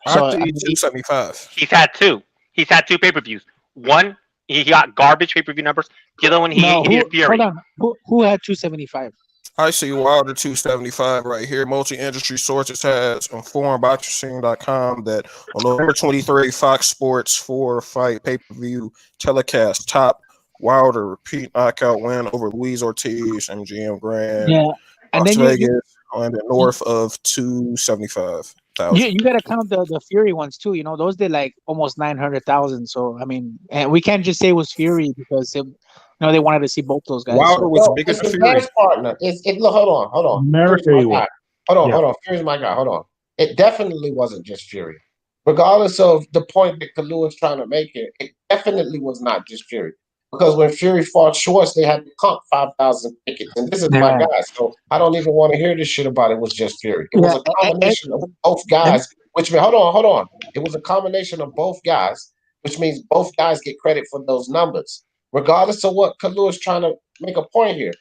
Speaker 6: So
Speaker 9: I
Speaker 6: I
Speaker 9: see
Speaker 6: mean,
Speaker 9: 275.
Speaker 4: He's had two. He's had two pay-per-views. One, he got garbage pay-per-view numbers. The other one,
Speaker 6: no,
Speaker 4: he did Fury.
Speaker 6: hold on. Who had 275?
Speaker 9: I see Wilder 275 right here. Multi-industry sources has informed boxing.com that on November 23, Fox Sports 4 fight pay-per-view telecast top Wilder repeat knockout win over Luis Ortiz and GM Grand.
Speaker 6: Yeah, and
Speaker 9: Las
Speaker 6: then
Speaker 9: Vegas on the north of 275,000.
Speaker 6: you gotta count the Fury ones too. You know, those did like almost 900,000. So I mean, and we can't just say it was Fury because they wanted to see both those guys.
Speaker 9: Wilder
Speaker 6: So.
Speaker 9: was
Speaker 1: No,
Speaker 9: bigger
Speaker 1: it's
Speaker 9: than
Speaker 1: his
Speaker 9: Fury.
Speaker 1: dance partner. Look, hold on.
Speaker 8: America,
Speaker 1: Here's
Speaker 8: he
Speaker 1: my
Speaker 8: was.
Speaker 1: guy. Hold
Speaker 8: Yeah.
Speaker 1: on. Here's my guy. Hold on. It definitely wasn't just Fury. Regardless of the point that Kalua is trying to make here, it definitely was not just Fury. Because when Fury fought Schwartz, they had to comp 5,000 tickets. And this is my
Speaker 6: Yeah.
Speaker 1: guy. So I don't even want to hear this shit about it was just Fury. It was a combination of both guys, which means, hold on. It was a combination of both guys, which means both guys get credit for those numbers. Regardless of what Kalua is trying to make a point here.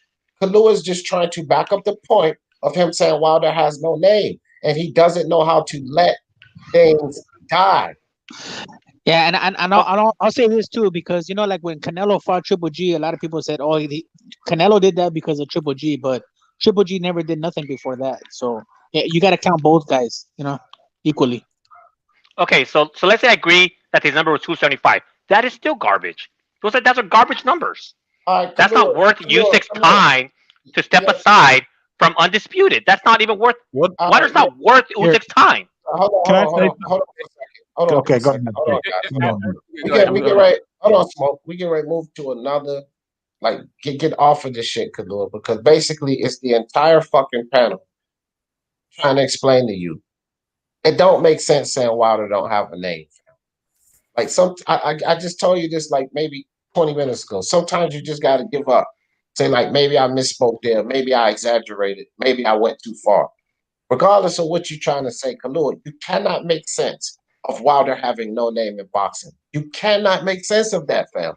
Speaker 1: Kalua is just trying to back up the point of him saying Wilder has no name. And he doesn't know how to let things die.
Speaker 6: Yeah, and I'll say this too because like when Canelo fought Triple G, a lot of people said, "Oh, Canelo did that because of Triple G," but Triple G never did nothing before that. So yeah, you got to count both guys, equally.
Speaker 4: Okay, so let's say I agree that his number was 275. That is still garbage. Those are garbage numbers. That's not worth Usyk's time to step aside from undisputed. That's not even worth. Wilder's not worth Usyk's time.
Speaker 1: Hold on.
Speaker 8: Okay, go ahead.
Speaker 1: We get right. Hold on, Smoke. We get ready to move to another. Like, get off of this shit, Kalua, because basically it's the entire fucking panel trying to explain to you. It don't make sense saying Wilder don't have a name. Like I just told you this like maybe 20 minutes ago. Sometimes you just got to give up. Say like maybe I misspoke there, maybe I exaggerated, maybe I went too far. Regardless of what you're trying to say, Kalua, you cannot make sense of Wilder having no name in boxing. You cannot make sense of that, fam.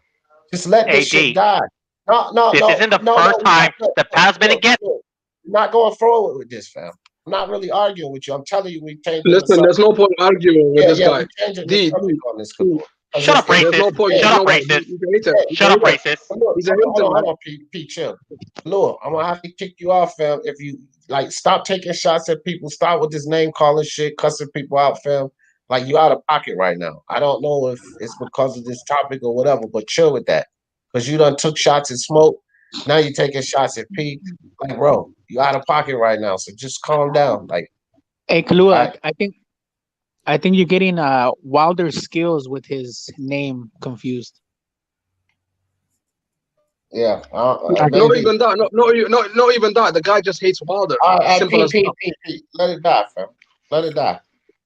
Speaker 1: Just let this shit die. No.
Speaker 4: This isn't the first time the panel's been against.
Speaker 1: You're not going forward with this, fam. I'm not really arguing with you. I'm telling you, we changed.
Speaker 11: Listen, there's no point arguing with this guy.
Speaker 4: Shut up, racist. Shut up, racist. Shut up, racist.
Speaker 1: Hold on, Pete, chill. Lord, I'm gonna have to kick you off, fam. If you stop taking shots at people, stop with this name calling shit, cussing people out, fam. Like you out of pocket right now. I don't know if it's because of this topic or whatever, but chill with that. Because you done took shots at Smoke. Now you're taking shots at Pete. Like, bro, you out of pocket right now. So just calm down. Like,
Speaker 6: hey, Kalua, I think you're getting Wilder's skills with his name confused.
Speaker 1: Yeah,
Speaker 11: Not
Speaker 1: maybe.
Speaker 11: even that. Not even that. The guy just hates Wilder. Simple as that.
Speaker 1: Let it die, fam. Let it die.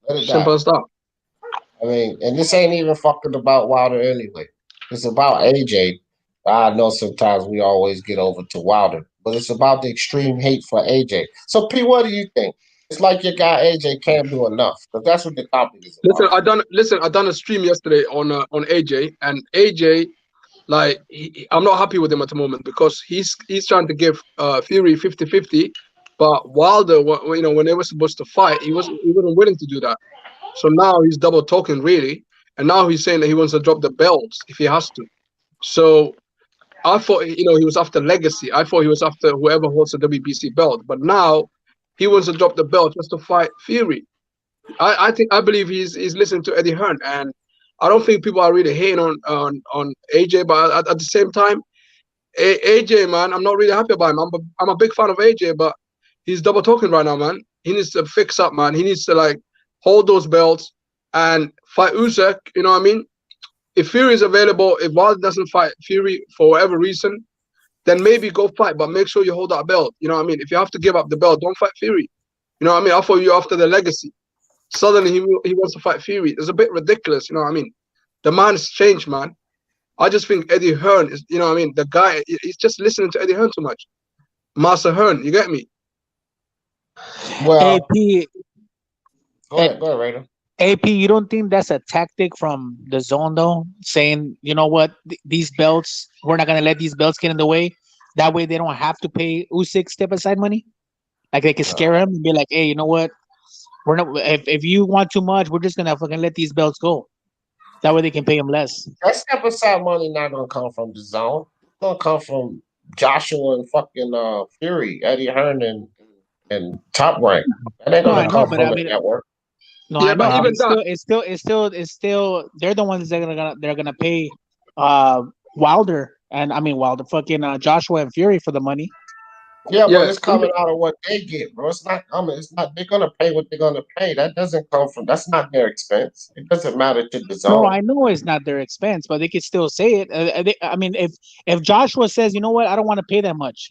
Speaker 1: Let it die.
Speaker 11: Simple as that.
Speaker 1: I mean, and this ain't even fucking about Wilder anyway. It's about AJ. I know sometimes we always get over to Wilder, but it's about the extreme hate for AJ. So, P, what do you think? It's like your guy AJ can't do enough, because that's what the topic is about.
Speaker 11: I done a stream yesterday on AJ, and AJ, like, I'm not happy with him at the moment because he's trying to give Fury 50-50, but Wilder, when they were supposed to fight, he wasn't willing to do that. So now he's double talking really, and now he's saying that he wants to drop the belts if he has to. So I thought, he was after legacy. I thought he was after whoever holds the WBC belt, but now he wants to drop the belt just to fight Fury. I believe he's listening to Eddie Hearn, and I don't think people are really hating on AJ, but at the same time, AJ, man, I'm not really happy about him. I'm a big fan of AJ, but he's double talking right now, man. He needs to fix up, man. He needs to like hold those belts and fight Usyk. You know what I mean? If Fury is available, if Wilder doesn't fight Fury for whatever reason, then maybe go fight, but make sure you hold that belt. You know what I mean? If you have to give up the belt, don't fight Fury. You know what I mean? I thought you after the legacy. Suddenly he wants to fight Fury. It's a bit ridiculous. You know what I mean? The man's changed, man. I just think Eddie Hearn is, you know what I mean? The guy, he's just listening to Eddie Hearn too much. Master Hearn, you get me?
Speaker 1: Well,
Speaker 6: AP,
Speaker 1: go ahead, Raider.
Speaker 6: AP, you don't think that's a tactic from the zone though? Saying, you know what, these belts, we're not gonna let these belts get in the way. That way they don't have to pay Usyk step aside money. Like they can scare him and be like, hey, you know what? We're not if you want too much, we're just gonna fucking let these belts go. That way they can pay him less.
Speaker 1: That step aside money not gonna come from the zone. It's gonna come from Joshua and fucking Fury, Eddie Hearn and Top Rank. That ain't gonna come from the network.
Speaker 6: No, I know. It's still they're the ones that they're gonna pay Wilder and Wilder fucking Joshua and Fury for the money.
Speaker 1: Yeah, but it's coming out of what they get, bro. It's not. It's not. They're gonna pay what they're gonna pay. That doesn't come from. That's not their expense. It doesn't matter to the zone.
Speaker 6: No, I know it's not their expense, but they could still say it. If Joshua says, you know what, I don't want to pay that much,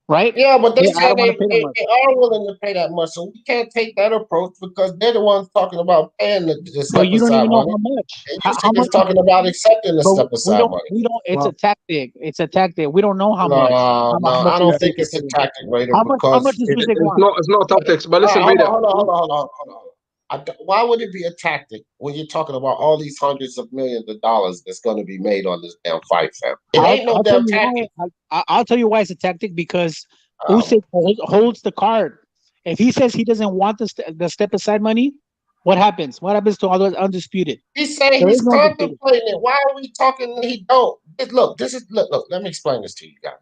Speaker 6: right?
Speaker 1: Yeah, but they say they are willing to pay that much, so we can't take that approach because they're the ones talking about paying the step
Speaker 6: you don't
Speaker 1: aside
Speaker 6: even know
Speaker 1: money.
Speaker 6: how much.
Speaker 1: And you just talking about accepting the step aside money.
Speaker 6: We don't. It's a tactic. It's a tactic. We don't know how
Speaker 1: No,
Speaker 6: much.
Speaker 1: No, I don't think it's a tactic, Raider.
Speaker 6: How much does Usyk want?
Speaker 11: It's not tactics. But listen, Raider.
Speaker 1: Hold on. Why would it be a tactic when you're talking about all these hundreds of millions of dollars that's going to be made on this damn fight, fam? It ain't no damn tactic.
Speaker 6: I'll tell you why it's a tactic because Usyk holds the card. If he says he doesn't want the step aside money, what happens? What happens to all those undisputed?
Speaker 1: He's saying he's contemplating it. Why are we talking? He don't. Look. Let me explain this to you guys.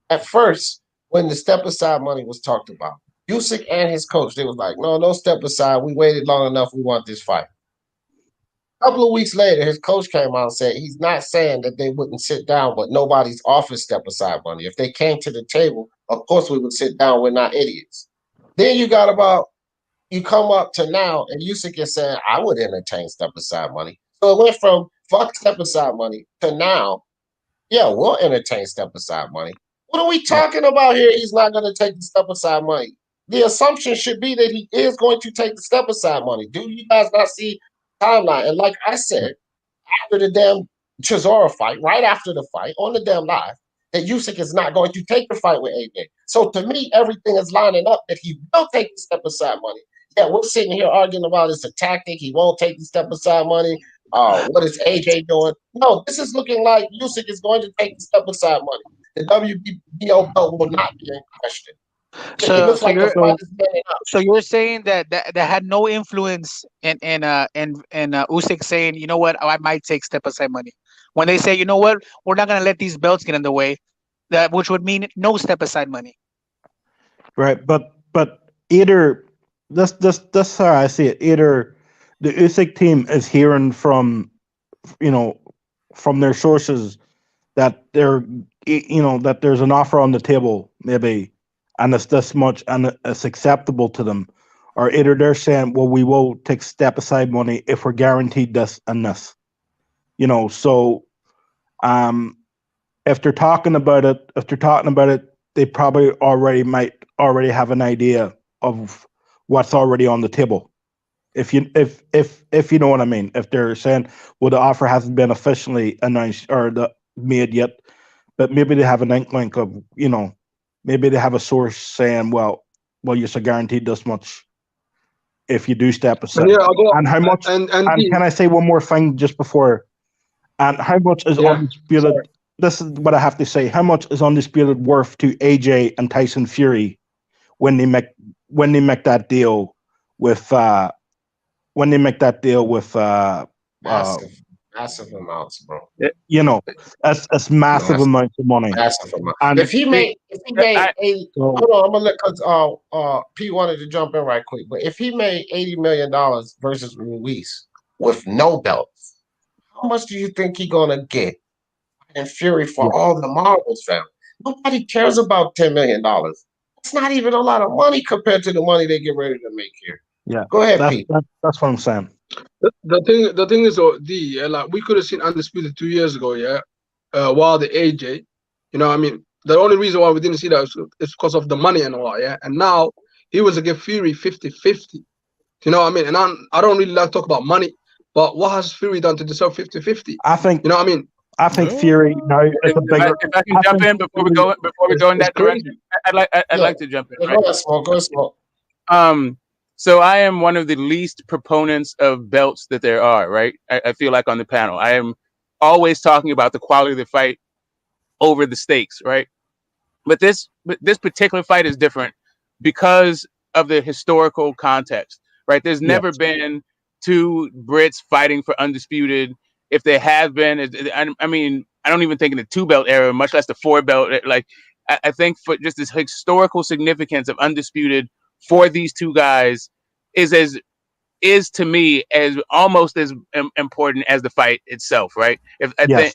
Speaker 1: At first, when the step aside money was talked about, Usyk and his coach, they was like, no step aside. We waited long enough. We want this fight. A couple of weeks later, his coach came out and said he's not saying that they wouldn't sit down, but nobody's offered step aside money. If they came to the table, of course we would sit down. We're not idiots. Then you come up to now, and Usyk is saying, I would entertain step aside money. So it went from fuck step aside money to now, yeah, we'll entertain step aside money. What are we talking about here? He's not going to take the step aside money. The assumption should be that he is going to take the step aside money. Do you guys not see timeline? And like I said, after the damn Chisora fight, right after the fight, on the damn live, that Usyk is not going to take the fight with AJ. So to me, everything is lining up that he will take the step aside money. Yeah, we're sitting here arguing about it's a tactic. He won't take the step aside money. What is AJ doing? No, this is looking like Usyk is going to take the step aside money. The WBO belt will not be in question.
Speaker 6: So you're saying that had no influence in Usyk saying, you know what, I might take step aside money. When they say, you know what, we're not going to let these belts get in the way, which would mean no step aside money.
Speaker 8: Right, but either that's how I see it. Either the Usyk team is hearing from their sources that that there's an offer on the table, maybe, and it's this much and it's acceptable to them, or either they're saying, well, we will take step aside money if we're guaranteed this and this. So if they're talking about it, they probably might already have an idea of what's already on the table. If you know what I mean. If they're saying, well, the offer hasn't been officially announced or made yet, but maybe they have an inkling of, maybe they have a source saying, well, you're guaranteed this much if you do step aside.
Speaker 11: Yeah, I'll go.
Speaker 8: And how much? And can I say one more thing just before? And how much is Undisputed? Sorry. This is what I have to say. How much is Undisputed worth to AJ and Tyson Fury when they make that deal with
Speaker 1: massive amounts, bro.
Speaker 8: That's massive amounts of money.
Speaker 1: Massive amount. And if he made 80, hold on, I'm gonna let because P wanted to jump in right quick. But if he made $80 million versus Ruiz with no belts, how much do you think he gonna get in Fury for all the marbles, fam? Nobody cares about $10 million. It's not even a lot of money compared to the money they get ready to make here.
Speaker 8: Yeah,
Speaker 1: go ahead, Pete.
Speaker 8: That's what I'm saying.
Speaker 11: The thing is, like we could have seen Undisputed 2 years ago, while the AJ, I mean, the only reason why we didn't see that is because of the money and all, and now he was against Fury 50-50. You know what I mean? And I don't really like to talk about money, but what has Fury done to deserve 50-50?
Speaker 8: I think,
Speaker 11: you know what I mean?
Speaker 8: I think Fury now is a bigger.
Speaker 10: If I can jump in before we go in that direction, I'd like to jump in. Right?
Speaker 1: Go small.
Speaker 10: So I am one of the least proponents of belts that there are, right? I feel like on the panel, I am always talking about the quality of the fight over the stakes, right? But this particular fight is different because of the historical context, right? There's never been two Brits fighting for Undisputed. If there have been, I mean, I don't even think in the 2-belt era, much less the 4-belt. Like, I think for just this historical significance of Undisputed for these two guys is to me as almost as important as the fight itself, right? I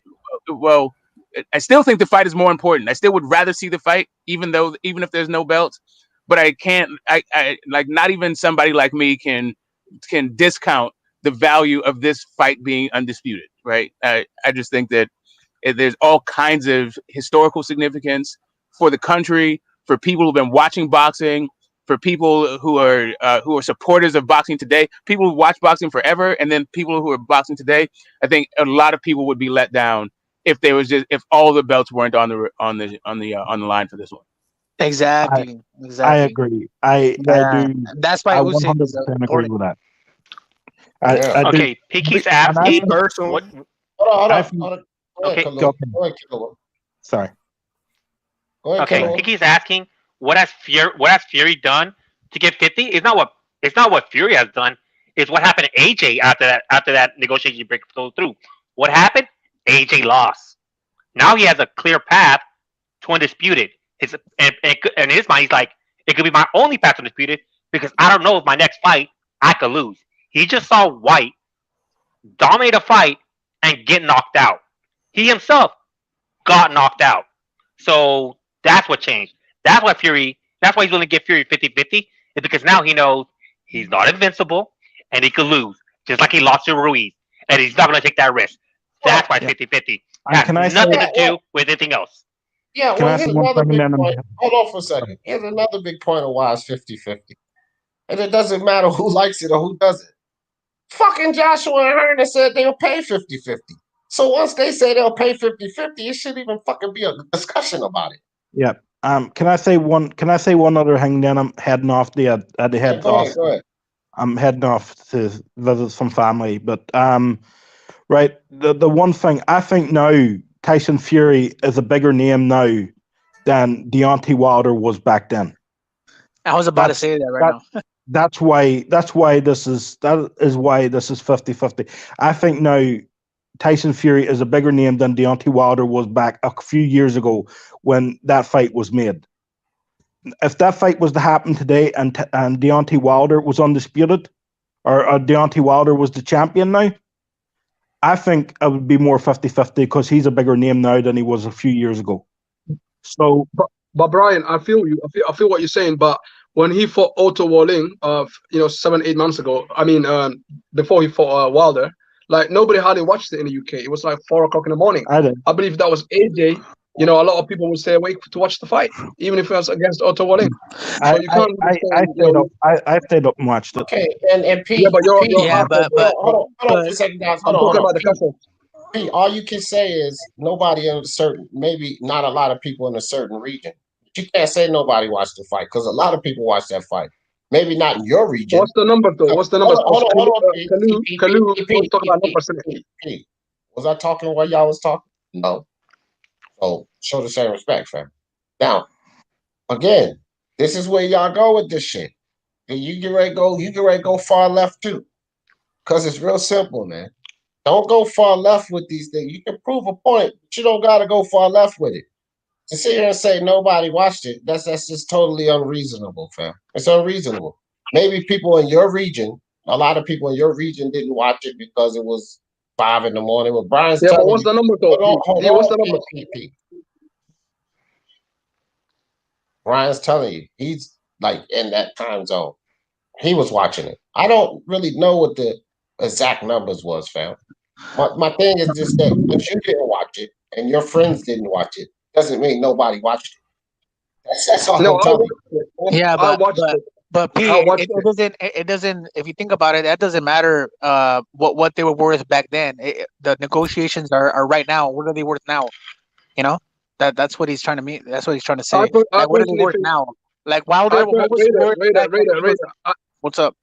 Speaker 10: still think the fight is more important. I still would rather see the fight, even if there's no belts. But I can't. I like not even somebody like me can discount the value of this fight being undisputed, right? I just think that there's all kinds of historical significance for the country, for people who've been watching boxing, for people who are supporters of boxing today, people who watch boxing forever, and then people who are boxing today. I think a lot of people would be let down if all the belts weren't on the line for this one.
Speaker 6: Exactly.
Speaker 8: I agree. I do.
Speaker 6: That's why
Speaker 8: I
Speaker 6: Usyk
Speaker 8: 100%
Speaker 6: is
Speaker 8: agree with that.
Speaker 4: Okay, Piki's asking.
Speaker 1: Hold on.
Speaker 4: Okay.
Speaker 1: Go ahead, Kilo.
Speaker 8: Sorry.
Speaker 1: Go ahead,
Speaker 4: Okay,
Speaker 1: Kilo.
Speaker 4: Piki's asking what has Fury done to get 50? It's not what Fury has done. It's what happened to AJ after that negotiation break goes through. What happened? AJ lost. Now he has a clear path to Undisputed. In his mind, he's like, it could be my only path to Undisputed because I don't know if my next fight I could lose. He just saw White dominate a fight and get knocked out. He himself got knocked out. So that's what changed. That's why he's willing to give Fury 50-50, is because now he knows he's not invincible and he could lose, just like he lost to Ruiz, and he's not going to take that risk. That's why it's 50-50. Has nothing to do with anything else.
Speaker 1: Yeah, well, here's another big point. Hold on for a second. Here's another big point of why it's 50-50. And it doesn't matter who likes it or who doesn't. Fucking Joshua and Hearn said they'll pay 50-50. So once they say they'll pay 50-50, it shouldn't even fucking be a discussion about it.
Speaker 8: Yeah. Can I say one other thing? Then I'm heading off Go ahead. I'm heading off to visit some family, but right. The one thing I think now, Tyson Fury is a bigger name now than Deontay Wilder was back then.
Speaker 6: I was about to say that right now.
Speaker 8: That's why this is 50-50. I think now Tyson Fury is a bigger name than Deontay Wilder was back a few years ago when that fight was made. If that fight was to happen today and Deontay Wilder was undisputed, or Deontay Wilder was the champion now, I think it would be more 50-50 because he's a bigger name now than he was a few years ago. So,
Speaker 11: but Brian, I feel you. I feel what you're saying. But when he fought Otto Walling, 7-8 months ago, I mean, before he fought Wilder, like nobody hardly watched it in the UK. It was like 4 o'clock in the morning.
Speaker 8: I did.
Speaker 11: I believe that was AJ you know, a lot of people would stay awake to watch the fight, even if it was against Otto Walling. So you can't really say,
Speaker 8: I stayed up. I stayed up and watched it.
Speaker 1: Okay, and Pete,
Speaker 11: yeah, but you're
Speaker 1: Pete,
Speaker 6: Yeah,
Speaker 11: hardcore, bro.
Speaker 1: hold on for a second, guys.
Speaker 11: I'm
Speaker 1: Hold
Speaker 11: talking
Speaker 1: on.
Speaker 11: about the casual.
Speaker 1: Pete, all you can say is nobody in a certain, maybe not a lot of people in a certain region. But you can't say nobody watched the fight because a lot of people watched that fight. Maybe not in your region.
Speaker 11: What's the number though? What's the number?
Speaker 1: Hold on, Pete.
Speaker 11: Kalu was talking about numbers.
Speaker 1: Pete. Was I talking while y'all was talking? No. So show the same respect, fam. Now, again, this is where y'all go with this shit. You get ready to go far left too. Because it's real simple, man. Don't go far left with these things. You can prove a point, but you don't gotta go far left with it. To sit here and say nobody watched it, that's just totally unreasonable, fam. It's unreasonable. Maybe people in your region, a lot of people in your region didn't watch it because it was 5 in the morning. But Brian's
Speaker 11: Yeah,
Speaker 1: telling
Speaker 11: but what's the number though? What's the number?
Speaker 1: Pete. Brian's telling you, he's like in that time zone. He was watching it. I don't really know what the exact numbers was, fam. My thing is just that if you didn't watch it and your friends didn't watch it, doesn't mean nobody watched it. That's all I'm telling you.
Speaker 6: Yeah,
Speaker 11: I watched it.
Speaker 6: But Pete, it doesn't. If you think about it, that doesn't matter. What they were worth back then. The negotiations are right now. What are they worth now? You know, that's what he's trying to mean. That's what he's trying to say. Like, what are they worth now? Like Wilder, what was worth back then? What's up?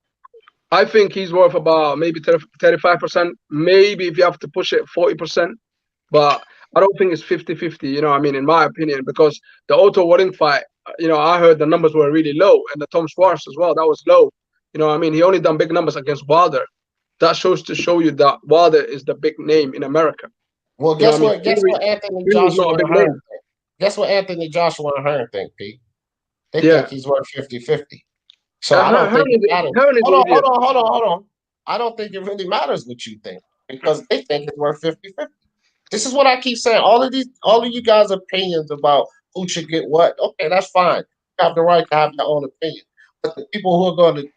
Speaker 11: I think he's worth about maybe 35%. Maybe if you have to push it, 40%. But I don't think it's 50-50, you know what I mean, in my opinion, because the Otto Warring fight, you know, I heard the numbers were really low, and the Tom Schwartz as well, that was low. You know what I mean? He only done big numbers against Wilder. That shows to show you that Wilder is the big name in America.
Speaker 1: Well, guess what? Guess what Anthony Joshua and Hearn think? Guess what Anthony Joshua and Hearn think, Pete? They think he's worth 50-50. So I don't think it matters. Hold on. I don't think it really matters what you think because they think it's worth 50-50. This is what I keep saying. All of you guys' opinions about who should get what, okay, that's fine. You have the right to have your own opinion. But the people who are going to,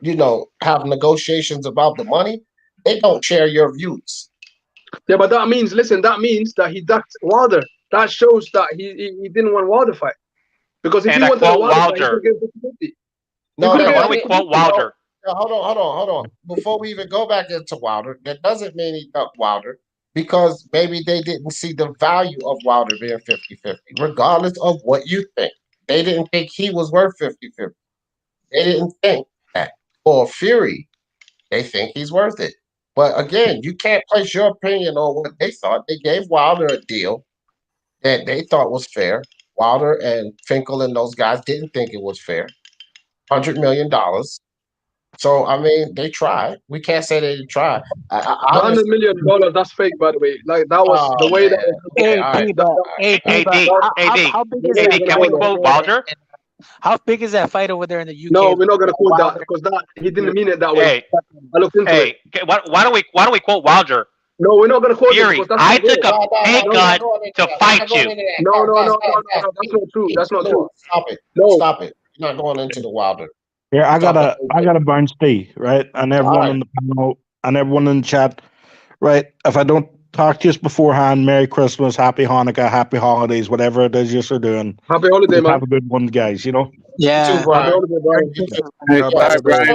Speaker 1: you know, have negotiations about the money, they don't share your views.
Speaker 11: Yeah, but that means that he ducked Wilder. That shows that he didn't want Wilder fight. Because if he wanted a Wilder fight, he could get 50-50.
Speaker 4: No, why don't we quote Wilder?
Speaker 1: Hold on. Before we even go back into Wilder, that doesn't mean he ducked Wilder because maybe they didn't see the value of Wilder being 50-50, regardless of what you think. They didn't think he was worth 50-50. They didn't think that. For Fury, they think he's worth it. But again, you can't place your opinion on what they thought. They gave Wilder a deal that they thought was fair. Wilder and Finkel and those guys didn't think it was fair. $100 million. So I mean, they tried. We can't say they didn't try.
Speaker 11: $100 million, that's fake, by the way. Like that was the way
Speaker 4: that. Can we quote Wilder?
Speaker 6: How big is that fight over there in the UK?
Speaker 11: No, we're not gonna quote that because he didn't mean it that way. I looked into it.
Speaker 4: Why don't we quote Wilder?
Speaker 11: No, we're not gonna quote
Speaker 4: Fury. I took a pay cut to fight you.
Speaker 11: No, that's not true. That's not true.
Speaker 1: Stop it.
Speaker 11: No,
Speaker 1: stop it. You're not going into the Wilder.
Speaker 8: Yeah, I gotta bounce D, right? And everyone on the panel and everyone in the chat, right? If I don't talk to you beforehand, Merry Christmas, Happy Hanukkah, Happy Holidays, whatever it is you're doing.
Speaker 11: Happy holiday, man.
Speaker 8: Have a good one, guys. You know.
Speaker 6: Yeah.
Speaker 1: Happy holiday, Brian.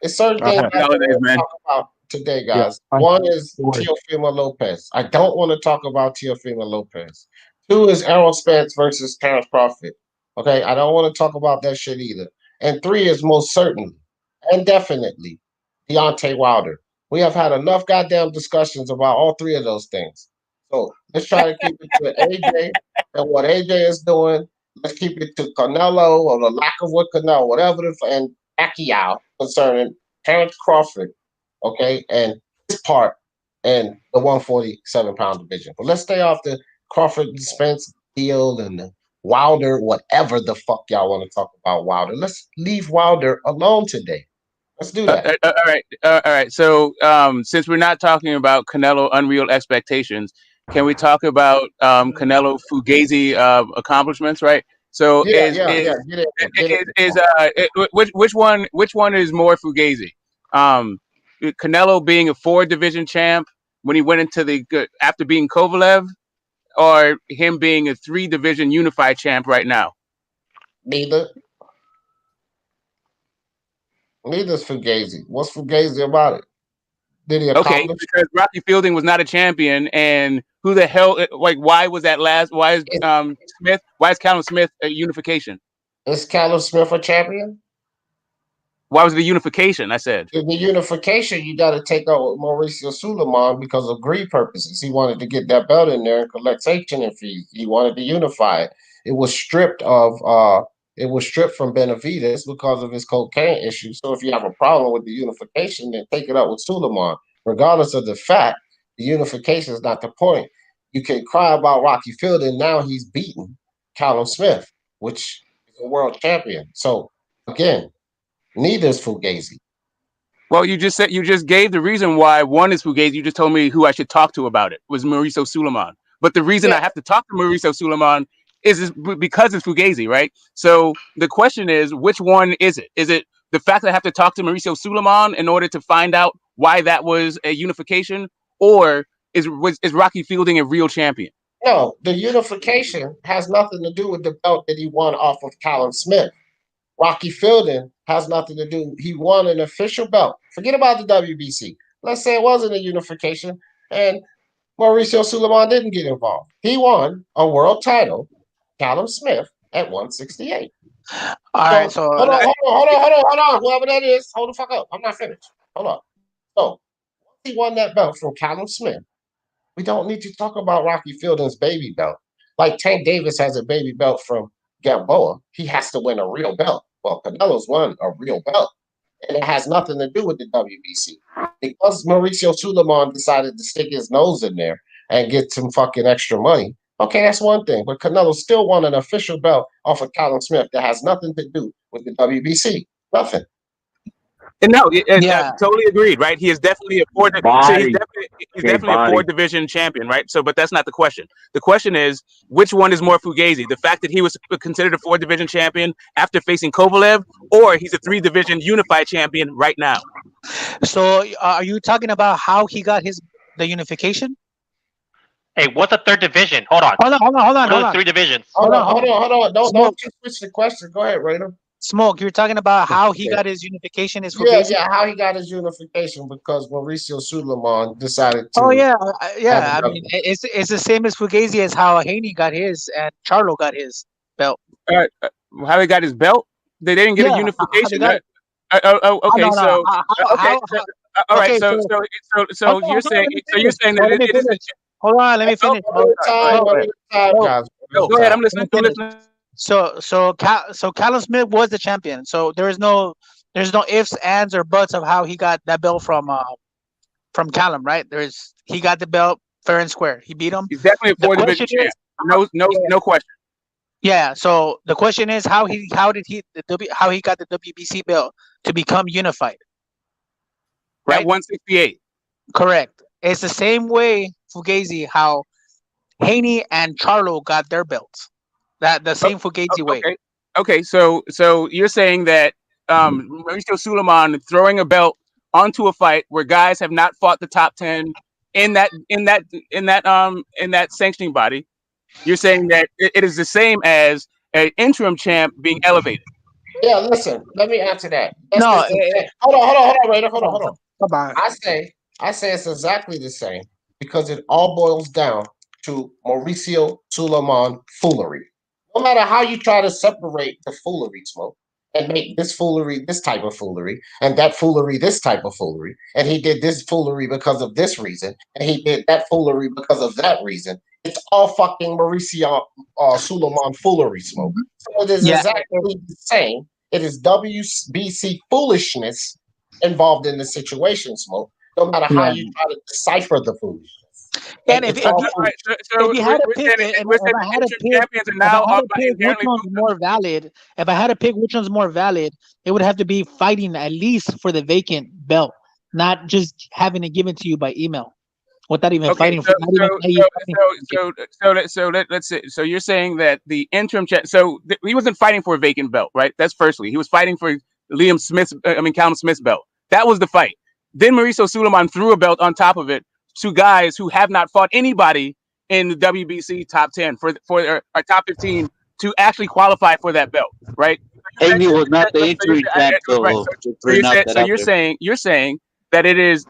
Speaker 1: It's certain things I want to talk about today, guys. One is Teofimo Lopez. I don't want to talk about Teofimo Lopez. 2 is Errol Spence versus Terence Crawford. Okay, I don't want to talk about that shit either. And 3 is most certainly and definitely Deontay Wilder. We have had enough goddamn discussions about all 3 of those things. So let's try to keep it to AJ and what AJ is doing. Let's keep it to Canelo or the lack of what Canelo, whatever, and Pacquiao concerning Terence Crawford, okay, and his part in the 147-pound division. But let's stay off the Crawford Spence deal and the Wilder, whatever the fuck y'all want to talk about Wilder. Let's leave Wilder alone today. Let's do that.
Speaker 10: All right. So since we're not talking about Canelo unreal expectations, can we talk about Canelo Fugazi accomplishments? Right. So which one is more Fugazi? Canelo being a 4-division champ when he went into after beating Kovalev, or him being a 3-division unified champ right now?
Speaker 1: Neither. Neither's Fugazi. What's Fugazi about it? Did he
Speaker 10: Okay,
Speaker 1: accomplish?
Speaker 10: because Rocky Fielding was not a champion, and who the hell? Like, why was that last? Why is Smith? Why is Callum Smith a unification?
Speaker 1: Is Callum Smith a champion?
Speaker 10: Why was the unification? I said
Speaker 1: In the unification, you got to take out Mauricio Suleiman because of greed purposes. He wanted to get that belt in there and collect sanctioning fees. He wanted to unify it. It was stripped from Benavidez because of his cocaine issue. So if you have a problem with the unification, then take it up with Suleiman. Regardless of the fact, the unification is not the point. You can cry about Rocky Fielding. Now he's beaten Callum Smith, which is a world champion. So again, neither is Fugazi.
Speaker 10: Well, you just gave the reason why one is Fugazi. You just told me who I should talk to about it was Mauricio Suleiman. But the reason I have to talk to Mauricio Suleiman is because it's Fugazi, right? So the question is, which one is it? Is it the fact that I have to talk to Mauricio Suleiman in order to find out why that was a unification, or is Rocky Fielding a real champion?
Speaker 1: No, the unification has nothing to do with the belt that he won off of Callum Smith. Rocky Fielding has nothing to do. He won an official belt. Forget about the WBC. Let's say it wasn't a unification, and Mauricio Suleiman didn't get involved. He won a world title, Callum Smith, at 168.
Speaker 6: All right, so
Speaker 1: hold on. Whoever that is, hold the fuck up. I'm not finished. Hold on. So once he won that belt from Callum Smith, we don't need to talk about Rocky Fielding's baby belt. Like Tank Davis has a baby belt from Gamboa. He has to win a real belt. Well, Canelo's won a real belt. And it has nothing to do with the WBC. Because Mauricio Suleiman decided to stick his nose in there and get some fucking extra money. Okay, that's one thing. But Canelo still won an official belt off of Callum Smith that has nothing to do with the WBC. Nothing.
Speaker 10: And no, totally agreed, right? He is definitely a he's definitely a 4-division champion, right? So, but that's not the question. The question is, which one is more Fugazi? The fact that he was considered a 4-division champion after facing Kovalev, or he's a 3-division unified champion right now?
Speaker 6: So, are you talking about how he got the unification?
Speaker 4: Hey, what's the 3rd division? Hold on.
Speaker 6: Hold on.
Speaker 4: 3 divisions.
Speaker 1: Hold on. Don't switch the question. Go ahead, Raider.
Speaker 6: Smoke, you're talking about how he got his unification is Fugazi?
Speaker 1: Yeah, how he got his unification because Mauricio Suleiman decided to.
Speaker 6: Oh yeah. I mean, it's the same as Fugazi as how Haney got his and Charlo got his belt.
Speaker 10: How he got his belt? They didn't get a unification. Okay. All right. So you're saying that it is.
Speaker 6: Hold on, let me finish.
Speaker 10: Go ahead. I'm listening.
Speaker 6: So Callum Smith was the champion. So there's no ifs, ands, or buts of how he got that belt from Callum, right? He got the belt fair and square. He beat him.
Speaker 10: He's definitely a 4-division champ. No question.
Speaker 6: Yeah. So the question is how he got the WBC belt to become unified.
Speaker 10: Right. At 168.
Speaker 6: Correct. It's the same way Fugazi how Haney and Charlo got their belts. That the same Fugazi way.
Speaker 10: Okay. So you're saying that Mauricio Suleiman throwing a belt onto a fight where guys have not fought the top 10 in that sanctioning body. You're saying that it is the same as an interim champ being elevated.
Speaker 1: Yeah, listen. Let me answer that. Hold on, Raider. Hold on.
Speaker 6: Bye-bye.
Speaker 1: I say it's exactly the same because it all boils down to Mauricio Suleiman foolery. No matter how you try to separate the foolery, Smoke, and make this foolery this type of foolery, and that foolery this type of foolery, and he did this foolery because of this reason, and he did that foolery because of that reason, it's all fucking Mauricio Suleiman foolery, Smoke. So it is exactly the same. It is WBC foolishness involved in the situation, Smoke, no matter how you try to decipher the foolishness.
Speaker 6: And if you had to pick, which one's more valid, if I had to pick which one's more valid, it would have to be fighting at least for the vacant belt, not just having it given to you by email without even fighting for it.
Speaker 10: So let's say, so you're saying that the interim champ, he wasn't fighting for a vacant belt, right? That's firstly. He was fighting for Callum Smith's belt. That was the fight. Then Mauricio Suleiman threw a belt on top of it to guys who have not fought anybody in the WBC top 10 for our top 15 to actually qualify for that belt, right?
Speaker 12: AJ was not the interim champ,
Speaker 10: right.
Speaker 12: so you're
Speaker 10: saying that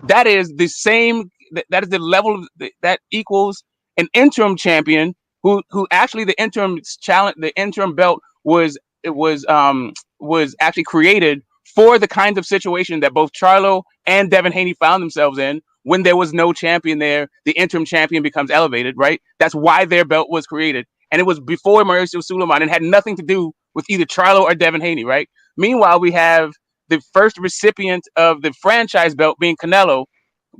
Speaker 10: that is the same, that is the level that equals an interim champion who actually the interim belt was actually created for the kinds of situation that both Charlo and Devin Haney found themselves in. When there was no champion there, the interim champion becomes elevated, right? That's why their belt was created. And it was before Mauricio Sulaiman and had nothing to do with either Charlo or Devin Haney, right? Meanwhile, we have the first recipient of the franchise belt being Canelo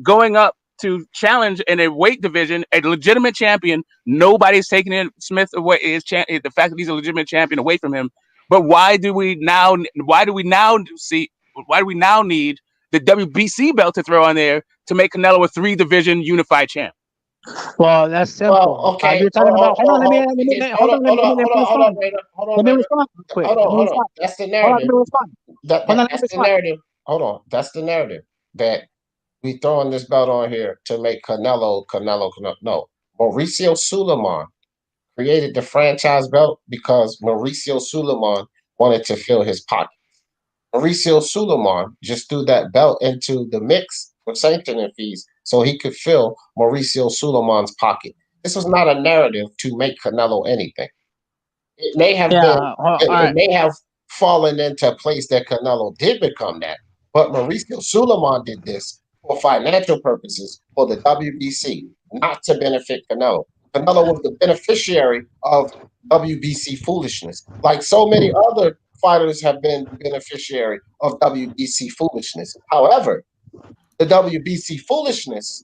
Speaker 10: going up to challenge in a weight division, a legitimate champion. Nobody's taking Smith away, the fact that he's a legitimate champion away from him. But why do we now need the WBC belt to throw on there to make Canelo a 3-division unified champ?
Speaker 6: Well, that's simple.
Speaker 1: Well, okay.
Speaker 6: You're talking about. Hold on. Let me respond quick.
Speaker 1: Hold on. That's the narrative. That's the narrative. Hold on. That's the narrative that we throwing this belt on here to make Canelo. No, Mauricio Sulaiman created the franchise belt because Mauricio Sulaiman wanted to fill his pocket. Mauricio Sulaiman just threw that belt into the mix for sanctioning fees so he could fill Mauricio Sulaiman's pocket. This was not a narrative to make Canelo anything. It may have it may have fallen into a place that Canelo did become that, but Mauricio Sulaiman did this for financial purposes for the WBC, not to benefit Canelo. Canelo was the beneficiary of WBC foolishness, like so many other fighters have been beneficiary of WBC foolishness. However, the WBC foolishness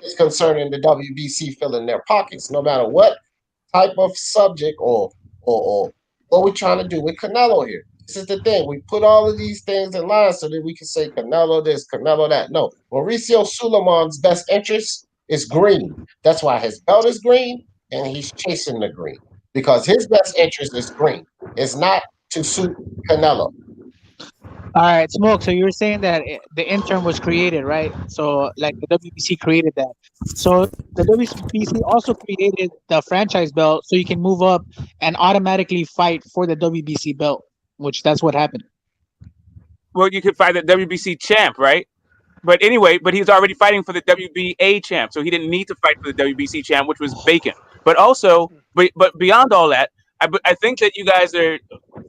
Speaker 1: is concerning the WBC filling their pockets, no matter what type of subject or what we're trying to do with Canelo here. This is the thing. We put all of these things in line so that we can say Canelo this, Canelo that. No, Mauricio Sulaiman's best interest is green. That's why his belt is green and he's chasing the green because his best interest is green. It's not to suit Canelo.
Speaker 6: All right, Smoke. So you're saying that the interim was created, right? So like the WBC created that. So the WBC also created the franchise belt so you can move up and automatically fight for the WBC belt, which that's what happened.
Speaker 10: Well, you could fight the WBC champ, right? But anyway, he's already fighting for the WBA champ, so he didn't need to fight for the WBC champ, which was vacant. But also, but beyond all that, I think that you guys are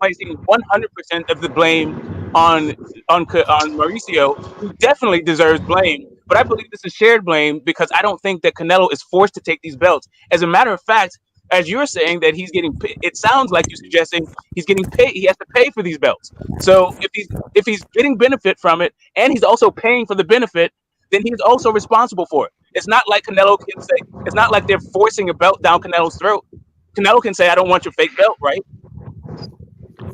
Speaker 10: placing 100% of the blame on Mauricio, who definitely deserves blame. But I believe this is shared blame because I don't think that Canelo is forced to take these belts. As a matter of fact, as you're saying that he's getting paid, it sounds like you're suggesting he's getting paid. He has to pay for these belts. So if he's getting benefit from it and he's also paying for the benefit, then he's also responsible for it. It's not like Canelo can say. It's not like they're forcing a belt down Canelo's throat. Canelo can say, "I don't want your fake belt," right?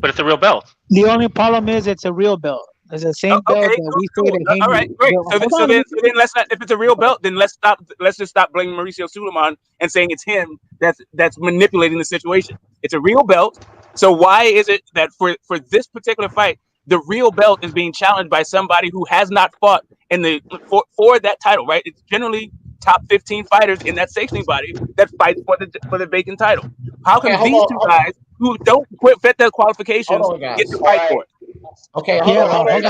Speaker 4: But it's a real belt.
Speaker 6: The only problem is it's a real belt. It's the same belt that we say that.
Speaker 10: All right, great. So then let's not. If it's a real belt, then let's stop. Let's just stop blaming Mauricio Sulaiman and saying it's him that's manipulating the situation. It's a real belt. So why is it that for this particular fight, the real belt is being challenged by somebody who has not fought in the for that title? Right? It's generally top 15 fighters in that sanctioning body that fight for the vacant title. How come these two guys who don't fit their qualifications get to fight for it?
Speaker 1: Okay, hold on. I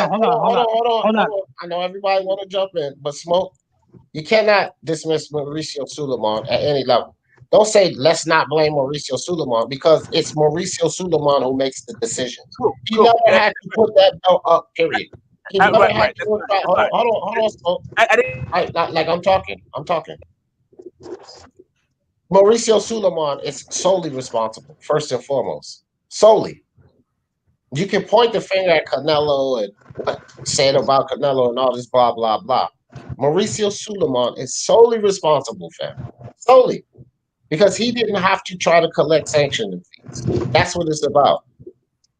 Speaker 1: know everybody want to jump in, but Smoke, you cannot dismiss Mauricio Sulaiman at any level. Don't say let's not blame Mauricio Sulaiman because it's Mauricio Sulaiman who makes the decision. He never had to put that belt up. Period. He never had to put that. Hold on, Smoke. I'm talking. Mauricio Sulaiman is solely responsible, first and foremost. Solely. You can point the finger at Canelo and what said about Canelo and all this blah, blah, blah. Mauricio Sulaiman is solely responsible, fam. Solely. Because he didn't have to try to collect sanctioning fees. That's what it's about.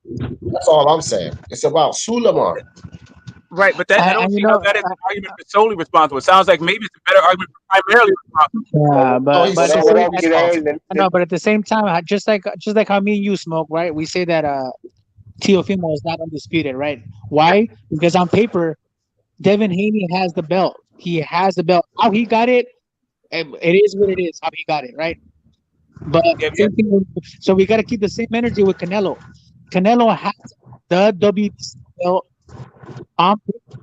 Speaker 1: That's all I'm saying. It's about Sulaiman.
Speaker 10: Right, but I don't see how that is an argument for solely responsible. It sounds like maybe it's a better argument for primarily responsible.
Speaker 6: But at the same time, just like how me and you Smoke, right? We say that Teofimo is not undisputed, right? Why? Because on paper, Devin Haney has the belt. He has the belt. How he got it, It is what it is. How he got it, right? But so we got to keep the same energy with Canelo. Canelo has the WBC belt on paper.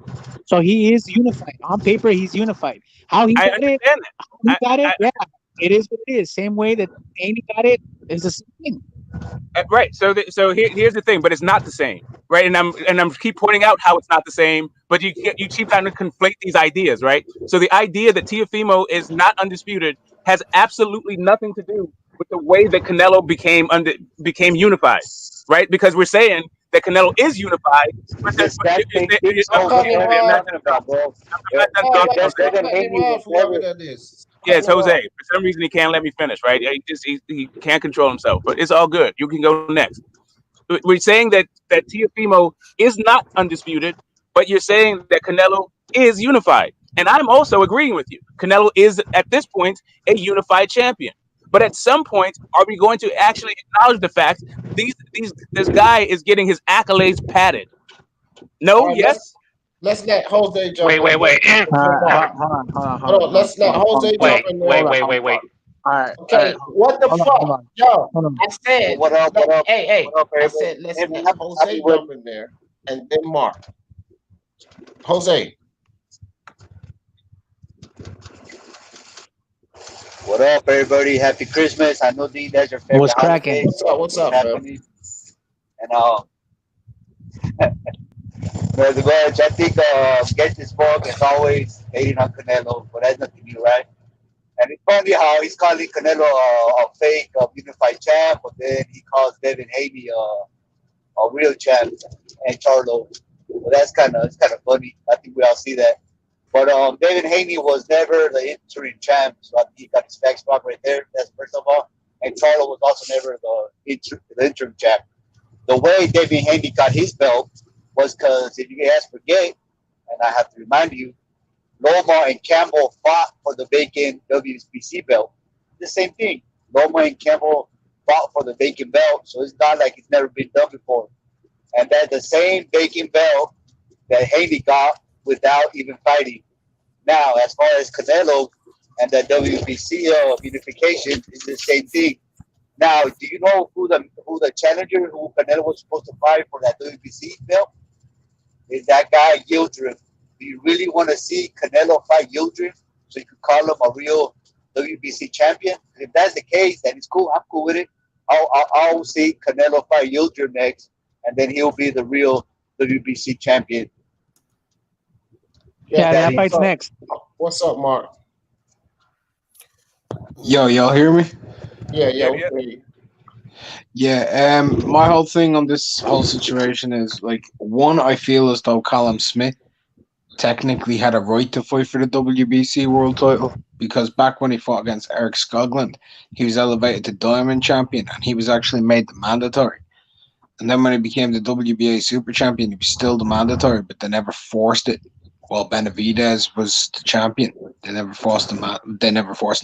Speaker 6: So he is unified. On paper, he's unified. How he got it? How he got it? Yeah, it is what it is. Same way that Haney got it is the same thing.
Speaker 10: Right. So here's the thing, but it's not the same, right? And I'm keep pointing out how it's not the same, but you keep trying to conflate these ideas, right? So the idea that Teofimo is not undisputed has absolutely nothing to do with the way that Canelo became unified, right? Because we're saying that Canelo is unified. But
Speaker 1: I'm cutting him off. Whoever that is.
Speaker 10: Yeah, it's Jose. For some reason, he can't let me finish, right? He can't control himself, but it's all good. You can go next. We're saying that Teofimo is not undisputed, but you're saying that Canelo is unified. And I'm also agreeing with you. Canelo is, at this point, a unified champion. But at some point, are we going to actually acknowledge the fact this guy is getting his accolades padded? No,
Speaker 1: right,
Speaker 10: yes?
Speaker 1: Let's let Jose jump in.
Speaker 4: Wait.
Speaker 1: Hold on. Let's let Jose jump in.
Speaker 4: Wait.
Speaker 6: All right.
Speaker 1: Okay, what the fuck? Yo, I said,
Speaker 12: What up?
Speaker 1: hey,
Speaker 12: What up,
Speaker 1: I said, let's let Jose jump in there and then Mark. Jose.
Speaker 12: What up, everybody? Happy Christmas. I know that's your favorite.
Speaker 6: What's cracking?
Speaker 1: What's up, man?
Speaker 12: And I think Get This Book is always hating on Canelo, but that's nothing new, right? And it's funny how he's calling Canelo a fake unified champ, but then he calls Devin Haney a real champ and Charlo. So it's kind of funny. I think we all see that. But Devin Haney was never the interim champ, so I think he got his facts wrong right there. That's first of all. And Charlo was also never the interim champ. The way Devin Haney got his belt was because, if you guys forget, and I have to remind you, Loma and Campbell fought for the vacant WBC belt. The same thing. Loma and Campbell fought for the vacant belt, so it's not like it's never been done before. And that's the same vacant belt that Haney got without even fighting. Now, as far as Canelo and the WBC unification, is the same thing. Now, do you know who the challenger who Canelo was supposed to fight for that WBC belt? Is that guy Yildirim. Do you really want to see Canelo fight Yildirim so you could call him a real WBC champion? If that's the case, then it's cool. I'm cool with it. I'll see Canelo fight Yildirim next, and then he'll be the real WBC champion.
Speaker 6: Yeah, that fight's next.
Speaker 1: What's up, Mark?
Speaker 13: Yo, y'all hear me?
Speaker 1: Yeah.
Speaker 13: Yeah, my whole thing on this whole situation is, like, one, I feel as though Callum Smith technically had a right to fight for the WBC world title, because back when he fought against Eric Skoglund, he was elevated to Diamond Champion, and he was actually made the mandatory. And then when he became the WBA Super Champion, he was still the mandatory, but they never forced it. While Benavidez was the champion, they never forced the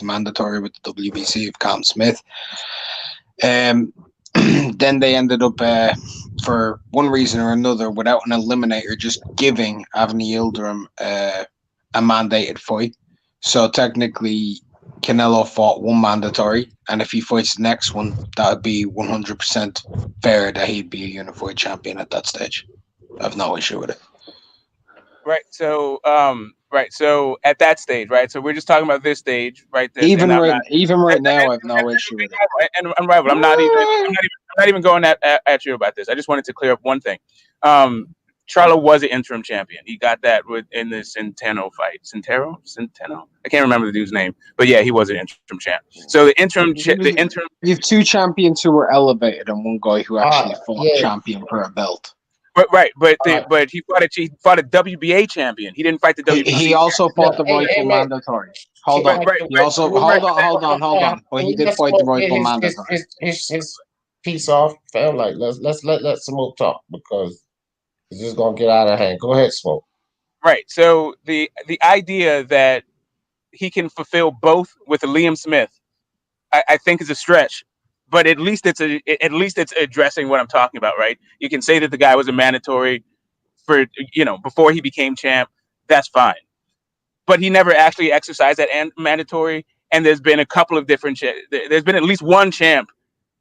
Speaker 13: mandatory with the WBC of Callum Smith. Then they ended up, for one reason or another, without an eliminator, just giving Avni Yildirim a mandated fight. So technically, Canelo fought one mandatory, and if he fights the next one, that would be 100% fair that he'd be a unified champion at that stage. I have no issue with it.
Speaker 10: Right. So, So at that stage, right. So we're just talking about this stage, right?
Speaker 13: Even right now, I have no issue with it.
Speaker 10: And Rival, I'm not even going at you about this. I just wanted to clear up one thing. Charlo was an interim champion. He got that in the Centeno fight. Centeno. I can't remember the dude's name, but yeah, he was an interim champ. So the interim.
Speaker 13: You have two champions who were elevated, and one guy who actually fought champion for a belt.
Speaker 10: But he fought a WBA champion. He didn't fight the WBC.
Speaker 13: He also fought the rightful mandatory. Hold on. Hold on. But he did fight the rightful mandatory.
Speaker 1: His piece off, fam. Like let Smoke talk, because it's just gonna get out of hand. Go ahead, Smoke.
Speaker 10: Right. So the idea that he can fulfill both with Liam Smith, I think is a stretch. But at least it's addressing what I'm talking about, right? You can say that the guy was a mandatory for, before he became champ. That's fine. but he never actually exercised that mandatory. And there's been a couple of different there's been at least one champ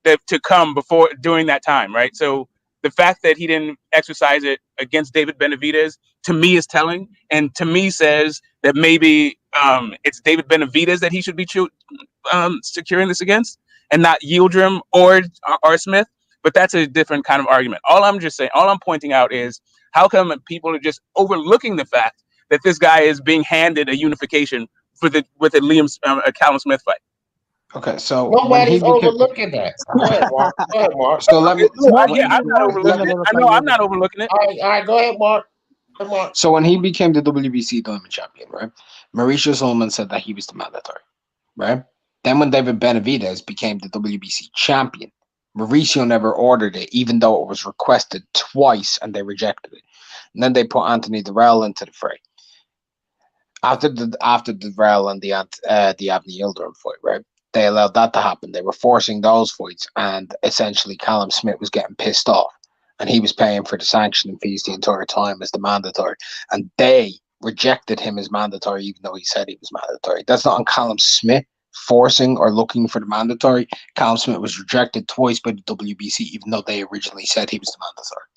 Speaker 10: to come during that time, right? So the fact that he didn't exercise it against David Benavidez, to me, is telling, and to me says that maybe it's David Benavidez that he should be securing this against, and not Yildirim or Smith. But that's a different kind of argument. All I'm pointing out is how come people are just overlooking the fact that this guy is being handed a unification with a Callum Smith fight.
Speaker 13: Okay, so
Speaker 1: nobody's overlooking that. Go ahead, Mark. Go ahead, Mark.
Speaker 13: So let me.
Speaker 10: I'm not overlooking it. I know I'm not overlooking it.
Speaker 1: All right, go ahead, Mark.
Speaker 13: So when he became the WBC Diamond Champion, right? Mauricio Sullivan said that he was the mandatory, right? Then when David Benavidez became the WBC Champion, Mauricio never ordered it, even though it was requested twice and they rejected it. And then they put Anthony Durrell into the fray. After Durrell and the Abney Yildirim fight, right? They allowed that to happen. They were forcing those fights, and essentially Callum Smith was getting pissed off, and he was paying for the sanctioning fees the entire time as the mandatory, and they rejected him as mandatory, even though he said he was mandatory. That's not on Callum Smith forcing or looking for the mandatory. Callum Smith was rejected twice by the WBC, even though they originally said he was the mandatory.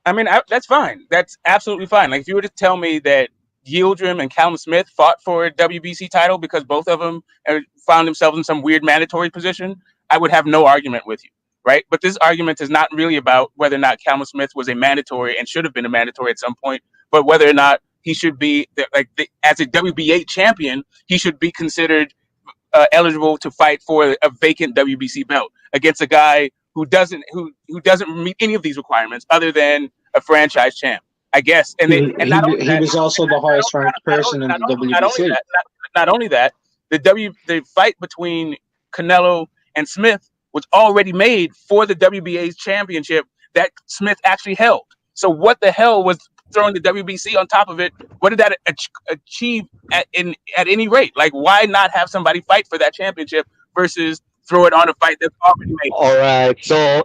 Speaker 10: I mean, that's fine. That's absolutely fine. Like, if you were to tell me that Yildirim and Callum Smith fought for a WBC title because both of them found themselves in some weird mandatory position, I would have no argument with you, right? But this argument is not really about whether or not Callum Smith was a mandatory and should have been a mandatory at some point, but whether or not he should be, as a WBA champion, he should be considered eligible to fight for a vacant WBC belt against a guy who doesn't meet any of these requirements other than a franchise champ, I guess. And
Speaker 13: he was also the highest ranked person in the WBC.
Speaker 10: Not only that, the fight between Canelo and Smith was already made for the WBA's championship that Smith actually held. So what the hell was throwing the WBC on top of it? What did that achieve at any rate? Like, why not have somebody fight for that championship versus throw it on a fight that's already made?
Speaker 12: All right, so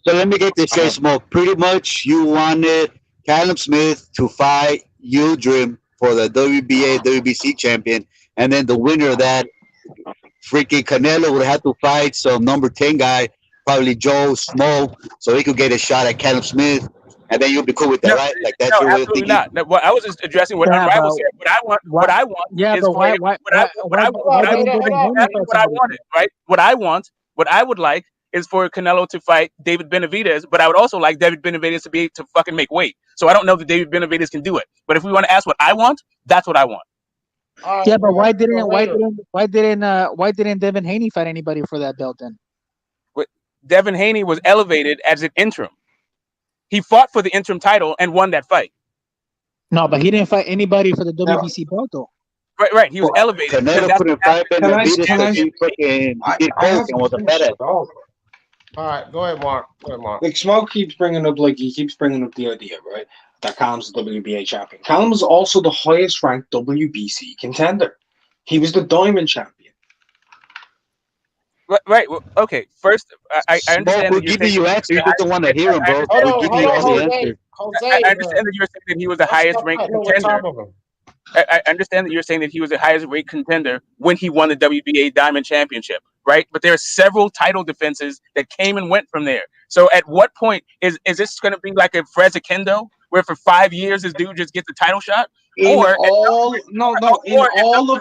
Speaker 12: let me get this straight, Smoke. Pretty much, you wanted Callum Smith to fight Yildirim for the WBA, WBC champion, and then the winner of that, freaking Canelo, would have to fight some number 10 guy, probably Joe Smoke, so he could get a shot at Callum Smith, and then you'll be cool with that, right? Like, that's your way of thinking.
Speaker 10: Not. No, I was just addressing what Unrivaled said. What I want is what I would like is for Canelo to fight David Benavidez, but I would also like David Benavidez to be able to fucking make weight. So I don't know that David Benavidez can do it. But if we want to ask what I want, that's what I want.
Speaker 6: Yeah, but why didn't Devin Haney fight anybody for that belt then?
Speaker 10: Devin Haney was elevated as an interim. He fought for the interim title and won that fight.
Speaker 6: No, but he didn't fight anybody for the WBC belt though.
Speaker 10: Right. He was elevated.
Speaker 12: Canelo couldn't fight Benavidez because he fucking did coke and was a fat ass.
Speaker 1: All right, go ahead, Mark.
Speaker 13: Like, Smoke keeps bringing up the idea, right, that Callum's the WBA champion. Callum is also the highest ranked WBC contender. He was the Diamond champion.
Speaker 10: Right. Well, okay. First, I understand.
Speaker 12: We'll give you answer. You just don't want to hear him, bro. We'll give you all the answer.
Speaker 10: I understand that you're saying that he was the highest ranked contender. I understand that you're saying that he was the highest ranked contender when he won the WBA Diamond Championship, right? But there are several title defenses that came and went from there. So at what point is this going to be like a Frezakendo, where for 5 years this dude just gets the title shot? In all of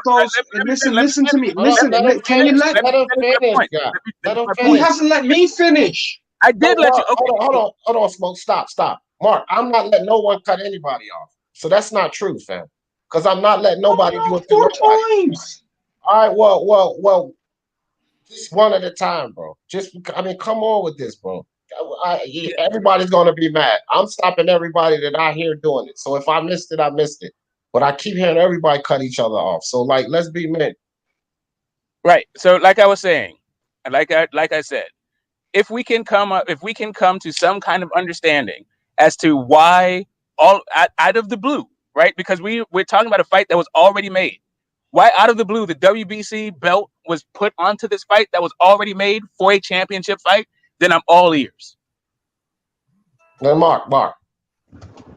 Speaker 13: those, listen to me. Can you let him finish? He hasn't let me finish.
Speaker 10: I did let you.
Speaker 1: Hold on, Smoke. Stop. Mark, I'm not letting no one cut anybody off. So that's not true, fam. Because I'm not letting nobody do it to nobody.
Speaker 13: Times.
Speaker 1: All right, well, just one at a time, bro. Come on with this, bro. Everybody's gonna be mad. I'm stopping everybody that I hear doing it. So if I missed it, I missed it. But I keep hearing everybody cut each other off. So let's be men.
Speaker 10: Right. So like I was saying, like I said, if we can come to some kind of understanding as to why all out of the blue, right? Because we're talking about a fight that was already made. Why out of the blue the WBC belt was put onto this fight that was already made for a championship fight? Then I'm all ears.
Speaker 1: Then Mark.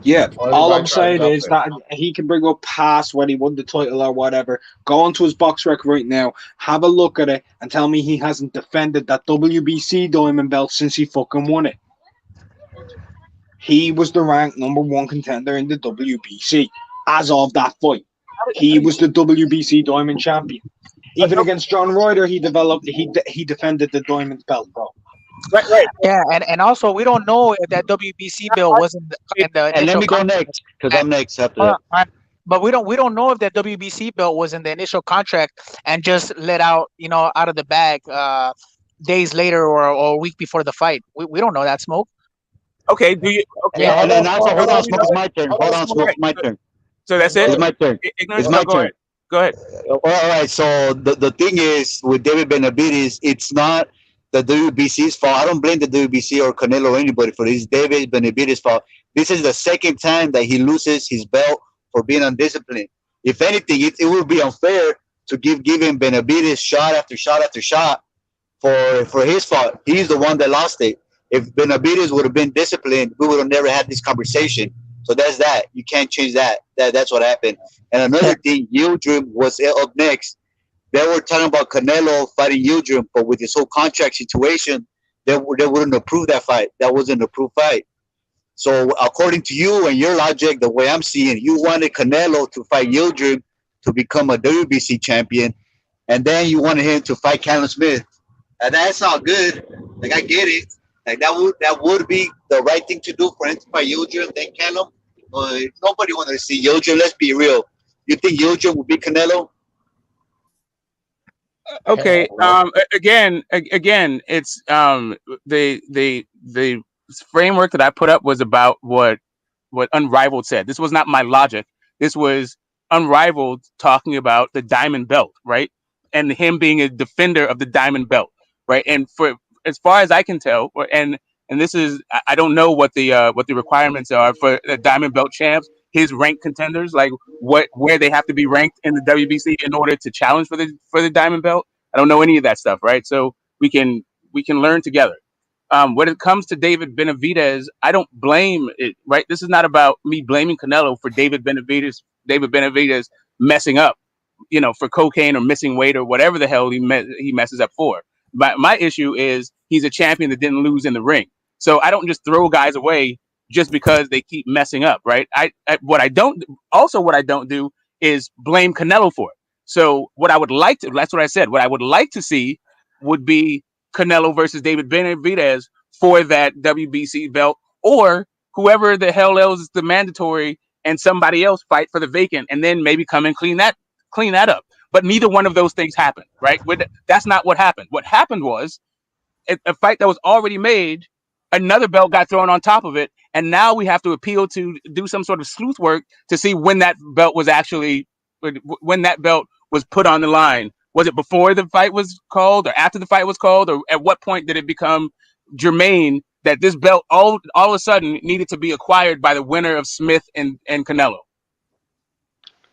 Speaker 11: Yeah,
Speaker 1: Or
Speaker 11: all
Speaker 1: anybody
Speaker 11: I'm
Speaker 1: try to
Speaker 11: saying
Speaker 1: jump
Speaker 11: is
Speaker 1: in.
Speaker 11: that he can bring up past when he won the title or whatever. Go onto his box rec right now, have a look at it, and tell me he hasn't defended that WBC diamond belt since he fucking won it. He was the ranked #1 contender in the WBC as of that fight. He was the WBC diamond champion. Even against John Ryder, he defended the diamond belt, bro.
Speaker 10: Right.
Speaker 6: Yeah, and also we don't know if that WBC bill was in the
Speaker 12: And let
Speaker 6: initial
Speaker 12: me go
Speaker 6: contract.
Speaker 12: next because I'm next after
Speaker 6: Hold
Speaker 12: that.
Speaker 6: on, all right. But we don't know if that WBC bill was in the initial contract and just let out, out of the bag days later or a week before the fight. We don't know that, Smoke.
Speaker 10: Okay. Do you? Okay.
Speaker 12: Yeah, and then also hold on, Smoke. It's
Speaker 6: Hold
Speaker 12: my turn.
Speaker 1: Hold
Speaker 12: Hold
Speaker 1: on,
Speaker 12: on,
Speaker 1: Smoke.
Speaker 12: Smoke. It's my turn.
Speaker 10: So that's
Speaker 1: Go
Speaker 10: it.
Speaker 12: It's my turn.
Speaker 10: Ignorance?
Speaker 12: It's my
Speaker 10: Go
Speaker 12: turn.
Speaker 10: ahead. Go ahead.
Speaker 12: All right. So the thing is with David Benavidez, it's not the WBC's fault. I don't blame the WBC or Canelo or anybody for this. It's David Benavidez's fault. This is the second time that he loses his belt for being undisciplined. If anything, it would be unfair to give him Benavidez shot after shot after shot for his fault. He's the one that lost it. If Benavidez would have been disciplined, we would have never had this conversation. So that's that. You can't change that. That's what happened. And another thing, Yildirim was up next. They were talking about Canelo fighting Yildirim, but with this whole contract situation, they wouldn't approve that fight. That wasn't an approved fight. So according to you and your logic, the way I'm seeing, you wanted Canelo to fight Yildirim to become a WBC champion, and then you wanted him to fight Callum Smith. And that's all good. Like I get it. Like that would be the right thing to do for him to fight Yildirim, then Callum. But nobody wanted to see Yildirim. Let's be real. You think Yildirim would beat Canelo?
Speaker 10: Okay. Again, it's the framework that I put up was about what Unrivaled said. This was not my logic. This was Unrivaled talking about the diamond belt, right? And him being a defender of the diamond belt, right? And for as far as I can tell, and this is I don't know what the requirements are for the diamond belt champs, his ranked contenders, like where they have to be ranked in the WBC in order to challenge for the diamond belt. I don't know any of that stuff, right? So we can learn together. When it comes to David Benavidez, I don't blame it, right? This is not about me blaming Canelo for David Benavidez messing up, for cocaine or missing weight or whatever the hell he messes up for. My issue is he's a champion that didn't lose in the ring. So I don't just throw guys away just because they keep messing up, right? What I don't do is blame Canelo for it. So that's what I said. What I would like to see would be Canelo versus David Benavidez for that WBC belt, or whoever the hell else is the mandatory, and somebody else fight for the vacant, and then maybe come and clean that up. But neither one of those things happened, right? That's not what happened. What happened was a fight that was already made, another belt got thrown on top of it, and now we have to appeal to do some sort of sleuth work to see when that belt was put on the line. Was it before the fight was called, or after the fight was called, or at what point did it become germane that this belt all of a sudden needed to be acquired by the winner of Smith and Canelo?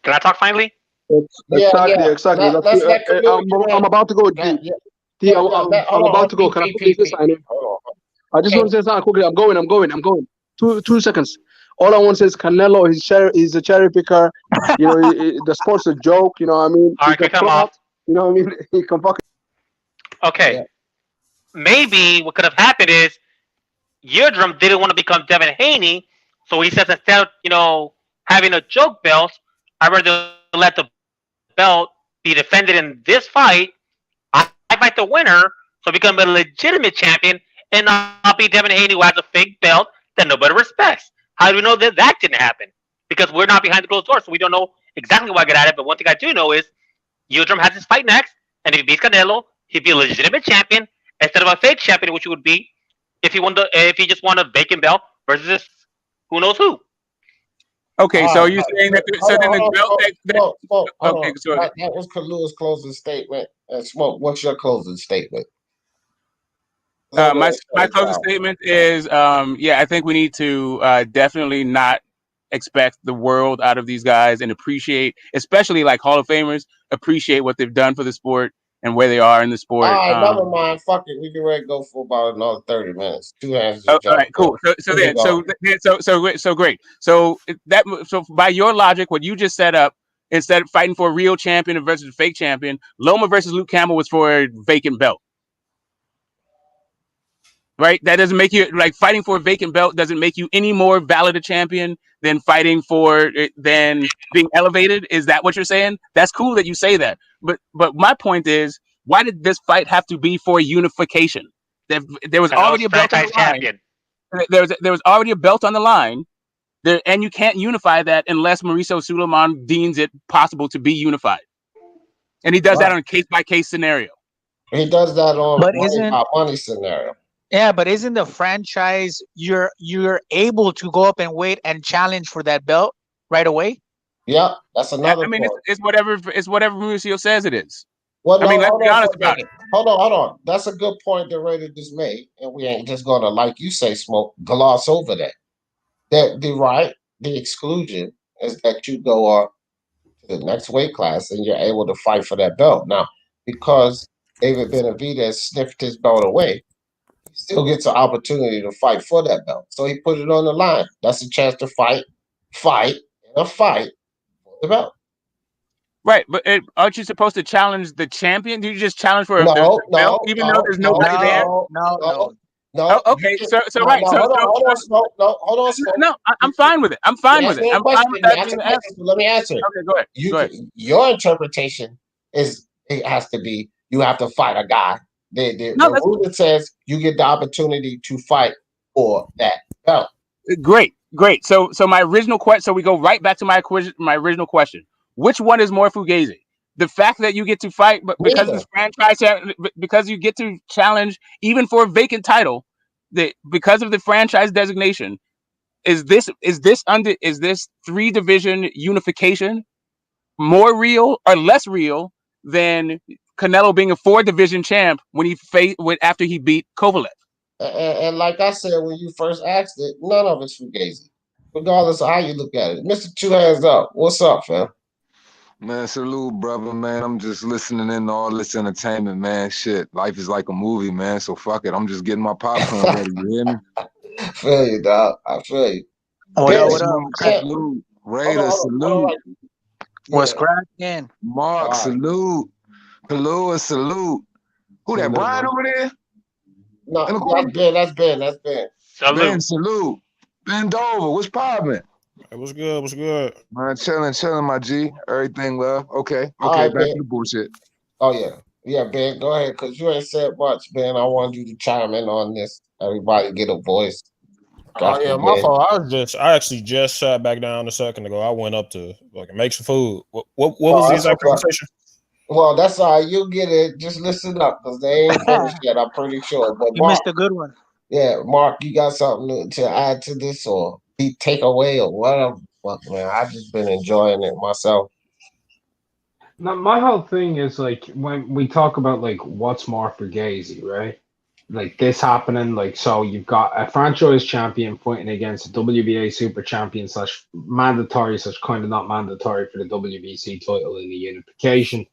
Speaker 4: Can I talk finally?
Speaker 11: Exactly. I'm about to go. I'm about to go. Can I quickly say something? I just want to say something quickly. I'm going. 2 seconds. All I want to say is Canelo. He's a cherry picker. The sport's a joke. You know what I mean?
Speaker 4: All right, can come off.
Speaker 11: You know what I mean? He can fucking.
Speaker 4: Okay.
Speaker 1: Yeah.
Speaker 4: Maybe what could have happened is Yildirim didn't want to become Devin Haney, so he says instead of having a joke belt, I'd rather let the belt be defended in this fight. I fight the winner, so become a legitimate champion, and I'll be Devin Haney, who has a fake belt that nobody respects. How do we know that didn't happen? Because we're not behind the closed doors, so we don't know exactly why I got at it. But one thing I do know is Yildirim has his fight next, and if he beats Canelo, he'd be a legitimate champion instead of a fake champion, which he would be if he just won a vacant belt versus who knows who.
Speaker 10: Okay, so you're saying that
Speaker 1: okay, so that was Kalua's closing statement. And Smoke, what's your closing statement?
Speaker 10: My closing statement is, I think we need to definitely not expect the world out of these guys and appreciate, especially like Hall of Famers, appreciate what they've done for the sport. and where they are in the
Speaker 1: All
Speaker 10: sport.
Speaker 1: right, never mind. Fuck it. We can ready to go for about another 30 minutes. Two hands
Speaker 10: Oh,
Speaker 1: just
Speaker 10: all right,
Speaker 1: jumped
Speaker 10: cool.
Speaker 1: in.
Speaker 10: So
Speaker 1: We can
Speaker 10: then,
Speaker 1: go.
Speaker 10: so great. So by your logic, what you just set up, instead of fighting for a real champion versus a fake champion, Loma versus Luke Campbell was for a vacant belt, right? That doesn't make you like fighting for a vacant belt doesn't make you any more valid a champion than fighting for than being elevated. Is that what you're saying? That's cool that you say that, but my point is, why did this fight have to be for unification? There was
Speaker 4: Canelo's
Speaker 10: already a belt on
Speaker 4: franchise
Speaker 10: the line.
Speaker 4: champion.
Speaker 10: There was already a belt on the line there, and you can't unify that unless Mauricio Suleiman deems it possible to be unified, and he does that on a case by case scenario.
Speaker 1: He does that on
Speaker 6: But
Speaker 1: money
Speaker 6: isn't
Speaker 1: by money scenario.
Speaker 6: yeah, but isn't the franchise you're able to go up and wait and challenge for that belt right away?
Speaker 1: Yeah, that's another
Speaker 10: I mean,
Speaker 1: point.
Speaker 10: it's whatever Mauricio says it is.
Speaker 1: Well, no,
Speaker 10: I mean, let's
Speaker 1: hold
Speaker 10: be
Speaker 1: on
Speaker 10: honest
Speaker 1: for a
Speaker 10: about
Speaker 1: minute. Hold on. That's a good point that Raider just made, and we ain't just gonna, like you say, smoke gloss over that. That the exclusion is that you go up to the next weight class and you're able to fight for that belt. Now, because David Benavidez sniffed his belt away, he still gets an opportunity to fight for that belt. So he put it on the line. That's a chance to fight for the belt.
Speaker 10: Right, but aren't you supposed to challenge the champion? Do you just challenge for the
Speaker 1: No,
Speaker 10: belt, even though there's nobody there?
Speaker 1: No.
Speaker 10: Oh, okay, so right,
Speaker 1: no,
Speaker 10: so
Speaker 1: hold on, Smoke. No, hold on, Smoke.
Speaker 10: no, I'm fine with it. I'm fine with it. I'm fine with that being the answer.
Speaker 1: Let me answer it.
Speaker 10: Okay, go ahead.
Speaker 1: Your interpretation is it has to be you have to fight a guy. The rule that says you get the opportunity to fight for that belt.
Speaker 10: Great. So my original question. So we go right back to my original question. Which one is more fugazi? The fact that you get to fight, but because of this franchise, because you get to challenge even for a vacant title, because of the franchise designation, is this 3-division unification more real or less real than Canelo being a 4-division champ after he beat Kovalev?
Speaker 1: And like I said when you first asked it, none of it's fugazi, regardless of how you look at it. Mr. Two Hands Up, what's up, fam?
Speaker 14: Man, salute, brother, man. I'm just listening in to all this entertainment, man. Shit, life is like a movie, man. So fuck it. I'm just getting my popcorn ready. You hear me?
Speaker 1: I feel you, dog. I feel you.
Speaker 6: What up?
Speaker 14: Salute. Raider, salute.
Speaker 6: What's cracking?
Speaker 14: Mark, salute. Palua, salute. Who that, Brian over there?
Speaker 1: No, that's Ben.
Speaker 14: Salute. Ben, salute. Ben Dover, what's poppin'?
Speaker 9: What's good?
Speaker 14: Man, chilling, my G. Everything well. Okay,
Speaker 1: right,
Speaker 14: back to the bullshit.
Speaker 1: Oh, yeah, Ben, go ahead, because you ain't said much, Ben. I wanted you to chime in on this. Everybody get a voice.
Speaker 9: Oh yeah, my fault. I actually just sat back down a second ago. I went up to make some food. What was the exact conversation?
Speaker 1: Well, that's all right. You'll get it. Just listen up, because they ain't finished yet, I'm pretty sure. But
Speaker 6: you missed a good one.
Speaker 1: Yeah, Mark, you got something to add to this or take away or whatever? Fuck, man, I've just been enjoying it myself.
Speaker 7: Now, my whole thing is like when we talk about like what's more fugazi, right? Like this happening, like so you've got a franchise champion fighting against a WBA super champion / mandatory / kind of not mandatory for the WBC title in the unification.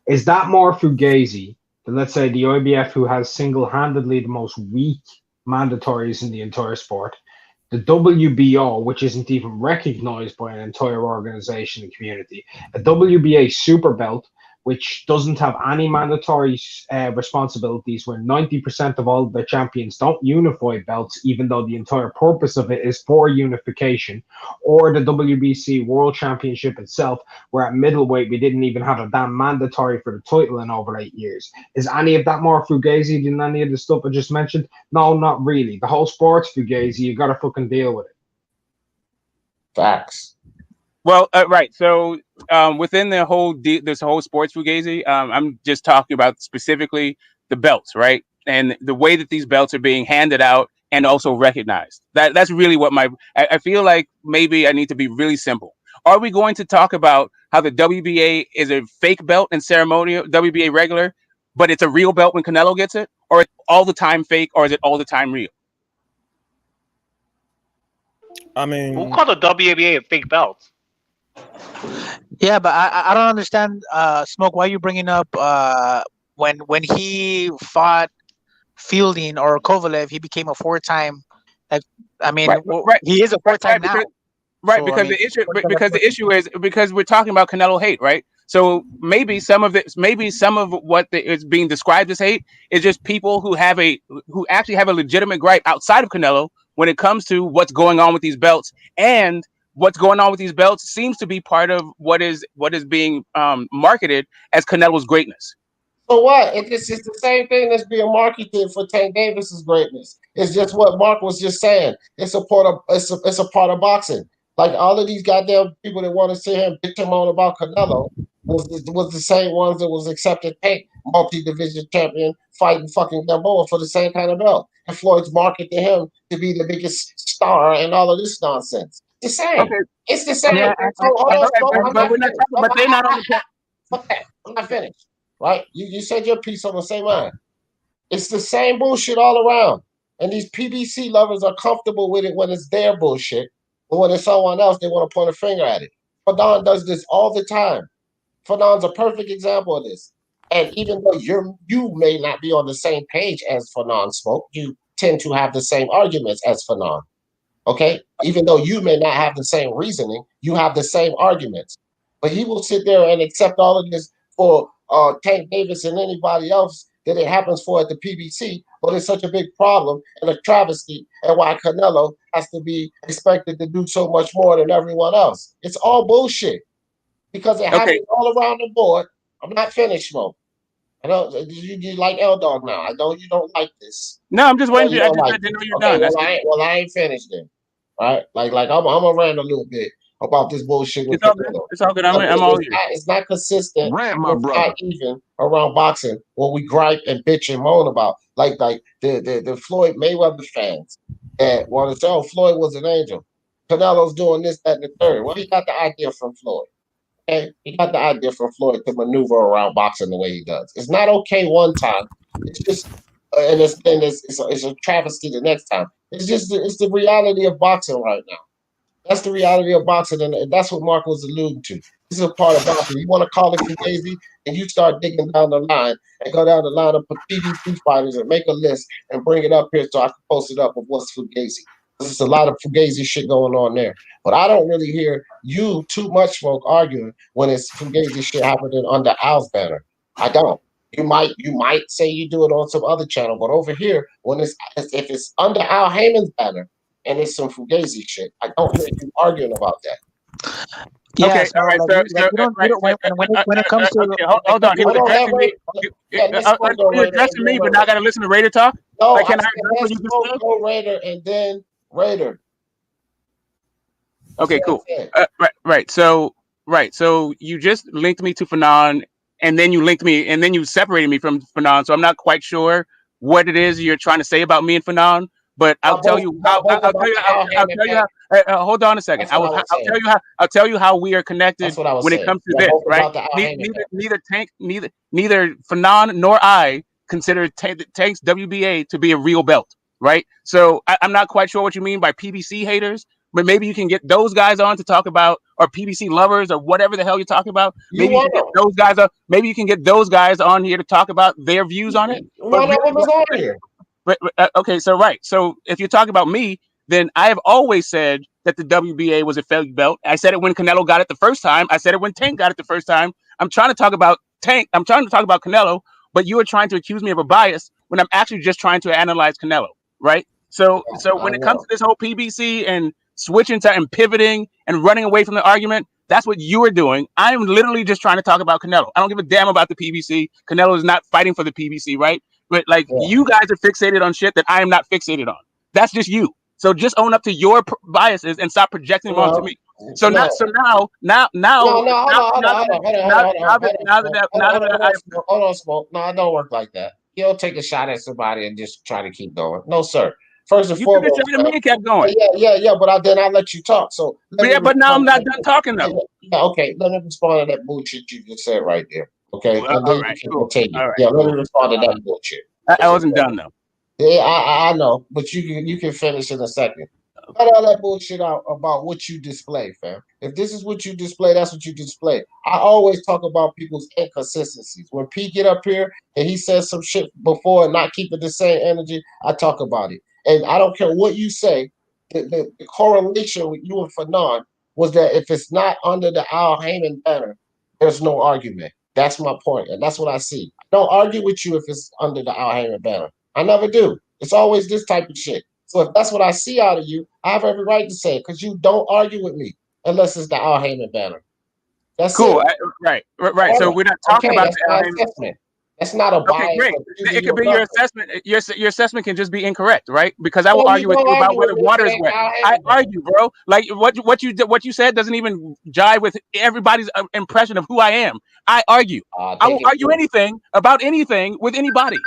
Speaker 7: Is that more fugazi than, let's say, the IBF, who has single-handedly the most weak mandatories in the entire sport, the WBO, which isn't even recognized by an entire organization and community, a WBA super belt, which doesn't have any mandatory responsibilities, where 90% of all of the champions don't unify belts, even though the entire purpose of it is for unification, or the WBC World Championship itself, where at middleweight we didn't even have a damn mandatory for the title in over 8 years. Is any of that more fugazi than any of the stuff I just mentioned? No, not really. The whole sport's fugazi. You gotta fucking deal with it.
Speaker 1: Facts.
Speaker 10: Well, right. So within the whole this whole sports fugazi, I'm just talking about specifically the belts, right? And the way that these belts are being handed out and also recognized. That's really what I feel like maybe I need to be really simple. Are we going to talk about how the WBA is a fake belt and ceremonial, WBA regular, but it's a real belt when Canelo gets it? Or it's all the time fake, or is it all the time real?
Speaker 9: I mean,
Speaker 4: who called the WBA a fake belt?
Speaker 6: Yeah, but I don't understand, Smoke, why you bringing up when he fought Fielding or Kovalev, he became a 4-time. I mean, he is a 4-time now.
Speaker 10: Right,
Speaker 6: So,
Speaker 10: because
Speaker 6: I mean,
Speaker 10: the issue is because we're talking about Canelo hate, right? So maybe some of what is being described as hate is just people who actually have a legitimate gripe outside of Canelo when it comes to what's going on with these belts, and what's going on with these belts seems to be part of what is being marketed as Canelo's greatness.
Speaker 1: So what? It's the same thing that's being marketed for Tank Davis's greatness. It's just what Mark was just saying. It's a part of boxing. Like all of these goddamn people that want to sit here and bitch him on about Canelo was the same ones that was accepting Tank, multi-division champion, fighting fucking Gamboa for the same kind of belt. And Floyd's marketing him to be the biggest star and all of this nonsense. It's the same.
Speaker 10: Okay.
Speaker 1: It's the same.
Speaker 6: Yeah,
Speaker 1: So hold on,
Speaker 10: but we're not talking. But they're not on the.
Speaker 1: Fuck that. I'm not finished. Right? You said your piece on the same line. It's the same bullshit all around. And these PBC lovers are comfortable with it when it's their bullshit. But when it's someone else, they want to point a finger at it. Fadon does this all the time. Fadon's a perfect example of this. And even though you may not be on the same page as Fanon Smoke, you tend to have the same arguments as Fanon. Okay? Even though you may not have the same reasoning, you have the same arguments. But he will sit there and accept all of this for Tank Davis and anybody else that it happens for at the PBC, but it's such a big problem and a travesty, and why Canelo has to be expected to do so much more than everyone else. It's all bullshit because it happens all around the board. I'm not finished, Mo. I know you like L Dog now. I know you don't like this.
Speaker 10: No, I'm just waiting. I
Speaker 1: like
Speaker 10: didn't know you're done.
Speaker 1: Well, I ain't finished then. Right? Like I'm gonna rant a little bit about this bullshit.
Speaker 10: It's all good. It's all good. I'm all here.
Speaker 1: It's not consistent.
Speaker 14: Rant, my
Speaker 1: it's
Speaker 14: brother.
Speaker 1: not even around boxing what we gripe and bitch and moan about. Like the Floyd Mayweather fans that want to say, "Oh, Floyd was an angel." Canelo's doing this, that, and the third. Well, he got the idea from Floyd. Okay, he got the idea from Floyd to maneuver around boxing the way he does. It's not okay one time. It's just, and it's a travesty the next time. It's the reality of boxing right now. That's the reality of boxing, and that's what Mark was alluding to. This is a part of boxing. You want to call it fugazi, and you start digging down the line and go down the line of PvP fighters and make a list and bring it up here so I can post it up of what's fugazi. There's a lot of fugazi shit going on there. But I don't really hear you too much folk arguing when it's fugazi shit happening under Al's banner. I don't. You might say you do it on some other channel, but over here, when if it's under Al Heyman's banner and it's some fugazi shit, I don't hear you arguing about that.
Speaker 6: Yeah,
Speaker 10: okay,
Speaker 6: so
Speaker 10: all right.
Speaker 6: When it comes to
Speaker 10: hold on, he was addressing me. You're addressing me, but now I got to listen to Raider talk.
Speaker 1: No,
Speaker 10: like, can
Speaker 1: I go Raider and then Raider.
Speaker 10: Okay, cool. Right. So you just linked me to Fanon, and then you linked me, and then you separated me from Fanon. So I'm not quite sure what it is you're trying to say about me and Fanon. But I'll tell you how. Hold on a second. I'll tell you how we are connected when it comes to this. Right? Neither Fanon nor I consider Tank's WBA to be a real belt. Right? So I'm not quite sure what you mean by PBC haters. But maybe you can get those guys on to talk about, or PBC lovers, or whatever the hell you're talking about. Maybe you can get those guys on. Maybe you can get those guys on here to talk about their views on it. Okay, so right. So if you're talking about me, then I have always said that the WBA was a failed belt. I said it when Canelo got it the first time. I said it when Tank got it the first time. I'm trying to talk about Tank. I'm trying to talk about Canelo, but you are trying to accuse me of a bias when I'm actually just trying to analyze Canelo, right? So when it comes to this whole PBC and switching to and pivoting and running away from the argument, that's what you are doing. I am literally just trying to talk about Canelo. I don't give a damn about the PBC. Canelo is not fighting for the PBC, right? But you guys are fixated on shit that I am not fixated on. That's just you. So just own up to your bibiases and stop projecting them onto me. Hold
Speaker 1: on, Smoke. No, I don't work like that. You don't take a shot at somebody and just try to keep going. No, sir. First and foremost,
Speaker 10: you took a shot at me and kept going.
Speaker 1: Yeah, but then I let you talk. So
Speaker 10: but now I'm not done talking though.
Speaker 1: Yeah, okay. Let me respond to that bullshit you just said right there. Okay,
Speaker 10: well,
Speaker 1: and then
Speaker 10: right,
Speaker 1: you can
Speaker 10: cool.
Speaker 1: continue.
Speaker 10: Right,
Speaker 1: let me respond to that bullshit.
Speaker 10: I wasn't done though.
Speaker 1: Yeah, I know, but you can finish in a second. Cut all that bullshit out about what you display, fam. If this is what you display, that's what you display. I always talk about people's inconsistencies. When P get up here and he says some shit before and not keeping the same energy, I talk about it. And I don't care what you say, the correlation with you and Fanon was that if it's not under the Al Heyman banner, there's no argument. That's my point, and that's what I see. I don't argue with you if it's under the Al Heyman banner. I never do. It's always this type of shit. So if that's what I see out of you, I have every right to say it because you don't argue with me unless it's the Al Heyman banner. That's
Speaker 10: Cool.
Speaker 1: it.
Speaker 10: Right. So we're not talking about
Speaker 1: that's
Speaker 10: the
Speaker 1: my
Speaker 10: Al Heyman.
Speaker 1: assessment. That's not a
Speaker 10: Okay,
Speaker 1: bias.
Speaker 10: great. It could be your assessment. Your assessment can just be incorrect, right? Because I will
Speaker 1: Well,
Speaker 10: argue with you about whether water is wet. I
Speaker 1: Heyman.
Speaker 10: argue, bro. Like what you said doesn't even jive with everybody's impression of who I am. I argue. I will argue anything about anything with anybody.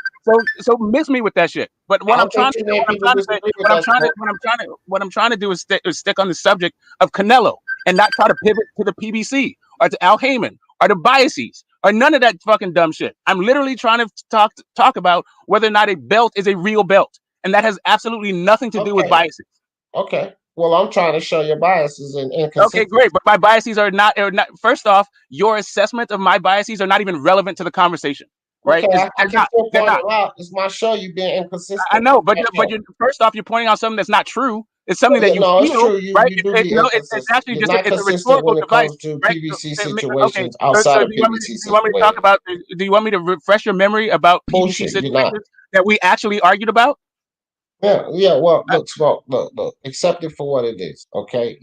Speaker 10: So mix me with that shit. But what I'm trying to do is stick on the subject of Canelo and not try to pivot to the PBC or to Al Heyman or the biases or none of that fucking dumb shit. I'm literally trying to talk about whether or not a belt is a real belt, and that has absolutely nothing to do with biases.
Speaker 1: Okay. Well, I'm trying to show your biases and inconsistencies.
Speaker 10: Okay, great. But my biases are not. First off, your assessment of my biases are not even relevant to the conversation. Right?
Speaker 1: Okay, I can still point
Speaker 10: it
Speaker 1: out. It's my show. You being inconsistent.
Speaker 10: I know, but first off, you're pointing out something that's not true. It's something that you feel,
Speaker 1: it's true.
Speaker 10: right?
Speaker 1: You do be
Speaker 10: it's actually
Speaker 1: You're
Speaker 10: just
Speaker 1: not
Speaker 10: it's a
Speaker 1: consistent
Speaker 10: rhetorical
Speaker 1: when it
Speaker 10: device,
Speaker 1: comes to
Speaker 10: right?
Speaker 1: PBC situations outside
Speaker 10: so
Speaker 1: of PBC
Speaker 10: do you want me to talk about? Do you want me to refresh your memory about PBC situations that we actually argued about?
Speaker 1: Yeah. Well, look. Accept it for what it is. Okay.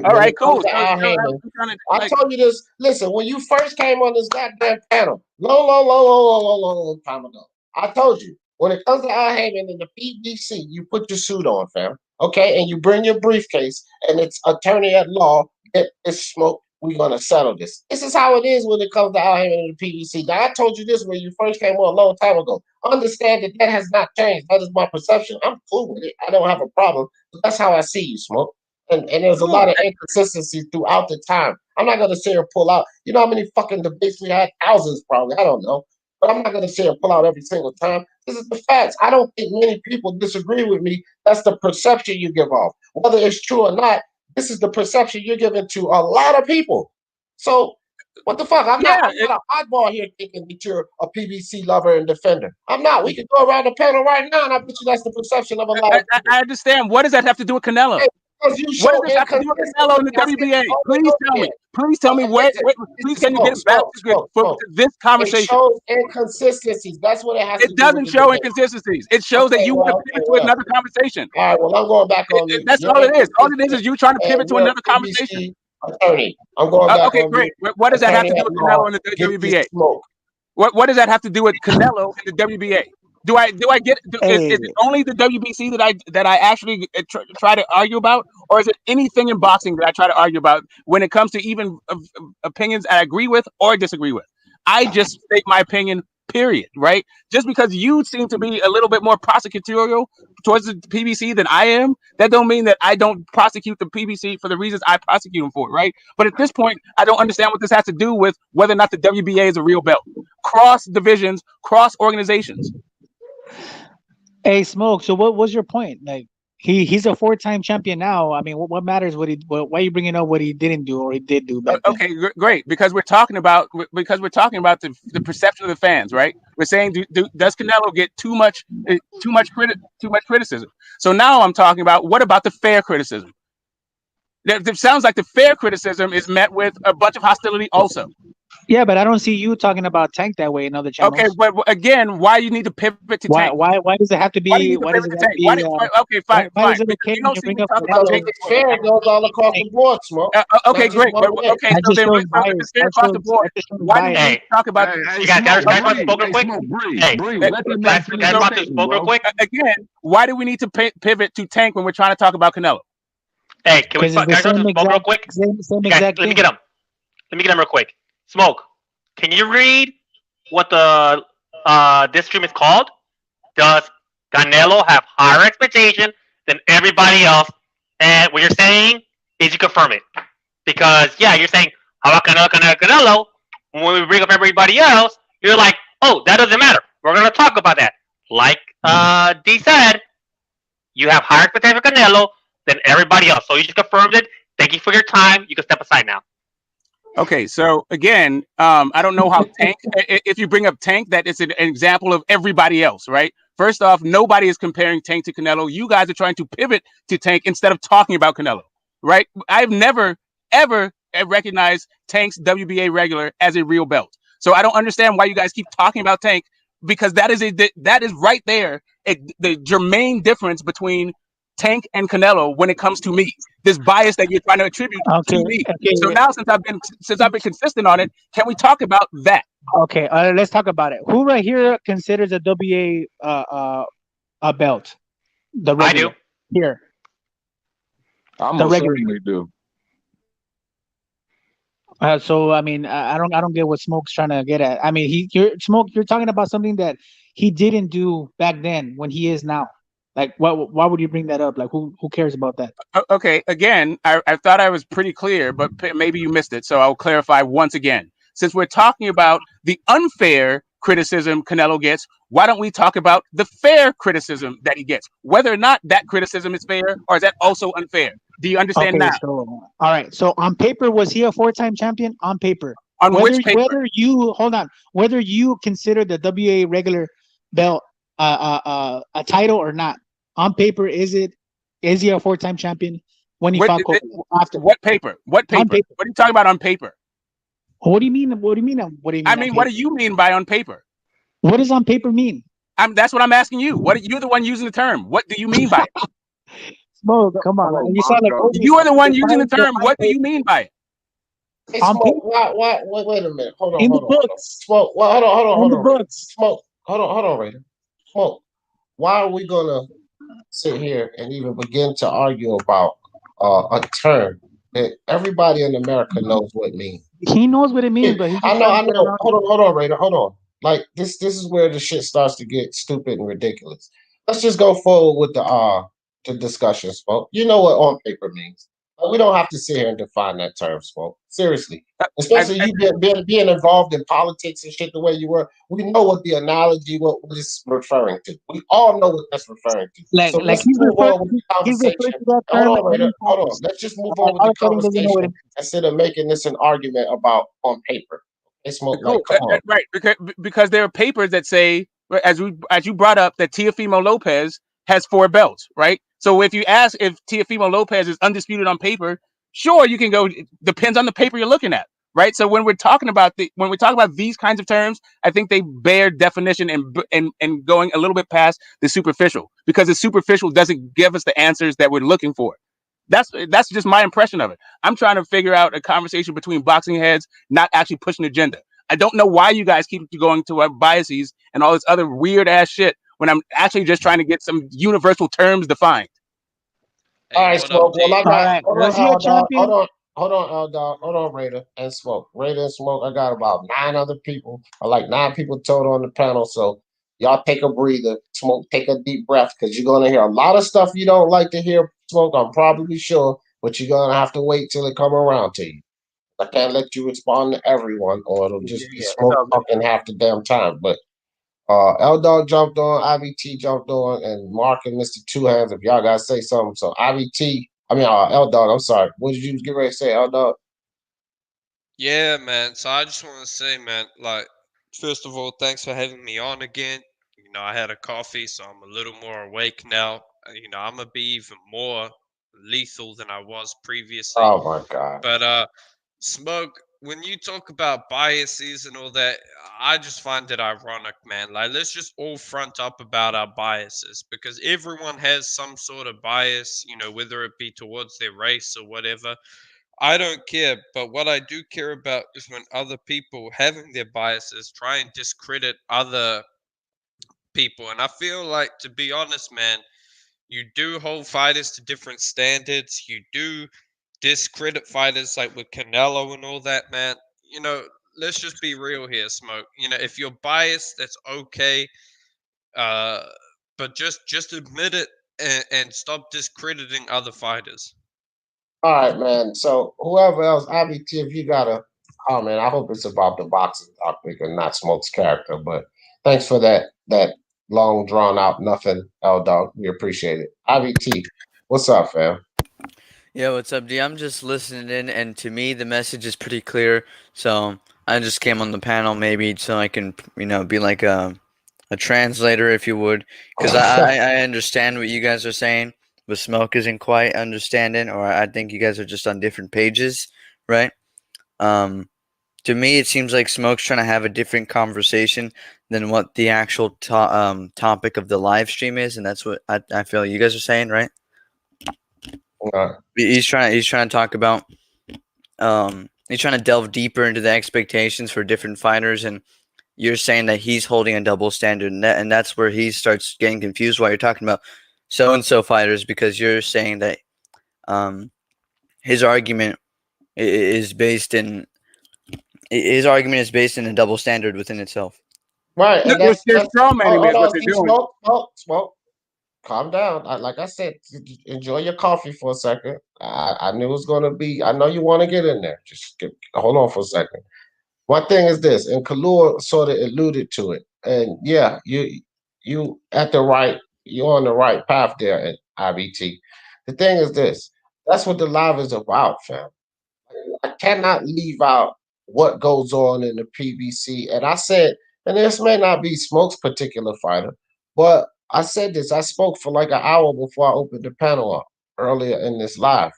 Speaker 10: All right, cool.
Speaker 1: I told you this. Listen, when you first came on this goddamn panel, long time ago, I told you when it comes to Al Heyman and the PBC, you put your suit on, fam. Okay, and you bring your briefcase, and it's attorney at law. It's smoke. We're gonna settle this. This is how it is when it comes to Al Heyman and the PBC. Now, I told you this when you first came on a long time ago. Understand that has not changed. That is my perception. I'm cool with it. I don't have a problem. But that's how I see you, Smoke. And there's a lot of inconsistencies throughout the time. I'm not gonna sit here and pull out. You know how many fucking debates we had? Thousands, probably. I don't know. But I'm not gonna sit here and pull out every single time. This is the facts. I don't think many people disagree with me. That's the perception you give off. Whether it's true or not, this is the perception you're giving to a lot of people. So what the fuck? I'm not an oddball here thinking that you're a PBC lover and defender. I'm not. We can go around the panel right now, and I bet you that's the perception of a lot of people.
Speaker 10: I understand. What does that have to do with Canelo? What does this have to do with Canelo in the WBA? Please tell me. Please tell me where. Please can you get back to this conversation?
Speaker 1: It shows inconsistencies. That's what it has to do.
Speaker 10: It doesn't show inconsistencies. It shows that you want to pivot to another conversation.
Speaker 1: All right. Well, I'm going back on you.
Speaker 10: That's all it is. All it is you trying to pivot to another conversation.
Speaker 1: Attorney, I'm going back.
Speaker 10: Okay, great. What does that have to do with Canelo in the WBA? What does that have to do with Canelo in the WBA? Do I get? Is it only the WBC that I actually try to argue about, or is it anything in boxing that I try to argue about when it comes to even opinions I agree with or disagree with? I just state my opinion. Period. Right? Just because you seem to be a little bit more prosecutorial towards the PBC than I am, that don't mean that I don't prosecute the PBC for the reasons I prosecute them for. Right? But at this point, I don't understand what this has to do with whether or not the WBA is a real belt. Cross divisions, cross organizations.
Speaker 6: Hey, Smoke. So what was your point? Like he's a 4-time champion now. I mean, what matters? Why are you bringing up what he didn't do or he did do back then?
Speaker 10: Okay, great. Because we're talking about the perception of the fans, right? We're saying, does Canelo get too much criticism? So now I'm talking about what about the fair criticism? It sounds like the fair criticism is met with a bunch of hostility also.
Speaker 6: Yeah, but I don't see you talking about Tank that way in other channels.
Speaker 10: Okay, but again, why you need to pivot to Tank?
Speaker 6: Why does it have to be?
Speaker 10: Okay, fine.
Speaker 6: Why is it okay when you bring up
Speaker 1: Tank? It's fair. It goes all across the board, Smoke.
Speaker 10: Okay, great. Okay, so then if it's fair across the board, why do you talk about?
Speaker 4: You guys spoke real quick. Spoke real quick.
Speaker 10: Again, why do we need to pivot to Tank when we're trying to talk about Canelo?
Speaker 4: Hey, can we spoke real quick? Let me get him. Let me get him real quick. Smoke, can you read what the this stream is called? Does Canelo have higher expectation than everybody else? And what you're saying is you confirm it. Because, yeah, you're saying, how about Canelo? When we bring up everybody else, you're like, oh, that doesn't matter. We're going to talk about that. Like D said, you have higher expectation for Canelo than everybody else. So you just confirmed it. Thank you for your time. You can step aside now.
Speaker 10: Okay, so again, I don't know how Tank. If you bring up Tank, that is an example of everybody else, right? First off, nobody is comparing Tank to Canelo. You guys are trying to pivot to Tank instead of talking about Canelo, right? I've never ever recognized Tank's WBA regular as a real belt, so I don't understand why you guys keep talking about Tank, because that is right there the germane difference between Tank and Canelo when it comes to me. This bias that you're trying to attribute to me. So now, since I've been consistent on it, can we talk about that?
Speaker 6: Okay, let's talk about it. Who right here considers a WA a belt? The regular.
Speaker 4: I do.
Speaker 6: Here.
Speaker 14: I
Speaker 6: The
Speaker 14: most
Speaker 6: regular.
Speaker 14: certainly do.
Speaker 6: So I mean, I don't get what Smoke's trying to get at. I mean, you're talking about something that he didn't do back then when he is now. Like, why would you bring that up? Like, who cares about that?
Speaker 10: Okay, again, I thought I was pretty clear, but maybe you missed it, so I'll clarify once again. Since we're talking about the unfair criticism Canelo gets, why don't we talk about the fair criticism that he gets? Whether or not that criticism is fair, or is that also unfair? Do you understand now?
Speaker 6: So, all right. So on paper, was he a 4-time champion? On paper.
Speaker 10: On which paper?
Speaker 6: Whether you consider the WA regular belt a title or not, on paper, is he a 4-time champion when he fought after?
Speaker 10: What paper? What paper? What are you talking about on paper?
Speaker 6: What do you mean? What do you mean? What do you mean?
Speaker 10: I mean, what do you mean by on paper?
Speaker 6: What does on paper mean?
Speaker 10: That's what I'm asking you. You're the one using the term. What do you mean by it?
Speaker 6: Smoke, come on.
Speaker 10: You sound like you are the one using the term. What do you mean by it?
Speaker 1: Hey, Smoke, wait a minute. Hold on. Smoke, hold on. Smoke, hold on, Raider. Smoke, why are we gonna sit here and even begin to argue about a term that everybody in America knows what it means?
Speaker 6: He knows what it means, but
Speaker 1: I know. Hold on, Raider. Hold on. Like this is where the shit starts to get stupid and ridiculous. Let's just go forward with the discussion, Smoke. You know what on paper means. We don't have to sit here and define that term, Smoke. Seriously. Especially you being involved in politics and shit the way you were. We know what the analogy, what it's referring to. We all know what that's referring to. So let's move on with the conversation. Hold on, Raider. Hold on. Let's just move on with the conversation instead of making this an argument about on paper. Smoke, like, come on.
Speaker 10: Right, because there are papers that say, as you brought up, that Teofimo Lopez has 4 belts, right? So if you ask if Teofimo Lopez is undisputed on paper, sure, you can go. It depends on the paper you're looking at, right? So when we're talking about these kinds of terms, I think they bear definition and going a little bit past the superficial, because the superficial doesn't give us the answers that we're looking for. That's just my impression of it. I'm trying to figure out a conversation between boxing heads, not actually pushing an agenda. I don't know why you guys keep going to our biases and all this other weird ass shit when I'm actually just trying to get some universal terms defined.
Speaker 1: All right, Smoke. Well, I got. Hold on, Raider and Smoke. Raider and Smoke. I got about 9 other people, or like 9 people total on the panel. So y'all take a breather. Smoke, take a deep breath, because you're gonna hear a lot of stuff you don't like to hear, Smoke. I'm probably sure, but you're gonna have to wait till it come around to you. I can't let you respond to everyone, or it'll just be Smoke talking half the damn time. But L Dog jumped on, IVT jumped on, and Mark and Mr. Two Hands, if y'all gotta say something. So L Dog, I'm sorry. What did you get ready to say, L Dog?
Speaker 5: Yeah, man. So I just want to say, man, like, first of all, thanks for having me on again. You know, I had a coffee, so I'm a little more awake now. You know, I'm gonna be even more lethal than I was previously.
Speaker 1: Oh my God.
Speaker 5: But Smoke, when you talk about biases and all that, I just find it ironic, man. Like, let's just all front up about our biases, because everyone has some sort of bias, you know, whether it be towards their race or whatever. I don't care, but what I do care about is when other people having their biases try and discredit other people. And I feel like, to be honest, man, you do hold fighters to different standards. You do discredit fighters like with Canelo and all that, man. You know, let's just be real here, Smoke. You know, if you're biased, that's okay. But just admit it and stop discrediting other fighters.
Speaker 1: All right, man. So whoever else, IVT, if you got a comment, I hope it's about the boxing topic and not Smoke's character. But thanks for that long drawn out nothing, L Dog. We appreciate it. IVT, what's up, fam?
Speaker 2: Yeah, what's up, D? I'm just listening in, and to me, the message is pretty clear. So I just came on the panel maybe so I can, be like a translator, if you would, because I understand what you guys are saying, but Smoke isn't quite understanding, or I think you guys are just on different pages, right? Um, to me, it seems like Smoke's trying to have a different conversation than what the actual topic of the live stream is, and that's what I feel you guys are saying, right? He's trying to talk about he's trying to delve deeper into the expectations for different fighters, and you're saying that he's holding a double standard, and that's where he starts getting confused while you're talking about so and so fighters, because you're saying that his argument is based in a double standard within itself.
Speaker 1: Right, and that's
Speaker 10: They're straw manning
Speaker 1: hold
Speaker 10: is what
Speaker 1: on,
Speaker 10: they're
Speaker 1: see,
Speaker 10: doing.
Speaker 1: smoke. Calm down. Like I said, enjoy your coffee for a second. I knew it was gonna be. I know you want to get in there. Just hold on for a second. One thing is this, and Kalua sort of alluded to it, and yeah, you at the right, you're on the right path there at IBT. The thing is this, that's what the live is about, fam. I cannot leave out what goes on in the PBC. And I said, and this may not be Smoke's particular fighter, but I said this. I spoke for like an hour before I opened the panel up earlier in this live.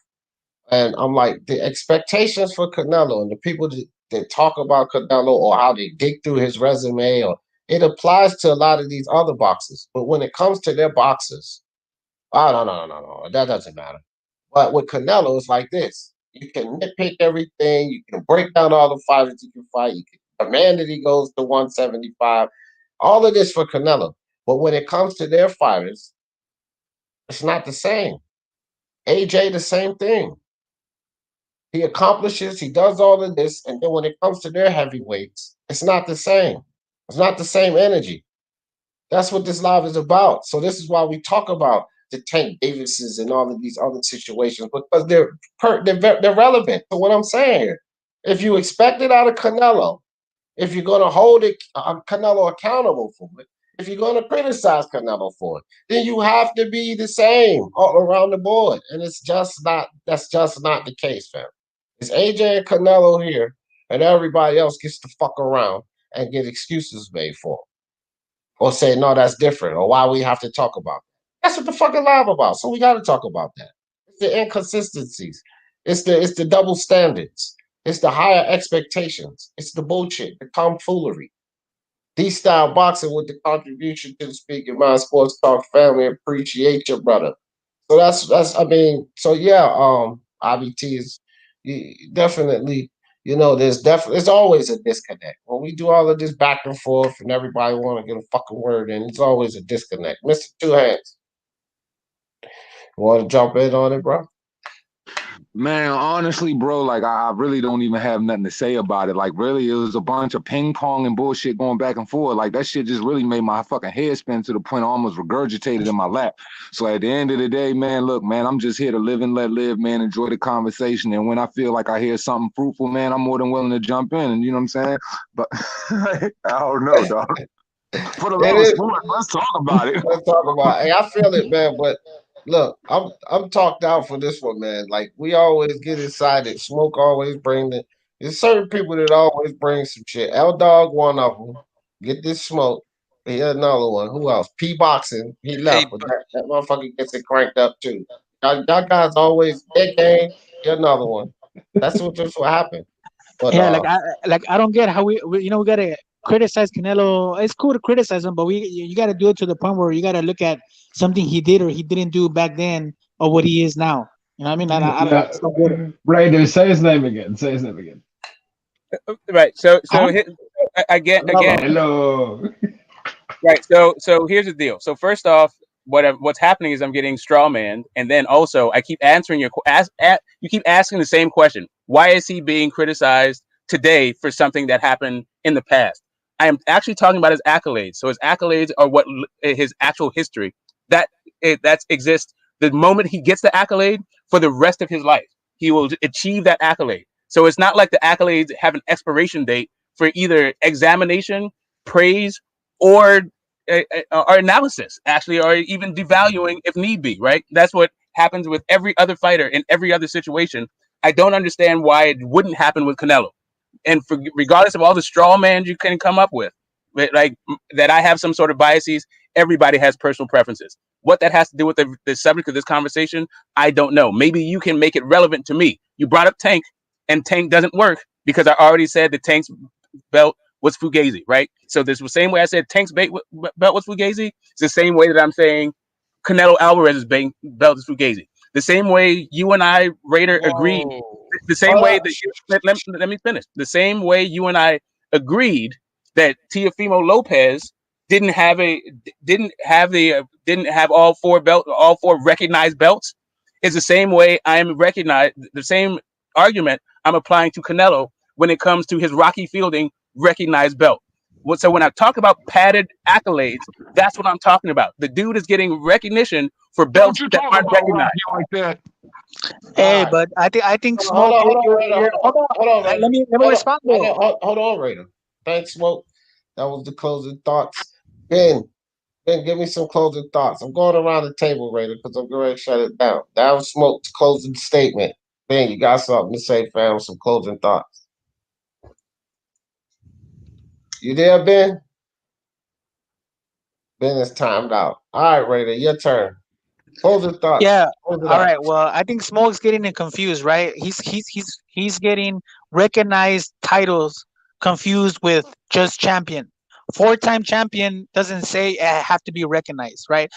Speaker 1: And I'm like, the expectations for Canelo and the people that talk about Canelo or how they dig through his resume, or it applies to a lot of these other boxers. But when it comes to their boxers, oh, no. That doesn't matter. But with Canelo, it's like this. You can nitpick everything. You can break down all the fighters you can fight. You can demand that he goes to 175. All of this for Canelo. But when it comes to their fighters, it's not the same. AJ, the same thing. He accomplishes, he does all of this, and then when it comes to their heavyweights, it's not the same. It's not the same energy. That's what this live is about. So this is why we talk about the Tank Davises and all of these other situations, because they're relevant to what I'm saying here. If you expect it out of Canelo, if you're going to hold Canelo accountable for it, if you're going to criticize Canelo for it, then you have to be the same all around the board. And it's just not. That's just not the case, fam. It's AJ and Canelo here, and everybody else gets to fuck around and get excuses made for them. Or say, no, that's different, or why we have to talk about it. That's what the fucking live about. So we got to talk about that. It's the inconsistencies. It's the double standards. It's the higher expectations. It's the bullshit, the tomfoolery. D-style boxing with the contribution to the Speaking Mind Sports Talk family. Appreciate your brother. So that's I mean, so yeah, IBT is definitely, there's always a disconnect. When we do all of this back and forth and everybody want to get a fucking word in, it's always a disconnect. Mr. Two Hands, you want to jump in on it, bro?
Speaker 14: Man, honestly, bro, like I really don't even have nothing to say about it. Like, really, it was a bunch of ping pong and bullshit going back and forth. Like, that shit just really made my fucking head spin to the point I almost regurgitated in my lap. So at the end of the day, man, look, man, I'm just here to live and let live, man. Enjoy the conversation. And when I feel like I hear something fruitful, man, I'm more than willing to jump in. And you know what I'm saying? But I don't know, dog. For the love of sport, let's talk about it.
Speaker 1: Let's talk about it. Hey, I feel it, man, but look, I'm talked out for this one, man. Like, we always get excited. Smoke always there's certain people that always bring some shit. L Dog, one of them. Get this Smoke. Here's another one. Who else? P Boxing. He left, but that motherfucker gets it cranked up too. Y'all guys always big game. Here's another one. That's what happened. But
Speaker 6: yeah, I don't get how we we gotta criticize Canelo. It's cool to criticize him, but you gotta do it to the point where you gotta look at something he did or he didn't do back then or what he is now. You know what I mean? I just don't get it.
Speaker 15: Raider, say his name again. Say his name again.
Speaker 10: Right. So again.
Speaker 15: Hello.
Speaker 10: Right. So here's the deal. So first off, what's happening is I'm getting strawmanned, and then also I keep answering you keep asking the same question. Why is he being criticized today for something that happened in the past? I am actually talking about his accolades. So his accolades are what his actual history that exists. The moment he gets the accolade, for the rest of his life, he will achieve that accolade. So it's not like the accolades have an expiration date for either examination, praise, or analysis, actually, or even devaluing if need be, right? That's what happens with every other fighter in every other situation, I don't understand why it wouldn't happen with Canelo. And regardless of all the straw man you can come up with, like that I have some sort of biases, everybody has personal preferences. What that has to do with the subject of this conversation, I don't know. Maybe you can make it relevant to me. You brought up Tank, and Tank doesn't work because I already said that Tank's belt was Fugazi, right? So this was the same way I said Tank's belt was Fugazi. It's the same way that I'm saying Canelo Alvarez's belt is Fugazi. The same way you and I, Raider, agreed. The same way that let me finish. The same way you and I agreed that Teofimo Lopez didn't have all four recognized belts is the same way the same argument I'm applying to Canelo when it comes to his Rocky Fielding recognized belt. So when I talk about padded accolades, that's what I'm talking about. The dude is getting recognition for belts that aren't recognized.
Speaker 14: Like that.
Speaker 6: Hey, but I think Smoke.
Speaker 1: Hold on, Raider.
Speaker 6: Let me respond.
Speaker 1: Hold on, Raider. Thanks, Smoke. That was the closing thoughts. Ben, give me some closing thoughts. I'm going around the table, Raider, because I'm going to shut it down. That was Smoke's closing statement. Ben, you got something to say, fam? Some closing thoughts. You there, Ben? Ben is timed out. All right, Raider, your turn. Closing thoughts.
Speaker 6: Yeah. All right. Well, I think Smoke's getting it confused, right? He's getting recognized titles confused with just champion. 4-time champion doesn't say have to be recognized, right?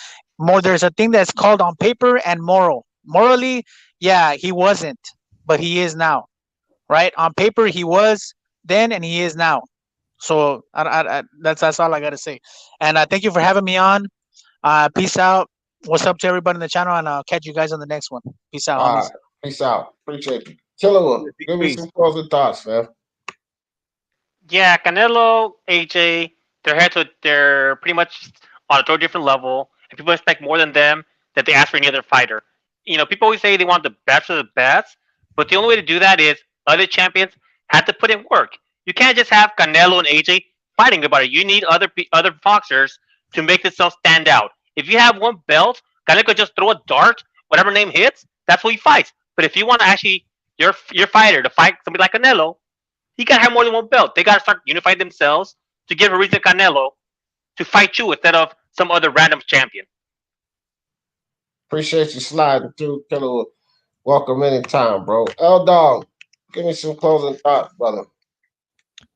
Speaker 6: There's a thing that's called on paper and moral. Morally, yeah, he wasn't, but he is now, right? On paper, he was then, and he is now. So that's all I gotta say. And thank you for having me on. Peace out. What's up to everybody in the channel, and I'll catch you guys on the next one. Peace out.
Speaker 1: All right. Peace out. Appreciate you. Killer, give me some closing thoughts, man.
Speaker 4: Yeah, Canelo, AJ, they're pretty much on a totally different level, and people expect more than them that they ask for any other fighter. You know, people always say they want the best of the best, but the only way to do that is other champions have to put in work. You can't just have Canelo and AJ fighting about it. You need other boxers to make themselves stand out. If you have one belt, Canelo could just throw a dart, whatever name hits, that's what he fights. But if you want to actually your fighter to fight somebody like Canelo, he gotta have more than one belt. They gotta start unifying themselves to give a reason to Canelo to fight you instead of some other random champion.
Speaker 1: Appreciate you sliding through, Killer. Welcome anytime, bro. L-Dog, give me some closing thoughts, brother.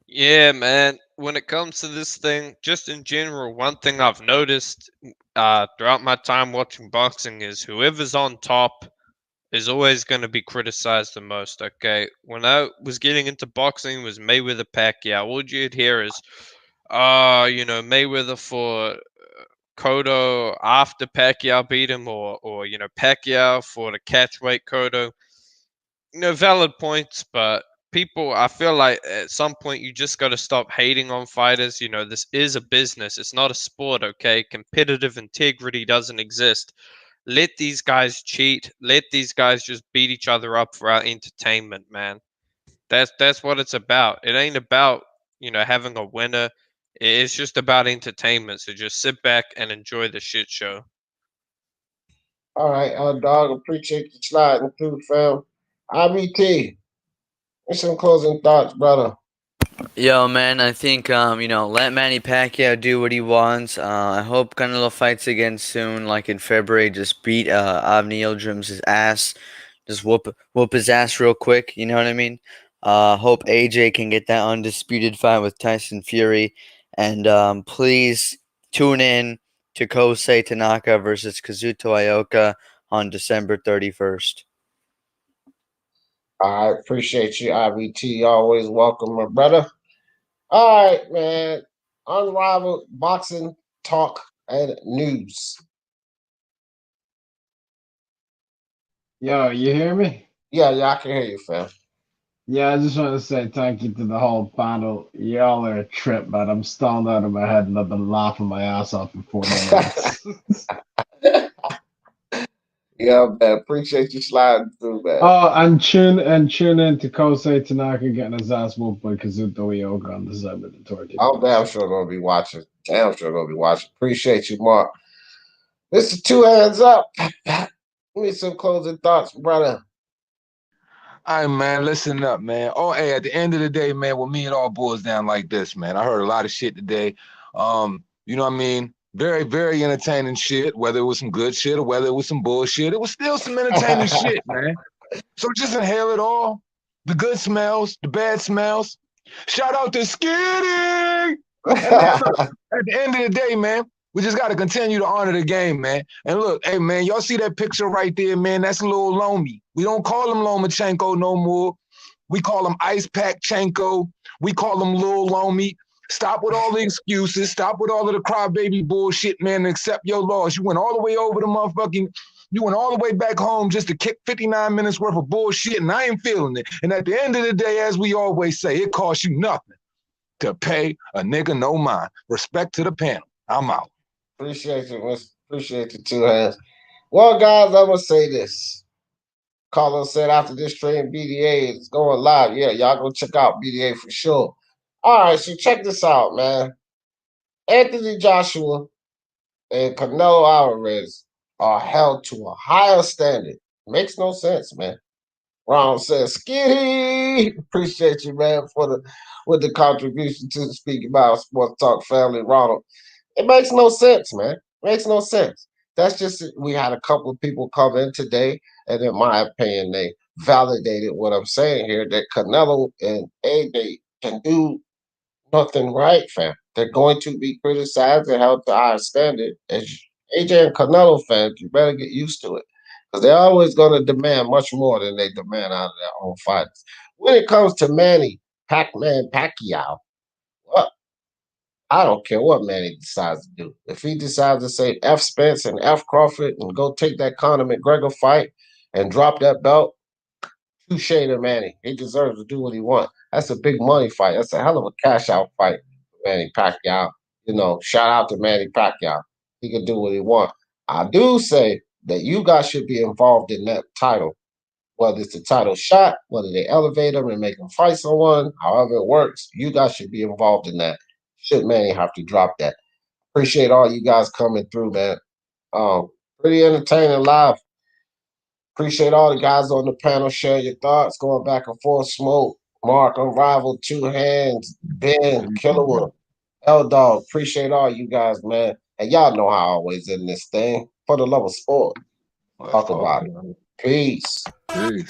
Speaker 5: Yeah, man. When it comes to this thing, just in general, one thing I've noticed throughout my time watching boxing is whoever's on top is always going to be criticized the most, okay? When I was getting into boxing, it was Mayweather Pacquiao. All you'd hear is, Mayweather for Cotto after Pacquiao beat him, or Pacquiao for the catchweight Cotto. Valid points, but people, I feel like at some point you just got to stop hating on fighters. This is a business. It's not a sport, okay? Competitive integrity doesn't exist. Let these guys cheat. Let these guys just beat each other up for our entertainment, man. That's what it's about. It ain't about, having a winner. It's just about entertainment. So just sit back and enjoy the shit show.
Speaker 1: All right, dog. Appreciate you sliding through, fam. IBT, what's some closing thoughts, brother?
Speaker 2: Yo, man, I think, let Manny Pacquiao do what he wants. I hope Canelo fights again soon, like in February. Just beat Avni Yildirim's ass. Just whoop his ass real quick, you know what I mean? Hope AJ can get that undisputed fight with Tyson Fury. And please tune in to Kosei Tanaka versus Kazuto Ioka on December 31st.
Speaker 1: I appreciate you, IBT. Always welcome, my brother. All right, man. Unrivaled boxing talk and news.
Speaker 15: Yo, you hear me?
Speaker 1: Yeah, I can hear you, fam.
Speaker 15: Yeah, I just want to say thank you to the whole panel. Y'all are a trip, man. I'm stoned out of my head and I've been laughing my ass off for 40 minutes.
Speaker 1: Yeah, man. Appreciate you sliding through, man.
Speaker 15: Oh, and tune in to Kosei Tanaka getting his ass whooped by Kazuto Ioka on December the 30th.
Speaker 1: I'm damn sure gonna be watching. Appreciate you, Mark. Mr. Two Hands Up. Give me some closing thoughts, brother.
Speaker 14: All right, man, listen up, man. Oh, hey, at the end of the day, man, with me, it all boils down like this, man. I heard a lot of shit today. You know what I mean? Very, very entertaining shit, whether it was some good shit or whether it was some bullshit. It was still some entertaining shit, man. So just inhale it all. The good smells, the bad smells. Shout out to Skitty! And man, look, at the end of the day, man, we just got to continue to honor the game, man. And look, hey, man, y'all see that picture right there, man? That's Lil Lomi. We don't call him Lomachenko no more. We call him Ice Pack Chenko. We call him Lil Lomi. Stop with all the excuses. Stop with all of the crybaby bullshit, man, and accept your loss. You went all the way over the motherfucking, you went all the way back home just to kick 59 minutes worth of bullshit, and I ain't feeling it. And at the end of the day, as we always say, it costs you nothing to pay a nigga no mind. Respect to the panel. I'm out.
Speaker 1: Appreciate you. Appreciate you, two hands. Well, guys, I'm going to say this. Carlos said after this stream, BDA is going live. Yeah, y'all go check out BDA for sure. All right, so check this out, man. Anthony Joshua and Canelo Alvarez are held to a higher standard. Makes no sense, man. Ron says, Skitty! Appreciate you, man, with the contribution to the Speak About Sports Talk family, Ronald. It makes no sense, man. Makes no sense. That's just, we had a couple of people come in today, and in my opinion, they validated what I'm saying here, that Canelo and AJ can do nothing right, fam. They're going to be criticized and held to higher standard. As AJ and Canelo fans, you better get used to it, because they're always going to demand much more than they demand out of their own fighters. When it comes to Manny Pacquiao, well, I don't care what Manny decides to do. If he decides to say F Spence and F Crawford and go take that Conor McGregor fight and drop that belt, touche to Manny. He deserves to do what he wants. That's a big money fight. That's a hell of a cash out fight for Manny Pacquiao. You know, shout out to Manny Pacquiao. He can do what he wants. I do say that you guys should be involved in that title, whether it's a title shot, whether they elevate him and make him fight someone, however it works, you guys should be involved in that. Should Manny have to drop that? Appreciate all you guys coming through, man. Pretty entertaining live. Appreciate all the guys on the panel sharing your thoughts, going back and forth. Smoke, Mark, Unrivaled, Two Hands, Ben, Killerwood, L Dog. Appreciate all you guys, man. And y'all know how I always end this thing. For the love of sport. Talk about it. Peace.
Speaker 14: Peace.